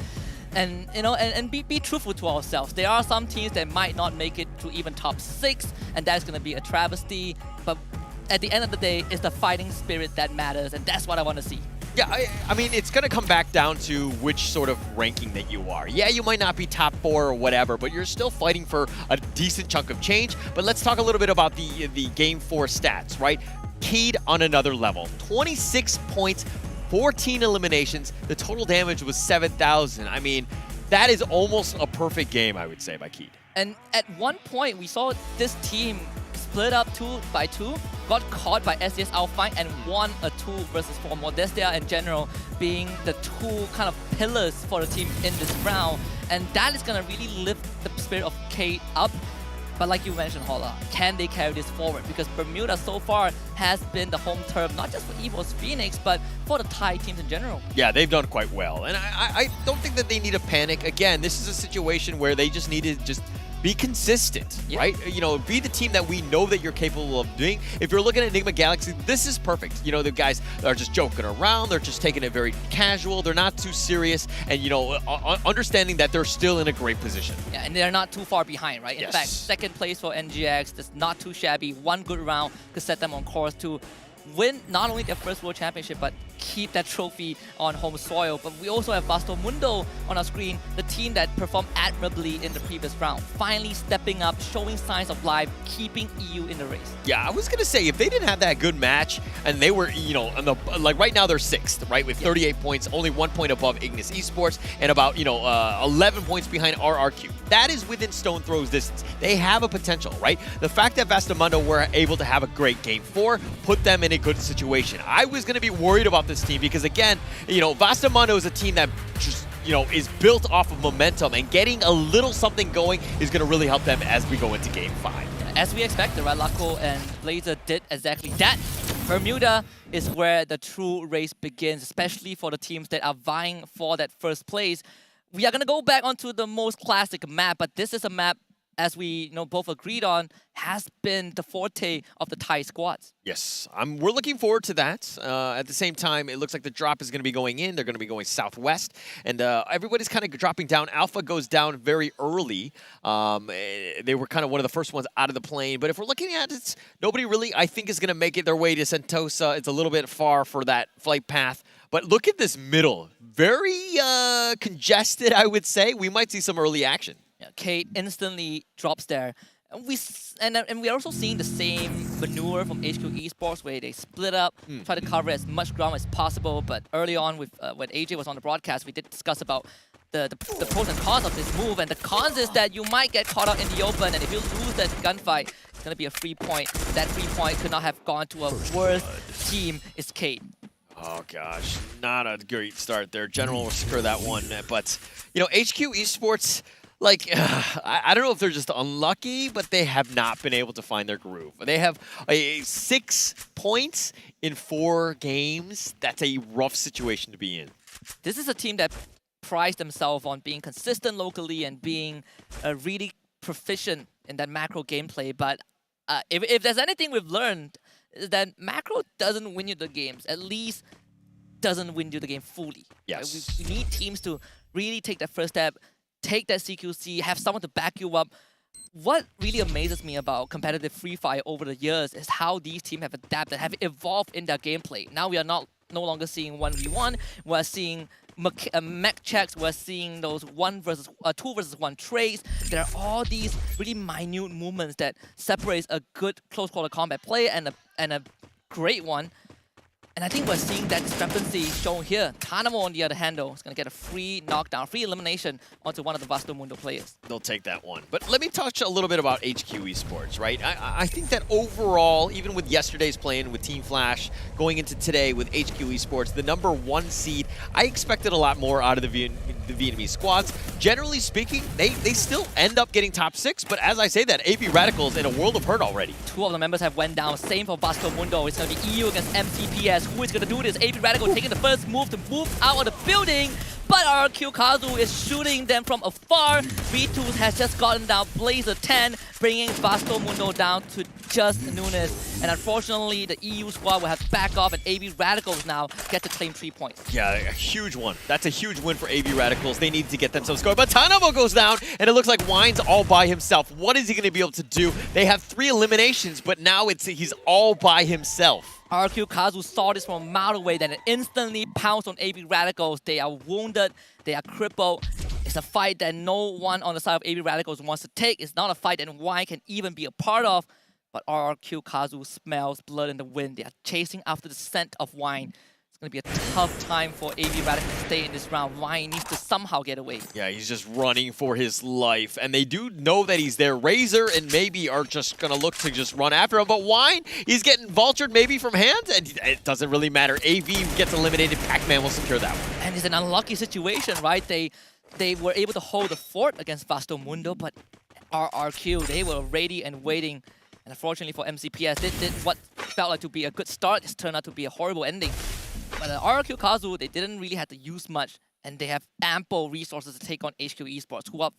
And and be truthful to ourselves. There are some teams that might not make it to even top 6, and that's going to be a travesty. But at the end of the day, it's the fighting spirit that matters, and that's what I want to see. Yeah, I mean, it's going to come back down to which sort of ranking that you are. Yeah, you might not be top 4 or whatever, but you're still fighting for a decent chunk of change. But let's talk a little bit about the Game 4 stats, right? Keyed on another level. 26 points, 14 eliminations. The total damage was 7,000. I mean, that is almost a perfect game, I would say, by Keed. And at one point, we saw this team split up 2 by 2, got caught by SES Alpine, and won a 2 versus 4. Modestia and General being the 2 kind of pillars for the team in this round. And that is going to really lift the spirit of Kate up. But like you mentioned, Holla, can they carry this forward? Because Bermuda so far has been the home turf, not just for EVO's Phoenix, but for the Thai teams in general. Yeah, they've done quite well. And I don't think that they need to panic. Again, this is a situation where they just need to be consistent, right? Be the team that we know that you're capable of doing. If you're looking at Enigma Galaxy, this is perfect. The guys are just joking around. They're just taking it very casual. They're not too serious. And, understanding that they're still in a great position. Yeah, and they're not too far behind, right? Yes. In fact, second place for NGX. That's not too shabby. One good round could set them on course to win not only their first World Championship, but keep that trophy on home soil. But we also have Vasto Mundo on our screen, the team that performed admirably in the previous round. Finally stepping up, showing signs of life, keeping EU in the race. Yeah, I was going to say, if they didn't have that good match, and they were, right now they're 6th, right, with 38 points, only 1 point above Ignis Esports, and about, 11 points behind RRQ. That is within stone throws distance. They have a potential, right? The fact that Vastamundo were able to have a great Game 4 put them in a good situation. I was going to be worried about this team because, again, Vastamundo is a team that just, is built off of momentum, and getting a little something going is going to really help them as we go into Game 5. As we expected, right? Lako and Blazer did exactly that. Bermuda is where the true race begins, especially for the teams that are vying for that first place. We are going to go back onto the most classic map, but this is a map, as we both agreed on, has been the forte of the Thai squads. Yes, we're looking forward to that. At the same time, it looks like the drop is going to be going in. They're going to be going southwest, and everybody's kind of dropping down. Alpha goes down very early. They were kind of one of the first ones out of the plane, but if we're looking at it, nobody really, I think, is going to make it their way to Sentosa. It's a little bit far for that flight path. But look at this middle. Very congested, I would say. We might see some early action. Yeah, Kate instantly drops there. And we are also seeing the same maneuver from HQ Esports, where they split up, try to cover as much ground as possible. But early on, with when AJ was on the broadcast, we did discuss about the pros and cons of this move. And the cons is that you might get caught out in the open, and if you lose that gunfight, it's going to be a free point. That free point could not have gone to a worse team. It's Kate. Oh gosh, not a great start there. General will secure that one, but HQ Esports, I don't know if they're just unlucky, but they have not been able to find their groove. They have 6 points in 4 games. That's a rough situation to be in. This is a team that prides themselves on being consistent locally and being really proficient in that macro gameplay. But if there's anything we've learned, is that macro doesn't win you the games. At least doesn't win you the game fully. Yes. Right? We need teams to really take that first step, take that CQC, have someone to back you up. What really amazes me about competitive Free Fire over the years is how these teams have adapted, have evolved in their gameplay. Now we are no longer seeing 1v1, we're seeing mech checks, we're seeing those 2 versus 1 trades. There are all these really minute movements that separates a good close quarter combat player and a great one. And I think we're seeing that discrepancy shown here. Tanamo, on the other hand, though, is going to get a free knockdown, free elimination onto one of the Vasto Mundo players. They'll take that one. But let me touch a little bit about HQ Esports, right? I think that overall, even with yesterday's playing with Team Flash, going into today with HQ Esports, the #1 seed, I expected a lot more out of the Vietnamese squads. Generally speaking, they still end up getting top 6, but as I say that, AB Radical's in a world of hurt already. 2 of the members have went down. Same for Vasto Mundo. It's going to be EU against MCPS. Who is going to do this? AB Radical taking the first move to move out of the building, but RQ Kazu is shooting them from afar. V2 has just gotten down Blazer 10, bringing Vasto Mundo down to just Nunes. And unfortunately, the EU squad will have to back off, and AB Radicals now get to claim 3 points. Yeah, a huge one. That's a huge win for AB Radicals. They need to get themselves going. But Tanamo goes down, and it looks like Wine's all by himself. What is he going to be able to do? They have 3 eliminations, but now he's all by himself. RQ Kazu saw this from a mile away, then it instantly pounced on AB Radicals. They are wounded, they are crippled. It's a fight that no one on the side of AB Radicals wants to take. It's not a fight that Wine can even be a part of. But RQ Kazu smells blood in the wind. They are chasing after the scent of Wine. It's going to be a tough time for AB Radical to stay in this round. Wine needs to somehow get away. Yeah, he's just running for his life. And they do know that he's there. Razor and maybe are just going to look to just run after him. But Wine, he's getting vultured maybe from hands, and it doesn't really matter. AV gets eliminated. Pac-Man will secure that one. And it's an unlucky situation, right? They were able to hold the fort against Vasto Mundo, but RRQ, they were ready and waiting. And unfortunately for MCPS, they did what felt like to be a good start. It's turned out to be a horrible ending. But RRQ Kazu, they didn't really have to use much, and they have ample resources to take on HQ Esports, who are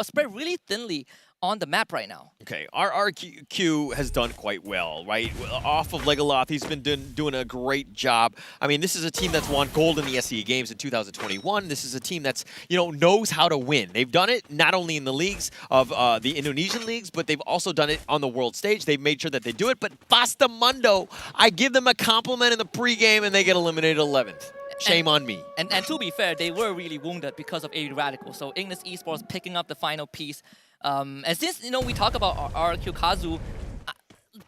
spread really thinly on the map right now. Okay, RRQ has done quite well, right? Off of Legoloth, he's been doing a great job. I mean, this is a team that's won gold in the SCE Games in 2021. This is a team that's, knows how to win. They've done it not only in the leagues of the Indonesian leagues, but they've also done it on the world stage. They've made sure that they do it. But Vasto Mundo, I give them a compliment in the pregame, and they get eliminated 11th. Shame on me. And to be fair, they were really wounded because of AB Radical. So Ignis Esports picking up the final piece. And since, we talk about RRQ Kazu,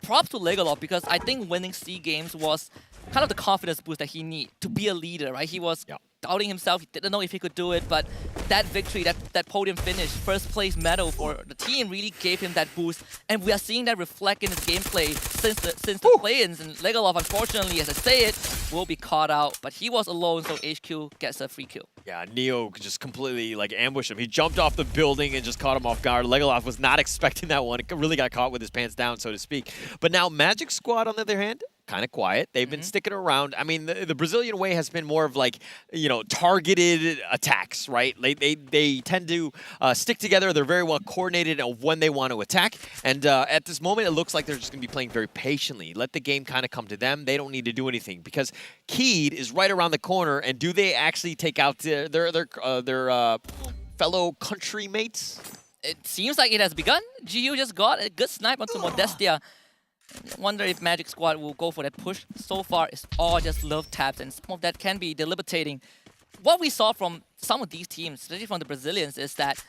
props to Legoloth, because I think winning SEA Games was kind of the confidence boost that he needed to be a leader, right? He was doubting himself. He didn't know if he could do it, but that victory, that podium finish, first place medal for the team really gave him that boost. And we are seeing that reflect in his gameplay since the play-ins. And Legoloth, unfortunately, as I say it, will be caught out. But he was alone, so HQ gets a free kill. Yeah, Neo just completely ambushed him. He jumped off the building and just caught him off guard. Legoloth was not expecting that one. It really got caught with his pants down, so to speak. But now Magic Squad, on the other hand, kind of quiet. They've been sticking around. I mean, the Brazilian way has been more of targeted attacks, right? They tend to stick together. They're very well coordinated of when they want to attack. And at this moment, it looks like they're just going to be playing very patiently. Let the game kind of come to them. They don't need to do anything because Keed is right around the corner. And do they actually take out their fellow country mates? It seems like it has begun. GU just got a good snipe onto Modestia. Wonder if Magic Squad will go for that push. So far, it's all just love taps, and some of that can be debilitating. What we saw from some of these teams, especially from the Brazilians, is that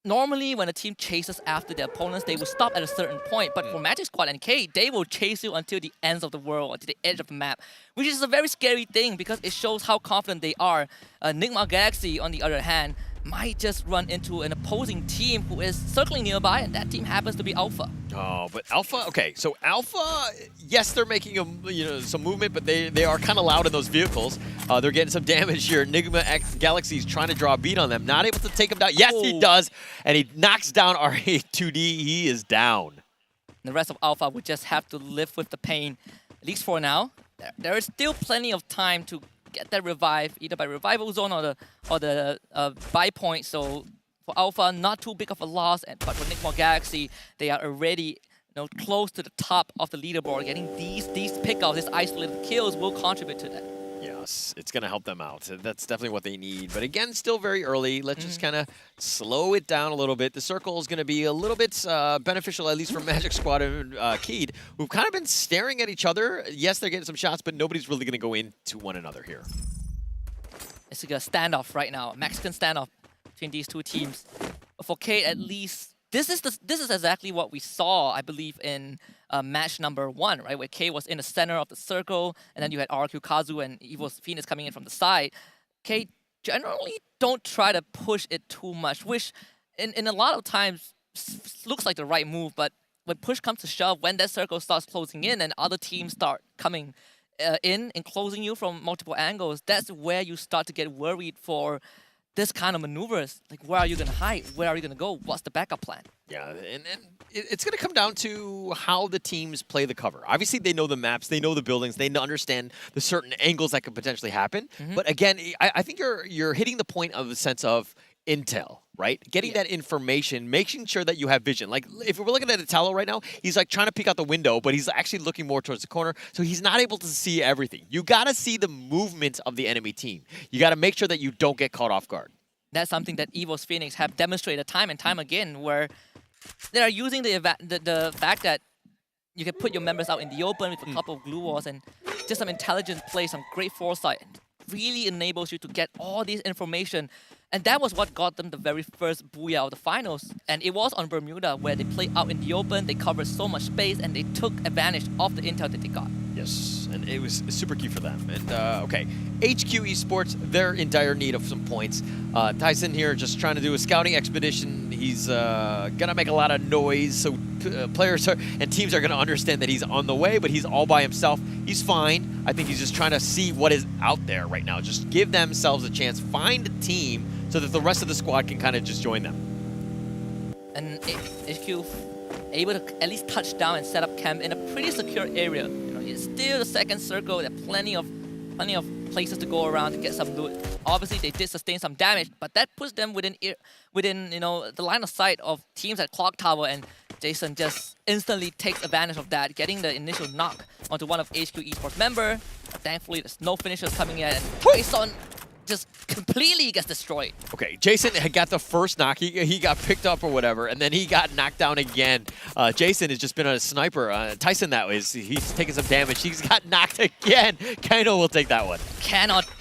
normally when a team chases after their opponents, they will stop at a certain point. But for Magic Squad and K, they will chase you until the ends of the world, until the edge of the map, which is a very scary thing because it shows how confident they are. Nigma Galaxy, on the other hand, might just run into an opposing team who is circling nearby, and that team happens to be Alpha. Oh, but Alpha, okay, so Alpha, yes, they're making some movement, but they are kind of loud in those vehicles. They're getting some damage here. Nigma Galaxy's trying to draw a beat on them, not able to take them down. Yes, he does, and he knocks down R82D. He is down. The rest of Alpha would just have to live with the pain, at least for now. There is still plenty of time to get that revive, either by revival zone or the buy point. So for Alpha, not too big of a loss, but for Nigma Galaxy, they are already close to the top of the leaderboard, getting these pickouts, these isolated kills will contribute to that. Yes, it's going to help them out. That's definitely what they need. But again, still very early. Let's just kind of slow it down a little bit. The circle is going to be a little bit beneficial, at least for Magic Squad and Keed, who've kind of been staring at each other. Yes, they're getting some shots, but nobody's really going to go into one another here. It's like a standoff right now, a Mexican standoff between these two teams. For Kate, at least, this is exactly what we saw, I believe, in match number 1, right? Where Kate was in the center of the circle, and then you had RQ Kazu and Evo's Phoenix coming in from the side. Kate generally don't try to push it too much, which in a lot of times looks like the right move, but when push comes to shove, when that circle starts closing in and other teams start coming in and closing you from multiple angles, that's where you start to get worried for this kind of maneuvers. Like, where are you going to hide? Where are you going to go? What's the backup plan? Yeah, and it's going to come down to how the teams play the cover. Obviously, they know the maps, they know the buildings, they understand the certain angles that could potentially happen. But again, I think you're hitting the point of the sense of intel, right? Getting that information, making sure that you have vision. Like, if we're looking at Italo right now, he's like trying to peek out the window, but he's actually looking more towards the corner, so he's not able to see everything. You got to see the movement of the enemy team. You got to make sure that you don't get caught off guard. That's something that Evo's Phoenix have demonstrated time and time again, where they are using the fact that you can put your members out in the open with a couple of glue walls and just some intelligent play, some great foresight. Really enables you to get all this information. And that was what got them the very first booyah of the finals. And it was on Bermuda, where they played out in the open, they covered so much space, and they took advantage of the intel that they got. Yes, and it was super key for them. And okay, HQ Esports, they're in dire need of some points. Tyson here just trying to do a scouting expedition. He's gonna make a lot of noise, so players and teams are gonna understand that he's on the way, but he's all by himself. He's fine. I think he's just trying to see what is out there right now. Just give themselves a chance, find a team so that the rest of the squad can kind of just join them. And HQ able to at least touch down and set up camp in a pretty secure area. It's still the second circle. There are plenty of places to go around to get some loot. Obviously, they did sustain some damage, but that puts them within the line of sight of teams at Clock Tower, and Jason just instantly takes advantage of that, getting the initial knock onto one of HQ Esports member. Thankfully, there's no finishers coming in, and Tyson just completely gets destroyed. Okay, Jason had got the first knock. He got picked up or whatever, and then he got knocked down again. Jason has just been a sniper. Tyson, that was, he's taking some damage. He's got knocked again. Kaino will take that one.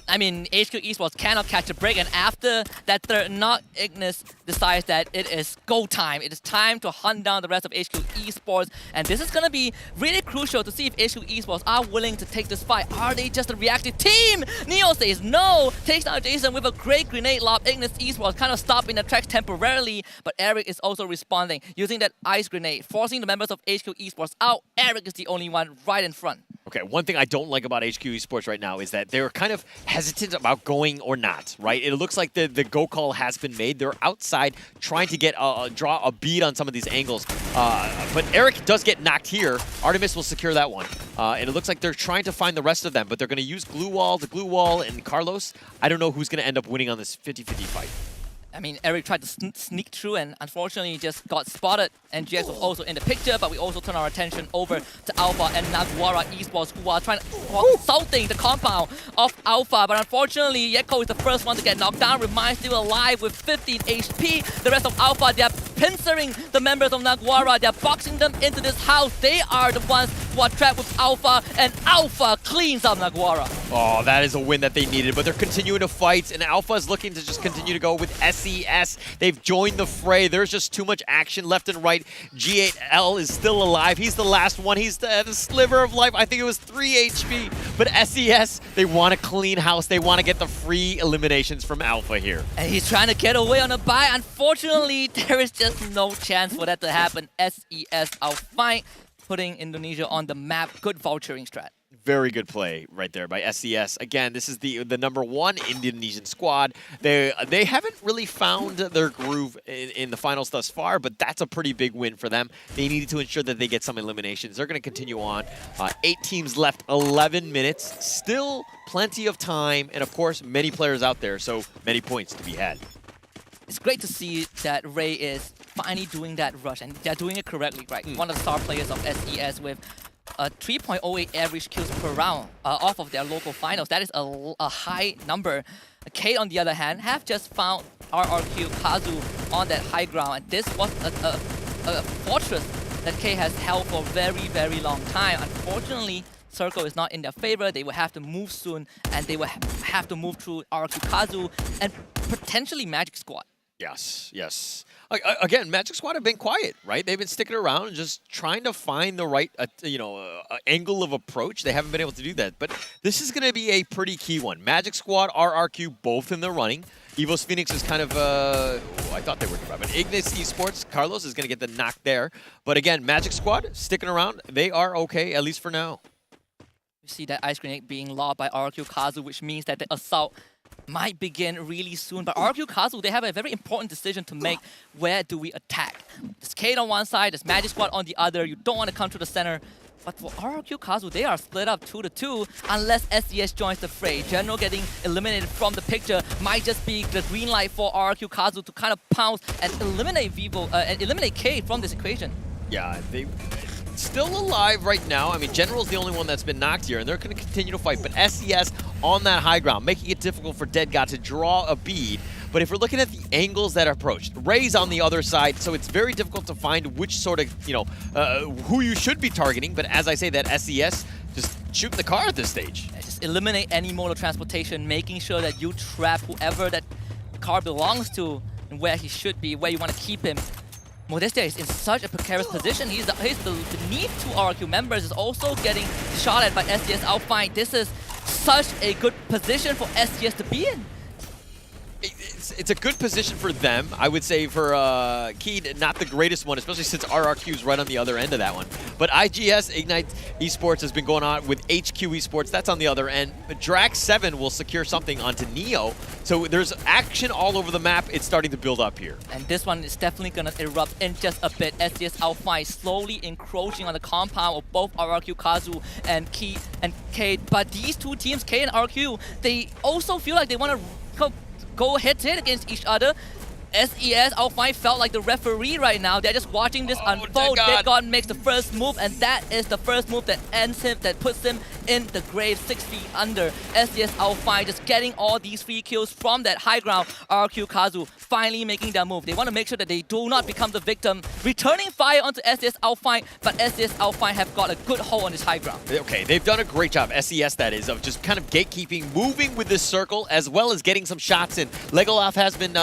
HQ Esports cannot catch a break, and after that third knock, Ignis decides that it is go time. It is time to hunt down the rest of HQ Esports, and this is going to be really crucial to see if HQ Esports are willing to take this fight. Are they just a reactive team? Neo says no, takes down Jason with a great grenade lob. Ignis Esports kind of stopping the tracks temporarily, but Eric is also responding, using that ice grenade, forcing the members of HQ Esports out. Eric is the only one right in front. Okay, one thing I don't like about HQ Esports right now is that they're kind of hesitant about going or not, right? It looks like the go call has been made. They're outside trying to get draw a bead on some of these angles. But Eric does get knocked here. Artemis will secure that one. And it looks like they're trying to find the rest of them, but they're going to use the glue wall, and Carlos. I don't know who's going to end up winning on this 50-50 fight. Eric tried to sneak through and unfortunately just got spotted, and GX was also in the picture, but we also turn our attention over to Alpha and Naguara Esports, who are assaulting the compound of Alpha, but unfortunately Yeko is the first one to get knocked down. Remind still alive with 15 HP. The rest of Alpha, they are pincering the members of Naguara, they are boxing them into this house. They are the ones who are trapped with Alpha, and Alpha cleans up Naguara. Oh, that is a win that they needed, but they're continuing to fight, and Alpha is looking to just continue to go with SES. They've joined the fray. There's just too much action left and right. G8L is still alive. He's the last one. He's the sliver of life. I think it was 3 HP, but SES, they want a clean house. They want to get the free eliminations from Alpha here. And he's trying to get away on a buy. Unfortunately, there is just no chance for that to happen. SES out fight, putting Indonesia on the map. Good vulturing strat. Very good play right there by SES. Again, this is the #1 Indonesian squad. They haven't really found their groove in the finals thus far, but that's a pretty big win for them. They needed to ensure that they get some eliminations. They're going to continue on. 8 teams left, 11 minutes. Still plenty of time, and of course, many players out there, so many points to be had. It's great to see that Ray is finally doing that rush, and they're doing it correctly, right? One of the star players of SES with 3.08 average kills per round off of their local finals. That is a high number. Kate, on the other hand, have just found RRQ Kazu on that high ground, and this was a fortress that Kate has held for a very, very long time. Unfortunately, Circle is not in their favor. They will have to move soon, and they will have to move through RRQ Kazu and potentially Magic Squad. Yes, yes. Again, Magic Squad have been quiet, right? They've been sticking around and just trying to find the right, angle of approach. They haven't been able to do that. But this is going to be a pretty key one. Magic Squad, RRQ, both in the running. Evos Phoenix is kind of, I thought they were right, but Ignis Esports, Carlos is going to get the knock there. But again, Magic Squad sticking around. They are okay, at least for now. You see that Ice Grenade being lobbed by RRQ Kazu, which means that the assault might begin really soon. But RRQ Kazu, they have a very important decision to make. Where do we attack? There's Kate on one side, there's Magic Squad on the other. You don't want to come to the center. But for RRQ Kazu, they are split up 2-2 unless SES joins the fray. General getting eliminated from the picture might just be the green light for RRQ Kazu to kind of pounce and eliminate and eliminate Kate from this equation. Yeah, they still alive right now. I mean, General's the only one that's been knocked here, and they're going to continue to fight. But SES on that high ground, making it difficult for Dead God to draw a bead. But if we're looking at the angles that are approached, Ray's on the other side, so it's very difficult to find which sort of, who you should be targeting. But as I say, that SES just shooting the car at this stage. Yeah, just eliminate any mode of transportation, making sure that you trap whoever that car belongs to and where he should be, where you want to keep him. Modestia is in such a precarious position. He's beneath two RRQ members, is also getting shot at by SES Outfight. This is such a good position for SES to be in. It's a good position for them. I would say for Keed, not the greatest one, especially since RRQ is right on the other end of that one. But IGS, Ignite Esports, has been going on with HQ Esports. That's on the other end. But Drax7 will secure something onto Neo. So there's action all over the map. It's starting to build up here. And this one is definitely going to erupt in just a bit. SES Outfight slowly encroaching on the compound of both RRQ Kazu and Key and Kate. But these two teams, K and RQ, they also feel like they want to go head-to-head against each other. SES Outfight felt like the referee right now. They're just watching this unfold. Dead God makes the first move, and that is the first move that ends him, that puts him in the grave 6 feet under. SES Outfight just getting all these free kills from that high ground. RQ Kazu finally making their move. They want to make sure that they do not become the victim. Returning fire onto SES Outfight, but SES Outfight have got a good hold on this high ground. Okay, they've done a great job, SES that is, of just kind of gatekeeping, moving with this circle, as well as getting some shots in. Legolaf has been,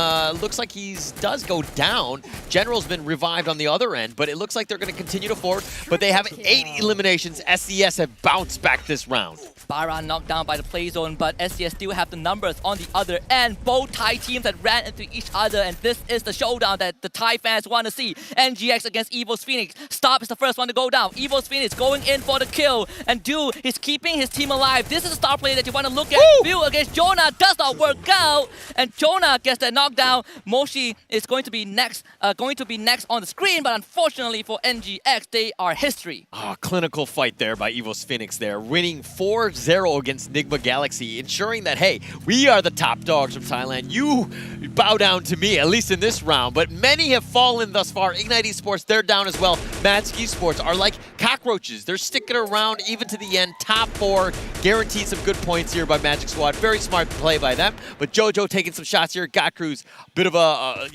looks like he does go down. General's been revived on the other end, but it looks like they're going to continue to forward. But they have 8 eliminations. SES have bounced back this round. Baran knocked down by the play zone, but SES still have the numbers on the other end. Both Thai teams that ran into each other, and this is the showdown that the Thai fans want to see. NGX against Evos Phoenix. Stop is the first one to go down. Evos Phoenix going in for the kill, and Du is keeping his team alive. This is a star player that you want to look at. Bill against Jonah does not work out, and Jonah gets that knockdown. Moshi is going to be next on the screen, but unfortunately for NGX, they are history. Clinical fight there by Evos Phoenix there, winning 4-0 against Nigma Galaxy, ensuring that, hey, we are the top dogs from Thailand. You bow down to me, at least in this round. But many have fallen thus far. Ignite Esports, they're down as well. Magic Esports are like cockroaches. They're sticking around even to the end. Top 4, guaranteed some good points here by Magic Squad. Very smart play by them. But Jojo taking some shots here. Got Cruz, bit of a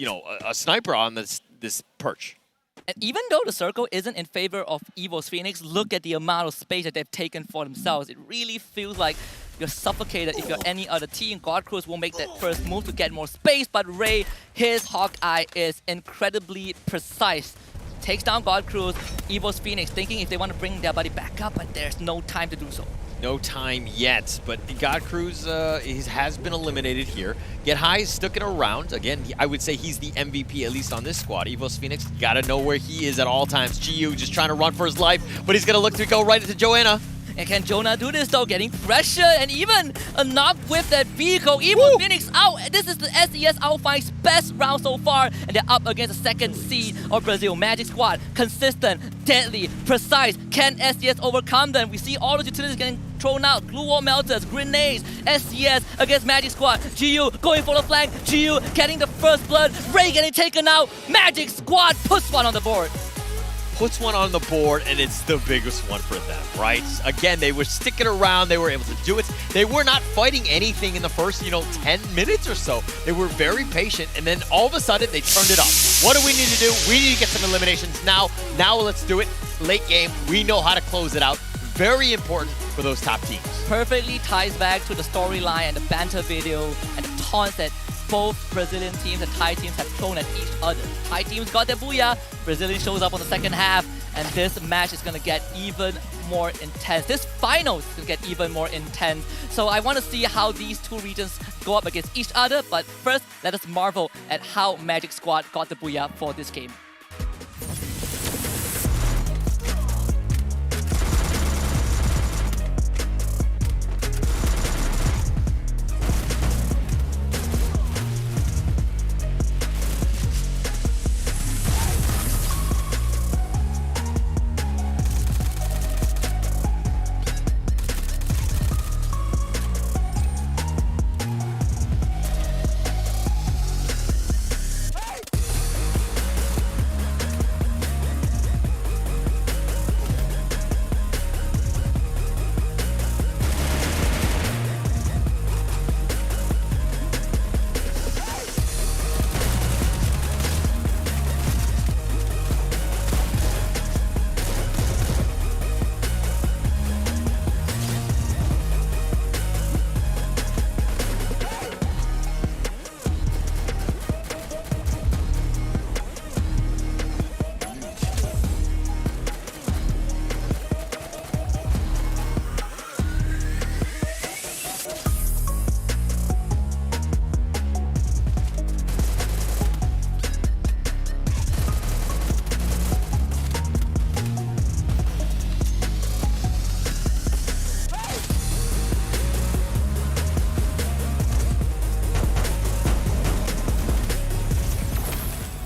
sniper on this perch. And even though the circle isn't in favor of Evos Phoenix, look at the amount of space that they've taken for themselves. It really feels like you're suffocated if you're any other team. God Cruz will make that first move to get more space, but Ray, his Hawkeye is incredibly precise. Takes down God Cruz, Evos Phoenix thinking if they want to bring their buddy back up, but there's no time to do so. No time yet, but God Cruz has been eliminated here. Get High sticking around. Again, I would say he's the MVP, at least on this squad. Evos Phoenix, got to know where he is at all times. GU just trying to run for his life, but he's going to look to go right into Joanna. And can Jonah do this though? Getting pressure and even a knock with that vehicle. Evos Phoenix out. This is the SES Outfight's best round so far. And they're up against the second seed of Brazil. Magic Squad, consistent, deadly, precise. Can SES overcome them? We see all the utilities getting thrown out, glue wall melters, grenades, SCS against Magic Squad. GU going for the flank, GU getting the first blood, Ray getting taken out, Magic Squad puts one on the board. Puts one on the board, and it's the biggest one for them, right? Again, they were sticking around. They were able to do it. They were not fighting anything in the first, 10 minutes or so. They were very patient, and then all of a sudden, they turned it up. What do we need to do? We need to get some eliminations now. Now let's do it. Late game, we know how to close it out. Very important for those top teams. Perfectly ties back to the storyline and the banter video and the taunts that both Brazilian teams and Thai teams have thrown at each other. Thai teams got their booyah, Brazilian shows up on the second half, and this match is going to get even more intense. This final is going to get even more intense. So I want to see how these two regions go up against each other, but first, let us marvel at how Magic Squad got the booyah for this game.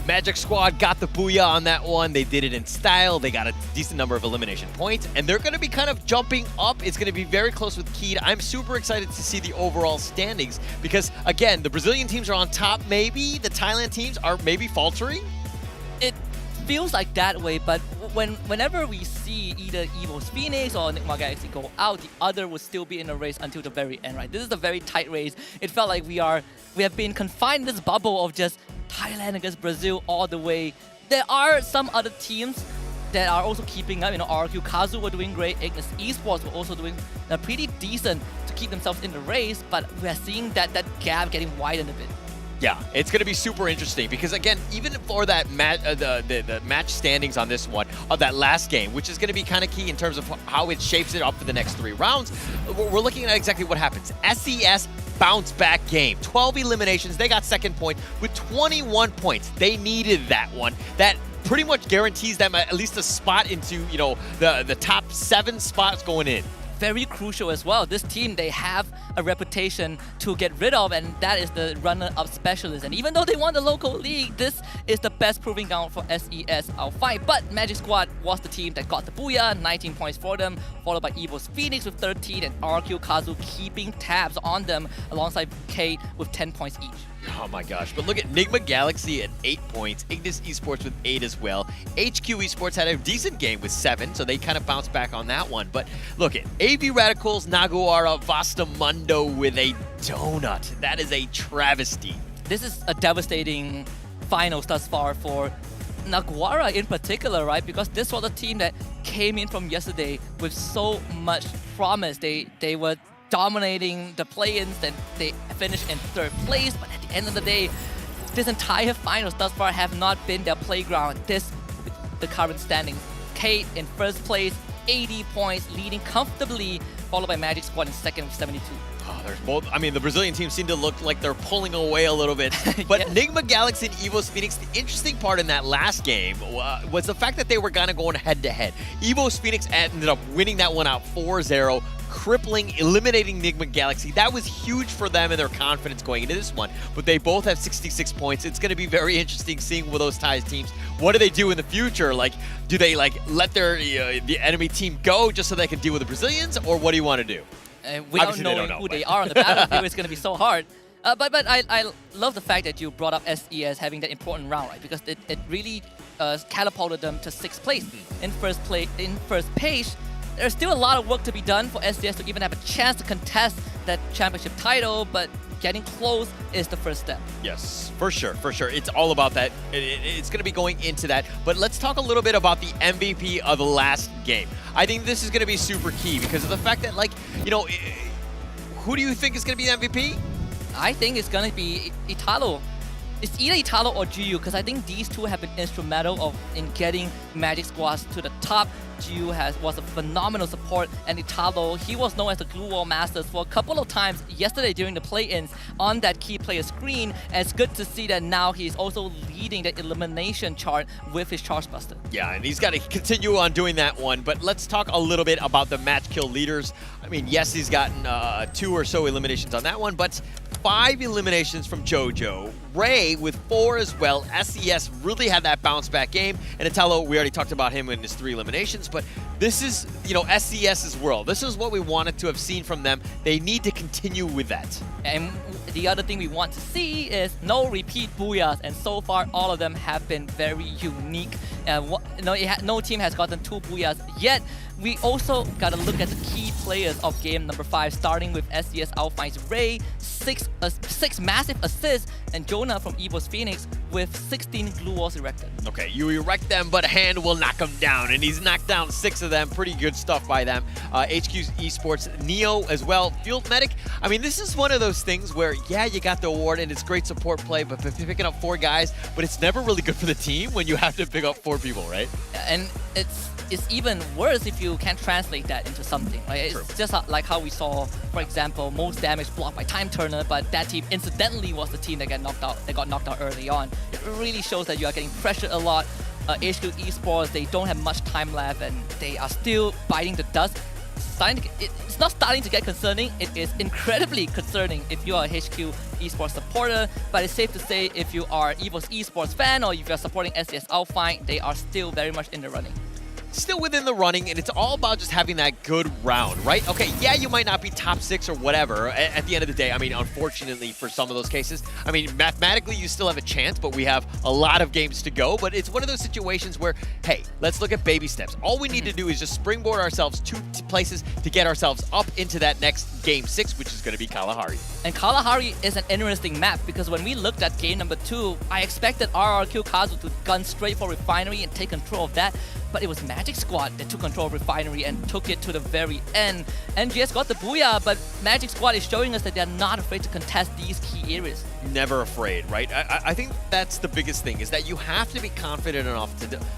Magic Squad got the booyah on that one. They did it in style. They got a decent number of elimination points, and they're going to be kind of jumping up. It's going to be very close with Keed. I'm super excited to see the overall standings because, again, the Brazilian teams are on top maybe. The Thailand teams are maybe faltering. It feels like that way, but whenever we see either Evo's Phoenix or Nigma Galaxy go out, the other will still be in the race until the very end, right? This is a very tight race. It felt like we have been confined in this bubble of just Thailand against Brazil all the way. There are some other teams that are also keeping up. RQ Kazu were doing great. Ignis Esports were also doing pretty decent to keep themselves in the race, but we're seeing that gap getting widened a bit. Yeah, it's going to be super interesting because, again, even for that the match standings on this one of that last game, which is going to be kind of key in terms of how it shapes it up for the next 3 rounds, we're looking at exactly what happens. SES bounce back game. 12 eliminations. They got second point with 21 points. They needed that one. That pretty much guarantees them at least a spot into, the top 7 spots going in. Very crucial as well. This team, they have a reputation to get rid of, and that is the runner-up specialist. And even though they won the local league, this is the best proving ground for SES Out5. But Magic Squad was the team that got the booyah, 19 points for them, followed by Evo's Phoenix with 13, and RQ Kazu keeping tabs on them alongside Kate with 10 points each. Oh my gosh, but look at Nigma Galaxy at 8 points, Ignis Esports with 8 as well. HQ Esports had a decent game with 7, so they kind of bounced back on that one. But look at AV Radicals, Naguara, Vasta Mundo with a donut. That is a travesty. This is a devastating finals thus far for Naguara in particular, right? Because this was a team that came in from yesterday with so much promise. They were dominating the play-ins, then they finished in 3rd place, but at the end of the day, this entire finals thus far have not been their playground. This, the current standings. Kate in 1st place, 80 points, leading comfortably, followed by Magic Squad in 2nd with 72. Oh, there's both. I mean, the Brazilian team seem to look like they're pulling away a little bit. But yes. Nigma Galaxy and Evo's Phoenix, the interesting part in that last game was the fact that they were kind of going head-to-head. Evo's Phoenix ended up winning that one out 4-0. crippling, eliminating Enigma Galaxy. That was huge for them and their confidence going into this one. But they both have 66 points. It's going to be very interesting seeing with those ties teams. What do they do in the future? Like, do they like let their the enemy team go just so they can deal with the Brazilians, or what do you want to do? And without knowing who they are on the battlefield, it's going to be so hard. But I love the fact that you brought up SES having that important round, right? Because it really catapulted them to 6th place. In first page, there's still a lot of work to be done for SES to even have a chance to contest that championship title, but getting close is the first step. Yes, for sure, for sure. It's all about that. It's going to be going into that. But let's talk a little bit about the MVP of the last game. I think this is going to be super key because of the fact that, like, you know, who do you think is going to be the MVP? I think it's going to be Italo. It's either Italo or GU, because I think these two have been instrumental in getting Magic squads to the top. GU was a phenomenal support, and Italo, he was known as the Glue Wall Masters for a couple of times yesterday during the play-ins on that key player screen, and it's good to see that now he's also leading the elimination chart with his Charge Buster. Yeah, and he's got to continue on doing that one, but let's talk a little bit about the match kill leaders. I mean, yes, he's gotten 2 or so eliminations on that one, but 5 eliminations from JoJo. Ray with 4 as well. SES really had that bounce back game. And Italo, we already talked about him in his 3 eliminations, but this is, you know, SES's world. This is what we wanted to have seen from them. They need to continue with that. And the other thing we want to see is no repeat booyahs, and so far all of them have been very unique. No team has gotten 2 booyahs yet. We also got to look at the key players of game number 5, starting with SES Alphine's Ray, 6 massive assists, and Jonah from EVO's Phoenix with 16 glue walls erected. Okay, you erect them, but a hand will knock them down, and he's knocked down 6 of them. Pretty good stuff by them. HQ's Esports, Neo as well, Field Medic. I mean, this is one of those things where, yeah, you got the award, and it's great support play, but picking up 4 guys, but it's never really good for the team when you have to pick up 4 people, right? And it's even worse if you can't translate that into something. Right? It's just like how we saw, for example, most damage blocked by Time Turner, but that team incidentally was the team that got knocked out early on. It really shows that you are getting pressured a lot. HQ Esports, they don't have much time left, and they are still biting the dust. It's not starting to get concerning. It is incredibly concerning if you are a HQ Esports supporter, but it's safe to say if you are EVO's Esports fan or if you're supporting SES Alpine, they are still very much in the running. Still within the running, and it's all about just having that good round, right? Okay, yeah, you might not be top 6 or whatever at the end of the day. I mean, unfortunately for some of those cases, I mean, mathematically you still have a chance, but we have a lot of games to go. But it's one of those situations where, hey, let's look at baby steps. All we need to do is just springboard ourselves 2 places to get ourselves up into that next game 6, which is going to be Kalahari. And Kalahari is an interesting map because when we looked at game number 2, I expected RRQ Kazu to gun straight for Refinery and take control of that. But it was Magic Squad that took control of Refinery and took it to the very end. NGS got the booyah, but Magic Squad is showing us that they're not afraid to contest these key areas. Never afraid, right? I think that's the biggest thing, is that you have to be confident enough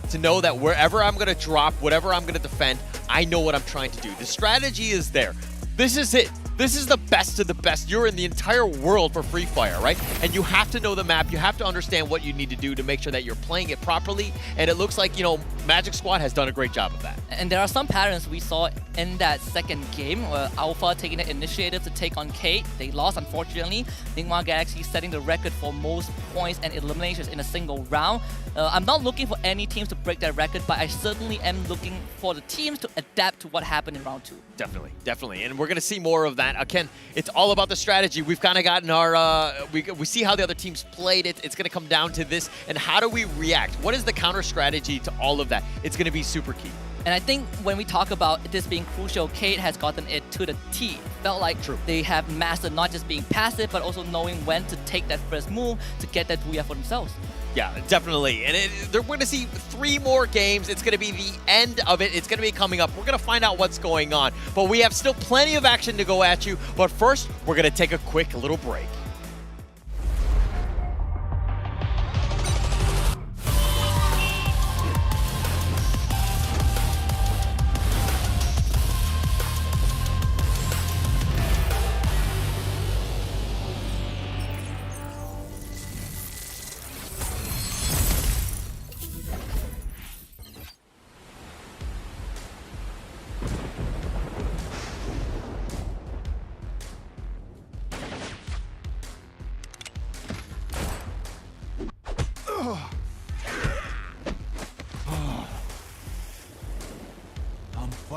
to know that wherever I'm going to drop, whatever I'm going to defend, I know what I'm trying to do. The strategy is there. This is it. This is the best of the best. You're in the entire world for Free Fire, right? And you have to know the map. You have to understand what you need to do to make sure that you're playing it properly. And it looks like, you know, Magic Squad has done a great job of that. And there are some patterns we saw in that second game, where Alpha taking the initiative to take on Kate. They lost, unfortunately. Ningma Galaxy setting the record for most points and eliminations in a single round. I'm not looking for any teams to break that record, but I certainly am looking for the teams to adapt to what happened in round 2. Definitely, definitely. And we're going to see more of that. Again, it's all about the strategy. We've kind of gotten our, we see how the other teams played it. It's going to come down to this. And how do we react? What is the counter strategy to all of that? It's going to be super key. And I think when we talk about this being crucial, Kate has gotten it to the T. It felt like they have mastered not just being passive, but also knowing when to take that first move to get that booyah for themselves. Yeah, definitely. And we're going to see 3 more games. It's going to be the end of it. It's going to be coming up. We're going to find out what's going on. But we have still plenty of action to go at you. But first, we're going to take a quick little break.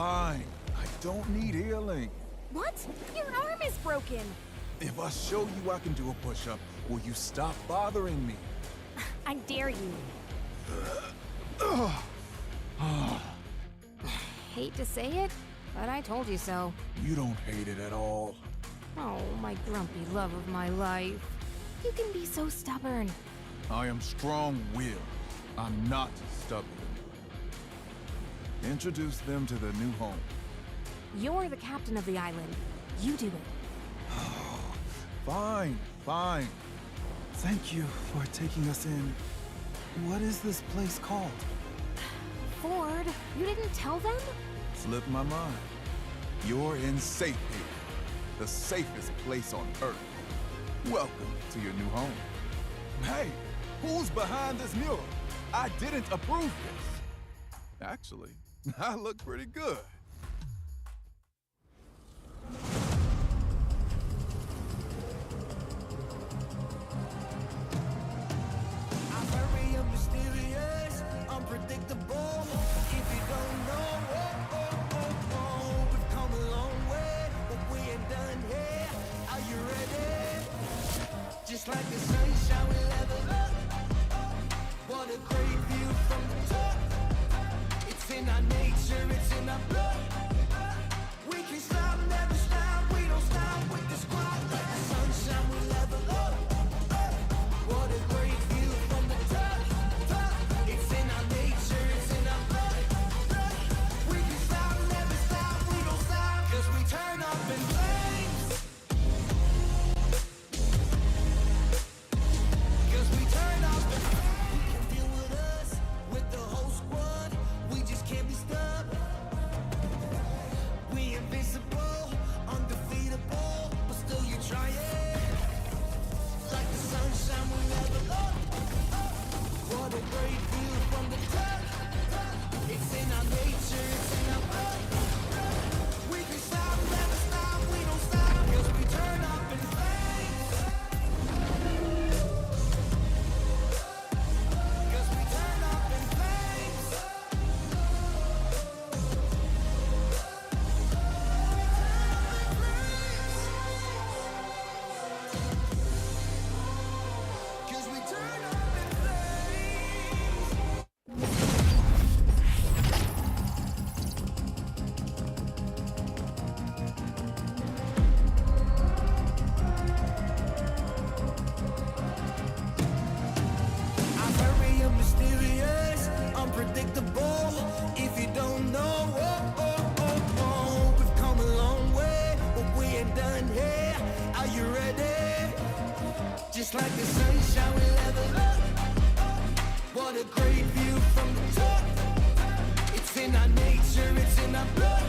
fine. I don't need healing. What? Your arm is broken. If I show you I can do a push-up, will you stop bothering me? I dare you. Hate to say it, but I told you so. You don't hate it at all. Oh, my grumpy love of my life. You can be so stubborn. I am strong-willed. I'm not stubborn. Introduce them to their new home. You're the captain of the island. You do it. Fine, fine. Thank you for taking us in. What is this place called? Ford, you didn't tell them? Slipped my mind. You're in safe here. The safest place on Earth. Welcome to your new home. Hey, who's behind this mural? I didn't approve this. Actually, I look pretty good. I'm very mysterious, unpredictable. If you don't know, we've come a long way, but we ain't done here. Are you ready? Just like the sunshine, we level up. What a great view from the top. It's in our nature, it's in our blood. We can stop, never stop. We don't stop with the squad. Like the sunshine, we level up. What a great view from the top. It's in our nature, it's in our blood. We can stop, never stop. We don't stop, 'cause we turn up in flames. 'Cause we turn up in flames. You can deal with us, with the whole squad. We just can't be stopped. We invincible, undefeatable, but still you try it. Like the sunshine, we level up. What a great view from the top. It's in our nature, it's in our blood. We can stop, never stop, we don't stop, 'cause we turn up in flames. 'Cause we turn up in flames. Cause we turn up in I'm very mysterious, unpredictable. If you don't know, we've come a long way, but we ain't done here. Are you ready? Just like the sunshine, we level up. What a great view from the top. It's in our nature, it's in our blood.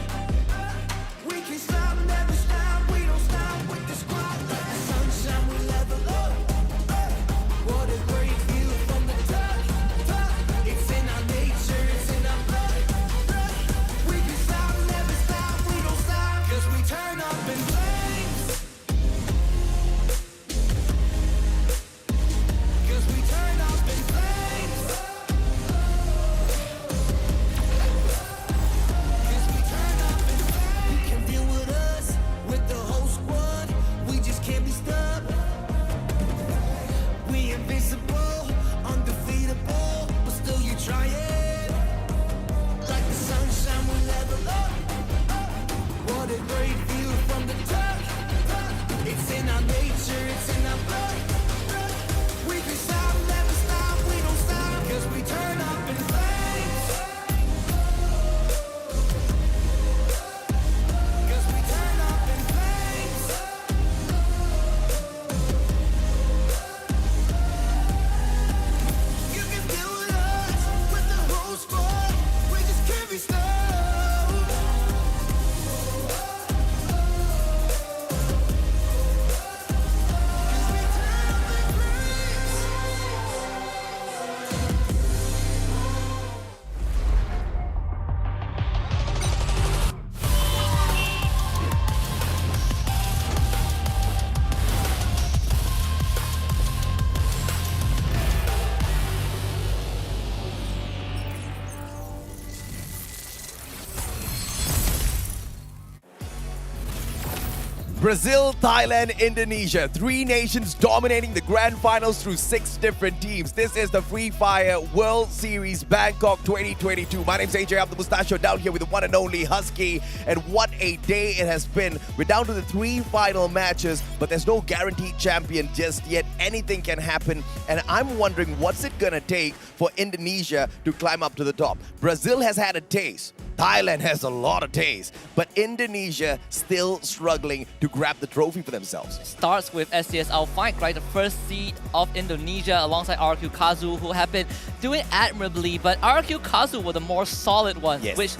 We can stop, never stop. We don't stop with the squad. Like the sunshine, we level up. What a great view from the top. It's in our nature, it's in our blood. We can stop, never stop. We don't stop, 'cause we turn up in flames. 'Cause we turn up in flames. Brazil, Thailand, Indonesia. 3 nations dominating the grand finals through 6 different teams. This is the Free Fire World Series Bangkok 2022. My name's AJ Abdul Mustacho, down here with the one and only Husky. And what a day it has been. We're down to the 3 final matches, but there's no guaranteed champion just yet. Anything can happen. And I'm wondering what's it gonna take for Indonesia to climb up to the top. Brazil has had a taste. Thailand has a lot of taste, but Indonesia still struggling to grab the trophy for themselves. Starts with SCS Alpine, right? The first seed of Indonesia alongside RQ Kazu, who have been doing admirably, but RQ Kazu were the more solid one, which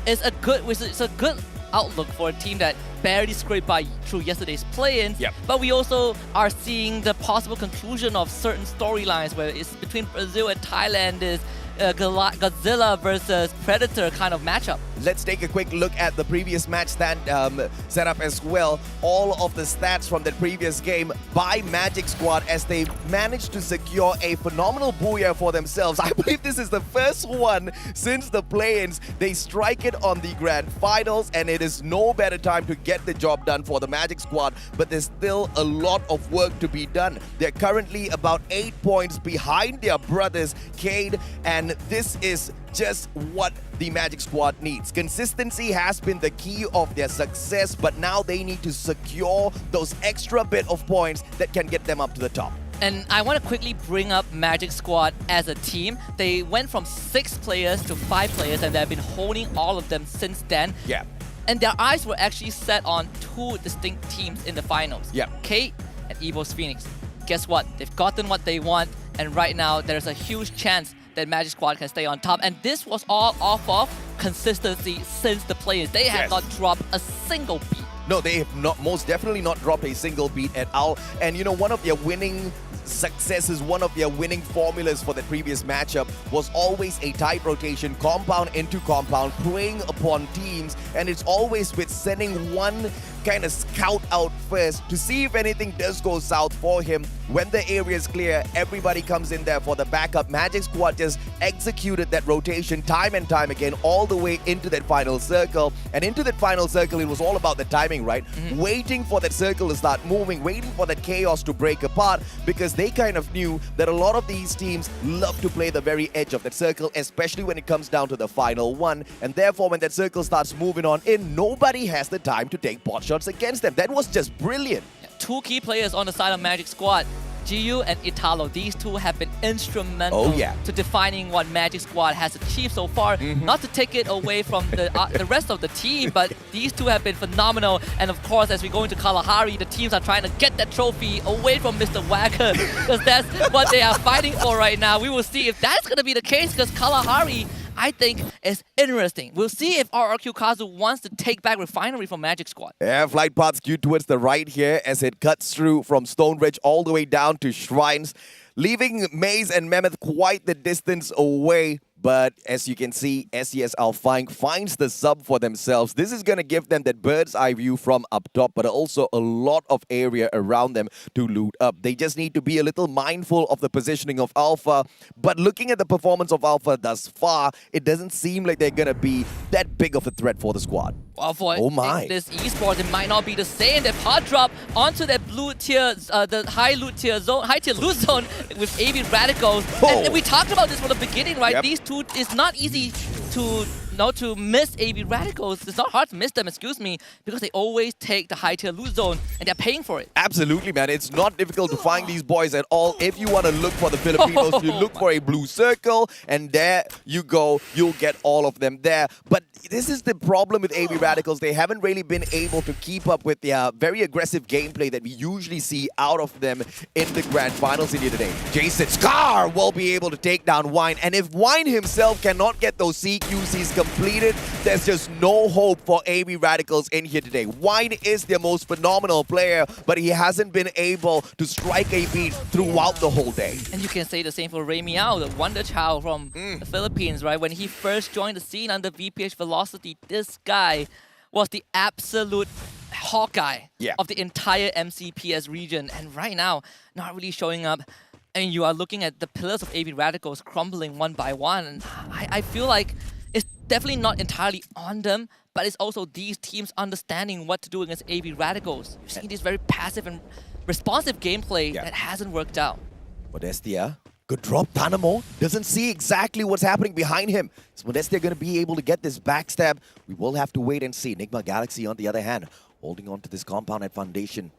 is a good outlook for a team that barely scraped by through yesterday's play-in. But we also are seeing the possible conclusion of certain storylines where it's between Brazil and Thailand is Godzilla versus Predator kind of matchup. Let's take a quick look at the previous match setup as well. All of the stats from the previous game by Magic Squad as they managed to secure a phenomenal booyah for themselves. I believe this is the first one since the play-ins. They strike it on the grand finals, and it is no better time to get the job done for the Magic Squad, but there's still a lot of work to be done. They're currently about 8 points behind their brothers, Cade, and this is just what the Magic Squad needs. Consistency has been the key of their success, but now they need to secure those extra bit of points that can get them up to the top. And I want to quickly bring up Magic Squad as a team. They went from 6 players to 5 players, and they've been holding all of them since then. And their eyes were actually set on 2 distinct teams in the finals. Kate and Evo's Phoenix. Guess what? They've gotten what they want, and right now there's a huge chance that Magic Squad can stay on top. And this was all off of consistency since the players. They have not dropped a single beat. No, they have not, most definitely not dropped a single beat at all. And you know, one of their winning successes, one of their winning formulas for the previous matchup was always a tight rotation, compound into compound, preying upon teams, and it's always with sending one kind of scout out first to see if anything does go south for him. When the area is clear, everybody comes in there for the backup. Magic Squad just executed that rotation time and time again, all the way into that final circle. And into that final circle, it was all about the timing, right? Waiting for that circle to start moving, waiting for that chaos to break apart, because they kind of knew that a lot of these teams love to play the very edge of that circle, especially when it comes down to the final one. And therefore, when that circle starts moving on in, nobody has the time to take pot shots against them. That was just brilliant. 2 key players on the side of Magic Squad, Giyu and Italo. These 2 have been instrumental to defining what Magic Squad has achieved so far. Not to take it away from the rest of the team, but these 2 have been phenomenal. And of course, as we go into Kalahari, the teams are trying to get that trophy away from Mr. Wacker, because that's what they are fighting for right now. We will see if that's going to be the case, because Kalahari, I think, is interesting. We'll see if RRQ Kazu wants to take back Refinery from Magic Squad. Yeah, flight path skewed towards the right here as it cuts through from Stone Ridge all the way down to Shrines, leaving Maze and Mammoth quite the distance away. But as you can see, SES Alpine finds the sub for themselves. This is going to give them that bird's eye view from up top, but also a lot of area around them to loot up. They just need to be a little mindful of the positioning of Alpha. But looking at the performance of Alpha thus far, it doesn't seem like they're going to be that big of a threat for the squad. Well, for my. this esports, it might not be the same. They hard drop onto that blue tier, the high tier loot zone with AB Radicals. And we talked about this from the beginning, right? These 2, it's not easy to miss AB Radicals. It's not hard to miss them, excuse me, because they always take the high tier loot zone and they're paying for it. Absolutely, man. It's not difficult to find these boys at all. If you want to look for the Filipinos, you look for a blue circle, and there you go. You'll get all of them there. But this is the problem with AB Radicals. They haven't really been able to keep up with the very aggressive gameplay that we usually see out of them in the grand finals in here today. Jason Scar will be able to take down Wine, and if Wine himself cannot get those CQCs completed, there's just no hope for AB Radicals in here today. Wine is their most phenomenal player, but he hasn't been able to strike a beat throughout the whole day. And you can say the same for Ray Miao, the wonder child from the Philippines, right? When he first joined the scene under VPH Velocity, this guy was the absolute Hawkeye of the entire MCPS region. And right now, not really showing up. I mean, you are looking at the pillars of AB Radicals crumbling one by one. And I feel like it's definitely not entirely on them, but it's also these teams understanding what to do against AV Radicals. You've seen this very passive and responsive gameplay that hasn't worked out. Modestia, good drop. Tanamo doesn't see exactly what's happening behind him. Is Modestia going to be able to get this backstab? We will have to wait and see. Enigma Galaxy, on the other hand, holding on to this compound at Foundation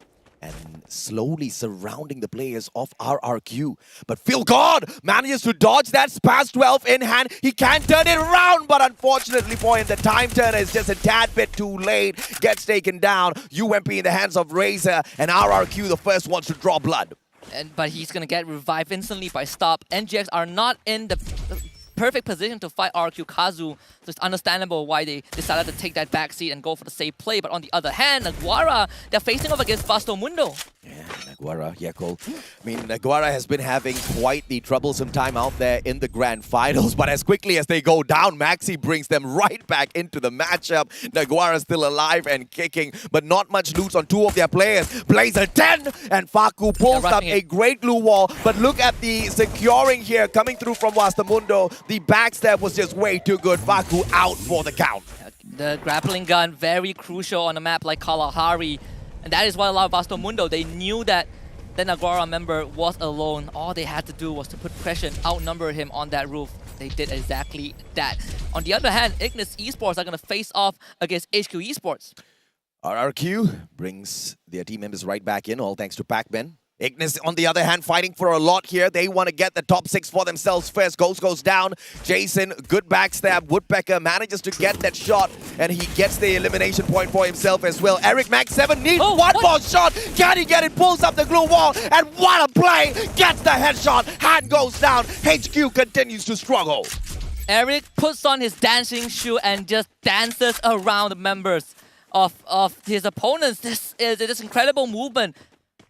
and slowly surrounding the players of RRQ. But Phil God manages to dodge that Spaz 12 in hand. He can turn it around, but unfortunately for him, the time turner is just a tad bit too late. Gets taken down. UMP in the hands of Razor, and RRQ the first ones to draw blood. But he's going to get revived instantly by Stop. NGX are not in the perfect position to fight RQ Kazu, so it's understandable why they decided to take that backseat and go for the safe play. But on the other hand, Naguara, they're facing off against Vasto Mundo. Naguara, Cole. I mean, Naguara has been having quite the troublesome time out there in the grand finals, but as quickly as they go down, Maxi brings them right back into the matchup. Naguara still alive and kicking, but not much loot on two of their players. Blazer 10 and Faku pulls up a great glue wall, but look at the securing here coming through from Vastamundo. The backstab was just way too good. Faku out for the count. The grappling gun, very crucial on a map like Kalahari. And that is what allowed Vasto Mundo. They knew that the Naguara member was alone. All they had to do was to put pressure and outnumber him on that roof. They did exactly that. On the other hand, Ignis Esports are going to face off against HQ Esports. RRQ brings their team members right back in, all thanks to Pac-Man. Ignis, on the other hand, fighting for a lot here. They want to get the top 6 for themselves first. Ghost goes down. Jason, good backstab. Woodpecker manages to get that shot, and he gets the elimination point for himself as well. Eric Max 7 needs one more shot. Can he get it? Pulls up the glue wall, and what a play! Gets the headshot. Hand goes down. HQ continues to struggle. Eric puts on his dancing shoe and just dances around the members of his opponents. This is this incredible movement.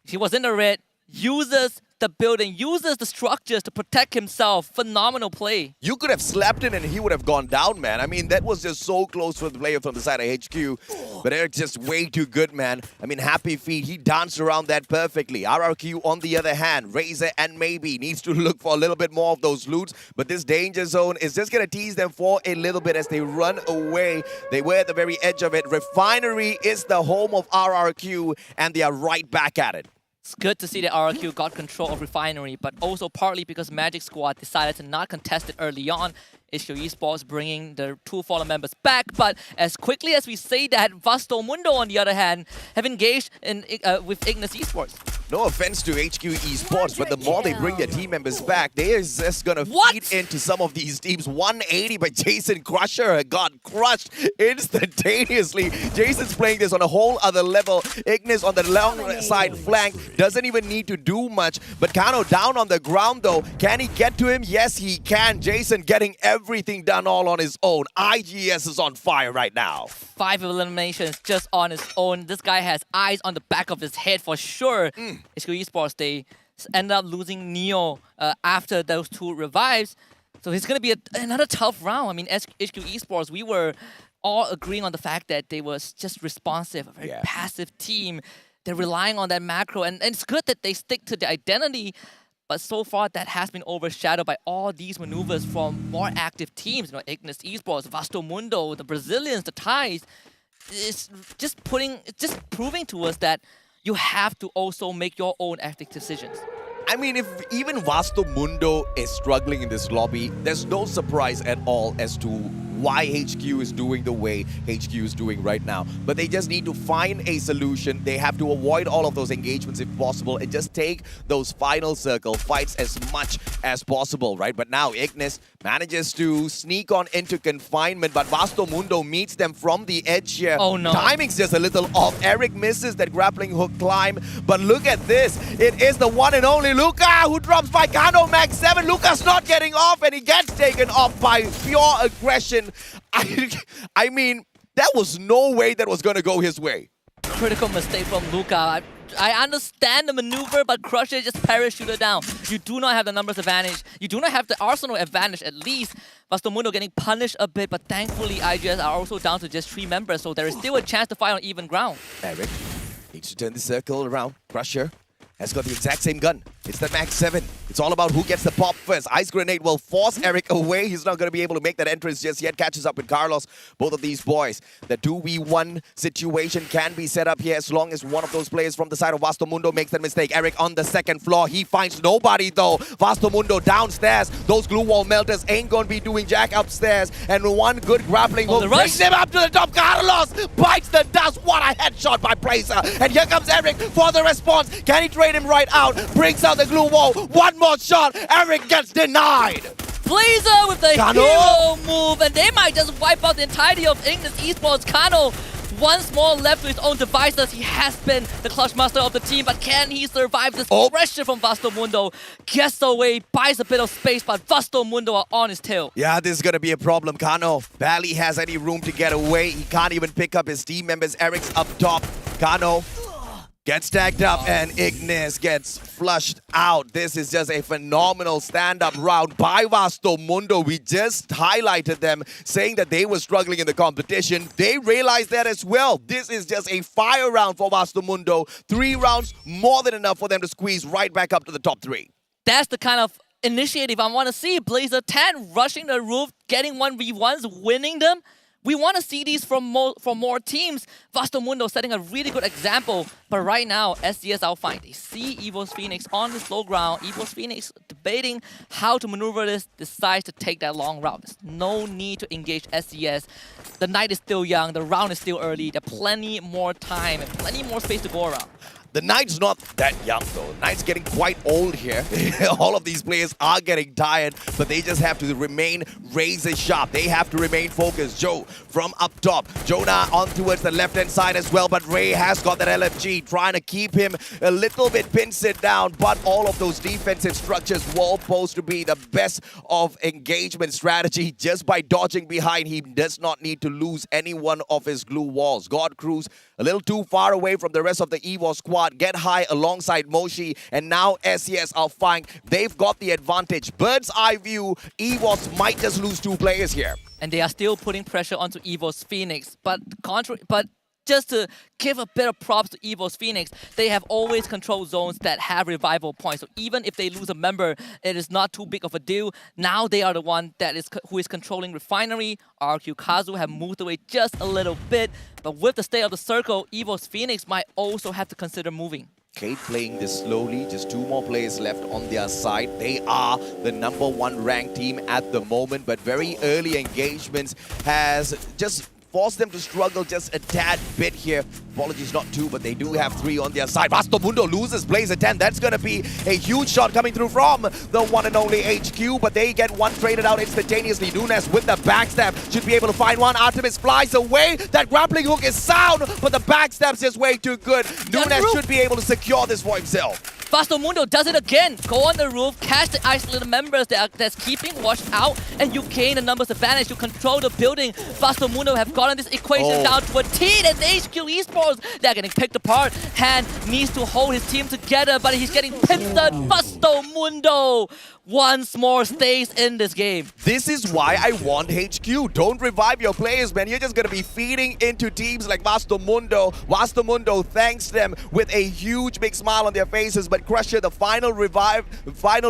He was in the red, uses the building, uses the structures to protect himself. Phenomenal play. You could have slapped it and he would have gone down, man. I mean, that was just so close for the player from the side of HQ. But Eric's just way too good, man. I mean, happy feet. He danced around that perfectly. RRQ, on the other hand, Razor and Maybe needs to look for a little bit more of those loots. But this danger zone is just going to tease them for a little bit as they run away. They were at the very edge of it. Refinery is the home of RRQ, and they are right back at it. It's good to see that RRQ got control of Refinery, but also partly because Magic Squad decided to not contest it early on. HQ Esports bringing the two fallen members back, but as quickly as we say that, Vasto Mundo, on the other hand, have engaged in with Ignis Esports. No offense to HQ Esports, but the more they bring their team members back, they are just going to feed into some of these teams. 180 by Jason Crusher got crushed instantaneously. Jason's playing this on a whole other level. Ignis on the long side flank doesn't even need to do much, but Kano down on the ground though. Can he get to him? Yes, he can. Jason getting everything done all on his own. IGS is on fire right now. 5 eliminations just on his own. This guy has eyes on the back of his head for sure. HQ Esports, they end up losing Neo after those 2 revives. So it's going to be another tough round. I mean, as HQ Esports, we were all agreeing on the fact that they were just responsive, a very passive team. They're relying on that macro, and it's good that they stick to the identity. But so far, that has been overshadowed by all these maneuvers from more active teams. You know, Ignis Esports, Vasto Mundo, the Brazilians, the Thais. It's just proving to us that you have to also make your own active decisions. I mean, if even Vasto Mundo is struggling in this lobby, there's no surprise at all as to why HQ is doing the way HQ is doing right now. But they just need to find a solution. They have to avoid all of those engagements if possible and just take those final circle fights as much as possible, right? But now Ignis manages to sneak on into confinement, but Vasto Mundo meets them from the edge here. Oh no. Timing's just a little off. Eric misses that grappling hook climb, but look at this. It is the one and only Luca who drops by Kano Max 7. Luca's not getting off, and he gets taken off by pure aggression. I mean, that was no way that was going to go his way. Critical mistake from Luca. I understand the maneuver, but Crusher just parachuted down. You do not have the numbers advantage. You do not have the arsenal advantage, at least. Vasto Mundo getting punished a bit, but thankfully IGS are also down to just 3 members, so there is still a chance to fight on even ground. Eric needs to turn the circle around. Crusher has got the exact same gun. It's the max 7. It's all about who gets the pop first. Ice Grenade will force Eric away. He's not going to be able to make that entrance just yet. Catches up with Carlos. Both of these boys. The 2v1 situation can be set up here as long as one of those players from the side of Vastomundo makes that mistake. Eric on the second floor. He finds nobody though. Vastomundo downstairs. Those glue wall melters ain't going to be doing jack upstairs. And one good grappling hook brings him up to the top. Carlos bites the dust. What a headshot by Blazer. And here comes Eric for the response. Can he trade him right out? Brings out the glue wall. One more shot. Eric gets denied. Blazer with the Kano. hero move, and they might just wipe out the entirety of Ignis Esports. Kano, once more left to his own devices. He has been the clutch master of the team, but can he survive this pressure from Vastomundo? Gets away, buys a bit of space, but Vastomundo are on his tail. Yeah, this is going to be a problem. Kano barely has any room to get away. He can't even pick up his team members. Eric's up top. Kano gets tagged up and Ignis gets flushed out. This is just a phenomenal stand-up round by Vastomundo. We just highlighted them saying that they were struggling in the competition. They realized that as well. This is just a fire round for Vastomundo. 3 rounds, more than enough for them to squeeze right back up to the top 3. That's the kind of initiative I want to see. Blazer 10 rushing the roof, getting 1v1s, winning them. We want to see these from more teams. Vastomundo setting a really good example. But right now, SCS are fine. They see Evo's Phoenix on the slow ground. Evo's Phoenix debating how to maneuver this, decides to take that long route. There's no need to engage SCS. The night is still young. The round is still early. There's plenty more time and plenty more space to go around. The Knight's not that young though. The Knight's getting quite old here. All of these players are getting tired, but they just have to remain razor sharp. They have to remain focused. Joe from up top. Jonah on towards the left-hand side as well, but Ray has got that LFG, trying to keep him a little bit pin-sit down, but all of those defensive structures were supposed to be the best of engagement strategy. Just by dodging behind, he does not need to lose any one of his glue walls. God Cruz a little too far away from the rest of the Evo squad. Get high alongside Moshi, and now SCS are fine. They've got the advantage. Bird's eye view, EVOS might just lose 2 players here. And they are still putting pressure onto Evo's Phoenix. But just to give a bit of props to Evo's Phoenix, they have always controlled zones that have revival points. So even if they lose a member, it is not too big of a deal. Now they are the one who is controlling Refinery. RQ Kazu have moved away just a little bit. But with the state of the circle, Evo's Phoenix might also have to consider moving. Kate playing this slowly, just 2 more players left on their side. They are the #1 ranked team at the moment, but very early engagements has just forced them to struggle just a tad bit here. Apologies, not 2, but they do have 3 on their side. Vastomundo loses Blazer 10. That's going to be a huge shot coming through from the one and only HQ, but they get one traded out instantaneously. Nunes with the backstab should be able to find one. Artemis flies away. That grappling hook is sound, but the backstab's just way too good. Nunes should be able to secure this for himself. Vastomundo does it again. Go on the roof, catch the isolated members that's keeping watch out, and you gain a numbers advantage to control the building. Vastomundo have gotten this equation down to a T, and HQ Esports, they're getting picked apart. Han needs to hold his team together, but he's getting pincered. Vastomundo once more stays in this game. This is why I want HQ. Don't revive your players, man. You're just going to be feeding into teams like Vastomundo. Vastomundo thanks them with a huge big smile on their faces, but Crusher, the final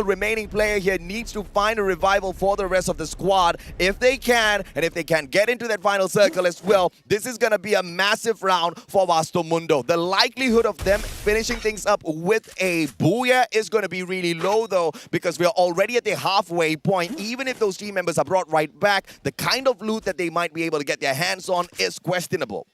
remaining player here, needs to find a revival for the rest of the squad if they can, and if they can get into that final circle as well. This is going to be a massive round for Vastomundo. The likelihood of them finishing things up with a booyah is going to be really low though, because we are already at the halfway point. Even if those team members are brought right back, the kind of loot that they might be able to get their hands on is questionable.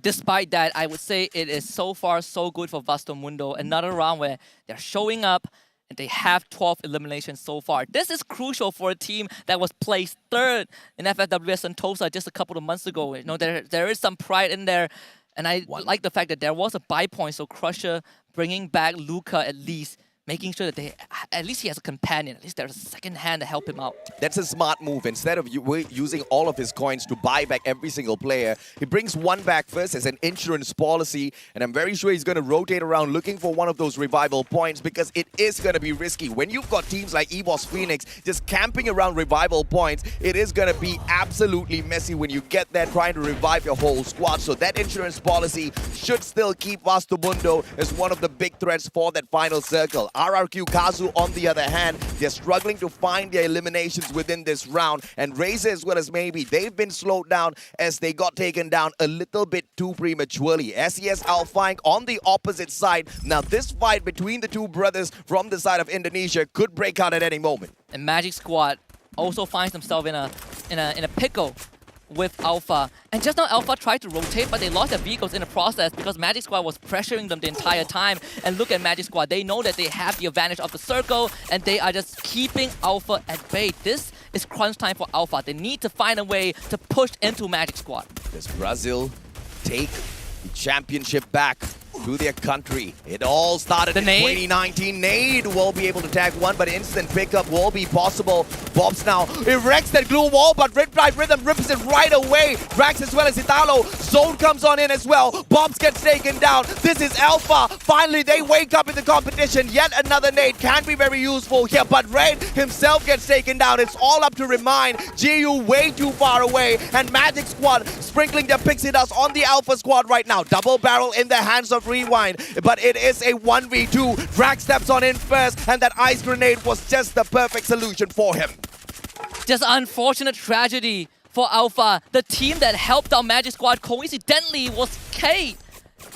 Despite that, I would say it is so far so good for Vastomundo. Another round where they're showing up and they have 12 eliminations so far. This is crucial for a team that was placed 3rd in FFWS Sentosa just a couple of months ago. You know, there is some pride in there. And I like the fact that there was a buy point, so Crusher bringing back Luca at least, making sure that at least he has a companion. At least there's a second hand to help him out. That's a smart move. Instead of using all of his coins to buy back every single player, he brings one back first as an insurance policy, and I'm very sure he's going to rotate around looking for one of those revival points, because it is going to be risky. When you've got teams like EVOS Phoenix just camping around revival points, it is going to be absolutely messy when you get there trying to revive your whole squad. So that insurance policy should still keep Vastomundo as one of the big threats for that final circle. RRQ Kazu, on the other hand, they're struggling to find their eliminations within this round. And Razor as well as Maybe, they've been slowed down as they got taken down a little bit too prematurely. SES Alpine on the opposite side. Now this fight between the two brothers from the side of Indonesia could break out at any moment. And Magic Squad also finds themselves in a pickle with Alpha. And just now Alpha tried to rotate, but they lost their vehicles in the process because Magic Squad was pressuring them the entire time. And look at Magic Squad. They know that they have the advantage of the circle, and they are just keeping Alpha at bay. This is crunch time for Alpha. They need to find a way to push into Magic Squad. Does Brazil take the championship back to their country? It all started in 2019. Nade will be able to tag one, but instant pickup will be possible. Bobs now erects that glue wall, but Riptide Rhythm rips it right away. Drax as well as Italo. Zone comes on in as well. Bobs gets taken down. This is Alpha. Finally, they wake up in the competition. Yet another nade can be very useful here, but Raid himself gets taken down. It's all up to Remind. GU way too far away, and Magic Squad sprinkling their pixie dust on the Alpha squad right now. Double barrel in the hands of Rewind, but it is a 1v2. Drax steps on in first, and that ice grenade was just the perfect solution for him. Just unfortunate tragedy for Alpha. The team that helped out Magic Squad coincidentally was K.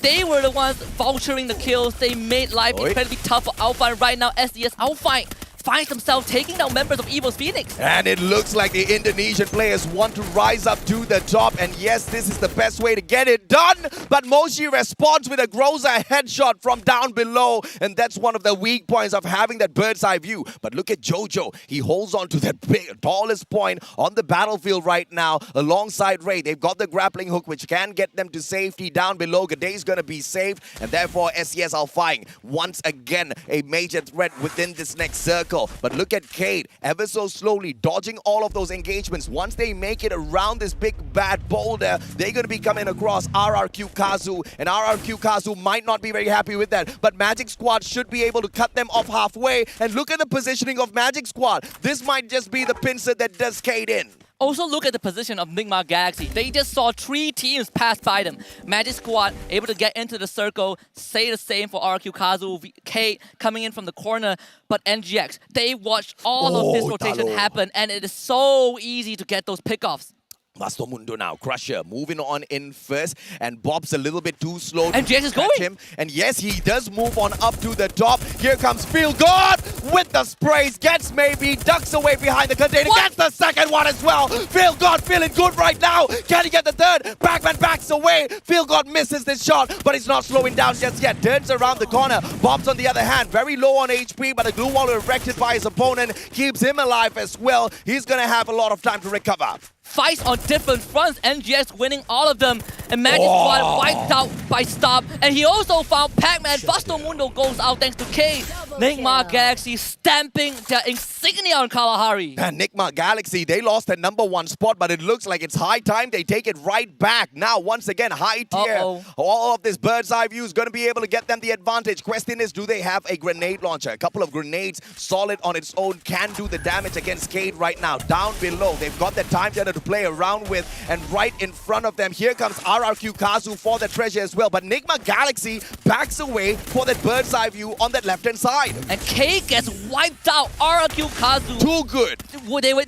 They were the ones vouchering the kills. They made life incredibly tough for Alpha, and right now SES Alpha finds themselves taking down members of Evo's Phoenix. And it looks like the Indonesian players want to rise up to the top. And yes, this is the best way to get it done. But Moshi responds with a Groza headshot from down below. And that's one of the weak points of having that bird's eye view. But look at Jojo. He holds on to that big, tallest point on the battlefield right now alongside Ray. They've got the grappling hook, which can get them to safety down below. Gaday's going to be safe. And therefore, SES Alpine, once again, a major threat within this next circle. But look at Cade, ever so slowly dodging all of those engagements. Once they make it around this big bad boulder, they're going to be coming across RRQ Kazu, and RRQ Kazu might not be very happy with that. But Magic Squad should be able to cut them off halfway. And look at the positioning of Magic Squad. This might just be the pincer that does Cade in. Also look at the position of Nigma Galaxy. They just saw 3 teams pass by them. Magic Squad able to get into the circle. Say the same for RQ Kazu, Kate coming in from the corner. But NGX, they watched all of this rotation happen, and it is so easy to get those pickoffs. Masto Mundo now, Crusher moving on in first, and Bob's a little bit too slow and to is catch him. And yes, he does move on up to the top. Here comes Feel God with the sprays, gets Maybe, ducks away behind the container, gets the second one as well. Feel God feeling good right now. Can he get the third? Backman backs away. Feel God misses this shot, but he's not slowing down just yet. Turns around the corner. Bob's on the other hand, very low on HP, but a glue wall erected by his opponent keeps him alive as well. He's gonna have a lot of time to recover. Fights on different fronts, NGX winning all of them, and Magic Squad wiped out by Stop, and he also found Pac-Man. Busto Mundo goes out thanks to K. Nigma Galaxy stamping their insignia on Kalahari. And Nigma Galaxy, they lost their #1 spot, but it looks like it's high time they take it right back. Now, once again, high tier. All of this bird's eye view is going to be able to get them the advantage. Question is, do they have a grenade launcher? A couple of grenades, solid on its own, can do the damage against Cade right now. Down below, they've got the time turner to play around with, and right in front of them, here comes RRQ Kazu for the treasure as well. But Nigma Galaxy backs away for that bird's eye view on that left-hand side. And K gets wiped out. RRQ Kazu. Too good.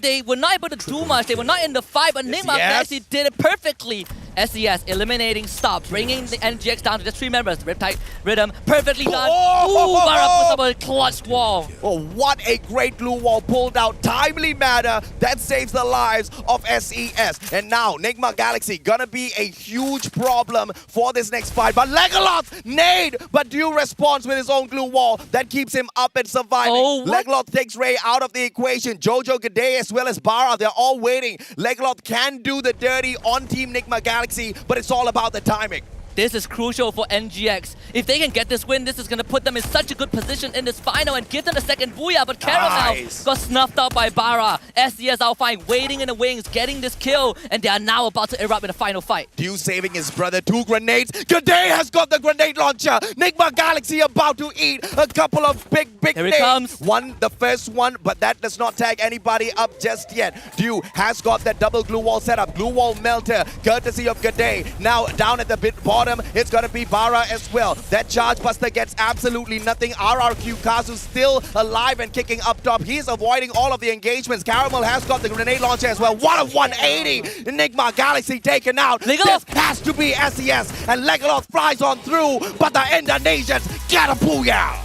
They were not able to do much. They were not in the fight, but Nigma Galaxy did it perfectly. SES eliminating Stop, bringing the NGX down to just 3 members. Riptide Rhythm, perfectly done. Bara puts up a clutch wall. Oh, what a great glue wall pulled out. Timely manner that saves the lives of SES. And now, Nigma Galaxy gonna be a huge problem for this next fight. But Legaloth, nade, but due response with his own glue wall that keeps him up and surviving. Legaloth takes Ray out of the equation. Jojo, Gaday, as well as Bara, they're all waiting. Legaloth can do the dirty on Team Nigma Galaxy, but it's all about the timing. This is crucial for NGX. If they can get this win, this is going to put them in such a good position in this final and give them the second booyah. But Caramel got snuffed out by Bara. SES Alpine waiting in the wings, getting this kill, and they are now about to erupt in the final fight. Dew saving his brother, 2 grenades. Gaday has got the grenade launcher. Nigma Galaxy about to eat a couple of big Here it comes. One, the first one, but that does not tag anybody up just yet. Dew has got that double glue wall set up. Glue wall melter, courtesy of Gaday. Now down at the bottom bottom, it's gonna be Bara as well. That Charge Buster gets absolutely nothing. RRQ Kazu still alive and kicking up top. He's avoiding all of the engagements. Caramel has got the grenade launcher as well. What a 180! Enigma Galaxy taken out. This has to be SES, and Legolas flies on through, but the Indonesians get a booyah!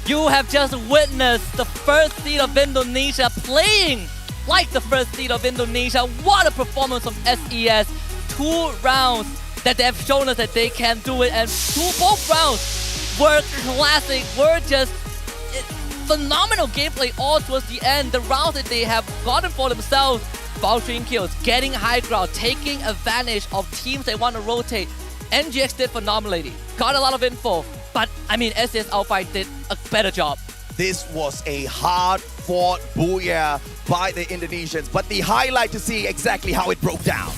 You have just witnessed the first seed of Indonesia playing like the first seed of Indonesia. What a performance from SES. 2 rounds that they have shown us that they can do it, and both rounds were classic, were just phenomenal gameplay all towards the end. The rounds that they have gotten for themselves, vouchering kills, getting high ground, taking advantage of teams they want to rotate. NGX did phenomenally, got a lot of info, but I mean SES Alpha did a better job. This was a hard-fought booyah by the Indonesians, but the highlight to see exactly how it broke down.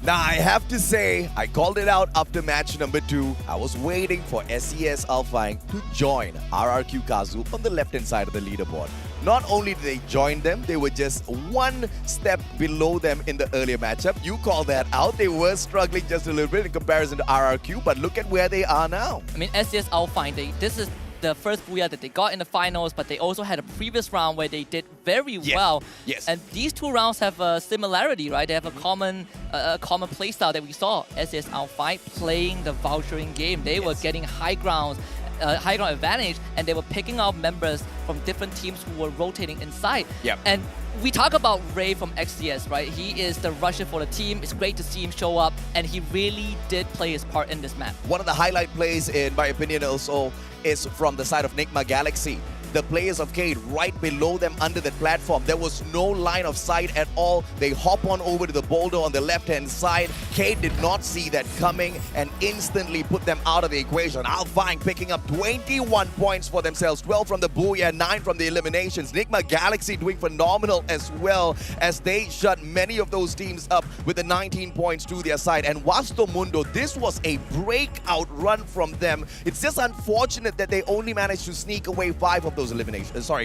Now, I have to say, I called it out after match number 2. I was waiting for SES Alpha to join RRQ Kazu on the left-hand side of the leaderboard. Not only did they join them, they were just one step below them in the earlier matchup. You called that out. They were struggling just a little bit in comparison to RRQ, but look at where they are now. I mean, SES Alpha, this is the first booyah that they got in the finals, but they also had a previous round where they did very well. Yes. And these 2 rounds have a similarity, right? They have a common playstyle that we saw. SES Alpha playing the vouchering game. They were getting high ground advantage, and they were picking out members from different teams who were rotating inside. And we talk about Ray from XCS, right? He is the rusher for the team. It's great to see him show up, and he really did play his part in this map. One of the highlight plays, in my opinion, also is from the side of Enigma Galaxy. The players of Cade right below them under the platform. There was no line of sight at all. They hop on over to the boulder on the left-hand side. Cade did not see that coming and instantly put them out of the equation. Alfine picking up 21 points for themselves. 12 from the booyah, 9 from the eliminations. Enigma Galaxy doing phenomenal as well as they shut many of those teams up with the 19 points to their side. And Vasto Mundo, this was a breakout run from them. It's just unfortunate that they only managed to sneak away 5 of those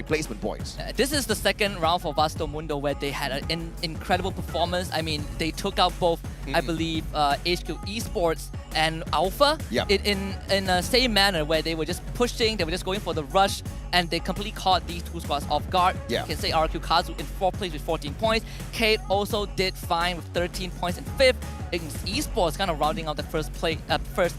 placement points. This is the second round for Vasto Mundo where they had an incredible performance. I mean, they took out both, I believe, HQ Esports and Alpha in the same manner where they were just pushing, they were just going for the rush, and they completely caught these 2 squads off guard. You can say RQ Kazu in 4th place with 14 points. Cade also did fine with 13 points in 5th. Esports kind of rounding out the first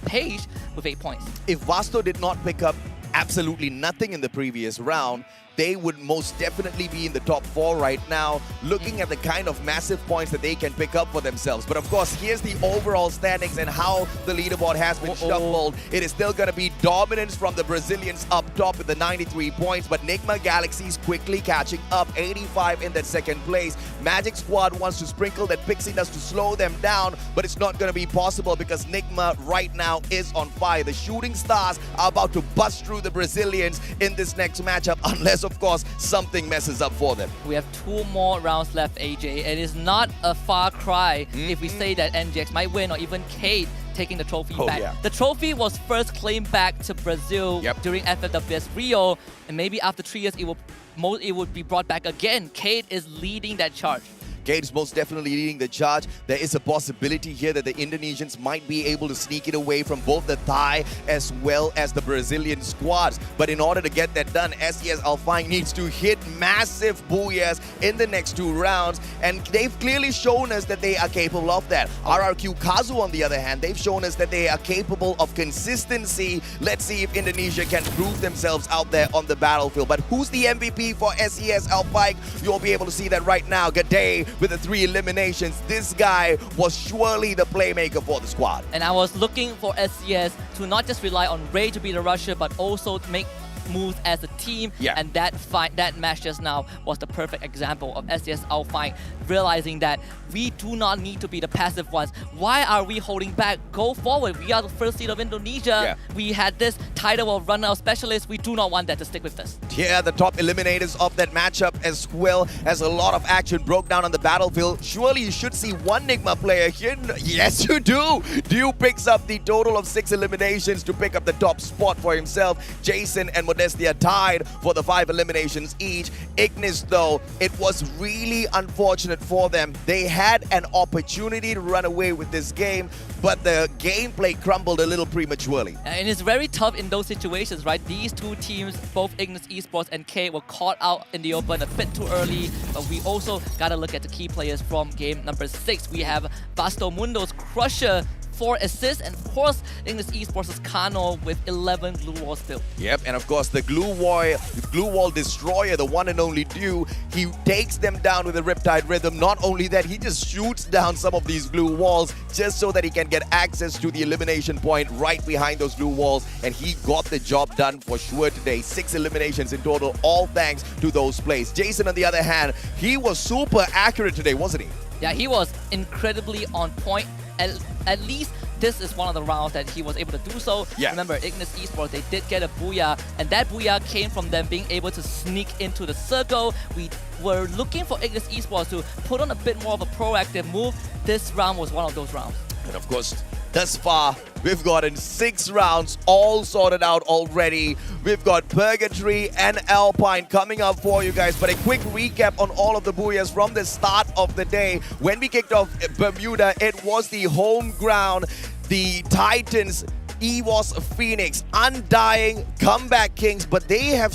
page with 8 points. If Vasto did not pick up absolutely nothing in the previous round, they would most definitely be in the top 4 right now, looking at the kind of massive points that they can pick up for themselves. But of course, here's the overall standings and how the leaderboard has been shuffled. It is still going to be dominance from the Brazilians up top with the 93 points, but Enigma Galaxy's quickly catching up, 85 in that 2nd place. Magic Squad wants to sprinkle that pixie dust to slow them down, but it's not going to be possible because Enigma right now is on fire. The Shooting Stars are about to bust through the Brazilians in this next matchup, unless of course, something messes up for them. We have 2 more rounds left, AJ. It is not a far cry if we say that NGX might win or even Kate taking the trophy back. Yeah. The trophy was first claimed back to Brazil during FFWS Rio, and maybe after 3 years it would be brought back again. Kate is leading that charge. Kate is most definitely leading the charge. There is a possibility here that the Indonesians might be able to sneak it away from both the Thai as well as the Brazilian squads. But in order to get that done, SES Alpine needs to hit massive booyahs in the next 2 rounds. And they've clearly shown us that they are capable of that. RRQ Kazu, on the other hand, they've shown us that they are capable of consistency. Let's see if Indonesia can prove themselves out there on the battlefield. But who's the MVP for SES Alpine? You'll be able to see that right now. Gade with the 3 eliminations. This guy was surely the playmaker for the squad. And I was looking for SCS to not just rely on Ray to be the rusher, but also to make moves as a team. And that match just now was the perfect example of SCS Alpine realizing that we do not need to be the passive ones. Why are we holding back? Go forward. We are the first seed of Indonesia. We had this title of runner specialist. We do not want that to stick with us. Yeah, the top eliminators of that matchup, as well as a lot of action broke down on the battlefield. Surely you should see one Nigma player here. Yes, you do. Dew picks up the total of 6 eliminations to pick up the top spot for himself. Jason and Modestia tied for the 5 eliminations each. Ignis, though, it was really unfortunate for them. They had an opportunity to run away with this game, but the gameplay crumbled a little prematurely. And it's very tough in those situations, right? These 2 teams, both Ignis Esports and K, were caught out in the open a bit too early, but we also gotta look at the key players from game number 6. We have Basto Mundo's Crusher, 4 assists, and of course, Ignis Esports' Kano with 11 glue walls built. Yep, and of course the glue wall destroyer, the one and only Dew, he takes them down with a Riptide Rhythm. Not only that, he just shoots down some of these glue walls just so that he can get access to the elimination point right behind those glue walls, and he got the job done for sure today. 6 eliminations in total, all thanks to those plays. Jason, on the other hand, he was super accurate today, wasn't he? Yeah, he was incredibly on point. At least this is one of the rounds that he was able to do so. Remember, Ignis Esports, they did get a booyah, and that booyah came from them being able to sneak into the circle. We were looking for Ignis Esports to put on a bit more of a proactive move. This round was one of those rounds. And of course, thus far, we've gotten 6 rounds all sorted out already. We've got Purgatory and Alpine coming up for you guys. But a quick recap on all of the booyahs from the start of the day. When we kicked off Bermuda, it was the home ground, the Titans, EWOS Phoenix, Undying, Comeback Kings, but they have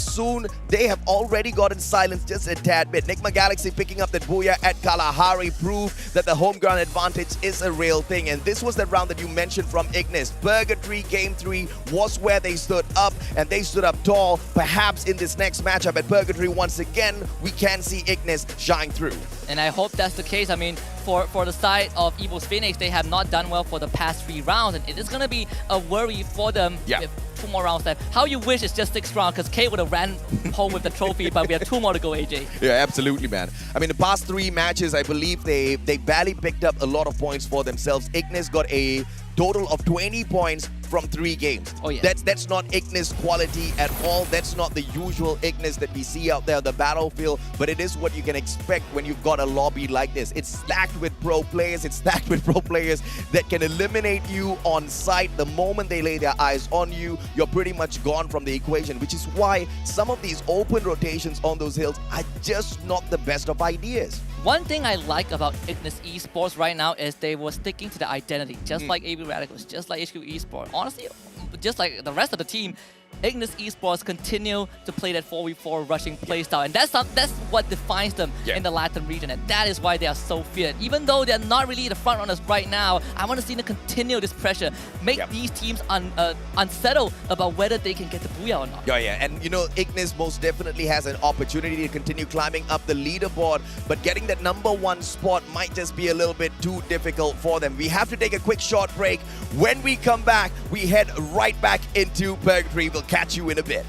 already gotten silenced just a tad bit. Nigma Galaxy picking up that booyah at Kalahari proved that the home ground advantage is a real thing, and this was the round that you mentioned from Ignis. Purgatory Game 3 was where they stood up, and they stood up tall. Perhaps in this next matchup at Purgatory once again, we can see Ignis shine through. And I hope that's the case. I mean, for the side of EWOS Phoenix, they have not done well for the past 3 rounds, and it is going to be a worry for them with 2 more rounds left. How you wish it's just 6 rounds, because K would have ran home with the trophy, but we have 2 more to go, AJ. Yeah, absolutely, man. I mean, the past 3 matches, I believe they barely picked up a lot of points for themselves. Ignis got a total of 20 points from 3 games. Oh, yeah. That's not Ignis quality at all. That's not the usual Ignis that we see out there on the battlefield, but it is what you can expect when you've got a lobby like this. It's stacked with pro players. It's stacked with pro players that can eliminate you on sight. The moment they lay their eyes on you, you're pretty much gone from the equation, which is why some of these open rotations on those hills are just not the best of ideas. One thing I like about Ignis Esports right now is they were sticking to the identity, just like AB Radicals, just like HQ Esports. Honestly, just like the rest of the team, Ignis Esports continue to play that 4v4 rushing playstyle, and that's what defines them in the Latin region, and that is why they are so feared. Even though they're not really the front runners right now, I want to see them continue this pressure, make these teams unsettled about whether they can get the booyah or not. Yeah, and you know, Ignis most definitely has an opportunity to continue climbing up the leaderboard, but getting that #1 spot might just be a little bit too difficult for them. We have to take a quick short break. When we come back, we head right back into Purgatory. We'll catch you in a bit.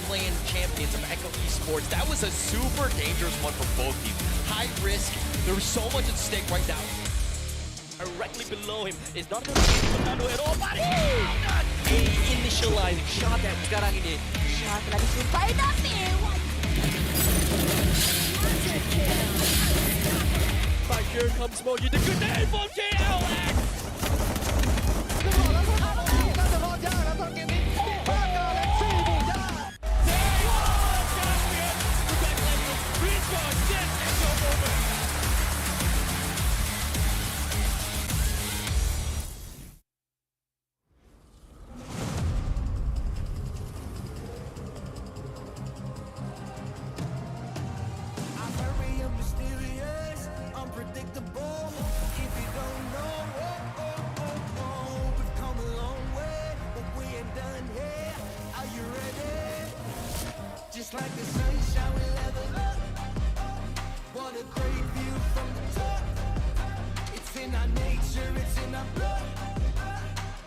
play-in champions of Echo Esports. That was a super dangerous one for both teams. High risk. There's so much at stake right now. Directly below him is not going to be Fernando at all, but not a initializing shot that sekarang ini. Shot telah disupai tapi But here comes Moji, the grenade from JLX! Just like the sunshine, we level up. What a great view from the top. It's in our nature, it's in our blood.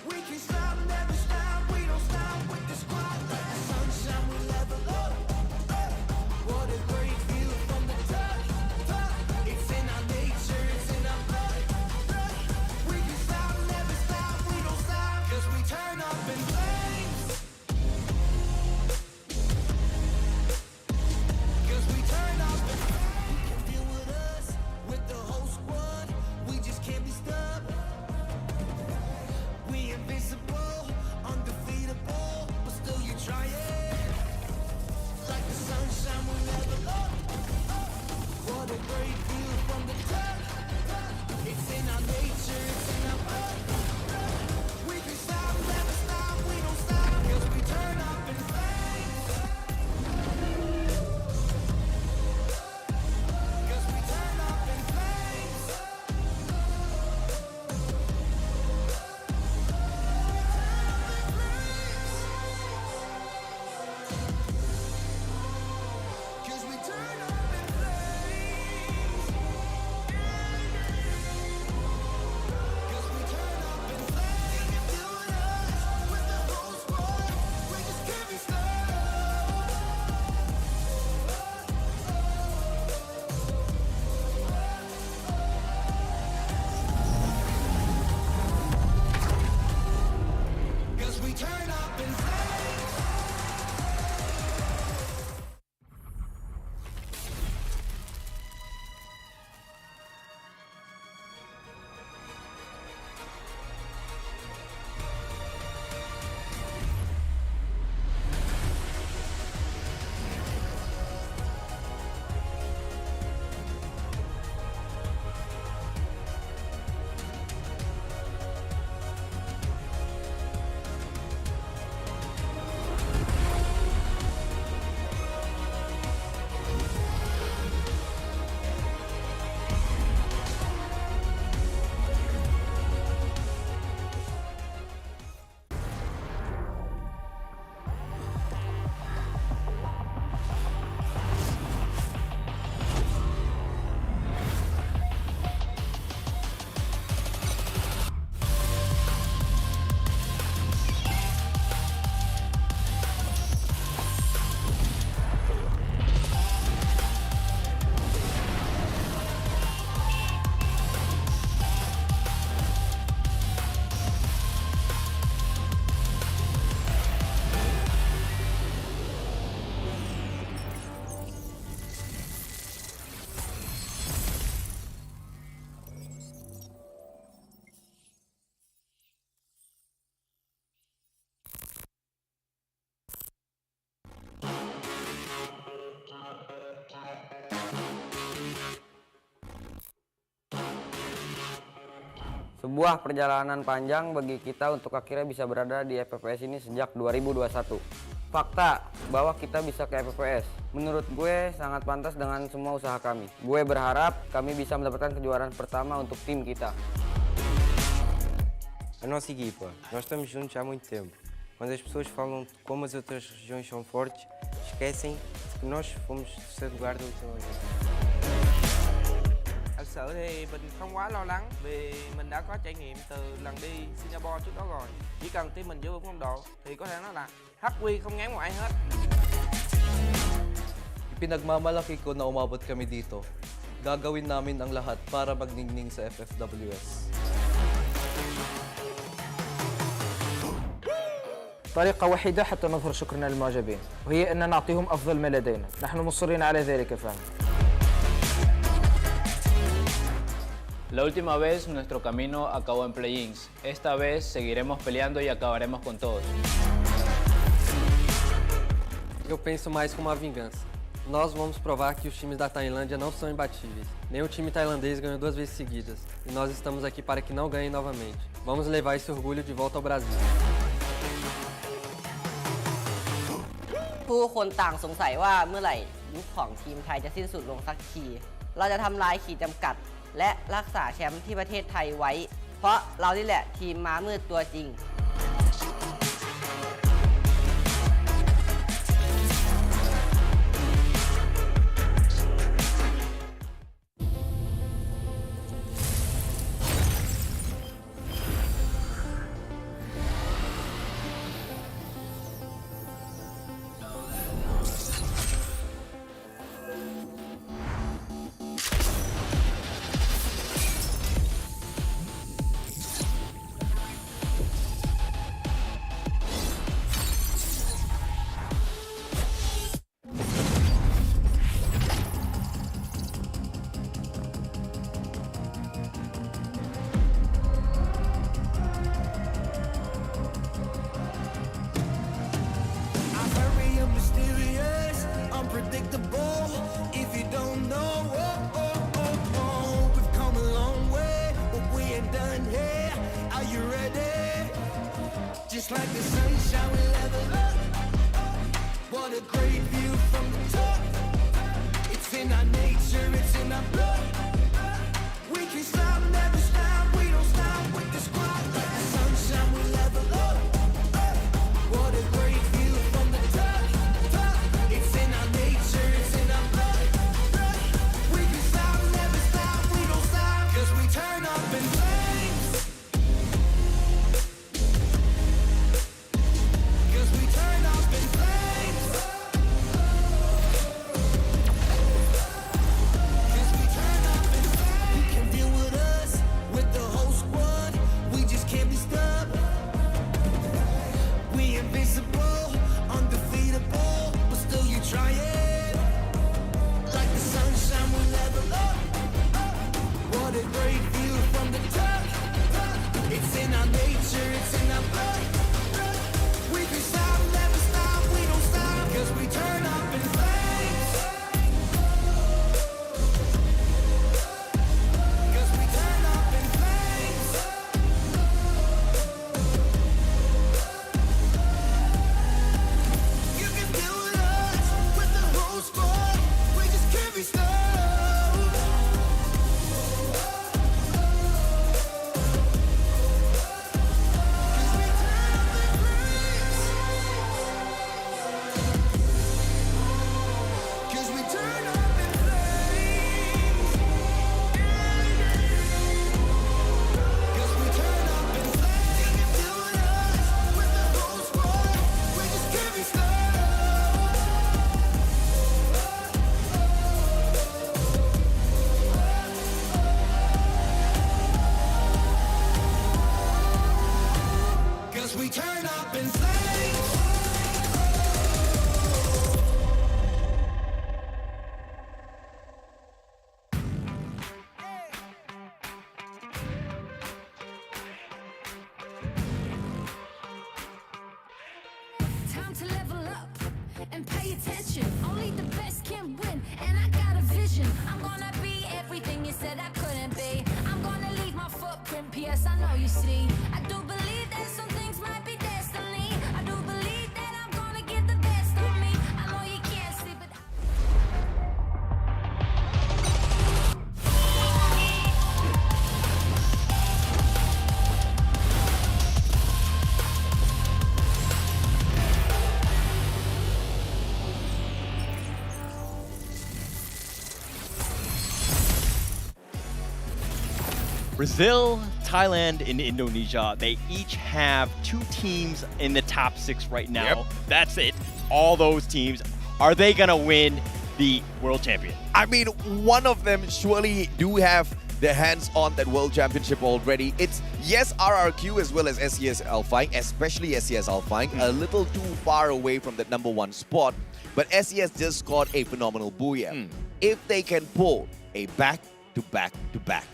We can stop, never stop. We don't stop with the squad. Like the sunshine, we level up. What a great view from the top. It's in our nature, it's in our blood. We can stop, never stop. We don't stop. 'Cause we turn up in flames. Sebuah perjalanan panjang bagi kita untuk akhirnya bisa berada di FFWS ini sejak 2021. Fakta bahwa kita bisa ke FFWS, menurut gue sangat pantas dengan semua usaha kami. Gue berharap kami bisa mendapatkan kejuaraan pertama untuk tim kita. A nossa equipa, nós estamos juntos há muito tempo. Quando as pessoas falam de como as outras regiões são fortes, esquecem que nós fomos terceiro lugar da última vez. Thật sự thì mình không quá lo lắng vì mình đã có trải nghiệm từ lần đi Singapore trước đó rồi. Chỉ cần team mình giữ vững phong độ thì có thể nói là HQ không ngán một ai hết. Ipinagmamalaki ko na umabot kami dito. Gagawin namin ang lahat para magningning sa FFWS. طريقة وحيدة حتى نظهر شكرنا للمعجبين وهي أن نعطيهم أفضل ما لدينا نحن مصرين على ذلك فهم La última vez nuestro camino acabó en play-ins. Esta vez seguiremos peleando y acabaremos con todos. Eu penso mais como uma vingança. Nós vamos provar que os times da Tailândia não são imbatíveis. Nem o time tailandês ganhou 2 vezes seguidas. E nós estamos aqui para que não ganhem novamente. Vamos levar esse orgulho de volta ao Brasil. ผู้คนต่างสงสัยว่าเมื่อไหร่ยุคของทีมไทยจะสิ้นสุดลงสักที เราจะทำลายขีดจำกัด และรักษาแชมป์ที่ประเทศไทยไว้ เพราะเรานี่แหละทีมม้ามืดตัวจริง I'm very mysterious, unpredictable. If you don't know, we've come a long way, but we ain't done here. Are you ready? Just like the sunshine, we level up. What a great view from the top. It's in our nature, it's in our blood. We can stop, never stop. We don't stop with the squad. Like the sunshine, we level up. What a great view from the top. It's in our nature, it's in our blood. We can stop, never stop. We don't stop, 'cause we turn up in flames. 'Cause we turn up in flames. 'Cause we turn up in flames. You can deal with us, with the whole squad. We just can't be stopped. We invincible, undefeatable, but still you try it. Like the sunshine, we level up. What a great view from the top. It's in our nature, it's in our blood. We can stop, never stop, we don't stop, 'cause we turn up in flames. 'Cause we turn up in flames. You can deal with us, with the whole squad. We just can't be stopped. 'Cause we turn up in flames. 'Cause we turn up in flames. You can deal with us, with the whole squad. We just can't be stopped. 'Cause we turn up in flames. Time to level up and pay attention. Only the best can win, and I got a vision. I'm gonna be everything you said I couldn't be. I'm gonna leave my footprint, P.S. I know you see. I do believe that some things might be destiny. I do believe that I'm gonna give the best of me. I know you can't see, but Brazil, Thailand, and Indonesia, they each have 2 teams in the top 6 right now. That's it. All those teams. Are they going to win the world champion? I mean, one of them surely do have their hands on that world championship already. It's, yes, RRQ as well as SES Alpine, especially SES Alpine, a little too far away from that #1 spot. But SES just scored a phenomenal booyah. If they can pull a back-to-back-to-back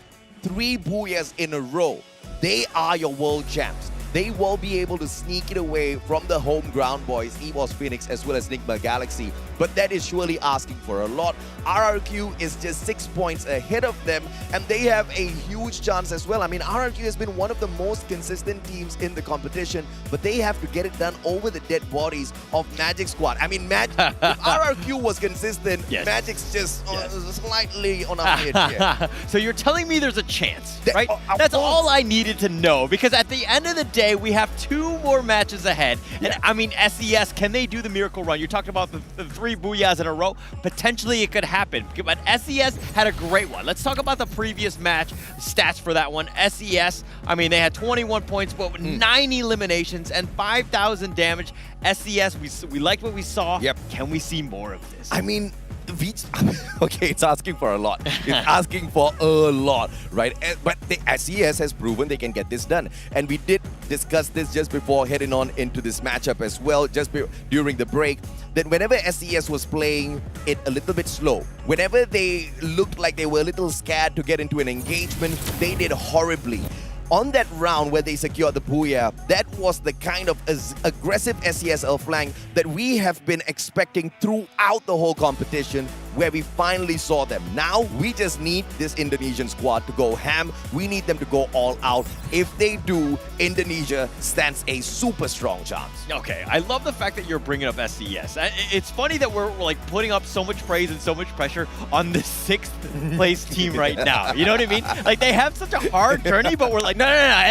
3 booyahs in a row, they are your world champs. They will be able to sneak it away from the home ground boys, EVOS Phoenix as well as Nigma Galaxy. But that is surely asking for a lot. RRQ is just 6 points ahead of them, and they have a huge chance as well. I mean, RRQ has been one of the most consistent teams in the competition, but they have to get it done over the dead bodies of Magic Squad. I mean, if RRQ was consistent, Magic's just slightly on a edge here. So you're telling me there's a chance, right? That's all I needed to know, because at the end of the day, we have 2 more matches ahead. And I mean, SES, can they do the miracle run? You're talking about the 3 booyahs in a row. Potentially it could happen. But SES had a great one. Let's talk about the previous match stats for that one. SES, I mean, they had 21 points, but with 9 eliminations and 5,000 damage. SES, we liked what we saw. Can we see more of this? I mean, okay, it's asking for a lot. It's asking for a lot, right? But the SES has proven they can get this done. And we did discuss this just before heading on into this matchup as well, just during the break, that whenever SES was playing it a little bit slow, whenever they looked like they were a little scared to get into an engagement, they did horribly. On that round where they secured the booyah, that was the kind of aggressive SESL flank that we have been expecting throughout the whole competition, where we finally saw them. Now, we just need this Indonesian squad to go ham. We need them to go all out. If they do, Indonesia stands a super strong chance. Okay, I love the fact that you're bringing up SES. It's funny that we're like putting up so much praise and so much pressure on the 6th place team right now. You know what I mean? Like, they have such a hard journey, but we're like, no,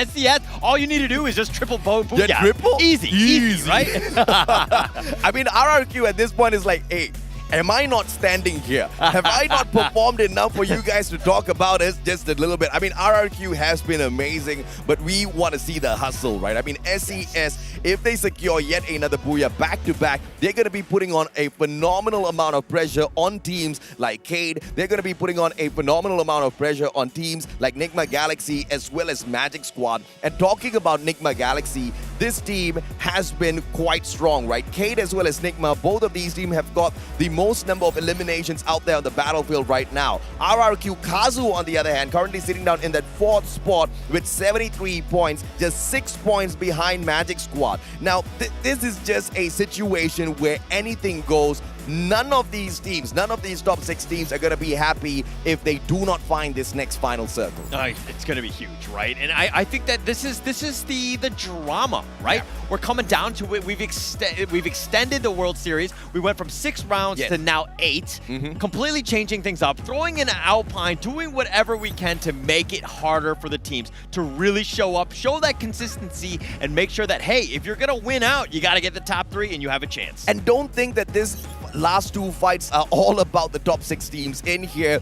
SES, all you need to do is just triple booyah. Yeah, triple? Easy, right? I mean, RRQ at this point is like, hey, am I not standing here? Have I not performed enough for you guys to talk about us just a little bit? I mean, RRQ has been amazing, but we want to see the hustle, right? I mean, SES, if they secure yet another booyah back-to-back, they're going to be putting on a phenomenal amount of pressure on teams like Cade. They're going to be putting on a phenomenal amount of pressure on teams like Nigma Galaxy as well as Magic Squad. And talking about Nigma Galaxy, this team has been quite strong, right? Cade as well as Nigma, both of these teams have got the most number of eliminations out there on the battlefield right now. RRQ Kazu, on the other hand, currently sitting down in that 4th spot with 73 points, just 6 points behind Magic Squad. Now, this is just a situation where anything goes. None of these teams, none of these top 6 teams are going to be happy if they do not find this next final circle. It's going to be huge, right? And I think that this is the drama, right? We're coming down to it. We've extended the World Series. We went from 6 rounds to now 8, completely changing things up, throwing in an Alpine, doing whatever we can to make it harder for the teams to really show up, show that consistency, and make sure that, hey, if you're going to win out, you got to get the top 3 and you have a chance. And don't think that this last 2 fights are all about the top 6 teams in here.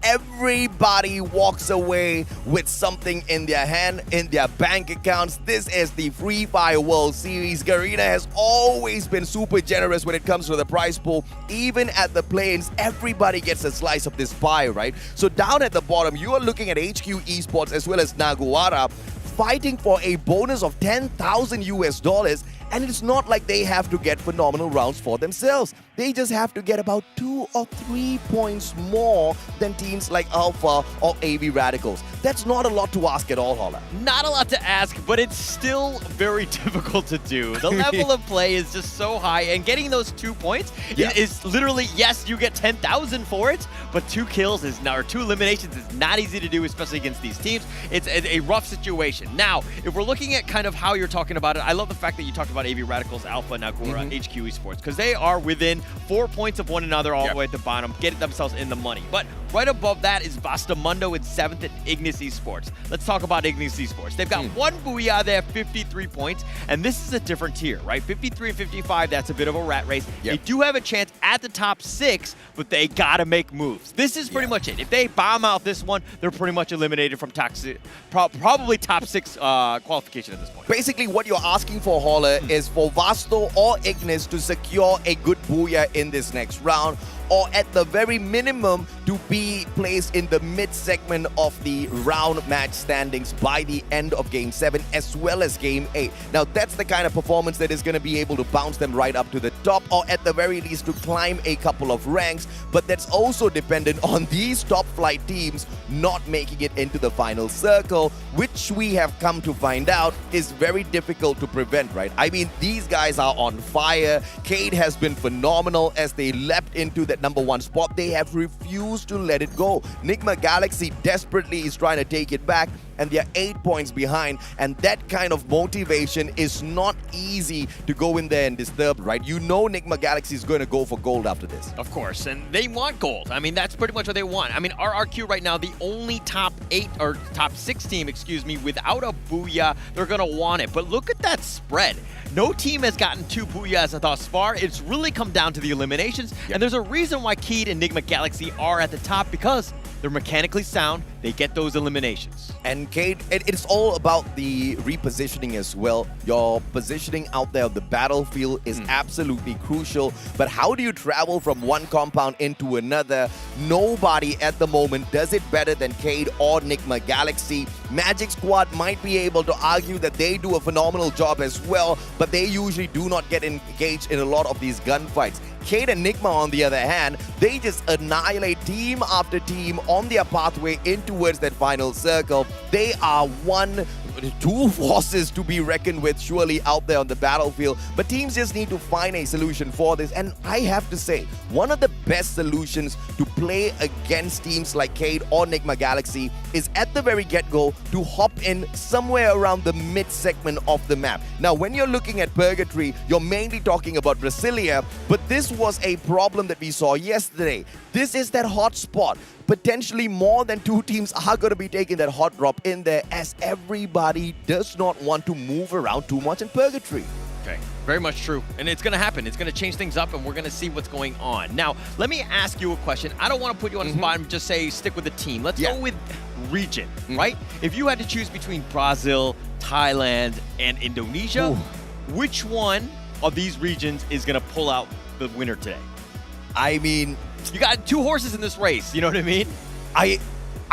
Everybody walks away with something in their hand, in their bank accounts. This is the Free Fire World Series. Garena has always been super generous when it comes to the prize pool. Even at the play-ins, everybody gets a slice of this pie, right? So down at the bottom, you are looking at HQ Esports as well as Naguara fighting for a bonus of $10,000 And it's not like they have to get phenomenal rounds for themselves. They just have to get about 2 or 3 points more than teams like Alpha or AV Radicals. That's not a lot to ask at all, Holla. Not a lot to ask, but it's still very difficult to do. The level of play is just so high, and getting those 2 points is literally, yes, you get 10,000 for it, but 2 kills is not, or 2 eliminations is not easy to do, especially against these teams. It's a rough situation. Now, if we're looking at kind of how you're talking about it, I love the fact that you talked about AV Radicals, Alpha, Nagura, HQ Esports, because they are within 4 points of one another all the way at the bottom, getting themselves in the money. But right above that is Bastamundo in 7th at Ignis Esports. Let's talk about Ignis Esports. They've got 1 Booyah, they have 53 points, and this is a different tier, right? 53 and 55, that's a bit of a rat race. They do have a chance at the top 6, but they gotta make moves. This is pretty much it. If they bomb out this one, they're pretty much eliminated from probably top 6 qualification at this point. Basically, what you're asking for, Holler, is for Vasto or Ignis to secure a good Booyah in this next round. or at the very minimum to be placed in the mid-segment of the round match standings by the end of Game 7 as well as Game 8. Now that's the kind of performance that is going to be able to bounce them right up to the top, or at the very least to climb a couple of ranks, but that's also dependent on these top flight teams not making it into the final circle, which we have come to find out is very difficult to prevent, right? I mean, these guys are on fire. Cade has been phenomenal as they leapt into that #1 spot. They have refused to let it go. Nigma Galaxy desperately is trying to take it back, and they're 8 points behind, and that kind of motivation is not easy to go in there and disturb, right? You know Nigma Galaxy is going to go for gold after this. Of course, and they want gold. I mean, that's pretty much what they want. I mean, RRQ right now, the only top 8 or top 6 team, excuse me, without a Booyah, they're going to want it. But look at that spread. No team has gotten 2 Booyahs thus far. It's really come down to the eliminations, and there's a reason why Cade and Nigma Galaxy are at the top, because they're mechanically sound. They get those eliminations. And Cade, it's all about the repositioning as well. Your positioning out there on the battlefield is absolutely crucial. But how do you travel from one compound into another? Nobody at the moment does it better than Cade or Nigma Galaxy. Magic Squad might be able to argue that they do a phenomenal job as well, but they usually do not get engaged in a lot of these gunfights. Cade and Nigma, on the other hand, they just annihilate team after team on their pathway in towards that final circle. They are two forces to be reckoned with surely out there on the battlefield, but teams just need to find a solution for this. And I have to say, one of the best solutions to play against teams like Cade or Nigma Galaxy is at the very get-go to hop in somewhere around the mid-segment of the map. Now, when you're looking at Purgatory, you're mainly talking about Brasilia, but this was a problem that we saw yesterday. This is that hot spot. Potentially more than 2 teams are going to be taking that hot drop in there, as everybody does not want to move around too much in Purgatory. Okay, very much true. And it's going to happen. It's going to change things up, and we're going to see what's going on. Now, let me ask you a question. I don't want to put you on the spot and just say stick with the team. Let's go with region, right? If you had to choose between Brazil, Thailand, and Indonesia, which one of these regions is going to pull out the winner today? I mean, you got 2 horses in this race, you know what I mean? I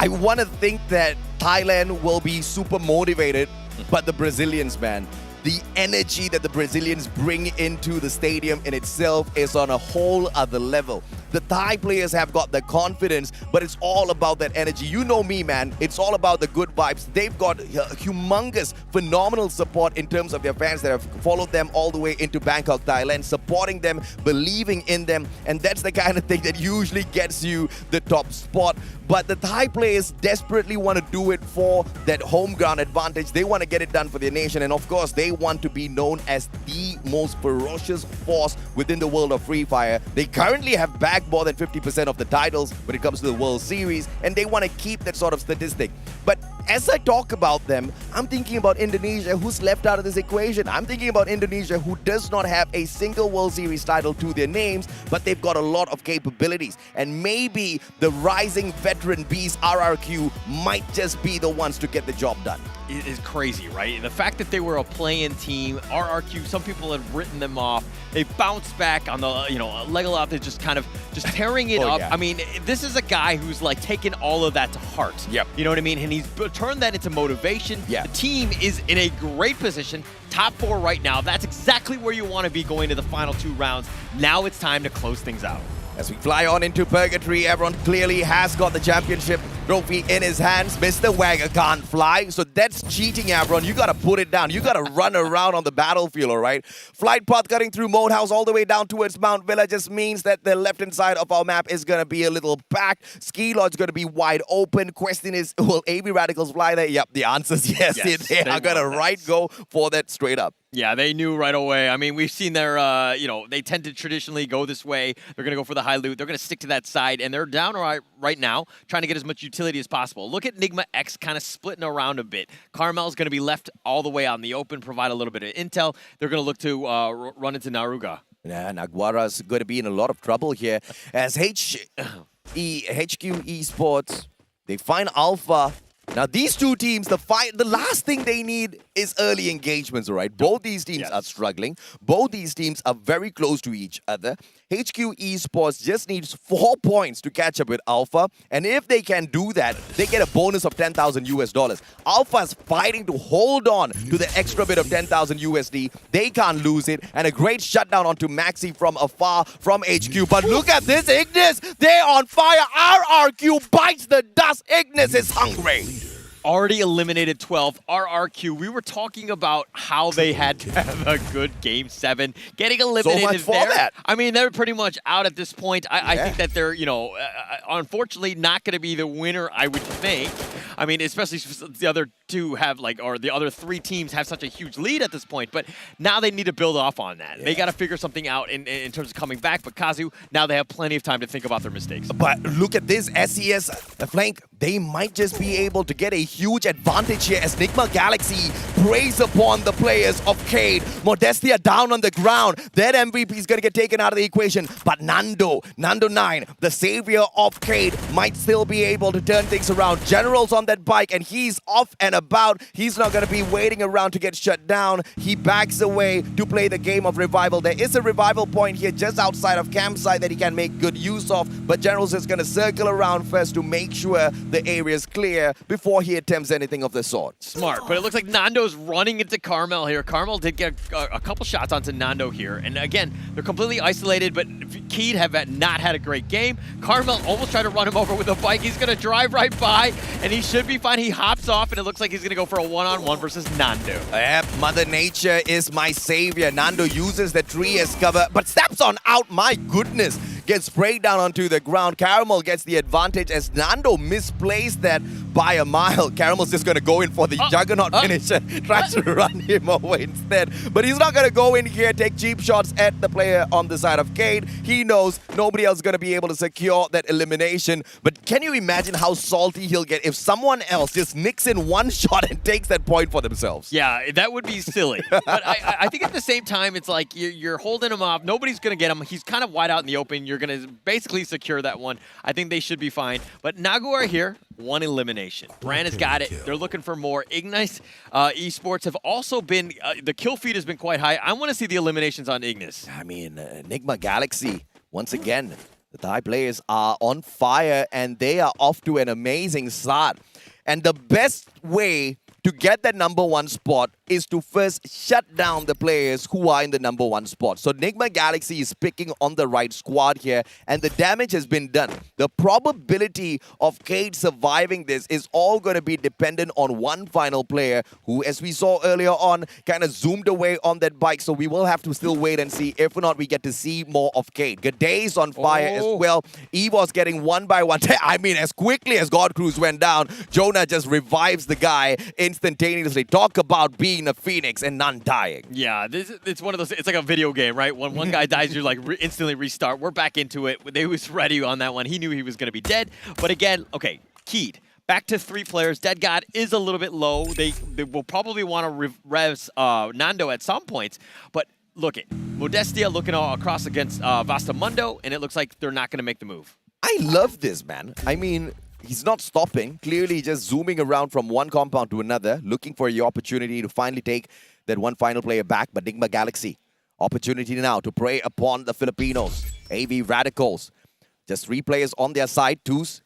want to think that Thailand will be super motivated, but the Brazilians, man, the energy that the Brazilians bring into the stadium in itself is on a whole other level. The Thai players have got the confidence, but it's all about that energy. You know me, man. It's all about the good vibes. They've got humongous, phenomenal support in terms of their fans that have followed them all the way into Bangkok, Thailand, supporting them, believing in them, and that's the kind of thing that usually gets you the top spot. But the Thai players desperately want to do it for that home ground advantage. They want to get it done for their nation, and of course, they want to be known as the most ferocious force within the world of Free Fire. They currently have bagged more than 50% of the titles when it comes to the World Series, and they want to keep that sort of statistic. But as I talk about them, I'm thinking about Indonesia, who's left out of this equation. I'm thinking about Indonesia, who does not have a single World Series title to their names, but they've got a lot of capabilities. And maybe the rising veteran beast RRQ might just be the ones to get the job done. It is crazy, right? The fact that they were a play-in team, RRQ, some people had written them off. They bounced back on the, Legolas is just kind of just tearing it up. Yeah. I mean, this is a guy who's like taken all of that to heart. Yep. You know what I mean? And he's turned that into motivation. Yeah. The team is in a great position. Top 4 right now. That's exactly where you want to be going to the final 2 rounds. Now it's time to close things out. As we fly on into Purgatory, everyone clearly has got the championship trophy in his hands. Mr. Wagger can't fly, so that's cheating, everyone. You gotta put it down. You gotta run around on the battlefield, all right? Flight path cutting through Moat House all the way down towards Mount Villa just means that the left-hand side of our map is gonna be a little packed. Ski Lodge's gonna be wide open. Question is, will AB Radicals fly there? Yep, the answer is yes. They are gonna go for that straight up. Yeah, they knew right away. I mean, we've seen their, they tend to traditionally go this way. They're going to go for the high loot. They're going to stick to that side, and they're down right now, trying to get as much utility as possible. Look at Nigma X kind of splitting around a bit. Carmel's going to be left all the way out in the open, provide a little bit of intel. They're going to look to run into Naruga. Yeah, Naguara's going to be in a lot of trouble here as HQ Esports, they find Alpha. Now, these 2 teams, the last thing they need is early engagements, all right? Both these teams are struggling. Both these teams are very close to each other. HQ Esports just needs 4 points to catch up with Alpha. And if they can do that, they get a bonus of 10,000 US dollars. Alpha's fighting to hold on to the extra bit of 10,000 USD. They can't lose it. And a great shutdown onto Maxi from afar from HQ. But look at this, Ignis. They're on fire. RRQ bites the dust. Ignis is hungry. Already eliminated 12. RRQ, we were talking about how they had to have a good Game 7. Getting eliminated so much for there. that. I mean, they're pretty much out at this point. I think that they're, unfortunately not going to be the winner, I would think. I mean, especially since the other two have, or the other 3 teams have such a huge lead at this point. But now they need to build off on that. They got to figure something out in terms of coming back. But Kazu, now they have plenty of time to think about their mistakes. But look at this, SES, the flank, they might just be able to get a huge advantage here as Nigma Galaxy preys upon the players of Cade. Modestia down on the ground. That MVP is going to get taken out of the equation. But Nando 9, the savior of Cade, might still be able to turn things around. General's on that bike and he's off and about. He's not going to be waiting around to get shut down. He backs away to play the game of revival. There is a revival point here just outside of campsite that he can make good use of. But General's just going to circle around first to make sure the area is clear before he attempts anything of the sort. Smart, but it looks like Nando's running into Carmel here. Carmel did get a couple shots onto Nando here. And again, they're completely isolated, but Keed have not had a great game. Carmel almost tried to run him over with a bike. He's going to drive right by, and he should be fine. He hops off, and it looks like he's going to go for a one-on-one versus Nando. Yep, Mother Nature is my savior. Nando uses the tree as cover, but steps on out. My goodness. Gets sprayed down onto the ground. Caramel gets the advantage as Nando misplaced that by a mile. Caramel's just going to go in for the Juggernaut finisher. Tries to run him over instead. But he's not going to go in here, take cheap shots at the player on the side of Cade. He knows nobody else is going to be able to secure that elimination. But can you imagine how salty he'll get if someone else just nicks in one shot and takes that point for themselves? Yeah, that would be silly. But I think at the same time, it's like you're holding him off. Nobody's going to get him. He's kind of wide out in the open. You're going to basically secure that one. I think they should be fine. But Naguar here, 1 elimination. Brand has got it. They're looking for more. Ignis Esports have also been, the kill feed has been quite high. I want to see the eliminations on Ignis. I mean, Enigma Galaxy, once again, the Thai players are on fire and they are off to an amazing start. And the best way to get that #1 spot is to first shut down the players who are in the #1 spot. So Nigma Galaxy is picking on the right squad here, and the damage has been done. The probability of Cade surviving this is all going to be dependent on one final player who, as we saw earlier on, kind of zoomed away on that bike. So we will have to still wait and see. If not, we get to see more of Cade. G'day is on fire as well. Evo's getting one by one. I mean, as quickly as God Cruz went down, Jonah just revives the guy instantaneously. Talk about being a phoenix and none dying. Yeah, it's one of those, it's like a video game, right? When one guy dies, you're like instantly restart. We're back into it. They was ready on that one. He knew he was going to be dead. But again, okay, Keed. Back to 3 players. Dead God is a little bit low. They will probably want to res Nando at some points. But look at Modestia looking all across against Vastamundo, and it looks like they're not going to make the move. I love this, man. I mean, he's not stopping, clearly just zooming around from one compound to another, looking for the opportunity to finally take that one final player back. But Nigma Galaxy, opportunity now to prey upon the Filipinos. AV Radicals, just 3 players on their side, 2s.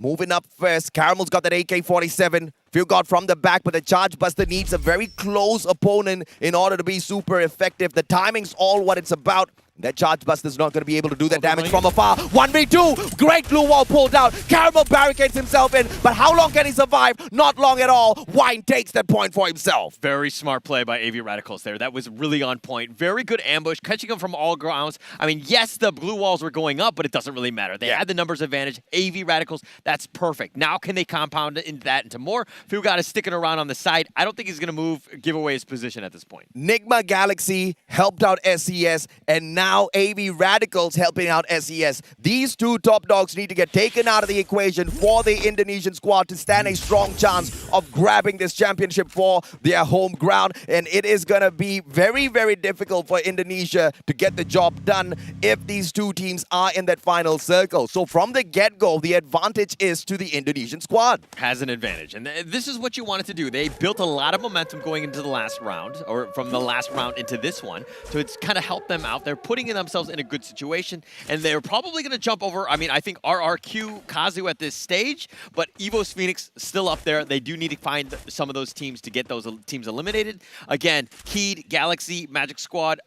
Moving up first, Caramel's got that AK-47. Few got from the back, but the Charge Buster needs a very close opponent in order to be super effective. The timing's all what it's about. That Charge Buster's not going to be able to do that damage from afar. 1v2, great blue wall pulled out. Caramel barricades himself in, but how long can he survive? Not long at all. Wine takes that point for himself. Very smart play by AV Radicals there. That was really on point. Very good ambush, catching him from all grounds. I mean, yes, the blue walls were going up, but it doesn't really matter. They had the numbers advantage. AV Radicals, that's perfect. Now can they compound into more? Fugata is sticking around on the side. I don't think he's going to give away his position at this point. Nigma Galaxy helped out SES, and now now AV Radicals helping out SES. These two top dogs need to get taken out of the equation for the Indonesian squad to stand a strong chance of grabbing this championship for their home ground. And it is going to be very, very difficult for Indonesia to get the job done if these two teams are in that final circle. So from the get-go, the advantage is to the Indonesian squad. Has an advantage. And this is what you wanted to do. They built a lot of momentum going into the last round, or from the last round into this one. So it's kind of helped them out. They're putting themselves in a good situation, and they're probably going to jump over. I mean, I think RRQ, Kazu at this stage, but Evo's Phoenix still up there. They do need to find some of those teams to get those teams eliminated. Again, Keed, Galaxy, Magic Squad,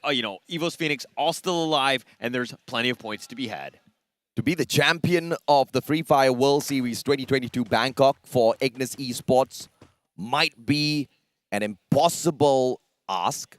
Evo's Phoenix, all still alive, and there's plenty of points to be had. To be the champion of the Free Fire World Series 2022 Bangkok for Ignis Esports might be an impossible ask,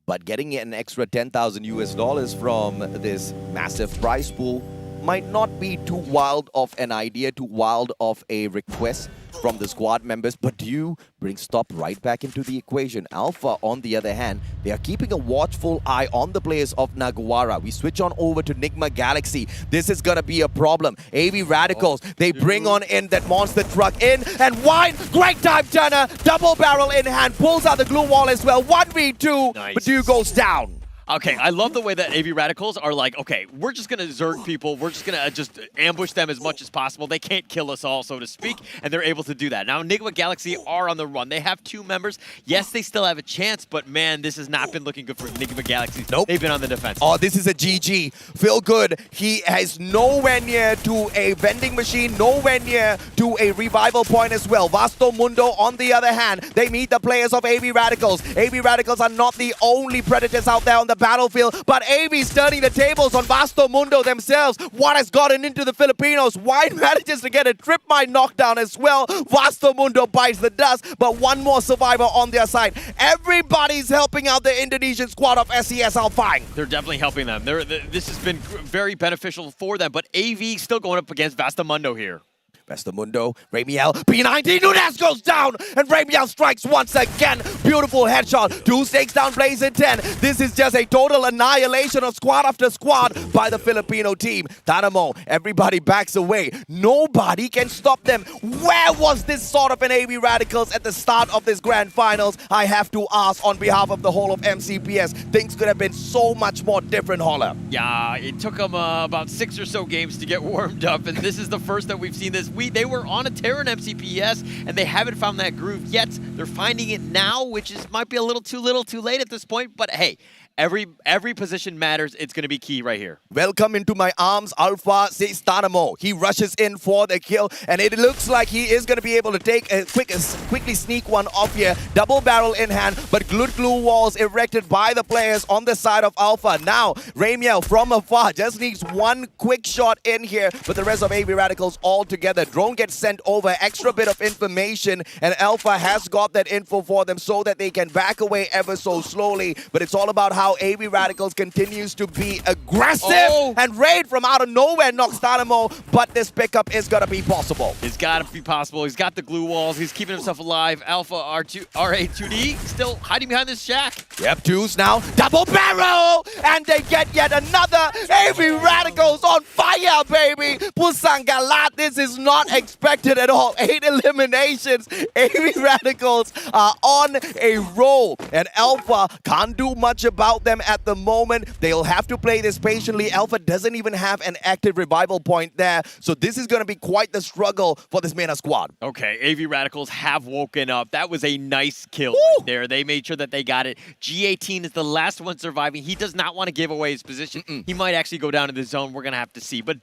but getting an extra $10,000 from this massive prize pool might not be too wild of an idea, too wild of a request from the squad members, but do bring Stop right back into the equation. Alpha, on the other hand, they are keeping a watchful eye on the players of Naguara. We switch on over to Nigma Galaxy. This is gonna be a problem. AV Radicals, they bring on in that monster truck in, and Wine, great time turner, double barrel in hand, pulls out the glue wall as well, 1v2, nice. but Dew goes down. Okay, I love the way that AV Radicals are like, okay, we're just going to zerg people. We're just going to just ambush them as much as possible. They can't kill us all, so to speak, and they're able to do that. Now, Enigma Galaxy are on the run. They have 2 members. Yes, they still have a chance, but man, this has not been looking good for Enigma Galaxy. Nope. They've been on the defense. Oh, this is a GG. Feel good. He has nowhere near to a vending machine, nowhere near to a revival point as well. Vasto Mundo, on the other hand, they meet the players of AV Radicals. AV Radicals are not the only predators out there on the battlefield, but AV's turning the tables on Vasto Mundo themselves. What has gotten into the Filipinos? White manages to get a trip mine knockdown as well. Vasto Mundo bites the dust, but one more survivor on their side. Everybody's helping out the Indonesian squad of SES Alpine. They're definitely helping them. This has been very beneficial for them, but AV still going up against Vastamundo here. Vastamundo, Ramiel, P90, Nunes goes down, and Ramiel strikes once again. Beautiful headshot. 2 stakes down, Blaze in 10. This is just a total annihilation of squad after squad by the Filipino team. Tanamo, everybody backs away. Nobody can stop them. Where was this sort of an AV Radicals at the start of this grand finals? I have to ask on behalf of the whole of MCPS. Things could have been so much more different, Holler. Yeah, it took them about 6 or so games to get warmed up, and this is the first that we've seen this. They were on a tear in MCPS, and they haven't found that groove yet. They're finding it now, which might be a little too late at this point, but hey, every position matters. It's going to be key right here. Welcome into my arms, Alpha, says Tanamo. He rushes in for the kill, and it looks like he is going to be able to take a quickly sneak one off here. Double barrel in hand, but glue walls erected by the players on the side of Alpha. Now, Ramiel from afar just needs one quick shot in here, but the rest of AV Radicals all together. Drone gets sent over, extra bit of information, and Alpha has got that info for them so that they can back away ever so slowly, but it's all about how AV Radicals continues to be aggressive, and Raid from out of nowhere knocks Dynamo, but this pickup is gonna be possible. It's gotta be possible. He's got the glue walls. He's keeping himself alive. Alpha RA2D still hiding behind this shack. Yep, 2s now. Double barrel! And they get yet another. AV Radicals on fire, baby! Pusang Galat, this is not expected at all. 8 eliminations. AV Radicals are on a roll, and Alpha can't do much about them at the moment. They'll have to play this patiently. Alpha doesn't even have an active revival point there, so this is going to be quite the struggle for this MENA squad. Okay, AV Radicals have woken up. That was a nice kill right there. They made sure that they got it. G18 is the last one surviving. He does not want to give away his position. He might actually go down to the zone. We're going to have to see. But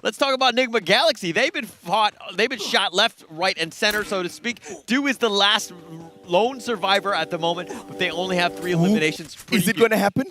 let's talk about Enigma Galaxy. They've been shot left, right, and center, so to speak. Is the last lone survivor at the moment, but they only have 3 eliminations. Is it going to happen?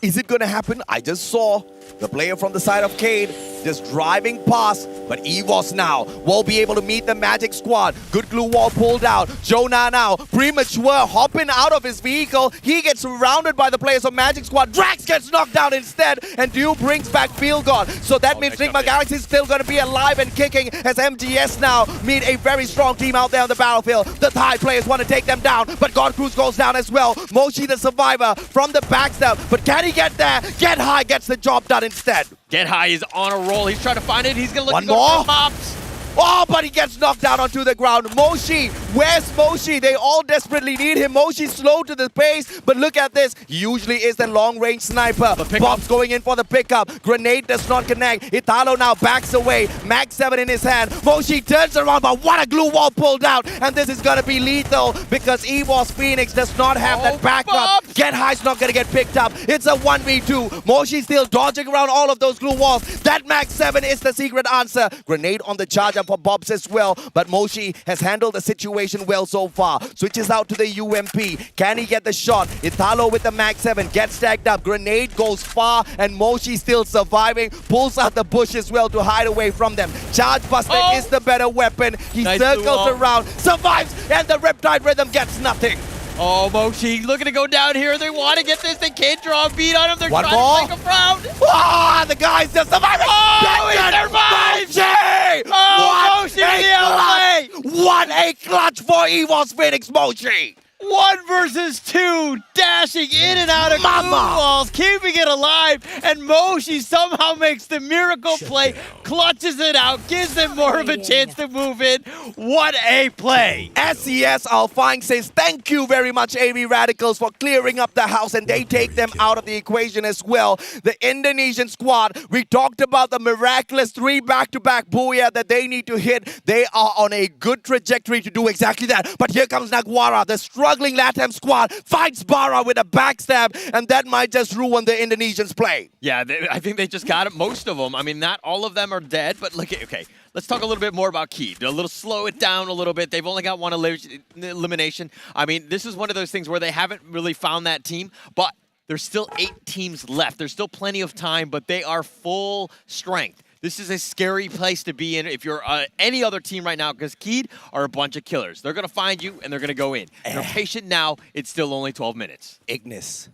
Is it going to happen? I just saw the player from the side of Cade just driving past. But EVOS now will be able to meet the Magic squad. Good glue wall pulled out. Jonah now, premature, hopping out of his vehicle. He gets surrounded by the players of Magic squad. Drax gets knocked down instead, and Dew brings back Field God. So that means Sigma Galaxy is still going to be alive and kicking as MGS now meet a very strong team out there on the battlefield. The Thai players want to take them down, but God Cruz goes down as well. Moshi the survivor from the backstab, but can he get there? Get High gets the job done instead. Get High is on a roll. He's trying to find it. He's going to look One to go more. for pops. Oh, but he gets knocked down onto the ground. Moshi, where's Moshi? They all desperately need him. Moshi's slow to the pace, but look at this. He usually is the long-range sniper. Bob's going in for the pickup. Grenade does not connect. Italo now backs away. Mag 7 in his hand. Moshi turns around, but what a glue wall pulled out. And this is going to be lethal because EVOS Phoenix does not have that backup. Get High's not going to get picked up. It's a 1v2. Moshi still dodging around all of those glue walls. That Mag 7 is the secret answer. Grenade on the charge for Bobs as well, but Moshi has handled the situation well so far. Switches out to the UMP. Can he get the shot? Italo with the Mag 7 gets stacked up. Grenade goes far, and Moshi still surviving. Pulls out the bush as well to hide away from them. Charge Buster is the better weapon. He circles around, survives, and the Riptide Rhythm gets nothing. Oh, Moshi looking to go down here. They want to get this. They can't draw a beat on him. They're One trying more. to make a round. Ah, the guy's just surviving. Oh, he survives. Moshi! Oh, Moshi to the LA. What a clutch for EVOS Phoenix Moshi! 1 versus 2, dashing in and out of glue walls, keeping it alive, and Moshi somehow makes the miracle play, clutches it out, gives them more of a chance to move in. What a play! SES Alfine says thank you very much, AV Radicals, for clearing up the house, and they take them out of the equation as well. The Indonesian squad, we talked about the miraculous 3 back-to-back booyah that they need to hit. They are on a good trajectory to do exactly that. But here comes Naguara, the struggling LATAM squad, fights Bara with a backstab, and that might just ruin the Indonesians' play. Yeah, I think they just got it, most of them. I mean, not all of them are dead, but look at, okay, let's talk a little bit more about Key. A little slow it down a little bit. They've only got 1 elimination. I mean, this is one of those things where they haven't really found that team, but there's still 8 teams left. There's still plenty of time, but they are full strength. This is a scary place to be in if you're any other team right now, because Keed are a bunch of killers. They're going to find you, and they're going to go in. You're patient now. It's still only 12 minutes. Ignis,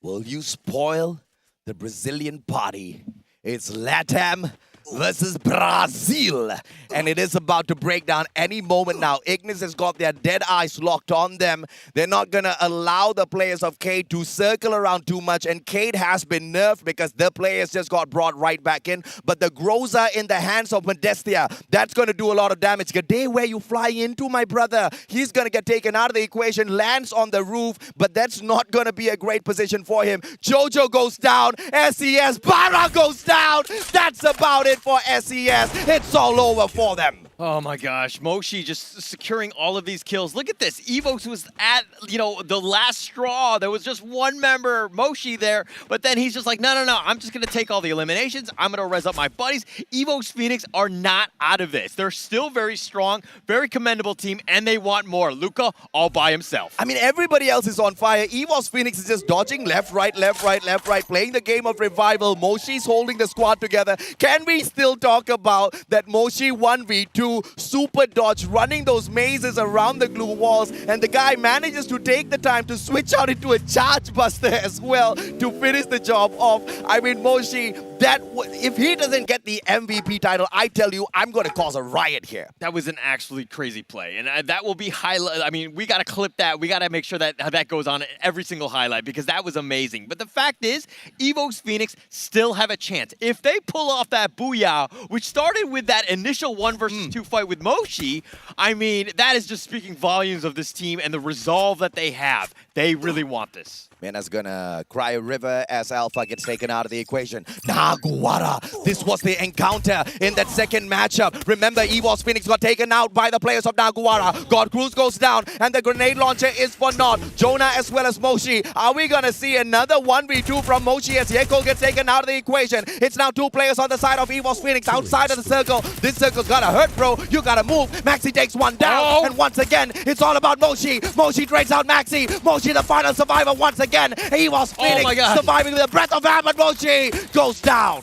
will you spoil the Brazilian party? It's LATAM versus Brazil, and it is about to break down any moment now. Ignis has got their dead eyes locked on them. They're not going to allow the players of Cade to circle around too much, and Cade has been nerfed because the players just got brought right back in. But the Groza in the hands of Modestia, that's going to do a lot of damage. Gade, where you fly into, my brother? He's going to get taken out of the equation, lands on the roof, but that's not going to be a great position for him. Jojo goes down, SES, Bara goes down. That's about it for SES. It's all over for them. Oh my gosh, Moshi just securing all of these kills. Look at this. Evos was at, the last straw. There was just 1 member, Moshi, there. But then he's just like, no, I'm just going to take all the eliminations. I'm going to res up my buddies. Evos Phoenix are not out of this. They're still very strong, very commendable team, and they want more. Luca all by himself. I mean, everybody else is on fire. EVOS Phoenix is just dodging left, right, playing the game of revival. Moshi's holding the squad together. Can we still talk about that Moshi 1v2 super dodge, running those mazes around the glue walls, and the guy manages to take the time to switch out into a charge buster as well to finish the job off. I mean, Moshi, if he doesn't get the MVP title, I tell you, I'm going to cause a riot here. That was an actually crazy play, and that will be highlight. I mean, we got to clip that. We got to make sure that that goes on every single highlight because that was amazing. But the fact is, Evos Phoenix still have a chance. If they pull off that booyah, which started with that initial 1 versus 2 fight with Moshi, I mean, that is just speaking volumes of this team and the resolve that they have. They really want this. Mena's gonna cry a river as Alpha gets taken out of the equation. Naguara, this was the encounter in that second matchup. Remember, EVOS Phoenix got taken out by the players of Naguara. God Cruz goes down, and the grenade launcher is for naught. Jonah as well as Moshi. Are we gonna see another 1v2 from Moshi as Yeko gets taken out of the equation? It's now 2 players on the side of EVOS Phoenix outside of the circle. This circle's gotta hurt, bro. You gotta move. Maxi takes 1 down, and once again, it's all about Moshi. Moshi drags out Maxi. Moshi, the final survivor, once again. EVOS Phoenix surviving with a breath of air, but Mochi goes down.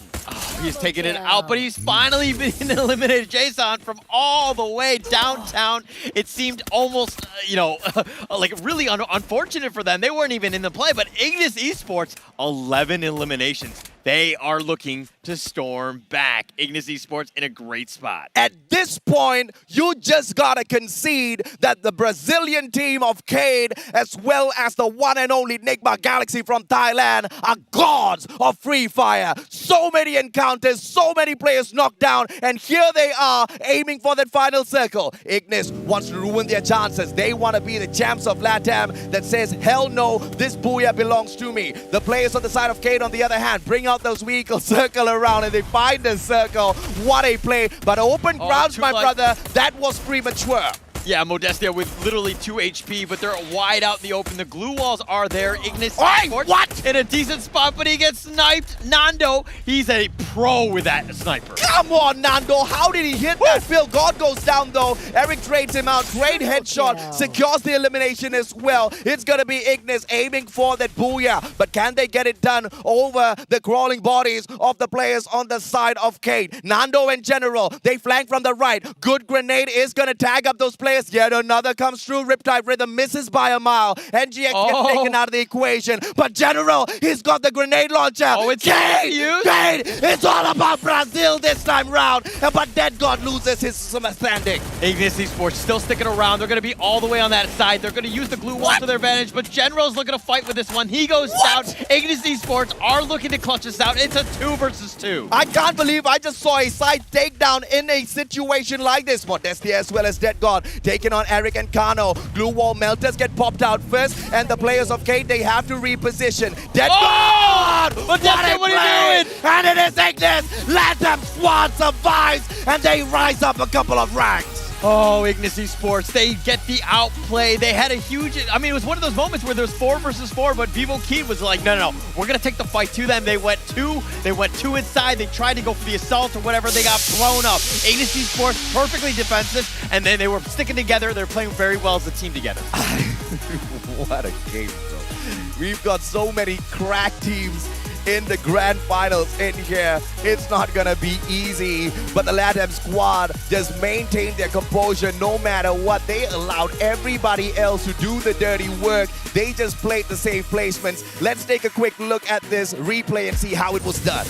He's taking it out, but he's finally been eliminated. Jason from all the way downtown. It seemed almost, like really unfortunate for them. They weren't even in the play, but Ignis Esports, 11 eliminations. They are looking to storm back. Ignis Esports in a great spot. At this point, you just gotta concede that the Brazilian team of Cade, as well as the one and only Nigma Galaxy from Thailand, are gods of Free Fire. So many encounters, so many players knocked down, and here they are aiming for that final circle. Ignis wants to ruin their chances. They want to be the champs of LATAM that says, hell no, this Booyah belongs to me. The players on the side of Cade, on the other hand, bring out those vehicles, circle around, and they find the circle. What a play. But open grounds, my brother, that was premature. Yeah, Modestia with literally 2 HP, but they're wide out in the open. The glue walls are there. Ignis what? In a decent spot, but he gets sniped. Nando, he's a pro with that sniper. Come on, Nando. How did he hit that? Phil God goes down, though. Eric trades him out. Great headshot. Secures the elimination as well. It's going to be Ignis aiming for that Booyah. But can they get it done over the crawling bodies of the players on the side of Cade? Nando in general, they flank from the right. Good grenade is going to tag up those players. Yet another comes through. Riptide Rhythm misses by a mile. NGX gets taken out of the equation. But General, he's got the grenade launcher. Oh, it's Cade! It's all about Brazil this time round. But Dead God loses his standing. Ignis Esports still sticking around. They're going to be all the way on that side. They're going to use the glue wall to their advantage. But General's looking to fight with this one. He goes down. Ignis Esports are looking to clutch this out. It's a 2 versus 2. I can't believe I just saw a side takedown in a situation like this. Modestia as well as Dead God taking on Eric and Kano. Glue wall melters get popped out first, and the players of Cade, they have to reposition. Dead God! Modestia, what are you doing? And it is Ignis! LATAM squad survives, and they rise up a couple of ranks. Oh, Ignis Esports, they get the outplay. They had a huge, it was one of those moments where there's 4 versus 4, but Vivo Keed was like, no, we're going to take the fight to them. They went two inside. They tried to go for the assault or whatever. They got blown up. Ignis Esports, perfectly defensive, and then they were sticking together. They're playing very well as a team together. What a game, bro. We've got so many crack teams in the grand finals in here. It's not gonna be easy, but the LATAM squad just maintained their composure no matter what. They allowed everybody else to do the dirty work. They just played the safe placements. Let's take a quick look at this replay and see how it was done.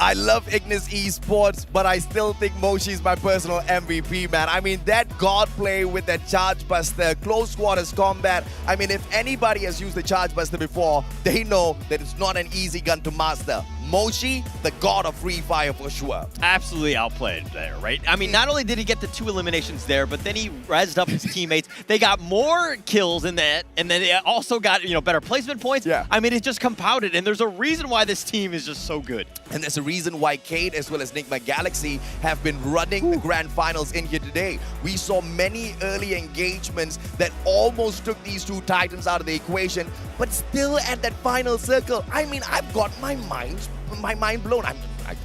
I love Ignis Esports, but I still think Moshi's my personal MVP, man. I mean, that God play with that Charge Buster, close quarters combat. I mean, if anybody has used the Charge Buster before, they know that it's not an easy gun to master. Moshi, the god of Free Fire for sure. Absolutely outplayed there, right? I mean, not only did he get the 2 eliminations there, but then he rezzed up his teammates. They got more kills in that, and then they also got, better placement points. Yeah. I mean, it just compounded, and there's a reason why this team is just so good. And there's a reason why Cade as well as Nigma Galaxy have been running the grand finals in here today. We saw many early engagements that almost took these 2 Titans out of the equation. but still at that final circle. I mean, I've got my mind blown.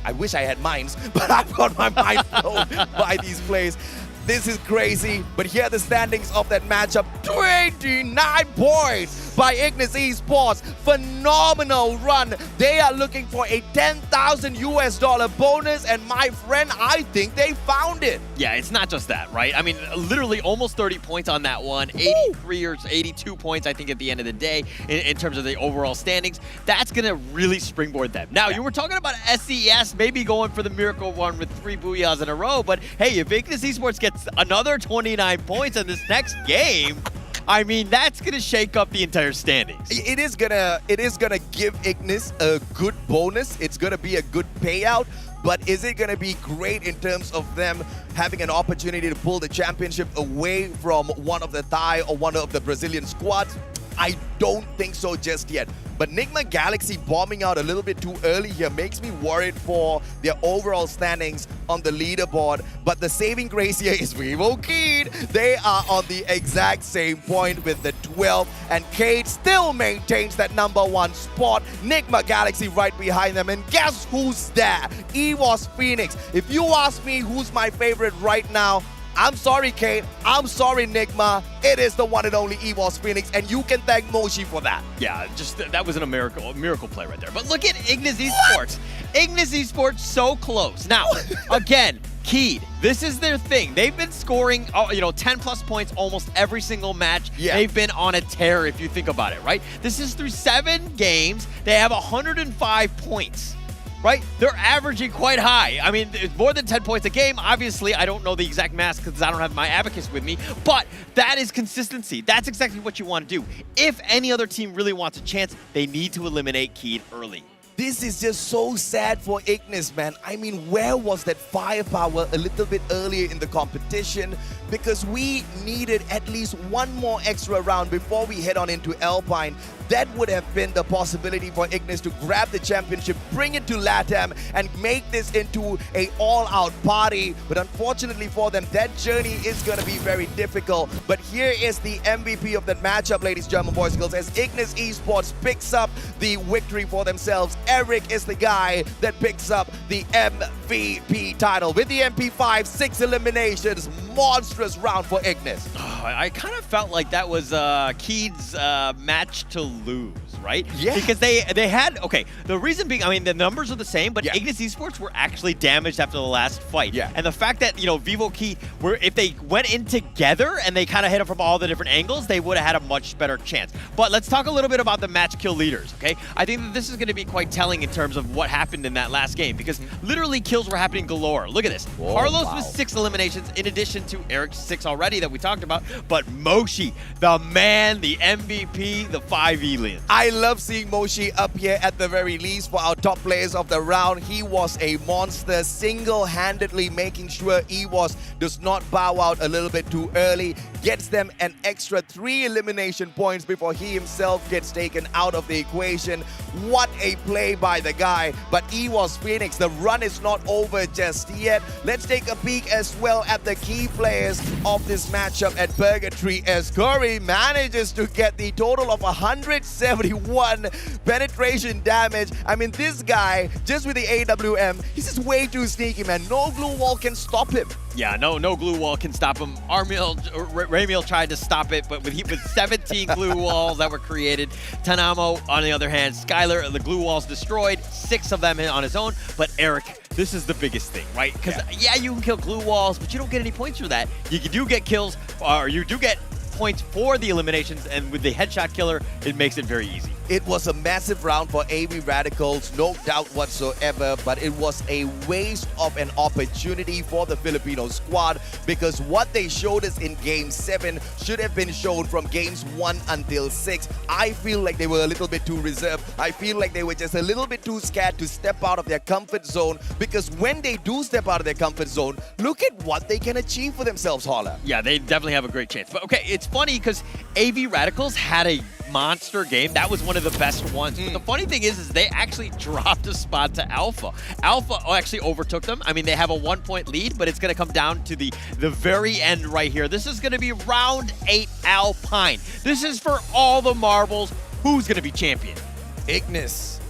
I wish I had minds, but I've got my mind blown by these plays. This is crazy, but here are the standings of that matchup. 29 points by Ignis Esports. Phenomenal run. They are looking for a $10,000 bonus, and my friend, I think they found it. Yeah, it's not just that, right? I mean, literally almost 30 points on that one. 83 or 82 points, I think, at the end of the day in terms of the overall standings. That's going to really springboard them. Now, you were talking about SES maybe going for the miracle run with 3 booyahs in a row, but hey, if Ignis Esports gets another 29 points in this next game, I mean, that's gonna shake up the entire standings. It is gonna give Ignis a good bonus. It's gonna be a good payout. But is it gonna be great in terms of them having an opportunity to pull the championship away from one of the Thai or one of the Brazilian squads? I don't think so just yet. But Nigma Galaxy bombing out a little bit too early here makes me worried for their overall standings on the leaderboard. But the saving grace here is Vivo Keed. They are on the exact same point with the 12. And Cade still maintains that #1 spot. Nigma Galaxy right behind them. And guess who's there? EVOS Phoenix. If you ask me who's my favorite right now, I'm sorry, Kate. I'm sorry, Nigma. It is the one and only EVOS Phoenix, and you can thank Moshi for that. Yeah, just that was a miracle play right there. But look at Ignis Esports. Ignis Esports so close. Now, again, Keed, this is their thing. They've been scoring, 10 plus points almost every single match. Yeah. They've been on a tear if you think about it, right? This is through 7 games. They have 105 points. Right? They're averaging quite high. I mean, it's more than 10 points a game. Obviously, I don't know the exact math because I don't have my abacus with me, but that is consistency. That's exactly what you want to do. If any other team really wants a chance, they need to eliminate Keed early. This is just so sad for Ignis, man. I mean, where was that firepower a little bit earlier in the competition? Because we needed at least one more extra round before we head on into Alpine. That would have been the possibility for Ignis to grab the championship, bring it to LATAM, and make this into a all-out party. But unfortunately for them, that journey is going to be very difficult. But here is the MVP of that matchup, ladies, German boys and girls, as Ignis Esports picks up the victory for themselves. Eric is the guy that picks up the MVP title. With the MP5, 6 eliminations, monstrous round for Ignis. I kind of felt like that was Keed's match to lose, right? Yeah. Because they had, okay, the reason being, I mean, the numbers are the same, but Ignis Esports were actually damaged after the last fight. Yeah. And the fact that, Vivo Keed, if they went in together and they kind of hit it from all the different angles, they would have had a much better chance. But let's talk a little bit about the match kill leaders, okay? I think that this is going to be quite telling in terms of what happened in that last game, because literally kills were happening galore. Look at this. Whoa, Carlos wow. with 6 eliminations, in addition to Eric's 6 already that we talked about, but Moshi, the man, the MVP, the 5 aliens. I love seeing Moshi up here at the very least for our top players of the round. He was a monster, single-handedly making sure EVOS does not bow out a little bit too early, gets them an extra 3 elimination points before he himself gets taken out of the equation. What a play by the guy. But EVOS Phoenix, the run is not over just yet. Let's take a peek as well at the key players of this matchup at Purgatory, as Curry manages to get the total of 171 penetration damage. I mean, this guy, just with the AWM, he's just way too sneaky, man. No glue wall can stop him. Yeah, no glue wall can stop him. Ramiel tried to stop it, but with 17 glue walls that were created. Tanamo, on the other hand, Skylar, the glue walls destroyed, 6 of them on his own. But Eric, this is the biggest thing, right? Because yeah, you can kill glue walls, but you don't get any points for that. You do get kills, or you do get points for the eliminations, and with the headshot killer, it makes it very easy. It was a massive round for AV Radicals, no doubt whatsoever, but it was a waste of an opportunity for the Filipino squad, because what they showed us in Game 7 should have been shown from Games 1 until 6. I feel like they were a little bit too reserved. I feel like they were just a little bit too scared to step out of their comfort zone, because when they do step out of their comfort zone, look at what they can achieve for themselves, Holla. Yeah, they definitely have a great chance. But okay, it's funny because AV Radicals had a monster game. That was one of the best ones. But the funny thing is they actually dropped a spot to Alpha. Alpha actually overtook them. I mean, they have a 1-point lead, but it's going to come down to the very end right here. This is going to be round 8 Alpine. This is for all the marbles. Who's going to be champion? Ignis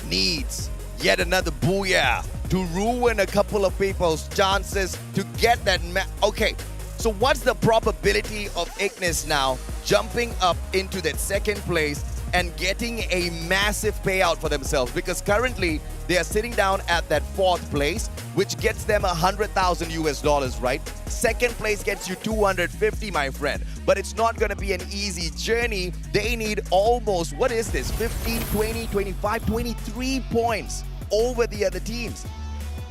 needs yet another booyah to ruin a couple of people's chances to get that Okay, so what's the probability of Ignis now jumping up into that second place and getting a massive payout for themselves? Because currently they are sitting down at that 4th place, which gets them $100,000 right? Second place gets you 250, my friend. But it's not going to be an easy journey. They need almost, what is this, 15, 20, 25, 23 points over the other teams.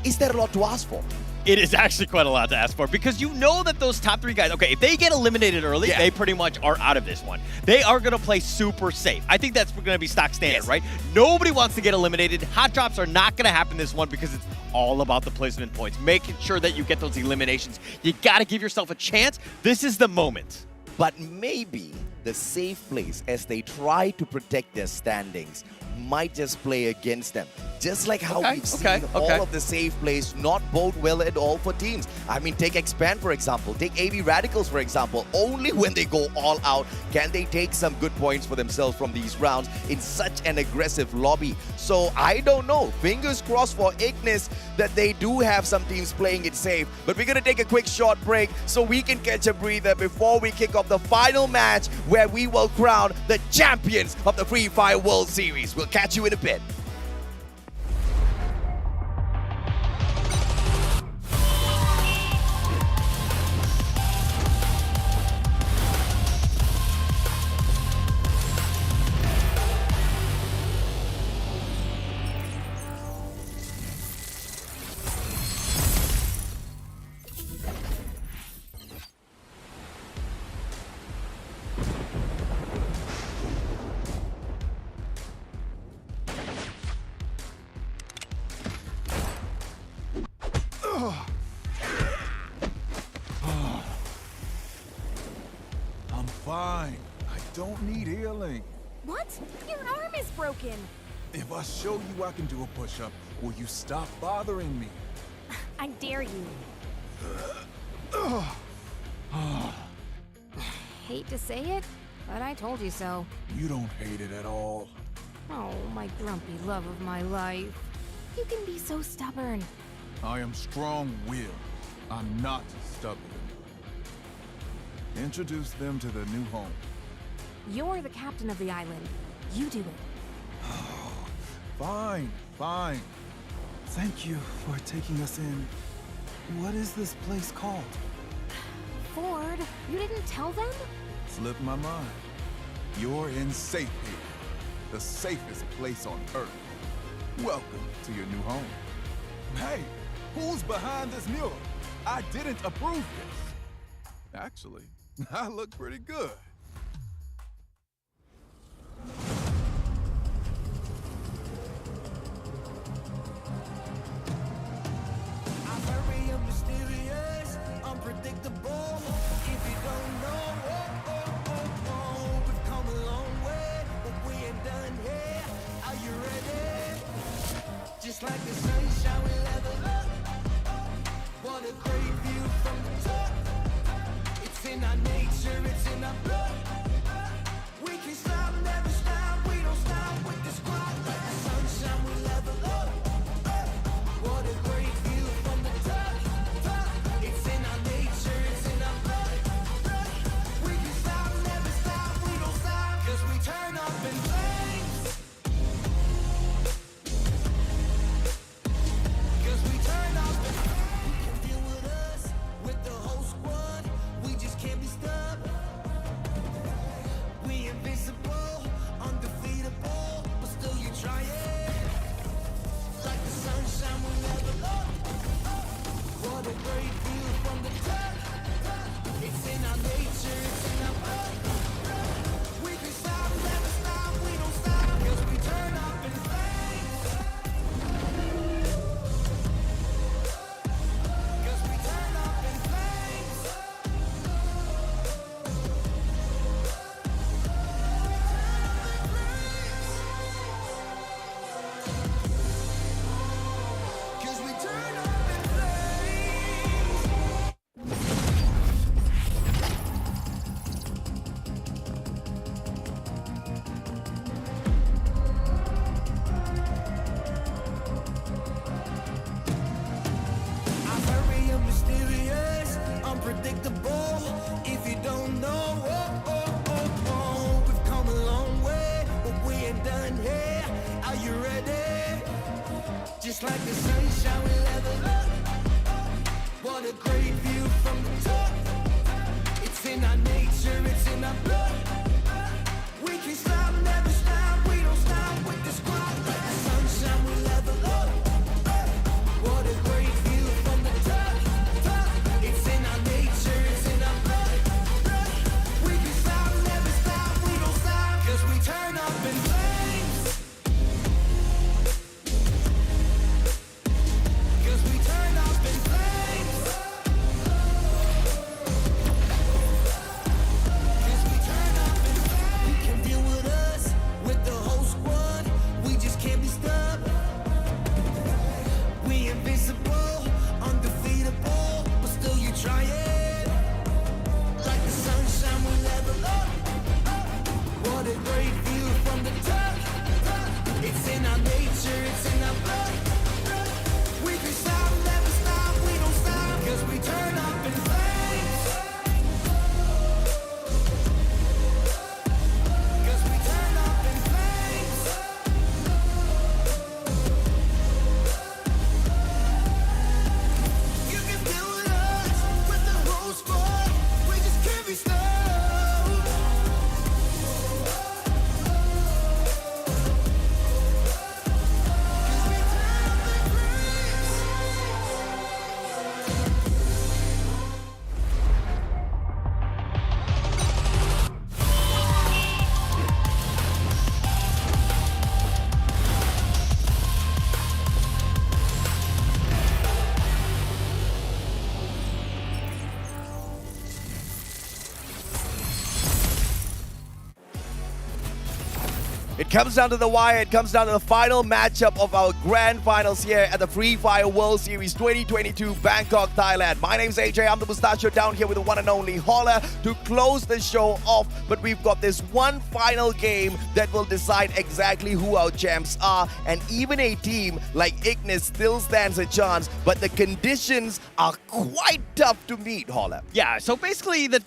Is that a lot to ask for? It is actually quite a lot to ask for, because you know that those top 3 guys, okay, if they get eliminated early, they pretty much are out of this one. They are going to play super safe. I think that's going to be stock standard, right? Nobody wants to get eliminated. Hot drops are not going to happen this one because it's all about the placement points, making sure that you get those eliminations. You got to give yourself a chance. This is the moment. But maybe the safe place, as they try to protect their standings, might just play against them. Just like how we've seen all of the safe plays not bode well at all for teams. I mean, take Expand, for example. Take AB Radicals, for example. Only when they go all out can they take some good points for themselves from these rounds in such an aggressive lobby. So I don't know. Fingers crossed for Ignis that they do have some teams playing it safe. But we're going to take a quick short break so we can catch a breather before we kick off the final match where we will crown the champions of the Free Fire World Series. We'll catch you in a bit. I'm fine. I don't need healing. What? Your arm is broken. If I show you I can do a push-up, will you stop bothering me? I dare you. Hate to say it, but I told you so. You don't hate it at all. Oh, my grumpy love of my life. You can be so stubborn. I am strong-willed. I'm not stubborn. Introduce them to their new home. You're the captain of the island. You do it. Fine, fine. Thank you for taking us in. What is this place called? Ford, you didn't tell them? Slipped my mind. You're in safe here. The safest place on Earth. Welcome to your new home. Hey, who's behind this mural? I didn't approve this. Actually, I look pretty good. I'm very mysterious, unpredictable. If you don't know, we've come a long way, but we ain't done here. Are you ready? Just like the sunshine, we level up. What a great view from the top. It's in our nature, it's in our blood. We can stop, never stop. We don't stop with the squad. Like the sunshine, we level up. What a great view from the top. It's in our nature, it's in our blood. We can stop, never stop. We don't stop, 'cause we turn up in flames. 'Cause we turn up in flames. You can deal with us, with the whole squad. We just can't be stopped. It's like the sunshine we level up. What a great view from the top. It's in our nature, it's in our blood. We can stop, never stop, we don't stop with the squad. Like the sunshine we level up. What a great view from the top. It's in our nature, it's in our blood. We can stop, never stop, we don't stop. Cause we turn up in flames. Cause we turn up in flames. Cause we turn up in flames. You can deal with us, with the whole squad. We just can't be stopped. We invincible, undefeatable, but still you try it. Like the sunshine we level up. What a great view from the top. It's in our nature, it's in our blood. We can stop, never stop, we don't stop. Cause we turn up in flames. Cause we turn up in flames. You can deal with us, with the whole squad. We just can't be stopped. It comes down to the wire. It comes down to the final matchup of our grand finals here at the Free Fire World Series 2022 Bangkok, Thailand. My name's AJ. I'm the Mustachio down here with the one and only Holler to close the show off. But we've got this one final game that will decide exactly who our champs are. And even a team like Ignis still stands a chance. But the conditions are quite tough to meet, Holler. Yeah, so basically the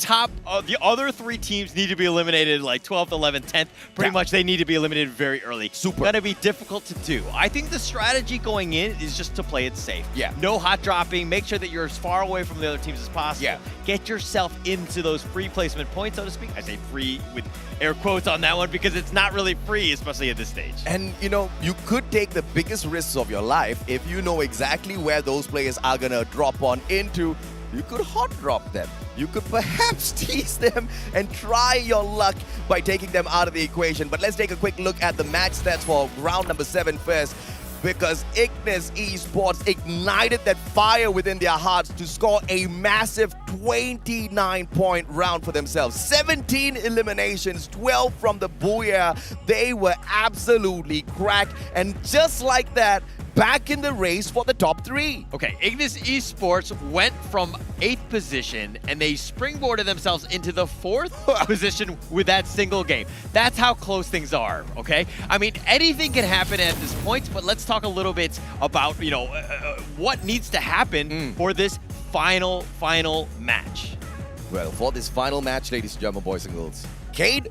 the other three teams need to be eliminated like 12th, 11th, 10th. Pretty much they need to be eliminated very early. Super. Gonna be difficult to do. I think the strategy going in is just to play it safe. Yeah. No hot dropping. Make sure that you're as far away from the other teams as possible. Yeah. Get yourself into those free placement points, so to speak. I say free with air quotes on that one because it's not really free, especially at this stage. And, you know, you could take the biggest risks of your life if you know exactly where those players are going to drop on into. You could hot drop them. You could perhaps tease them and try your luck by taking them out of the equation. But let's take a quick look at the match stats for round number 7 first. Because Ignis Esports ignited that fire within their hearts to score a massive 29-point round for themselves. 17 eliminations, 12 from the Booyah. They were absolutely cracked. And just like that, back in the race for the top 3. Okay, Ignis Esports went from 8th position and they springboarded themselves into the 4th position with that single game. That's how close things are, okay? I mean, anything can happen at this point, but let's talk a little bit about, you know, what needs to happen for this final match. Well, for this final match, ladies and gentlemen, boys and girls, Cade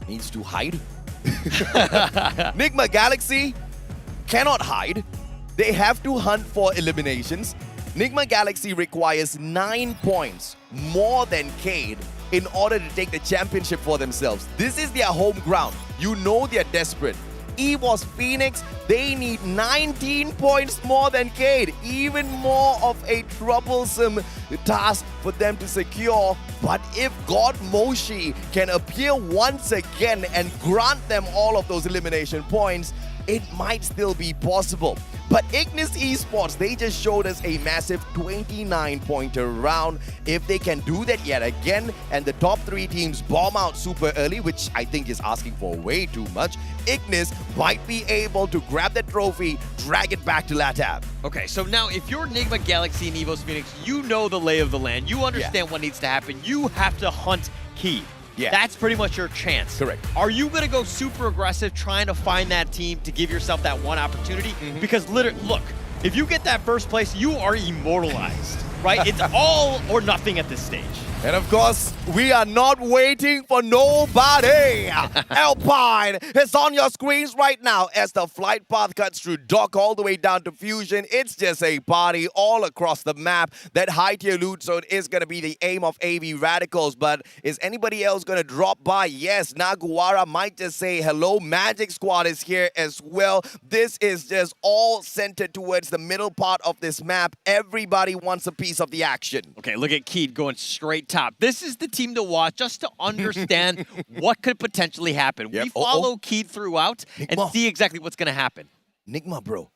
needs to hide. Nigma Galaxy cannot hide. They have to hunt for eliminations. Nigma Galaxy requires 9 points more than Cade in order to take the championship for themselves. This is their home ground. You know they're desperate. EVOS Phoenix, they need 19 points more than Cade. Even more of a troublesome task for them to secure. But if God Moshi can appear once again and grant them all of those elimination points, it might still be possible. But Ignis Esports, they just showed us a massive 29-pointer round. If they can do that yet again, and the top 3 teams bomb out super early, which I think is asking for way too much, Ignis might be able to grab the trophy, drag it back to LATAM. Okay, so now if you're Nigma Galaxy and EVOS Phoenix, you know the lay of the land. You understand what needs to happen. You have to hunt key. Yeah. That's pretty much your chance. Correct. Are you going to go super aggressive trying to find that team to give yourself that one opportunity? Because literally, look, if you get that first place, you are immortalized. right? It's all or nothing at this stage. And of course, we are not waiting for nobody. Alpine is on your screens right now as the flight path cuts through dock all the way down to Fusion. It's just a party all across the map. That high tier loot zone is going to be the aim of AV Radicals, but is anybody else going to drop by? Yes, Naguara might just say hello. Magic Squad is here as well. This is just all centered towards the middle part of this map. Everybody wants a piece of the action. Okay, look at Keed going straight top. This is the team to watch just to understand what could potentially happen. Yep. We follow Keed throughout and Nigma. see exactly what's going to happen. Nigma, bro.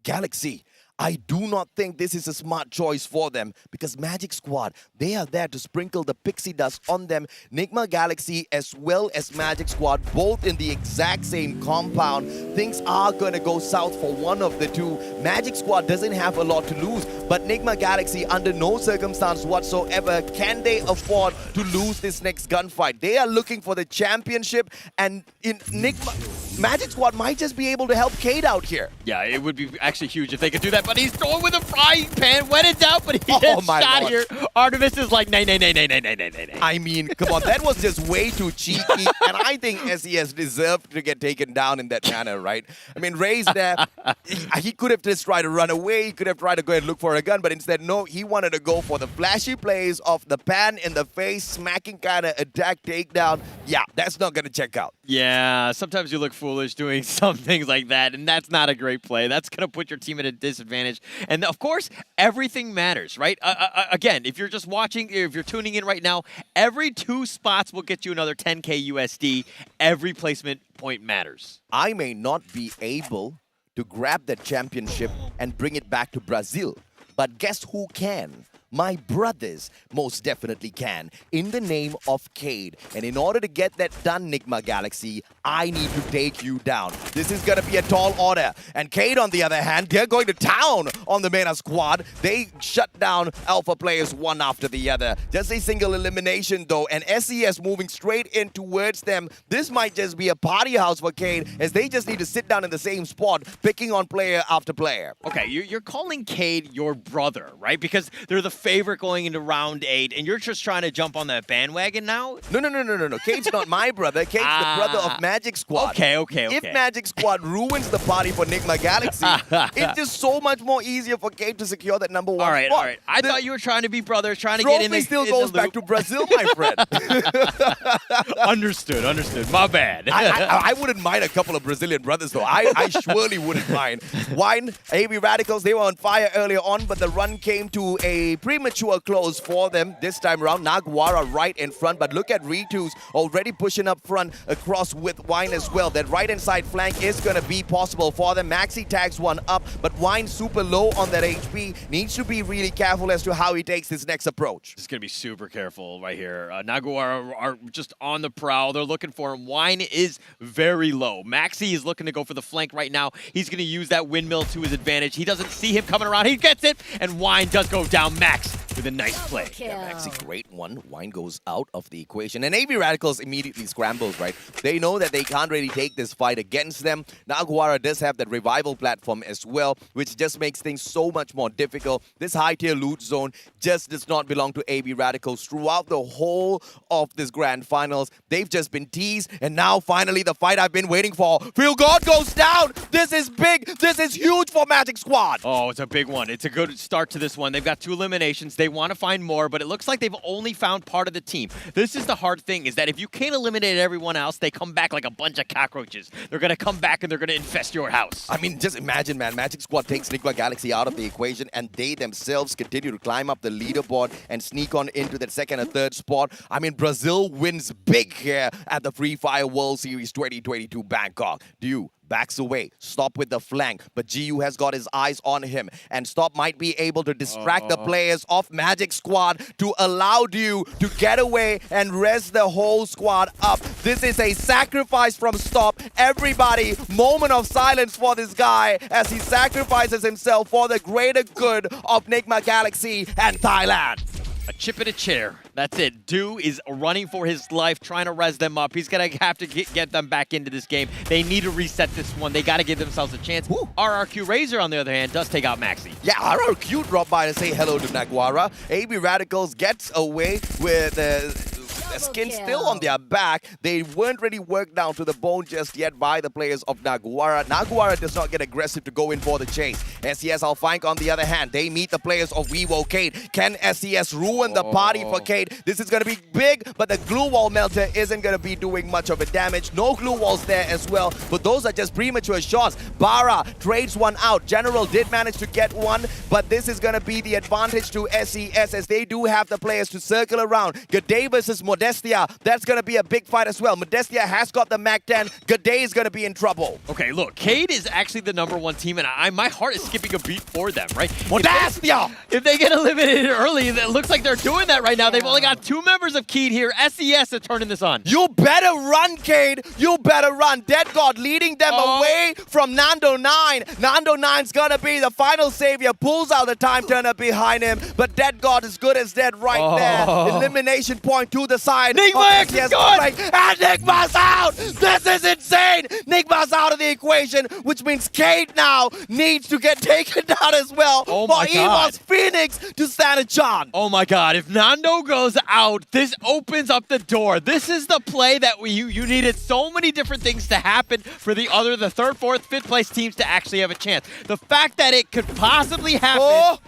Galaxy. I do not think this is a smart choice for them because Magic Squad, they are there to sprinkle the pixie dust on them. Nigma Galaxy as well as Magic Squad, both in the exact same compound. Things are going to go south for one of the two. Magic Squad doesn't have a lot to lose, but Nigma Galaxy, under no circumstance whatsoever, can they afford to lose this next gunfight. They are looking for the championship, and in Magic Squad might just be able to help Cade out here. Yeah, it would be actually huge if they could do that, but he's throwing with a frying pan when in doubt, but he gets my shot Lord. here. Artemis is like, nay. I mean, come on, that was just way too cheeky, and I think SES deserved to get taken down in that manner, right? I mean, Ray's there. He could have just tried to run away. He could have tried to go and look for a gun, but instead, no, he wanted to go for the flashy plays of the pan in the face, smacking kind of attack takedown. Yeah, that's not going to check out. Yeah, sometimes you look foolish doing some things like that, and that's not a great play. That's going to put your team at a disadvantage. And of course, everything matters, right? Again, if you're just watching, if you're tuning in right now, every 2 spots will get you another 10K USD. Every placement point matters. I may not be able to grab that championship and bring it back to Brazil, but guess who can? My brothers most definitely can, in the name of Cade. And in order to get that done, Nigma Galaxy, I need to take you down. This is going to be a tall order. And Cade, on the other hand, they're going to town on the Mena squad. They shut down Alpha players one after the other. Just a single elimination, though. And SES moving straight in towards them. This might just be a party house for Cade, as they just need to sit down in the same spot, picking on player after player. Okay, you're calling Cade your brother, right? Because they're the favorite going into round 8, and you're just trying to jump on that bandwagon now? No. Cade's not my brother. Cade's the brother of Magic Squad. Okay. If Magic Squad ruins the party for Nigma Galaxy, it's just so much more easier for Cade to secure that number 1 All right. spot. I thought you were trying to be brothers, trying to get in the still in goes the back loop. to Brazil, my friend. Understood. My bad. I wouldn't mind a couple of Brazilian brothers, though. I surely wouldn't mind. Wine, AV Radicals, they were on fire earlier on, but the run came to a premature close for them this time around. Naguara right in front, but look at Ritu's already pushing up front across with Wine as well. That right-hand side flank is going to be possible for them. Maxi tags one up, but Wine super low on that HP. Needs to be really careful as to how he takes this next approach. Just going to be super careful right here. Naguara are just on the prowl. They're looking for him. Wine is very low. Maxi is looking to go for the flank right now. He's going to use that windmill to his advantage. He doesn't see him coming around. He gets it, and Wine does go down. Max with a nice play. Yeah, Maxi, great one. Wine goes out of the equation. And AV Radicals immediately scrambles, right? They know that they can't really take this fight against them. Naguara does have that revival platform as well, which just makes things so much more difficult. This high-tier loot zone just does not belong to AV Radicals. Throughout the whole of this grand finals, they've just been teased, and now finally the fight I've been waiting for. Phil God goes down! This is big! This is huge for Magic Squad! Oh, it's a big one. It's a good start to this one. They've got 2 eliminations. They want to find more, but it looks like they've only found part of the team. This is the hard thing, is that if you can't eliminate everyone else, they come back like a bunch of cockroaches. They're going to come back and they're going to infest your house. I mean, just imagine, man. Magic Squad takes Nigma Galaxy out of the equation, and they themselves continue to climb up the leaderboard and sneak on into that 2nd and 3rd spot. I mean, Brazil wins big here at the Free Fire World Series 2022 Bangkok. Dew backs away. Stop with the flank, but GU has got his eyes on him, and Stop might be able to distract the players of Magic Squad to allow Dew to get away and res the whole squad up. This is a sacrifice from Stop. Everybody, moment of silence for this guy as he sacrifices himself for the greater good of Nigma Galaxy and Thailand. A chip in a chair. That's it. Do is running for his life, trying to res them up. He's going to have to get them back into this game. They need to reset this one. They got to give themselves a chance. RRQ Razor, on the other hand, does take out Maxi. Yeah, RRQ dropped by to say hello to Naguara. AB Radicals gets away with the skin still on their back. They weren't really worked down to the bone just yet by the players of Naguara. Naguara does not get aggressive to go in for the chase. SES Alphank, on the other hand, they meet the players of Weevo Cade. Can SES ruin the party for Cade? This is going to be big, but the glue wall melter isn't going to be doing much of a damage. No glue walls there as well, but those are just premature shots. Bara trades one out. General did manage to get one, but this is going to be the advantage to SES as they do have the players to circle around. G'day versus Modestia. That's going to be a big fight as well. Modestia has got the Mac 10. G'day is going to be in trouble. Okay, look, Cade is actually the #1 team, and my heart is skipping a beat for them, right? Modestia! If they get eliminated early, it looks like they're doing that right now. They've only got 2 members of Cade here. SES are turning this on. You better run, Cade. You better run. Dead God leading them away from Nando 9. Nando 9's going to be the final savior. Pulls out the time turner behind him, but Dead God is good as dead right there. Elimination point to the side. Nigma is good! And Nigma's out! This is insane! Nigma's out of the equation, which means Cade now needs to get taken down as well Oh my for God. Evo's Phoenix to stand a chance. Oh my God, if Nando goes out, this opens up the door. This is the play that you needed so many different things to happen for the 3rd, 4th, 5th place teams to actually have a chance. The fact that it could possibly happen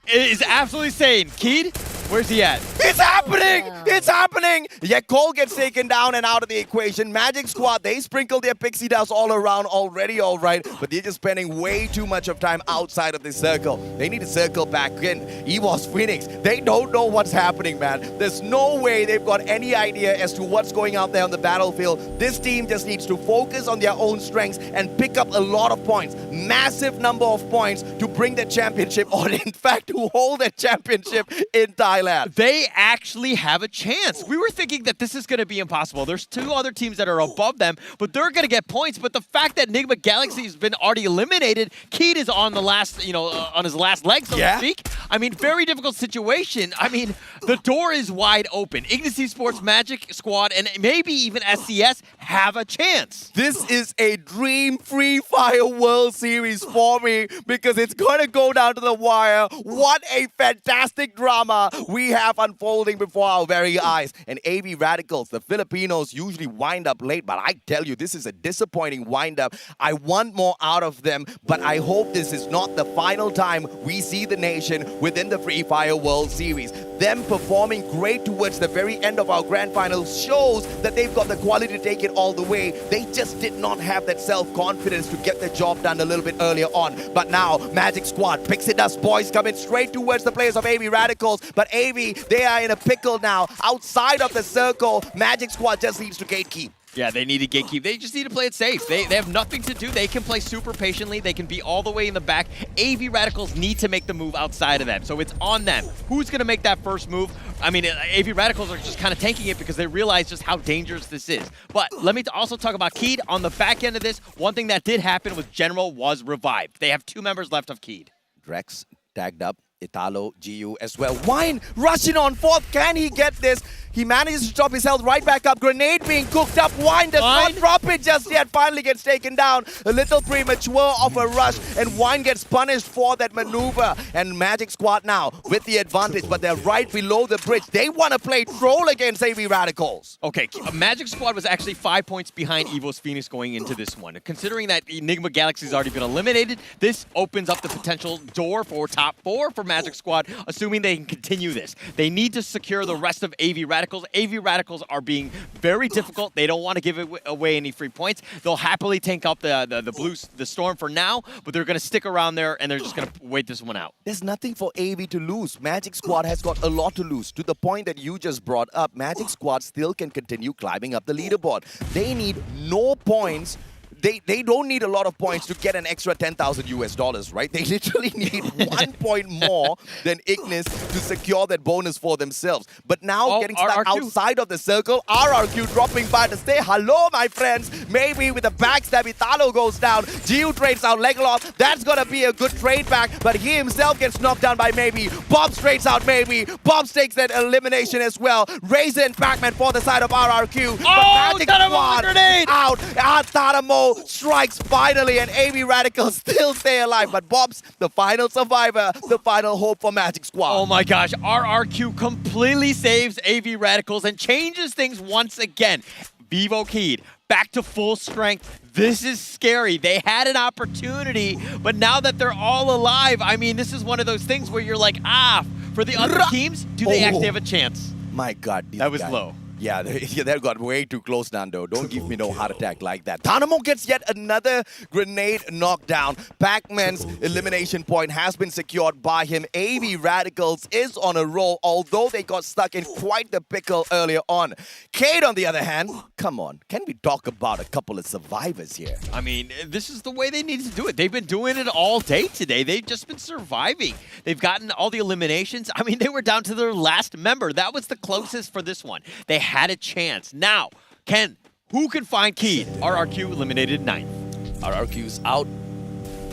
is absolutely insane. Keed, where's he at? It's happening! It's happening! Yeah, Cole gets taken down and out of the equation. Magic Squad, they sprinkle their pixie dust all around already, all right, but they're just spending way too much of time outside of the circle. They need to circle back in. Evo's Phoenix, they don't know what's happening, man. There's no way they've got any idea as to what's going out there on the battlefield. This team just needs to focus on their own strengths and pick up a lot of points. Massive number of points to bring the championship, or in fact, to hold the championship in Thailand. They actually have a chance. We were thinking that this is going to be impossible. There's 2 other teams that are above them, but they're going to get points. But the fact that Nigma Galaxy has been already eliminated, Keed is on the last, on his last leg, so to speak. I mean, very difficult situation. I mean, the door is wide open. Ignis Esports, Magic Squad, and maybe even SCS have a chance. This is a dream Free Fire World Series for me because it's going to go down to the wire. What a fantastic drama we have unfolding before our very eyes. And AB Radicals, the Filipinos, usually wind up late, but I tell you, this is a disappointing wind up. I want more out of them, but I hope this is not the final time we see the nation within the Free Fire World Series. Them performing great towards the very end of our grand finals shows that they've got the quality to take it all the way. They just did not have that self-confidence to get the job done a little bit earlier on. But now, Magic Squad, Pixie Dust Boys coming straight towards the players of AB Radicals. But AB, they are in a pickle now. Outside of the circle, Magic Squad just needs to gatekeep. Yeah, they need to gatekeep. They just need to play it safe. They have nothing to do. They can play super patiently. They can be all the way in the back. AV Radicals need to make the move outside of them. So it's on them. Who's going to make that first move? I mean, AV Radicals are just kind of tanking it because they realize just how dangerous this is. But let me also talk about Keed. On the back end of this, one thing that did happen was General was revived. They have 2 members left of Keed. Drex tagged up. Italo, GU as well. Wine rushing on 4th. Can he get this? He manages to drop his health right back up. Grenade being cooked up. Wine does not drop it just yet. Finally gets taken down. A little premature of a rush, and Wine gets punished for that maneuver. And Magic Squad now with the advantage, but they're right below the bridge. They want to play troll against AV Radicals. Okay, Magic Squad was actually 5 points behind Evo's Phoenix going into this one. Considering that Enigma Galaxy's already been eliminated, this opens up the potential door for top 4 for Magic Squad, assuming they can continue this. They need to secure the rest of AV Radicals. AV Radicals are being very difficult. They don't want to give away any free points. They'll happily tank up the Storm for now, but they're going to stick around there and they're just going to wait this one out. There's nothing for AV to lose. Magic Squad has got a lot to lose. To the point that you just brought up, Magic Squad still can continue climbing up the leaderboard. They need no points they don't need a lot of points to get an extra $10,000 right? They literally need 1 point more than Ignis to secure that bonus for themselves. But now getting stuck outside of the circle, RRQ dropping by to say hello, my friends. Maybe with a backstab, Italo goes down. Gio trades out Legolas. That's gonna be a good trade back, but he himself gets knocked down by Maybe. Bob trades out Maybe. Bob takes that elimination as well. Razor and Pac-Man for the side of RRQ. But Taramo grenade! Out. Taramo strikes finally, and AB Radicals still stay alive. But Bob's the final survivor, the final hope for Magic Squad. Oh my gosh, RRQ completely saves AV Radicals and changes things once again. Vivo Keyed back to full strength. This is scary. They had an opportunity, but now that they're all alive, I mean, this is one of those things where you're like, for the other teams, do they actually have a chance? My God. That was low. Yeah, that got way too close, Nando. Don't give me no heart attack like that. Tanamo gets yet another grenade knockdown. Pac-Man's elimination point has been secured by him. AV Radicals is on a roll, although they got stuck in quite the pickle earlier on. Cade, on the other hand, come on. Can we talk about a couple of survivors here? I mean, this is the way they needed to do it. They've been doing it all day today. They've just been surviving. They've gotten all the eliminations. I mean, they were down to their last member. That was the closest for this one. They had a chance. Now, who can find Keyed? RRQ eliminated 9th. RRQ's out.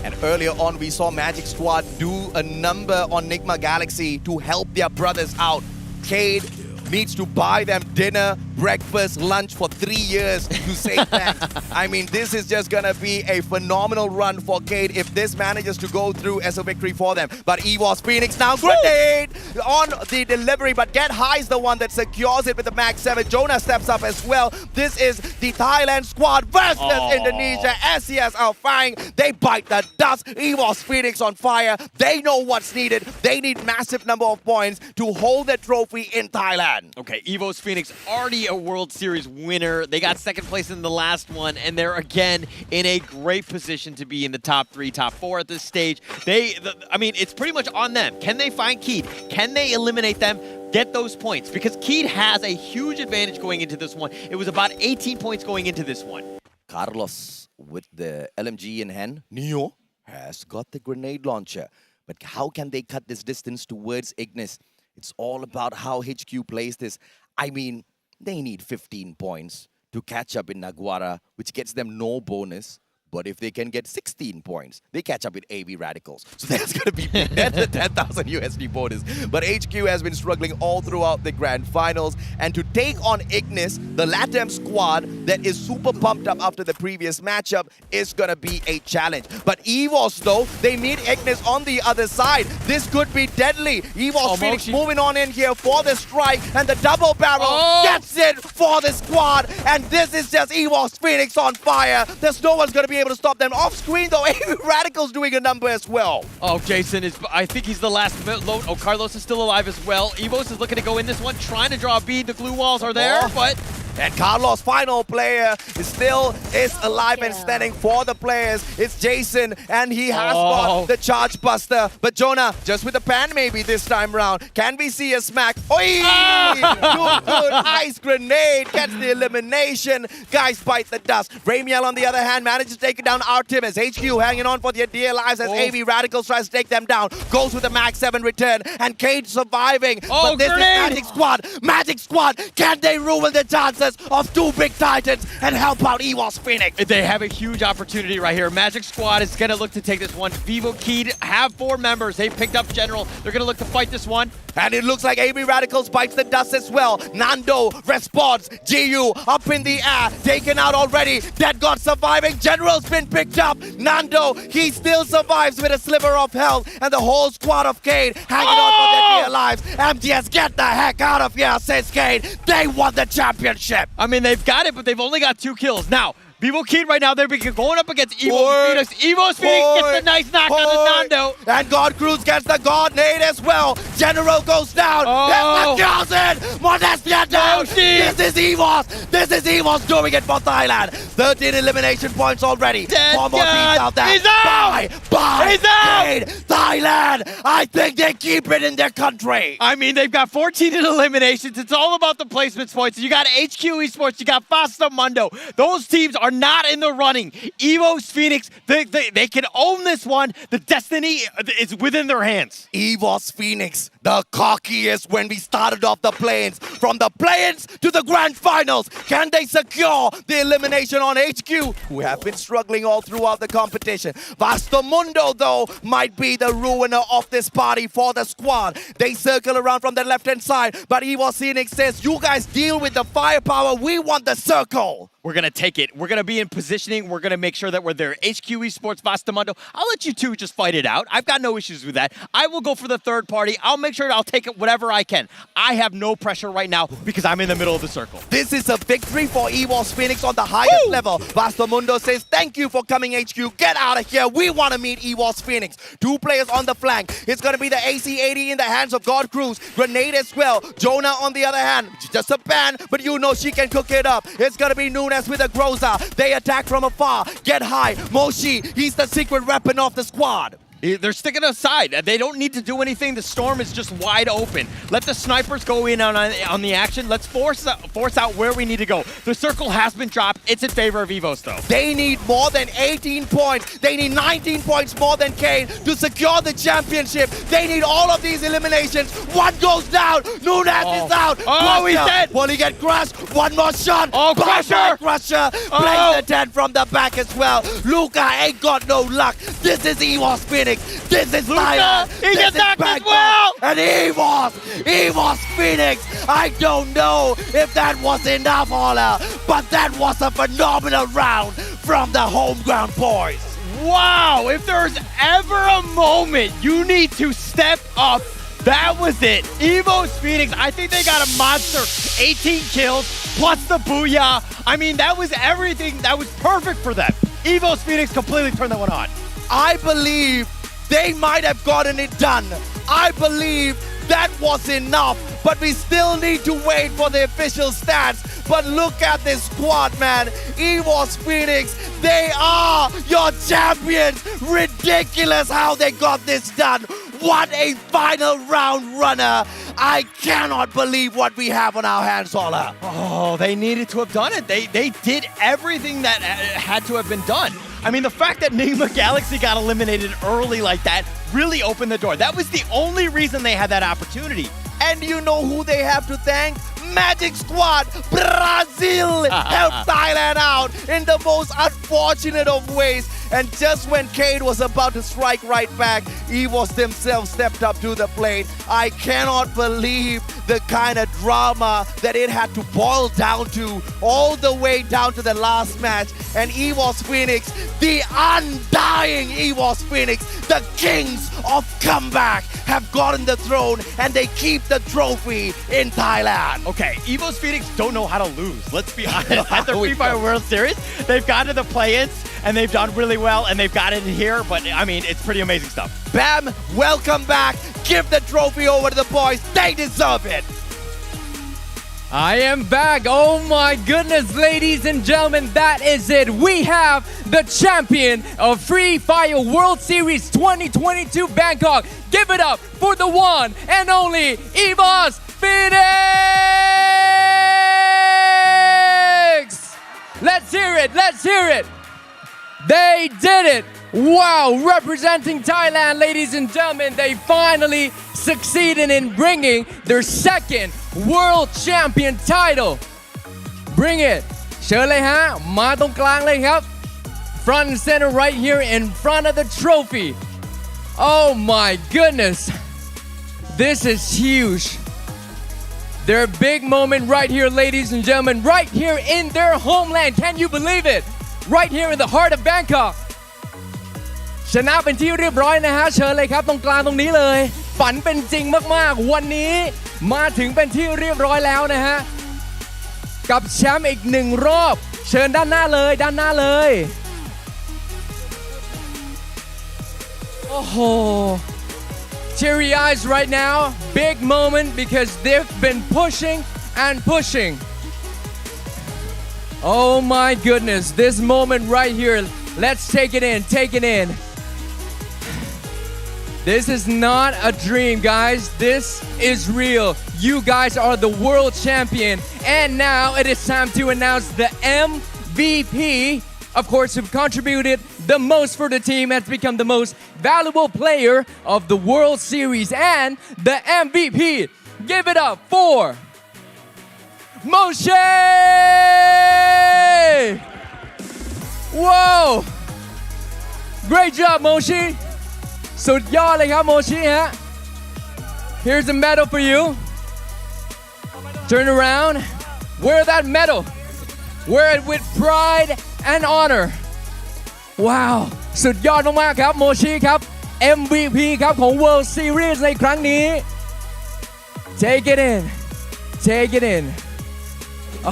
And earlier on, we saw Magic Squad do a number on Nigma Galaxy to help their brothers out. Cade needs to buy them dinner, breakfast, lunch for 3 years to say thanks. I mean, this is just gonna be a phenomenal run for Cade if this manages to go through as a victory for them. But EVOS Phoenix now grenade on the delivery, but Get High is the one that secures it with the Max 7. Jonah steps up as well. This is the Thailand squad versus Indonesia. SES are flying. They bite the dust. EVOS Phoenix on fire. They know what's needed. They need massive number of points to hold the trophy in Thailand. Okay, EVOS Phoenix already a World Series winner. They got second place in the last one, and they're again in a great position to be in the top 3, top 4 at this stage. I mean, it's pretty much on them. Can they find Keyed? Can they eliminate them? Get those points, because Keyed has a huge advantage going into this one. It was about 18 points going into this one. Carlos with the LMG in hand. Neo has got the grenade launcher. But how can they cut this distance towards Ignis? It's all about how HQ plays this. I mean, they need 15 points to catch up in Naguara, which gets them no bonus. But if they can get 16 points, they catch up with AV Radicals. So that's going to be that's a 10,000 USD bonus. But HQ has been struggling all throughout the grand finals. And to take on Ignis, the LATAM squad that is super pumped up after the previous matchup, is going to be a challenge. But EVOS, though, they meet Ignis on the other side. This could be deadly. EVOS Phoenix moving on in here for the strike. And the double barrel gets it for the squad. And this is just EVOS Phoenix on fire. There's no one's going to be able to stop them. Off screen though, Radical's doing a number as well. Oh, Jason is, I think he's the last load. Oh, Carlos is still alive as well. EVOS is looking to go in this one, trying to draw a bead. The glue walls are there, but... And Carlos, final player, is alive and standing for the players. It's Jason, and he has got the charge buster. But Jonah, just with the pan maybe this time round. Can we see a smack? Oi! Good ice grenade gets the elimination. Guys bite the dust. Ramiel, on the other hand, manages to take it down Artemis. HQ hanging on for their dear lives as AV Radicals tries to take them down. Goes with the Max 7 return, and Cade surviving. But this is Magic Squad. Can they ruin the chances of 2 big titans and help out EVOS Phoenix? They have a huge opportunity right here. Magic Squad is going to look to take this one. Vivo Keyed have 4 members. They picked up General. They're going to look to fight this one. And it looks like AB Radicals bites the dust as well. Nando responds. GU up in the air. Taken out already. Dead God surviving. General's been picked up. Nando, he still survives with a sliver of health. And the whole squad of Cade hanging on for their dear lives. MTS, get the heck out of here, says Cade. They won the championship. I mean, they've got it, but they've only got 2 kills. Now, Vivo Keyed right now, they're going up against EVOS Phoenix. EVOS Phoenix gets the nice knock on the Nando. And God Cruz gets the God nade as well. General goes down. There's the Modestia down. This is EVOS. This is EVOS doing it for Thailand. 13 elimination points already. 4 more teams out there. He's out! Bye. He's out! Kane, Thailand, I think they keep it in their country. I mean, they've got 14 in eliminations. It's all about the placements points. You got HQ Esports, you got Fasta Mundo. Those teams are not in the running. EVOS Phoenix, they can own this one. The destiny is within their hands. EVOS Phoenix, the cockiest when we started off the play-ins. From the play-ins to the grand finals, can they secure the elimination on HQ, who have been struggling all throughout the competition? Vastamundo, though, might be the ruiner of this party for the squad. They circle around from the left-hand side, but EVOS Phoenix says, you guys deal with the firepower, we want the circle. We're going to take it. We're going to be in positioning. We're going to make sure that we're there. HQ Esports, Vastamundo. I'll let you two just fight it out. I've got no issues with that. I will go for the third party. I'll make sure I'll take it whatever I can. I have no pressure right now because I'm in the middle of the circle. This is a victory for EVOS Phoenix on the highest level. Vastamundo says, thank you for coming, HQ. Get out of here. We want to meet EVOS Phoenix. 2 players on the flank. It's going to be the AC-80 in the hands of God Cruz. Grenade as well. Jonah on the other hand. Just a ban, but you know she can cook it up. It's going to be Nunes with a Groza. They attack from afar. Get high. Moshi, he's the secret weapon of the squad. They're sticking aside. They don't need to do anything. The storm is just wide open. Let the snipers go in on the action. Let's force out where we need to go. The circle has been dropped. It's in favor of EVOS, though. They need more than 18 points. They need 19 points more than Kane to secure the championship. They need all of these eliminations. One goes down. Nunes is out. Oh, he's dead. Will he get crushed? One more shot. Oh, Crusher. Crusher. Plays the 10 from the back as well. Luca ain't got no luck. This is EVOS Phoenix. This is Thailand. He gets knocked as well. And EVOS Phoenix. I don't know if that was enough, Holler, but that was a phenomenal round from the home ground boys. Wow, if there's ever a moment you need to step up, that was it. EVOS Phoenix, I think they got a monster. 18 kills plus the booyah. I mean, that was everything. That was perfect for them. EVOS Phoenix completely turned that one on. I believe they might have gotten it done. I believe that was enough, but we still need to wait for the official stats. But look at this squad, man. EVOS Phoenix, they are your champions. Ridiculous how they got this done. What a final round runner. I cannot believe what we have on our hands, Ola. Oh, they needed to have done it. They did everything that had to have been done. I mean, the fact that Nigma Galaxy got eliminated early like that really opened the door. That was the only reason they had that opportunity. And you know who they have to thank? Magic Squad, Brazil helped Thailand out in the most unfortunate of ways. And just when Kane was about to strike right back, EVOS themselves stepped up to the plate. I cannot believe the kind of drama that it had to boil down to, all the way down to the last match. And EVOS Phoenix, the undying EVOS Phoenix, the kings of comeback, have gotten the throne and they keep the trophy in Thailand. Okay, EVOS Phoenix don't know how to lose. Let's be honest. At the Free Fire World Series, they've got to the play-ins and they've done really well and they've got it in here, but I mean, it's pretty amazing stuff. Bam, welcome back. Give the trophy over to the boys. They deserve it. I am back. Oh my goodness, ladies and gentlemen, that is it. We have the champion of Free Fire World Series 2022 Bangkok. Give it up for the one and only EVOS Phoenix! Let's hear it. Let's hear it. They did it. Wow, representing Thailand, ladies and gentlemen, they finally succeeded in bringing their second world champion title. Bring it. เชิญเลยฮะ มาตรงกลางเลยครับ Front and center right here in front of the trophy. Oh my goodness. This is huge. Their big moment right here, ladies and gentlemen, right here in their homeland. Can you believe it? Right here in the heart of Bangkok. ชนะเป็นที่เรียบร้อยนะฮะ เชิญเลยครับตรงกลางตรงนี้เลย ฝันเป็นจริงมากๆ วันนี้มาถึงเป็นที่เรียบร้อยแล้วนะฮะ กับแชมป์อีกหนึ่งรอบ เชิญด้านหน้าเลยด้านหน้าเลย โอ้โห teary eyes right now. Big moment because they've been pushing and pushing. Oh my goodness, this moment right here. Let's take it in, take it in. This is not a dream, guys. This is real. You guys are the world champion. And now it is time to announce the MVP. Of course, who contributed the most for the team, has become the most valuable player of the World Series. And the MVP, give it up for Moshe! Whoa! Great job, Moshe! สุดยอดเลยครับโมชิฮะ Here's a medal for you. Turn around. Wear that medal. Wear it with pride and honor. Wow. สุดยอดมากๆครับโมชิครับ MVP ครับของ World Series ในครั้งนี้ Take it in. Take it in.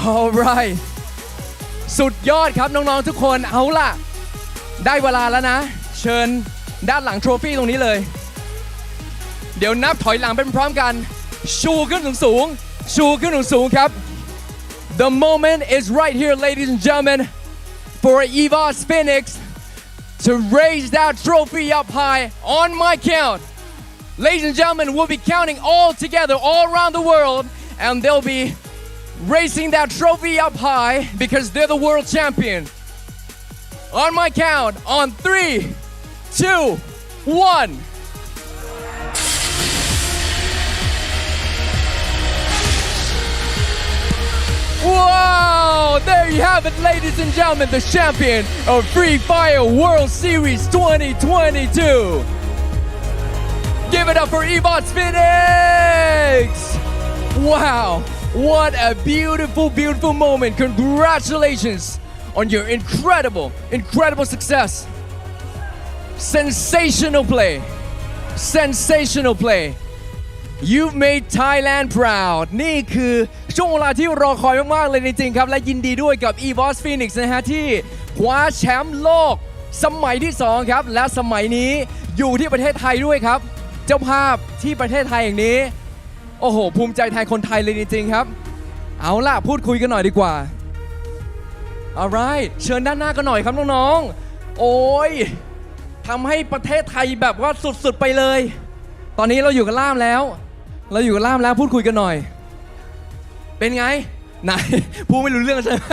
All right. สุดยอดครับน้องๆทุกคนเอาล่ะ ได้เวลาแล้วนะ เชิญด้านหลังโทรฟี่ตรงนี้เลย เดี๋ยวนับถอยหลังเป็นพร้อมกัน ชูขึ้นสูงๆชูขึ้นสูงๆครับ The moment is right here, ladies and gentlemen, for Evos Phoenix to raise that trophy up high on my count. Ladies and gentlemen, we'll be counting all together all around the world, and they'll be raising that trophy up high because they're the world champion. On my count, on 3, 2, 1. Wow! There you have it, ladies and gentlemen, the champion of Free Fire World Series 2022. Give it up for Evos Phoenix! Wow! What a beautiful, beautiful moment. Congratulations on your incredible, incredible success. Sensational play. Sensational play. You've made Thailand proud. นี่คือช่วงเวลาที่รอคอยมากๆเลยจริงๆครับและยินดีด้วยกับ Evos Phoenix นะฮะที่คว้าแชมป์โลกสมัยที่2ครับและสมัยนี้อยู่ที่ประเทศไทยด้วยครับเจ้าภาพที่ประเทศไทยอย่างนี้โอ้โหภูมิใจแทนคนไทยเลยจริงๆครับเอาล่ะพูดคุยกันหน่อยดีกว่า Alright เชิญด้านหน้ากันหน่อยครับน้องๆโอ้ยทำให้ประเทศไทยแบบว่าสุดๆไปเลยตอนนี้เราอยู่กับล่ามแล้วพูดคุยกันหน่อยเป็นไงไหนพูดไม่รู้เรื่องใช่ไหม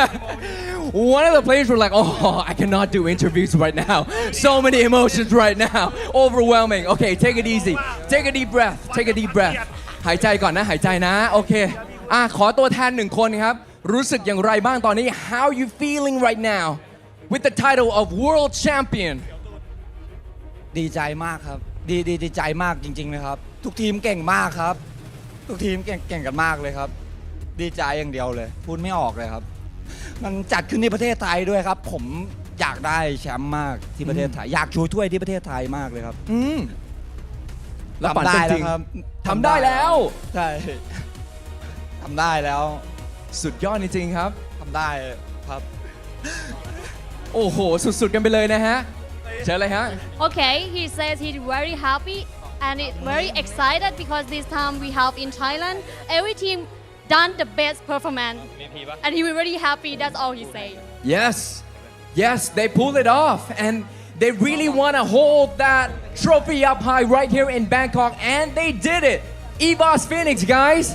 One of the players were like, oh, I cannot do interviews right now. So many emotions right now. Overwhelming. Okay, take it easy. Take a deep breath. Take a deep breath. หายใจก่อนนะหายใจนะโอเคขอตัวแทน1คนครับรู้สึกอย่างไรบ้างตอนนี้ How you feeling right now with the title of World Champion ดีใจมากครับดีใจมากจริงๆเลยครับทุกทีมเก่งมากครับทุกทีมเก่งกันมากเลยครับดีใจอย่างเดียวเลยพูดไม่ออกเลยครับมันจัดขึ้นที่ประเทศไทยด้วยครับผมอยากได้แชมป์มากที่ประเทศไทยอยากชูถ้วยที่ประเทศไทยมากเลยครับแล้วทำได้แล้วครับทำได้แล้วใช่ทำได้แล้วสุดยอดจริงๆครับทำได้ครับโอ้โหสุดๆกันไปเลยนะฮะเชิญเลยฮะ Okay, he says he's very happy and very excited because this time we have in Thailand every team done the best performance and he was very happy. That's all he said. Yes, they pulled it off and they really want to hold that trophy up high right here in Bangkok and they did it. Evos Phoenix, guys.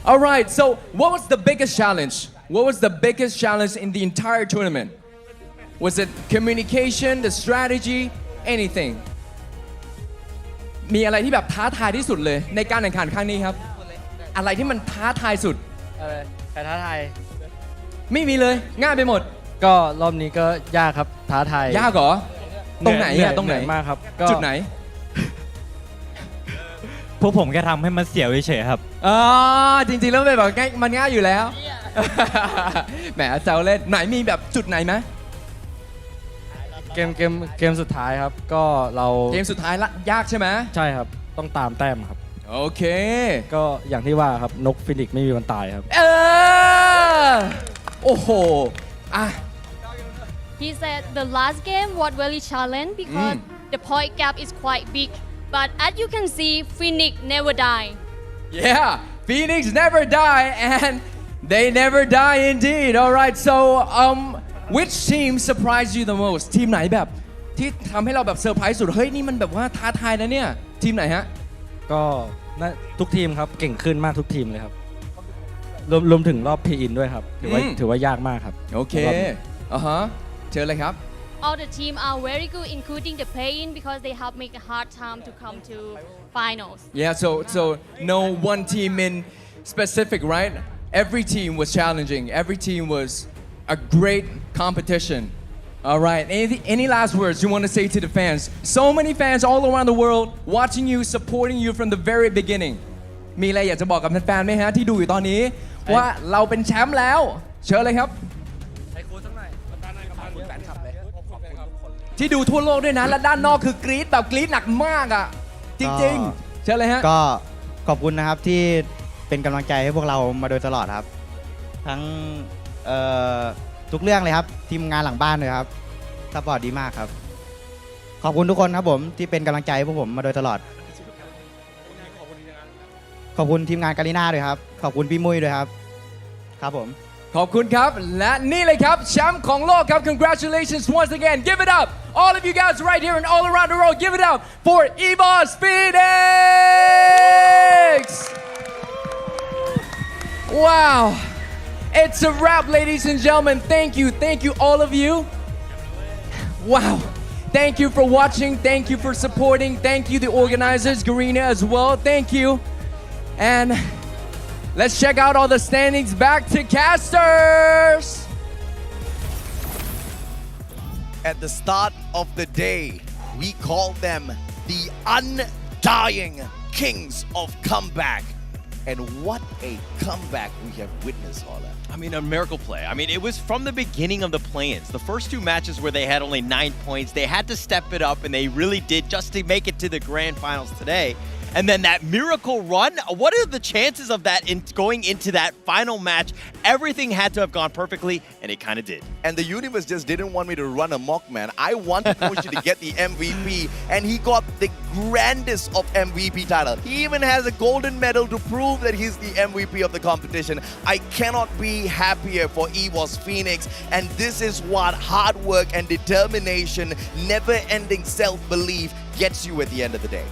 All right, so what was the biggest challenge? What was the biggest challenge in the entire tournament? Was it communication, the strategy, anything? มีอะไรที่แบบท้าทายที่สุดเลยในการแข่งขันครั้งนี้ครับอะไรที่มันท้าทายสุดอะไรท้าทายไม่มีเลยง่ายไปหมดก็รอบนี้ก็ยากครับท้าทายยากเหรอตรงไหนตรงไหนมากครับจุดไหนพวกผมแค่ทำให้มันเสียวเฉยๆครับจริงๆแล้วแบบมันง่ายอยู่แล้วแหมแซวเล่นไหนมีแบบจุดไหนไหมเกมสุดท้ายครับก็เราเกมสุดท้ายละยากใช่ไหมใช่ครับต้องตามแต้มครับโอเคก็อย่างที่ว่าครับนกฟินิกซ์ไม่มีวันตายครับโอ้โหHe said the last game was really challenging because the point gap is quite big but as you can see Phoenix never die Yeah Phoenix never die and they never die indeed alright so Which team surprised you the most ทีมไหนแบบที่ทำให้เราแบบเซอร์ไพรส์สุดเฮ้ยนี่มันแบบว่าท้าทายนะเนี่ย ทีมไหนฮะ ก็น่าทุกทีมครับเก่งขึ้นมากทุกทีมเลยครับรวมถึงรอบเพย์อินด้วยครับถือว่ายากมากครับ โอเคเชิญเลยครับ All the team are very good, including the play-in, because they have make a hard time to come to finals. Yeah, so no one team in specific, right? Every team was challenging. Every team was a great competition. All right. Any last words you want to say to the fans? So many fans all around the world watching you, supporting you from the very beginning. มีอะไรอยากจะบอกกับแฟนๆไหมฮะที่ดูอยู่ตอนนี้ว่าเราเป็นแชมป์แล้วเชิญเลยครับที่ดูทั่วโลกด้วยนะและด้านนอกคือกรี๊ดแบบกรี๊ดหนักมากอ่ะจริงๆเชิญเลยฮะก็ขอบคุณนะครับที่เป็นกำลังใจให้พวกเรามาโดยตลอดครับทั้งทุกเรื่องเลยครับทีมงานหลังบ้านเลยครับซัพพอร์ตดีมากครับขอบคุณทุกคนครับผมที่เป็นกำลังใจให้พวกผมมาโดยตลอดขอบคุณทีมงานการีน่าด้วยครับขอบคุณพี่มุ้ยด้วยครับครับผมขอบคุณครับและนี่เลยครับแชมป์ของโลกครับ Congratulations once again give it up all of you guys right here and all around the world give it up for EVOS Phoenix wow it's a wrap ladies and gentlemen thank you all of you wow thank you for watching thank you for supporting thank you the organizers Garena as well thank you and let's check out all the standings back to casters. At the start of the day, we call them the undying kings of comeback. And what a comeback we have witnessed, Holla. I mean, a miracle play. I mean, it was from the beginning of the play-ins. The first two matches where they had only 9 points, they had to step it up, and they really did just to make it to the grand finals today. And then that miracle run, what are the chances of that in going into that final match? Everything had to have gone perfectly, and it kind of did. And the universe just didn't want me to run amok, man. I wanted Moshi to get the MVP, and he got the grandest of MVP title. He even has a golden medal to prove that he's the MVP of the competition. I cannot be happier for EVOS Phoenix, and this is what hard work and determination, never-ending self-belief gets you at the end of the day.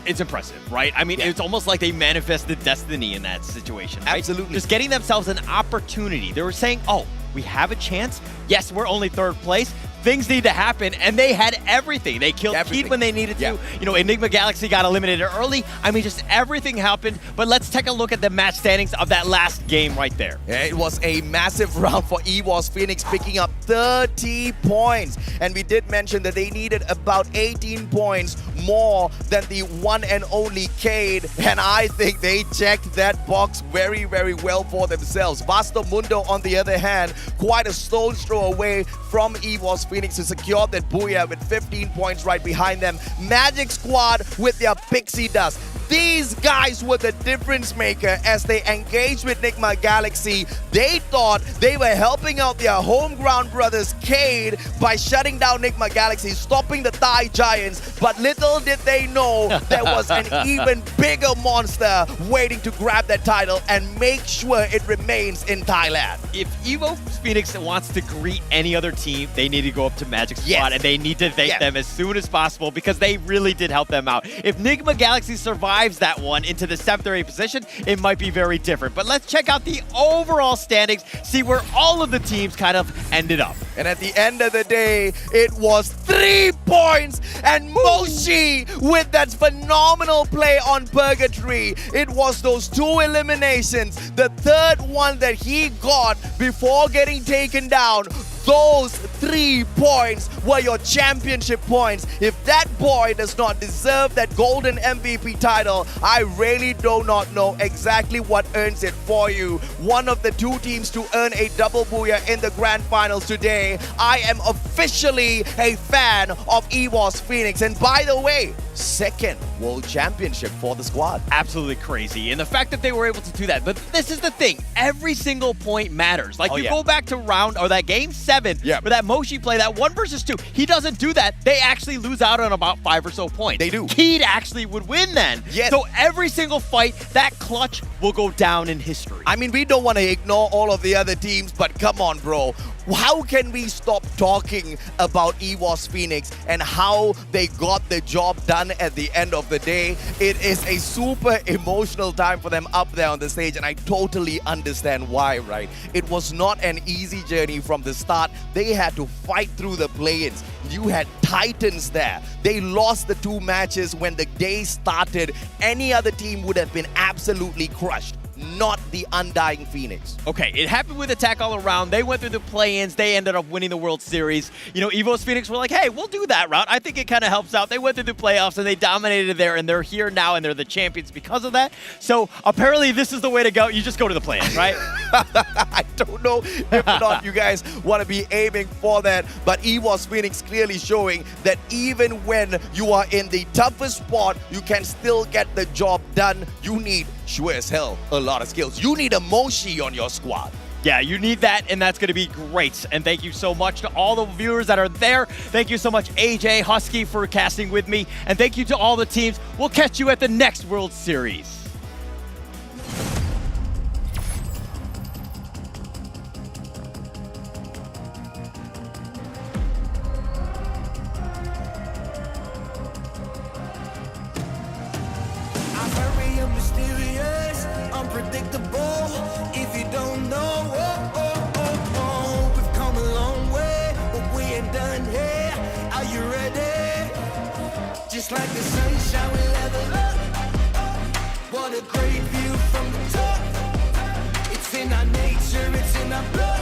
It's impressive, right? I mean, it's almost like they manifested destiny in that situation, right? Absolutely. Just getting themselves an opportunity. They were saying, oh, we have a chance. Yes, we're only third place. Things need to happen, and they had everything. They killed Keed when they needed to. You know, Enigma Galaxy got eliminated early. I mean, just everything happened. But let's take a look at the match standings of that last game right there. Yeah, it was a massive round for EVOS Phoenix, picking up 30 points. And we did mention that they needed about 18 points more than the one and only Cade. And I think they checked that box very, very well for themselves. Vasto Mundo, on the other hand, quite a stone's throw away from EVOS Phoenix to secure that booyah with 15 points right behind them. Magic Squad with their pixie dust. These guys were the difference maker as they engaged with Enigma Galaxy. They thought they were helping out their home ground brothers Cade by shutting down Enigma Galaxy, stopping the Thai Giants. But little did they know there was an even bigger monster waiting to grab that title and make sure it remains in Thailand. If EVOS Phoenix wants to greet any other team, they need to go up to Magic Squad and they need to thank them as soon as possible because they really did help them out. If Enigma Galaxy survives that one into the 7th or 8th position, it might be very different. But let's check out the overall standings, see where all of the teams kind of ended up. And at the end of the day, it was 3 points and Moshi with that phenomenal play on Purgatory. It was those 2 eliminations, the third one that he got before getting taken down. Those 3 points were your championship points. If that boy does not deserve that golden MVP title, I really do not know exactly what earns it for you. One of the 2 teams to earn a double booyah in the grand finals today. I am officially a fan of EVOS Phoenix. And by the way, 2nd world championship for the squad. Absolutely crazy. And the fact that they were able to do that. But this is the thing. Every single point matters. Like go back to that game 7 for that Moshi play, that 1 versus 2. He doesn't do that. They actually lose out on about 5 or so points. They do. Keed actually would win then. Yes. So every single fight, that clutch will go down in history. I mean, we don't want to ignore all of the other teams, but come on, bro. how can we stop talking about EVOS Phoenix and how they got the job done at the end of the day? It is a super emotional time for them up there on the stage, and I totally understand why, right? It was not an easy journey from the start. They had to fight through the play-ins. You had Titans there. They lost the 2 matches when the day started. Any other team would have been absolutely crushed. Not the Undying Phoenix. Okay, it happened with Attack All Around. They went through the play-ins. They ended up winning the World Series. You know, EVOS Phoenix were like, hey, we'll do that route. I think it kind of helps out. They went through the playoffs and they dominated there, and they're here now, and they're the champions because of that. So apparently this is the way to go. You just go to the play-ins, right? I don't know if or not you guys want to be aiming for that, but EVOS Phoenix clearly showing that even when you are in the toughest spot, you can still get the job done. You need, sure as hell, a lot of skills. You need a Moshi on your squad. Yeah, you need that, and that's going to be great. And thank you so much to all the viewers that are there. Thank you so much, AJ Husky, for casting with me. And thank you to all the teams. We'll catch you at the next World Series. I'm very mysterious, unpredictable. If you don't know, we've come a long way, but we ain't done here. Are you ready? Just like the sunshine, we level up. What a great view from the top. It's in our nature, it's in our blood.